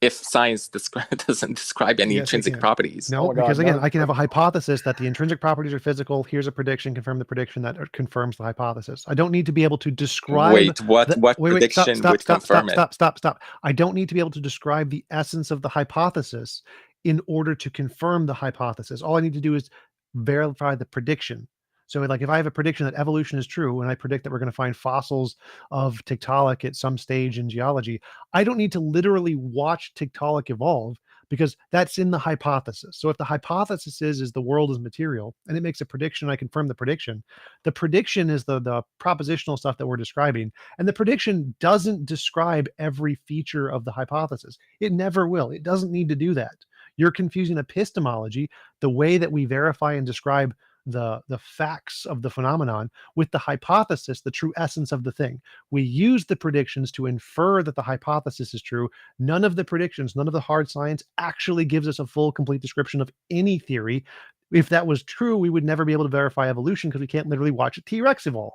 S19: if science doesn't describe any intrinsic properties.
S4: No, because again, I can have a hypothesis that the intrinsic properties are physical. Here's a prediction, confirm the prediction that confirms the hypothesis. I don't need to be able to describe.
S19: Wait, what prediction would confirm it?
S4: Stop. I don't need to be able to describe the essence of the hypothesis in order to confirm the hypothesis. All I need to do is verify the prediction. So like if I have a prediction that evolution is true and I predict that we're going to find fossils of Tiktaalik at some stage in geology, I don't need to literally watch Tiktaalik evolve because that's in the hypothesis. So if the hypothesis is the world is material and it makes a prediction, I confirm the prediction. The prediction is the propositional stuff that we're describing. And the prediction doesn't describe every feature of the hypothesis. It never will. It doesn't need to do that. You're confusing epistemology, the way that we verify and describe the facts of the phenomenon, with the hypothesis, the true essence of the thing. We use the predictions to infer that the hypothesis is true. None of the predictions, none of the hard science actually gives us a full, complete description of any theory. If that was true, we would never be able to verify evolution because we can't literally watch a T-Rex evolve.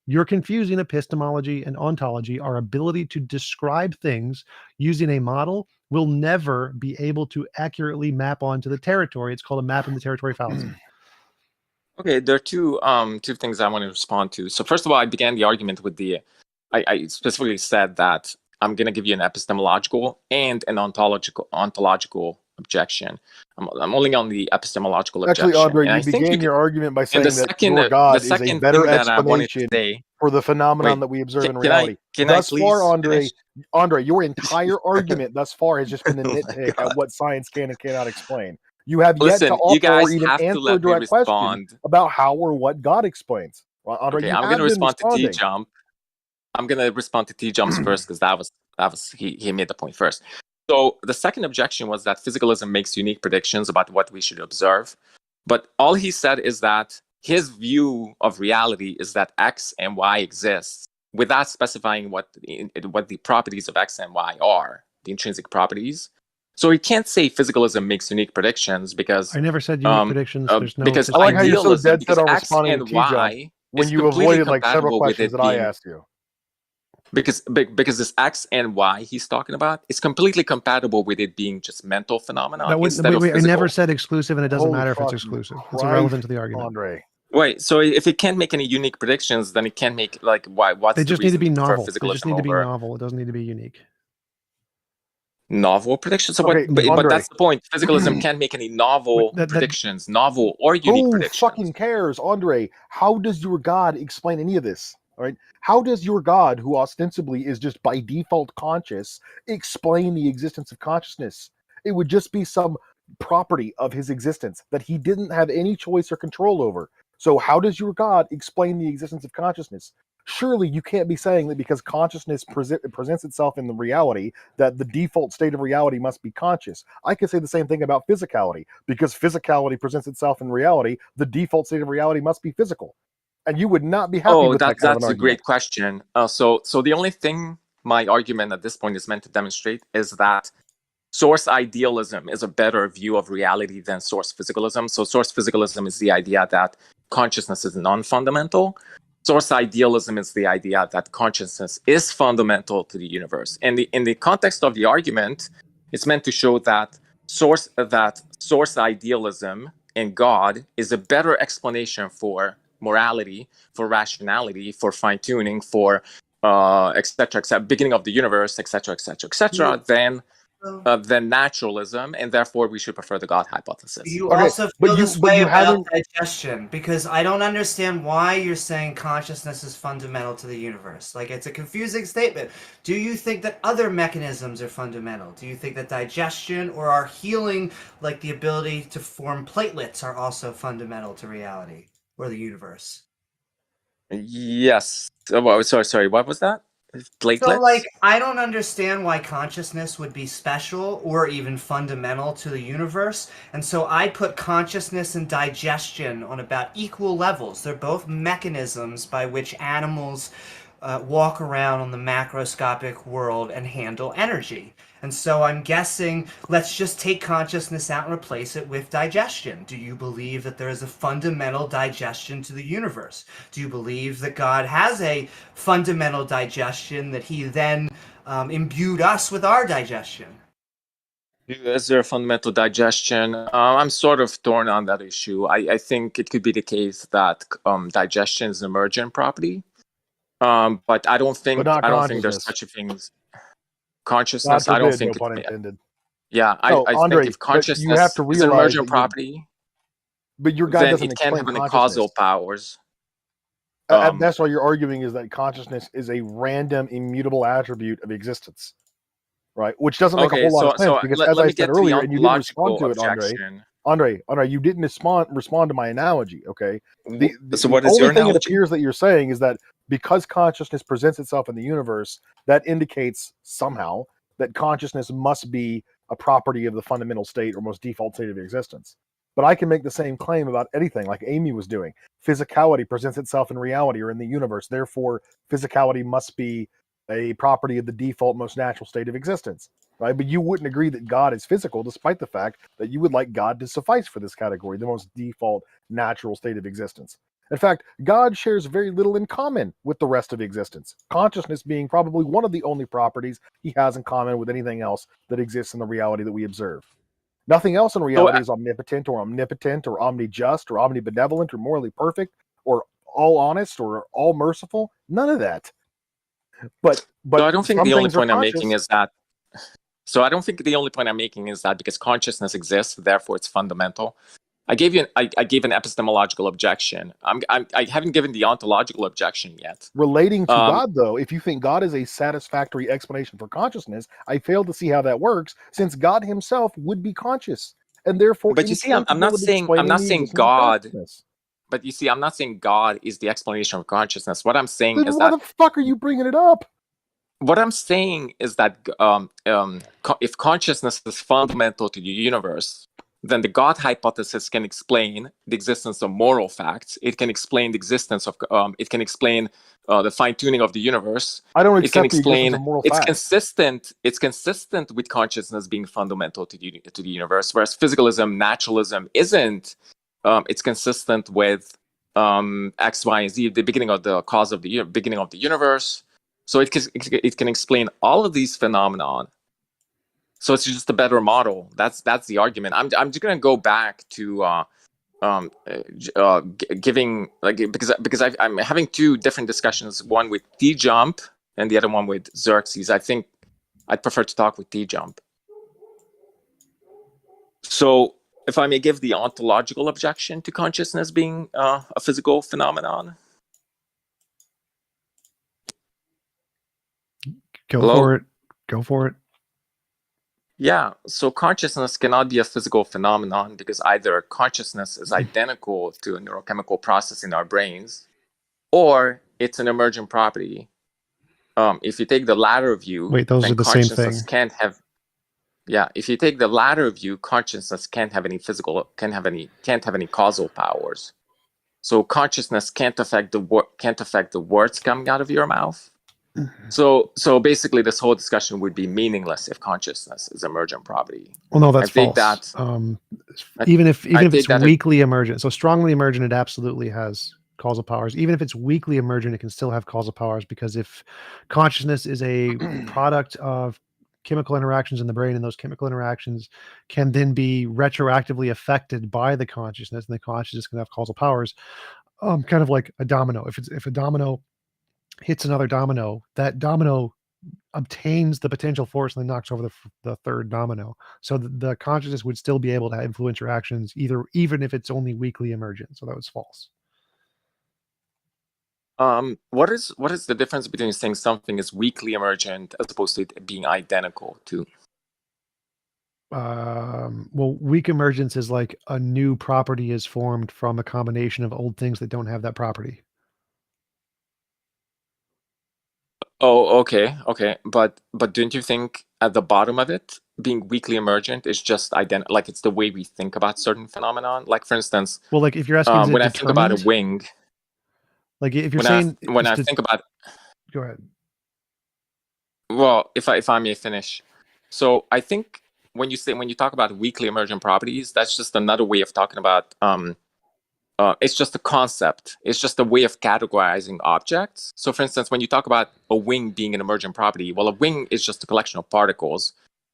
S4: You're confusing epistemology and ontology. Our ability to describe things using a model will never be able to accurately map onto the territory. It's called a map in the territory fallacy.
S19: Okay, there are two things I want to respond to. So first of all, I began the argument with I specifically said that I'm going to give you an epistemological and an ontological objection. I'm only on the epistemological objection.
S18: Actually, Andre, you began your argument by saying that your God is a better explanation for the phenomenon that we observe in reality. Thus far, Andre, your entire argument thus far has just been a nitpick at what science can and cannot explain. You have yet to offer or even answer a direct question about how or what God explains. Well, Andre,
S19: okay, I'm going to respond to TJump. I'm going to respond to TJump's first because that was he made the point first. So the second objection was that physicalism makes unique predictions about what we should observe. But all he said is that his view of reality is that X and Y exists without specifying what the properties of X and Y are, the intrinsic properties. So he can't say physicalism makes unique predictions because
S4: I never said unique predictions. There's no
S18: because I like how you're so dead set on responding to TJump when you avoided like several questions that I asked you.
S19: Because this X and Y he's talking about is completely compatible with it being just mental phenomena.
S4: I never said exclusive, and it doesn't matter if it's exclusive. It's irrelevant to the argument.
S18: Andre.
S19: Wait, so if it can't make any unique predictions, then it can't make like why? What's
S4: they just need to be novel.
S19: They
S4: just need to be novel. It doesn't need to be unique.
S19: novel predictions. So
S18: Okay,
S19: but that's the point. Physicalism can't make any novel predictions, novel or unique predictions.
S18: Who fucking cares, Andre? How does your God explain any of this? All right. How does your God, who ostensibly is just by default conscious, explain the existence of consciousness? It would just be some property of his existence that he didn't have any choice or control over. So how does your God explain the existence of consciousness? Surely you can't be saying that because consciousness presents itself in the reality, that the default state of reality must be conscious. I could say the same thing about physicality. Because physicality presents itself in reality, the default state of reality must be physical. And you would not be happy with that kind of an
S19: that's a
S18: argument.
S19: great question. So the only thing my argument at this point is meant to demonstrate is that source idealism is a better view of reality than source physicalism. So source physicalism is the idea that consciousness is non-fundamental. Source idealism is the idea that consciousness is fundamental to the universe. And in the context of the argument, it's meant to show that source idealism in God is a better explanation for morality, for rationality, for fine-tuning, for etc., beginning of the universe, etc., than naturalism, and therefore we should prefer the God hypothesis.
S6: You also feel this way about digestion, because I don't understand why you're saying consciousness is fundamental to the universe. Like, it's a confusing statement. Do you think that other mechanisms are fundamental? Do you think that digestion or our healing, like the ability to form platelets, are also fundamental to reality or the universe?
S19: Yes. Oh, sorry, what was that? Platelets?
S6: So, like, I don't understand why consciousness would be special or even fundamental to the universe, and so I put consciousness and digestion on about equal levels. They're both mechanisms by which animals walk around on the macroscopic world and handle energy. And so I'm guessing, let's just take consciousness out and replace it with digestion. Do you believe that there is a fundamental digestion to the universe? Do you believe that God has a fundamental digestion, that he then imbued us with our digestion?
S19: Is there a fundamental digestion? I'm sort of torn on that issue. I think it could be the case that digestion is an emergent property, but I don't think there's such a thing as consciousness.
S18: God forbid,
S19: I don't think
S18: no pun intended.
S19: Yeah,
S18: no,
S19: I
S18: Andre,
S19: think if consciousness
S18: you have to realize
S19: is an emergent property,
S18: but your God doesn't
S19: it can't
S18: explain
S19: have any causal powers.
S18: That's why you're arguing is that consciousness is a random, immutable attribute of existence, right? Which doesn't make a whole lot of sense because, as I said earlier, and you didn't respond to it, Andre, you didn't respond to my analogy. Okay,
S19: so what
S18: the
S19: is
S18: only
S19: your
S18: thing
S19: analogy?
S18: it appears that you're saying is that because consciousness presents itself in the universe, that indicates somehow that consciousness must be a property of the fundamental state or most default state of existence. But I can make the same claim about anything, like Amy was doing. Physicality presents itself in reality or in the universe. Therefore, physicality must be a property of the default, most natural state of existence, right? But you wouldn't agree that God is physical, despite the fact that you would like God to suffice for this category, the most default, natural state of existence. In fact, God shares very little in common with the rest of existence, consciousness being probably one of the only properties he has in common with anything else that exists in the reality that we observe. Nothing else in reality is omnipotent or omnijust or omnibenevolent or morally perfect or all honest or all merciful. None of that. But
S19: so I don't think the only point I'm making is that. So I don't think the only point I'm making is that because consciousness exists, therefore it's fundamental. I gave an epistemological objection. I haven't given the ontological objection yet.
S18: Relating to God, though, if you think God is a satisfactory explanation for consciousness, I fail to see how that works, since God Himself would be conscious, and therefore.
S19: But you see, I'm not saying God. But you see, I'm not saying God is the explanation of consciousness. What I'm saying is that.
S18: Why the fuck are you bringing it up?
S19: What I'm saying is that if consciousness is fundamental to the universe, then the God hypothesis can explain the existence of moral facts. It can explain the existence of. It can explain the fine-tuning of the universe.
S18: I don't accept
S19: it can explain.
S18: The existence of moral
S19: it's
S18: facts.
S19: consistent. It's consistent with consciousness being fundamental to the universe, whereas physicalism, naturalism isn't. It's consistent with X, Y, and Z, the beginning of the cause of the beginning of the universe. So it can explain all of these phenomenon. So it's just a better model. That's the argument. I'm just gonna go back to giving because I'm having two different discussions. One with TJump and the other one with Xerxes. I think I'd prefer to talk with TJump. So, if I may give the ontological objection to consciousness being a physical phenomenon.
S4: Go for it. Go for it.
S19: Yeah, so consciousness cannot be a physical phenomenon because either consciousness is identical to a neurochemical process in our brains, or it's an emergent property. If you take the latter view,
S4: wait, those
S19: then
S4: are the same
S19: consciousness
S4: thing.
S19: Can't have. Yeah, if you take the latter view, consciousness can't have any causal powers. So consciousness can't affect the words coming out of your mouth. So basically, this whole discussion would be meaningless if consciousness is emergent property.
S4: Well, no, that's false. Even if it's weakly emergent, so strongly emergent, it absolutely has causal powers. Even if it's weakly emergent, it can still have causal powers, because if consciousness is a product of chemical interactions in the brain, and those chemical interactions can then be retroactively affected by the consciousness, and the consciousness can have causal powers, kind of like a domino. If a domino hits another domino, that domino obtains the potential force and then knocks over the third domino. So the consciousness would still be able to influence your actions, even if it's only weakly emergent. So that was false.
S19: What is the difference between saying something is weakly emergent as opposed to it being identical to?
S4: Well, weak emergence is like a new property is formed from a combination of old things that don't have that property.
S19: Oh, okay. But don't you think at the bottom of it, being weakly emergent is just like it's the way we think about certain phenomenon? Like, for instance,
S4: well, like if you're asking,
S19: when I think about a wing,
S4: like if you're saying
S19: when I think about,
S4: go ahead.
S19: Well, if I may finish, so I think when you talk about weakly emergent properties, that's just another way of talking about it's just a concept. It's just a way of categorizing objects. So, for instance, when you talk about a wing being an emergent property, well, a wing is just a collection of particles,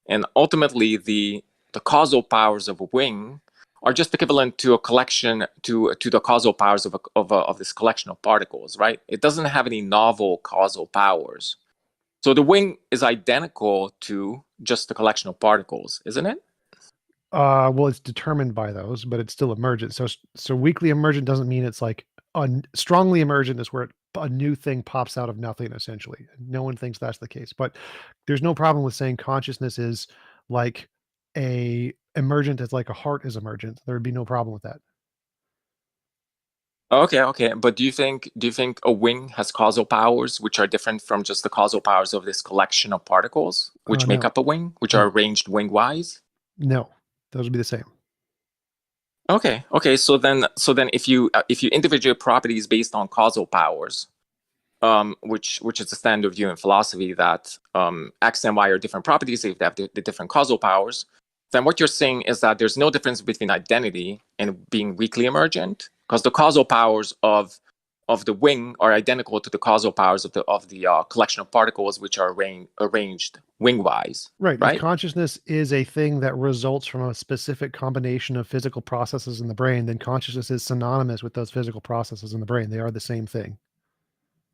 S19: and ultimately, the causal powers of a wing are just equivalent to a collection to the causal powers of this collection of particles, right? It doesn't have any novel causal powers. So the wing is identical to just a collection of particles, isn't it?
S4: Well, it's determined by those, but it's still emergent. So weakly emergent doesn't mean it's like strongly emergent is where a new thing pops out of nothing, essentially. No one thinks that's the case, but there's no problem with saying consciousness is like a emergent as like a heart is emergent. There would be no problem with that.
S19: Okay. But do you think a wing has causal powers which are different from just the causal powers of this collection of particles which make up a wing, which are arranged wing-wise?
S4: No. Those would be the same.
S19: Okay. So then, if you individuate properties based on causal powers, which is the standard view in philosophy that X and Y are different properties if they have the different causal powers, then what you're saying is that there's no difference between identity and being weakly emergent, because the causal powers of the wing are identical to the causal powers of the collection of particles which are arranged wing-wise.
S4: Right. If consciousness is a thing that results from a specific combination of physical processes in the brain, then consciousness is synonymous with those physical processes in the brain. They are the same thing.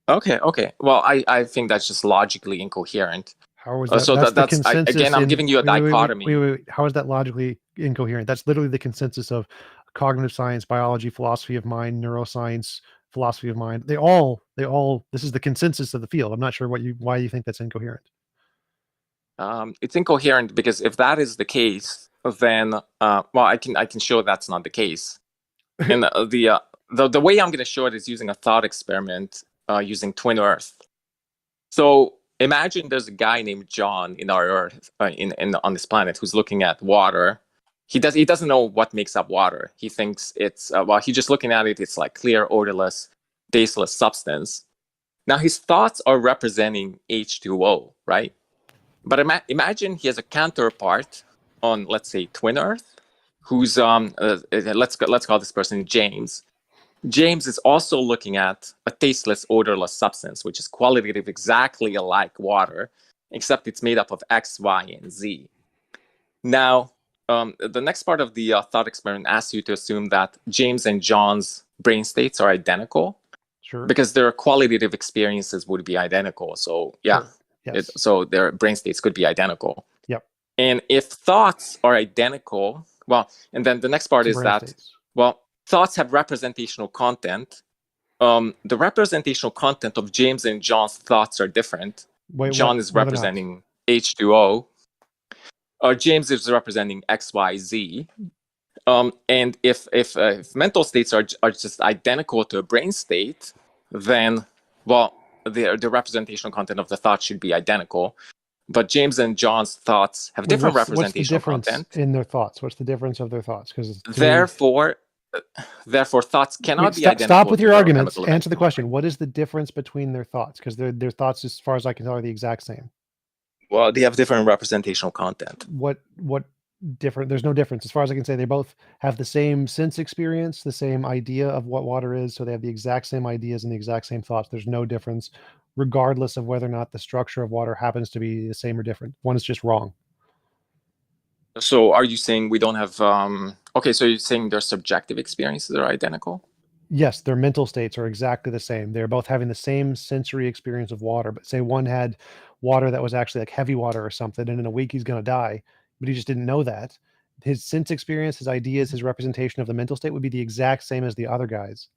S19: Okay. Well, I think that's just logically incoherent.
S4: How is that? So that's the consensus.
S19: Again, I'm giving you a dichotomy.
S4: Wait. How is that logically incoherent? That's literally the consensus of cognitive science, biology, philosophy of mind, neuroscience, philosophy of mind. They all. This is the consensus of the field. I'm not sure why you think that's incoherent.
S19: It's incoherent because if that is the case, then I can show that's not the case. And the way I'm going to show it is using a thought experiment using twin Earth. So imagine there's a guy named John in our Earth on this planet who's looking at water. He doesn't know what makes up water. He thinks it's he's just looking at it. It's like clear, odorless, tasteless substance. Now his thoughts are representing H2O, right? But imagine he has a counterpart on, let's say, twin Earth, who's let's call this person James. James is also looking at a tasteless, odorless substance, which is qualitative exactly like water, except it's made up of X, Y, and Z. Now, the next part of the thought experiment asks you to assume that James and John's brain states are identical.
S4: Sure.
S19: Because their qualitative experiences would be identical. So, yeah.
S4: Sure. Yes.
S19: So their brain states could be identical.
S4: Yep.
S19: And if thoughts are identical, Well, and then the next part is that, well, thoughts have representational content. The representational content of James and John's thoughts are different. John is representing H2O. James is representing XYZ. And if mental states are just identical to a brain state, then, well, the representational content of the thought should be identical. But James and John's thoughts have different representational content.
S4: In their thoughts? What's the difference of their thoughts? Because
S19: therefore, thoughts cannot be identical.
S4: Stop with your arguments. Answer the question. What is the difference between their thoughts? Because their thoughts, as far as I can tell, are the exact same.
S19: Well, they have different representational content.
S4: What different? There's no difference. As far as I can say, they both have the same sense experience, the same idea of what water is. So they have the exact same ideas and the exact same thoughts. There's no difference, regardless of whether or not the structure of water happens to be the same or different. One is just wrong.
S19: So are you saying we don't have, okay, so you're saying their subjective experiences are identical?
S4: Yes, their mental states are exactly the same. They're both having the same sensory experience of water, but say one had water that was actually like heavy water or something, and in a week he's going to die, but he just didn't know that. His sense experience, his ideas, his representation of the mental state would be the exact same as the other guys.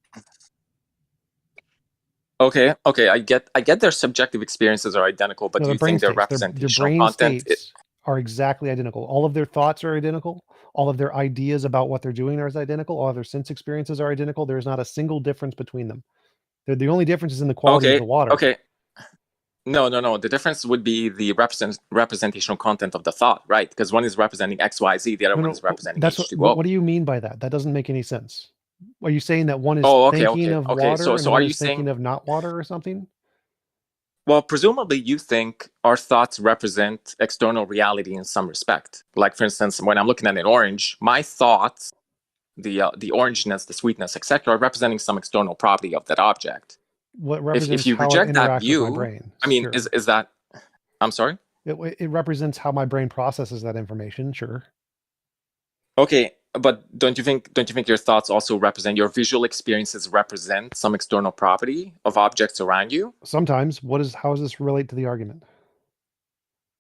S19: Okay, I get their subjective experiences are identical, but do you think their representational content
S4: are exactly identical? All of their thoughts are identical. All of their ideas about what they're doing are identical. All of their sense experiences are identical. There is not a single difference between them. The only difference is in the quality of the water.
S19: Okay. No. The difference would be the representational content of the thought, right? Because one is representing XYZ, the other one is representing H2O.
S4: What do you mean by that? That doesn't make any sense. Are you saying that one is thinking of water and one is thinking of not water or something?
S19: Well, presumably you think our thoughts represent external reality in some respect. Like, for instance, when I'm looking at an orange, my thoughts, the orangeness, the sweetness, etc., are representing some external property of that object.
S4: What represents
S19: if you
S4: how
S19: reject
S4: it
S19: that
S4: interacts
S19: view,
S4: with my brain?
S19: I mean,
S4: Sure.
S19: is that? I'm sorry.
S4: It represents how my brain processes that information. Sure.
S19: Okay, but don't you think your thoughts also represent your visual experiences represent some external property of objects around you?
S4: Sometimes. How does this relate to the argument?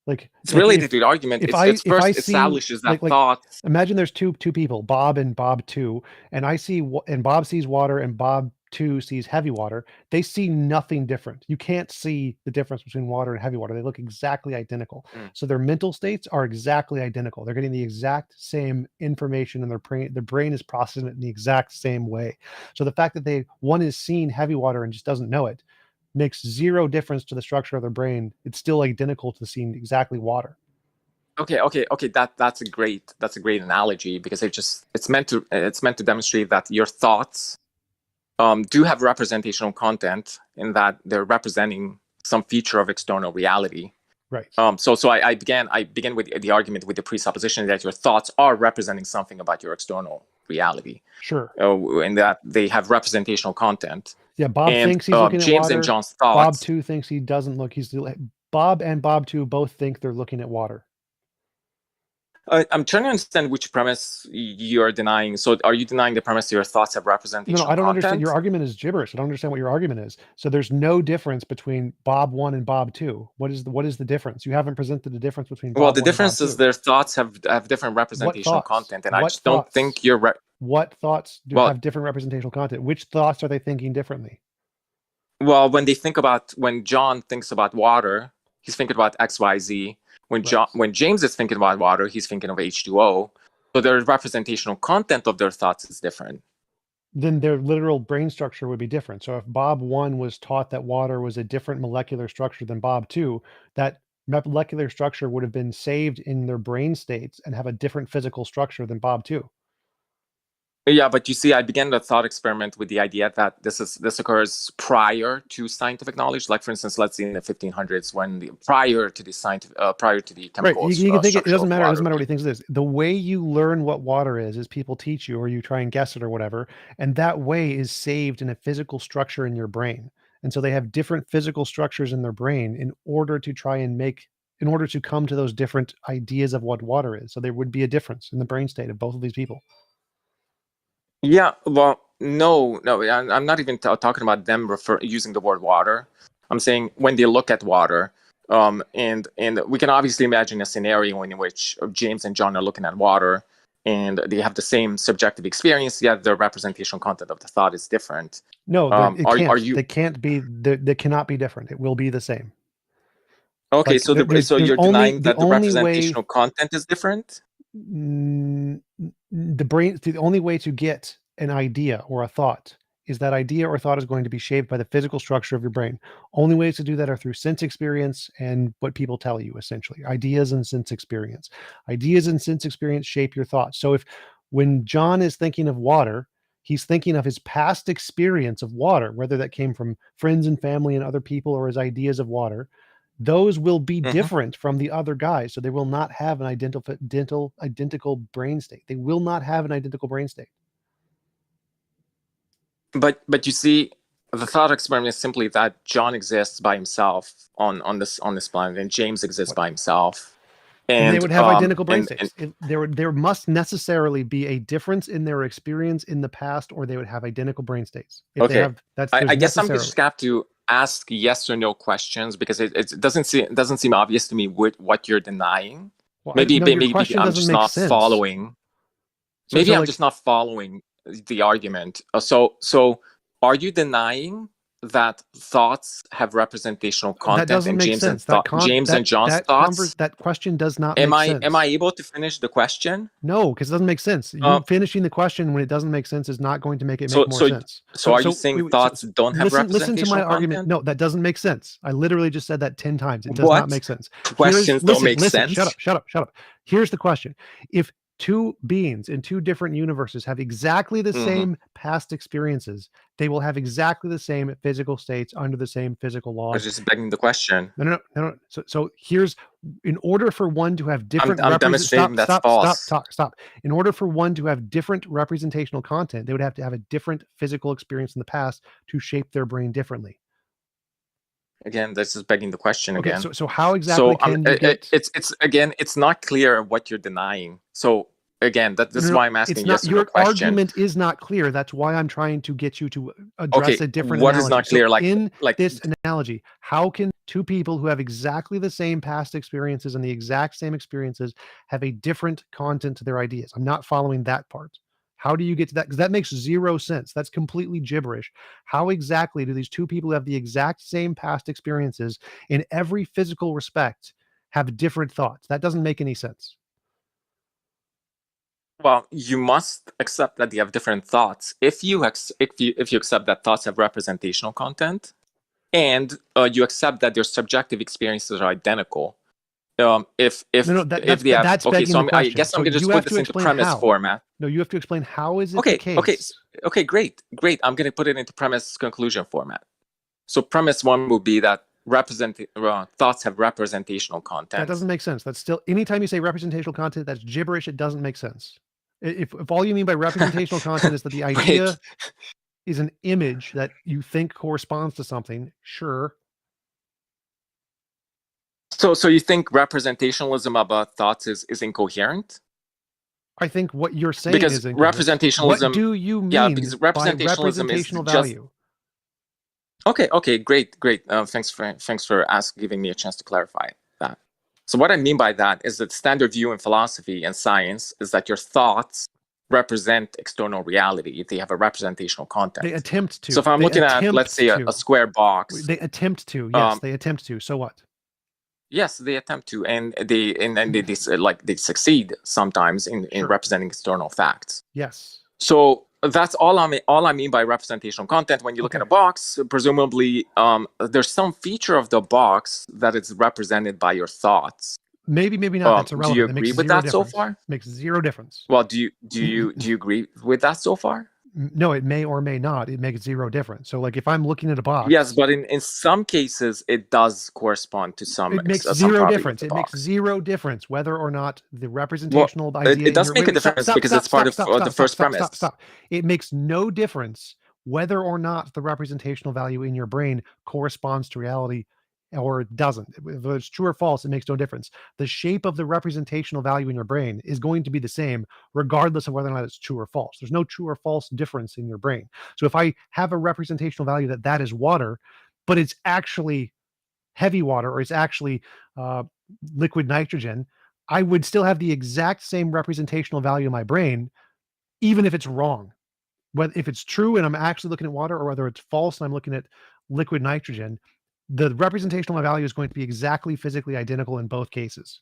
S19: It's related to the argument. It first establishes that thought.
S4: Imagine there's two people, Bob and Bob 2, and Bob sees water and Bob 2 sees heavy water. They see nothing different. You can't see the difference between water and heavy water. They look exactly identical. So their mental states are exactly identical. They're getting the exact same information in their brain. Their brain is processing it in the exact same way. So the fact that one is seeing heavy water and just doesn't know it makes zero difference to the structure of their brain. It's still identical to seeing exactly water.
S19: Okay. That's a great analogy, because it's meant to demonstrate that your thoughts do have representational content in that they're representing some feature of external reality.
S4: Right.
S19: So I begin with the argument with the presupposition that your thoughts are representing something about your external reality.
S4: Sure.
S19: And that they have representational content.
S4: Yeah, Bob thinks he's looking at
S19: James
S4: water.
S19: And John's thoughts.
S4: Bob 2 thinks he doesn't look. Bob and Bob 2 both think they're looking at water.
S19: I'm trying to understand which premise you're denying. So are you denying the premise that your thoughts have representational
S4: No, I don't
S19: content?
S4: understand. Your argument is gibberish. I don't understand what your argument is. So there's no difference between Bob 1 and Bob 2. What is the difference? You haven't presented the difference between Bob 1 and Bob 2.
S19: Well, the difference is their thoughts have different representational content, and I just don't think you're
S4: What thoughts have different representational content? Which thoughts are they thinking differently?
S19: Well, when John thinks about water, he's thinking about XYZ. When James is thinking about water, he's thinking of H2O. So their representational content of their thoughts is different.
S4: Then their literal brain structure would be different. So if Bob 1 was taught that water was a different molecular structure than Bob 2, that molecular structure would have been saved in their brain states and have a different physical structure than Bob 2.
S19: Yeah, but you see, I began the thought experiment with the idea that this occurs prior to scientific knowledge. Like, for instance, let's say in the 1500s, prior to the chemical.
S4: Right, you can think it doesn't matter. It doesn't matter what he thinks it is. The way you learn what water is people teach you, or you try and guess it or whatever, and that way is saved in a physical structure in your brain. And so they have different physical structures in their brain in order to come to those different ideas of what water is. So there would be a difference in the brain state of both of these people.
S19: Yeah, well, no, I'm not even talking about them using the word water. I'm saying when they look at water, and we can obviously imagine a scenario in which James and John are looking at water, and they have the same subjective experience, yet the representational content of the thought is different.
S4: No,
S19: are you?
S4: They can't be. They cannot be different. It will be the same.
S19: Okay,
S4: Like,
S19: so so you're denying that the representational content is different?
S4: The only way to get an idea or a thought is that idea or thought is going to be shaped by the physical structure of your brain. Only ways to do that are through sense experience and what people tell you, essentially. Ideas and sense experience. Ideas and sense experience shape your thoughts. So when John is thinking of water, he's thinking of his past experience of water, whether that came from friends and family and other people or his ideas of water. Those will be different from the other guys. So they will not have an identical brain state. They will not have an identical brain state.
S19: But you see, the thought experiment is simply that John exists by himself on this planet, and James exists by himself.
S4: And they would have identical brain states. There must necessarily be a difference in their experience in the past, or they would have identical brain states. If
S19: okay,
S4: they have,
S19: I guess I'm just have to ask yes or no questions, because it doesn't seem obvious to me what you're denying.
S4: Well,
S19: maybe
S4: I'm
S19: just not following. Maybe I'm just not following the argument. So are you denying that thoughts have representational content?
S4: That doesn't make sense.
S19: James and John's thoughts?
S4: That question does not make sense.
S19: Am I able to finish the question?
S4: No, because it doesn't make sense. You finishing the question when it doesn't make sense is not going to make it make more sense.
S19: So are you saying thoughts don't have representational
S4: Listen to my
S19: content?
S4: argument. No, that doesn't make sense. I literally just said that 10 times. It does not make sense.
S19: Questions don't make sense?
S4: Shut up. Here's the question. If two beings in two different universes have exactly the same past experiences, they will have exactly the same physical states under the same physical laws.
S19: I was just begging the question.
S4: No. So here's, in order for one to have different
S19: I'm demonstrating that's false.
S4: Stop. In order for one to have different representational content, they would have to have a different physical experience in the past to shape their brain differently.
S19: Again, this is begging the question again.
S4: So how exactly can you get...
S19: It's not clear what you're denying. So again, this is why I'm asking yes or no question.
S4: Your argument is not clear. That's why I'm trying to get you to address a different analogy.
S19: What is not clear?
S4: So in this analogy, how can two people who have exactly the same past experiences and the exact same experiences have a different content to their ideas? I'm not following that part. How do you get to that? Because that makes zero sense. That's completely gibberish. How exactly do these two people who have the exact same past experiences in every physical respect have different thoughts? That doesn't make any sense.
S19: Well, you must accept that they have different thoughts. If you accept that thoughts have representational content, and you accept that their subjective experiences are identical, if they have, okay, so I guess I'm going to just put this into premise format.
S4: No, you have to explain how is it the case.
S19: Okay, great. I'm going to put it into premise conclusion format. So premise one will be that thoughts have representational content.
S4: That doesn't make sense. That's still, anytime you say representational content, that's gibberish. It doesn't make sense. If all you mean by representational content is that the idea is an image that you think corresponds to something, sure.
S19: So you think representationalism about thoughts is incoherent?
S4: I think what you're saying is incoherent.
S19: Representationalism.
S4: What do you mean
S19: because representationalism
S4: by representational value?
S19: Okay, great. Thanks for giving me a chance to clarify that. So what I mean by that is that standard view in philosophy and science is that your thoughts represent external reality if they have a representational content.
S4: They attempt to.
S19: So if I'm looking at, let's say, a square box.
S4: They attempt to. Yes, they attempt to. So what?
S19: Yes, they attempt to, and they succeed sometimes in representing external facts.
S4: Yes.
S19: So that's all I mean by representational content. When you look at a box, presumably there's some feature of the box that is represented by your thoughts.
S4: Maybe not. That's irrelevant.
S19: Do you agree with that so far?
S4: Makes zero difference.
S19: Well, do you agree with that so far?
S4: No, it may or may not. It makes zero difference. So, like, if I'm looking at a box,
S19: yes, but in some cases, it does correspond to some.
S4: It makes zero difference. It makes zero difference whether or not the representational idea.
S19: It does make a difference because it's part of the first premise.
S4: Stop. It makes no difference whether or not the representational value in your brain corresponds to reality or it doesn't. If it's true or false, it makes no difference. The shape of the representational value in your brain is going to be the same regardless of whether or not it's true or false. There's no true or false difference in your brain. So if I have a representational value that is water, but it's actually heavy water or it's actually liquid nitrogen, I would still have the exact same representational value in my brain, even if it's wrong. Whether if it's true and I'm actually looking at water, or whether it's false and I'm looking at liquid nitrogen, the representational value is going to be exactly physically identical in both cases.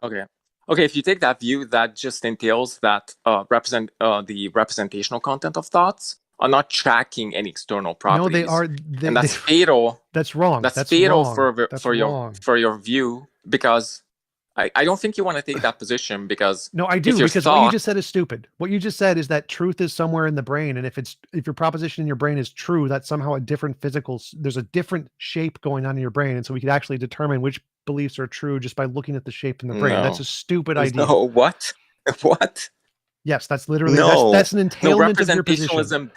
S19: Okay. Okay, if you take that view, that just entails that the representational content of thoughts are not tracking any external properties.
S4: No, they are.
S19: And that's fatal.
S4: That's wrong.
S19: That's fatal
S4: wrong.
S19: for your view, because I don't think you want to take that position, because
S4: no, I do, because what you just said is stupid. What you just said is that truth is somewhere in the brain, and if your proposition in your brain is true, that's somehow a different there's a different shape going on in your brain, and so we could actually determine which beliefs are true just by looking at the shape in the brain. That's a stupid idea.
S19: No, what? What?
S4: Yes, that's literally that's an entailment of your position.
S19: Representationalism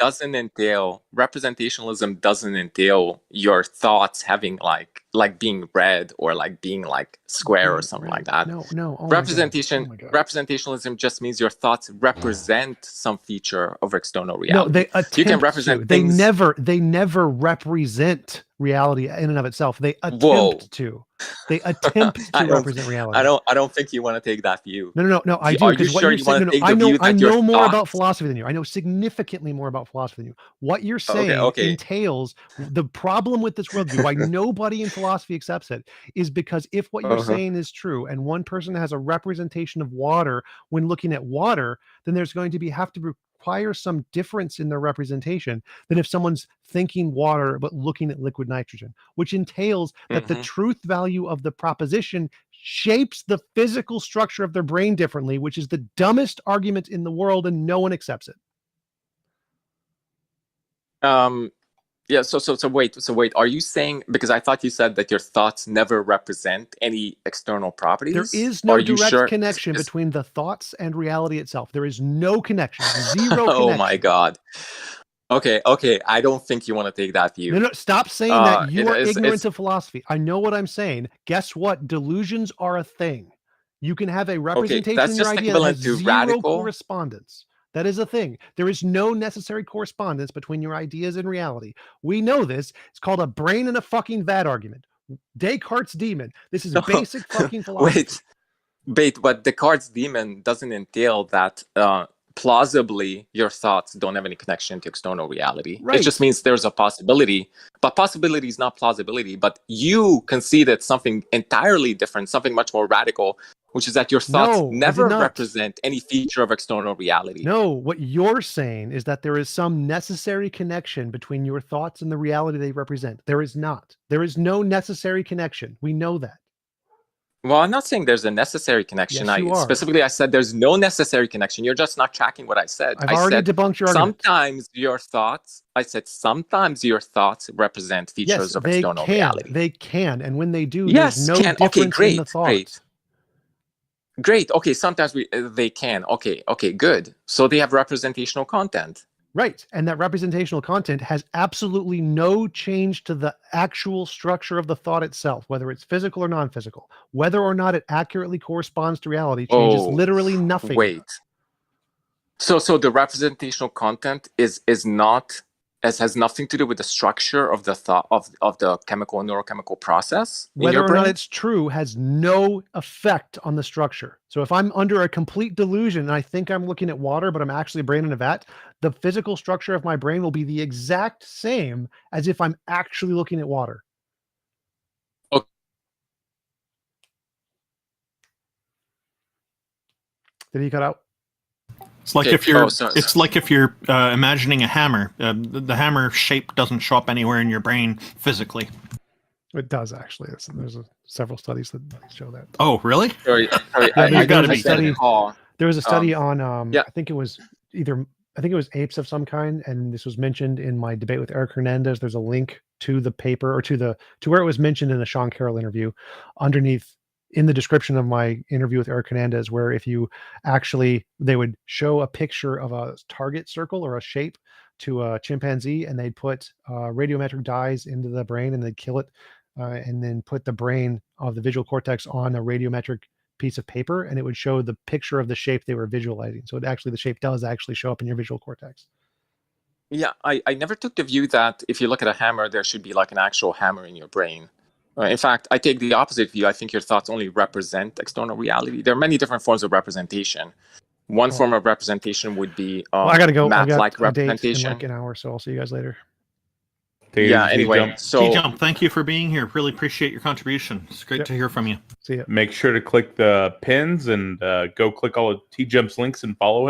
S19: doesn't entail your thoughts having like being red or like being like square or something like that.
S4: No.
S19: Representationalism just means your thoughts represent some feature of external reality.
S4: No, they attempt
S19: you can represent
S4: to.
S19: things.
S4: They never represent reality in and of itself. They attempt to. They attempt to represent reality.
S19: I don't think you want to take that view.
S4: No. I do.
S19: Are you sure you want to take the view that
S4: I know more
S19: thoughts...
S4: about philosophy than you. I know significantly more about philosophy than you. What you're saying entails the problem with this worldview. Why nobody in philosophy accepts it is because if what you're saying is true, and one person has a representation of water when looking at water, then there's going to have to require some difference in their representation than if someone's thinking water but looking at liquid nitrogen, which entails that the truth value of the proposition shapes the physical structure of their brain differently, which is the dumbest argument in the world, and no one accepts it.
S19: Yeah, so wait, are you saying, because I thought you said that your thoughts never represent any external properties?
S4: There is no direct connection between the thoughts and reality itself. There is no connection. Zero connection.
S19: Oh my God. Okay, I don't think you want to take that view.
S4: No, stop saying that. You are ignorant of philosophy. I know what I'm saying. Guess what? Delusions are a thing. You can have a representation in your idea that has zero correspondence. That is a thing. There is no necessary correspondence between your ideas and reality. We know this. It's called a brain in a fucking vat argument. Descartes' demon. This is basic fucking philosophy.
S19: Wait, but Descartes' demon doesn't entail that plausibly your thoughts don't have any connection to external reality. Right. It just means there's a possibility, but possibility is not plausibility. But you conceded something entirely different, something much more radical, which is that your thoughts never represent any feature of external reality.
S4: No, what you're saying is that there is some necessary connection between your thoughts and the reality they represent. There is not. There is no necessary connection. We know that.
S19: Well, I'm not saying there's a necessary connection.
S4: Yes,
S19: specifically, I said there's no necessary connection. You're just not tracking what I said.
S4: I've already debunked your argument.
S19: Sometimes your thoughts represent features of external reality.
S4: They can, and when they do, there's no difference in the thoughts.
S19: Great. Okay, sometimes they can. Okay, good. So they have representational content.
S4: Right, and that representational content has absolutely no change to the actual structure of the thought itself, whether it's physical or non-physical. Whether or not it accurately corresponds to reality changes literally nothing.
S19: Wait. So the representational content has nothing to do with the structure of the thought of the chemical and neurochemical process.
S4: Whether or not it's true has no effect on the structure. So if I'm under a complete delusion and I think I'm looking at water, but I'm actually a brain in a vat, the physical structure of my brain will be the exact same as if I'm actually looking at water.
S19: Okay.
S4: Did he cut out?
S7: It's like if you're imagining a hammer. The hammer shape doesn't show up anywhere in your brain physically.
S4: It does actually. There's several studies that show that.
S7: Oh, really?
S19: Sorry,
S4: there was a study on. I think it was apes of some kind, and this was mentioned in my debate with Eric Hernandez. There's a link to the paper or to where it was mentioned in the Sean Carroll interview underneath in the description of my interview with Eric Hernandez, where if you they would show a picture of a target circle or a shape to a chimpanzee, and they'd put radiometric dyes into the brain, and they'd kill it, and then put the brain of the visual cortex on a radiometric piece of paper, and it would show the picture of the shape they were visualizing. So the shape does actually show up in your visual cortex.
S19: Yeah, I never took the view that if you look at a hammer, there should be like an actual hammer in your brain. In fact, I take the opposite view. I think your thoughts only represent external reality. There are many different forms of representation. One form of representation would be
S4: well, I gotta go. I got
S19: math-like
S4: a date in
S19: representation.
S4: like an hour, so I'll see you guys later.
S19: Yeah. Anyway, so
S7: TJump, thank you for being here. Really appreciate your contribution. It's great to hear from you.
S4: See ya.
S5: Make sure to click the pins and go click all of TJump's links and follow him.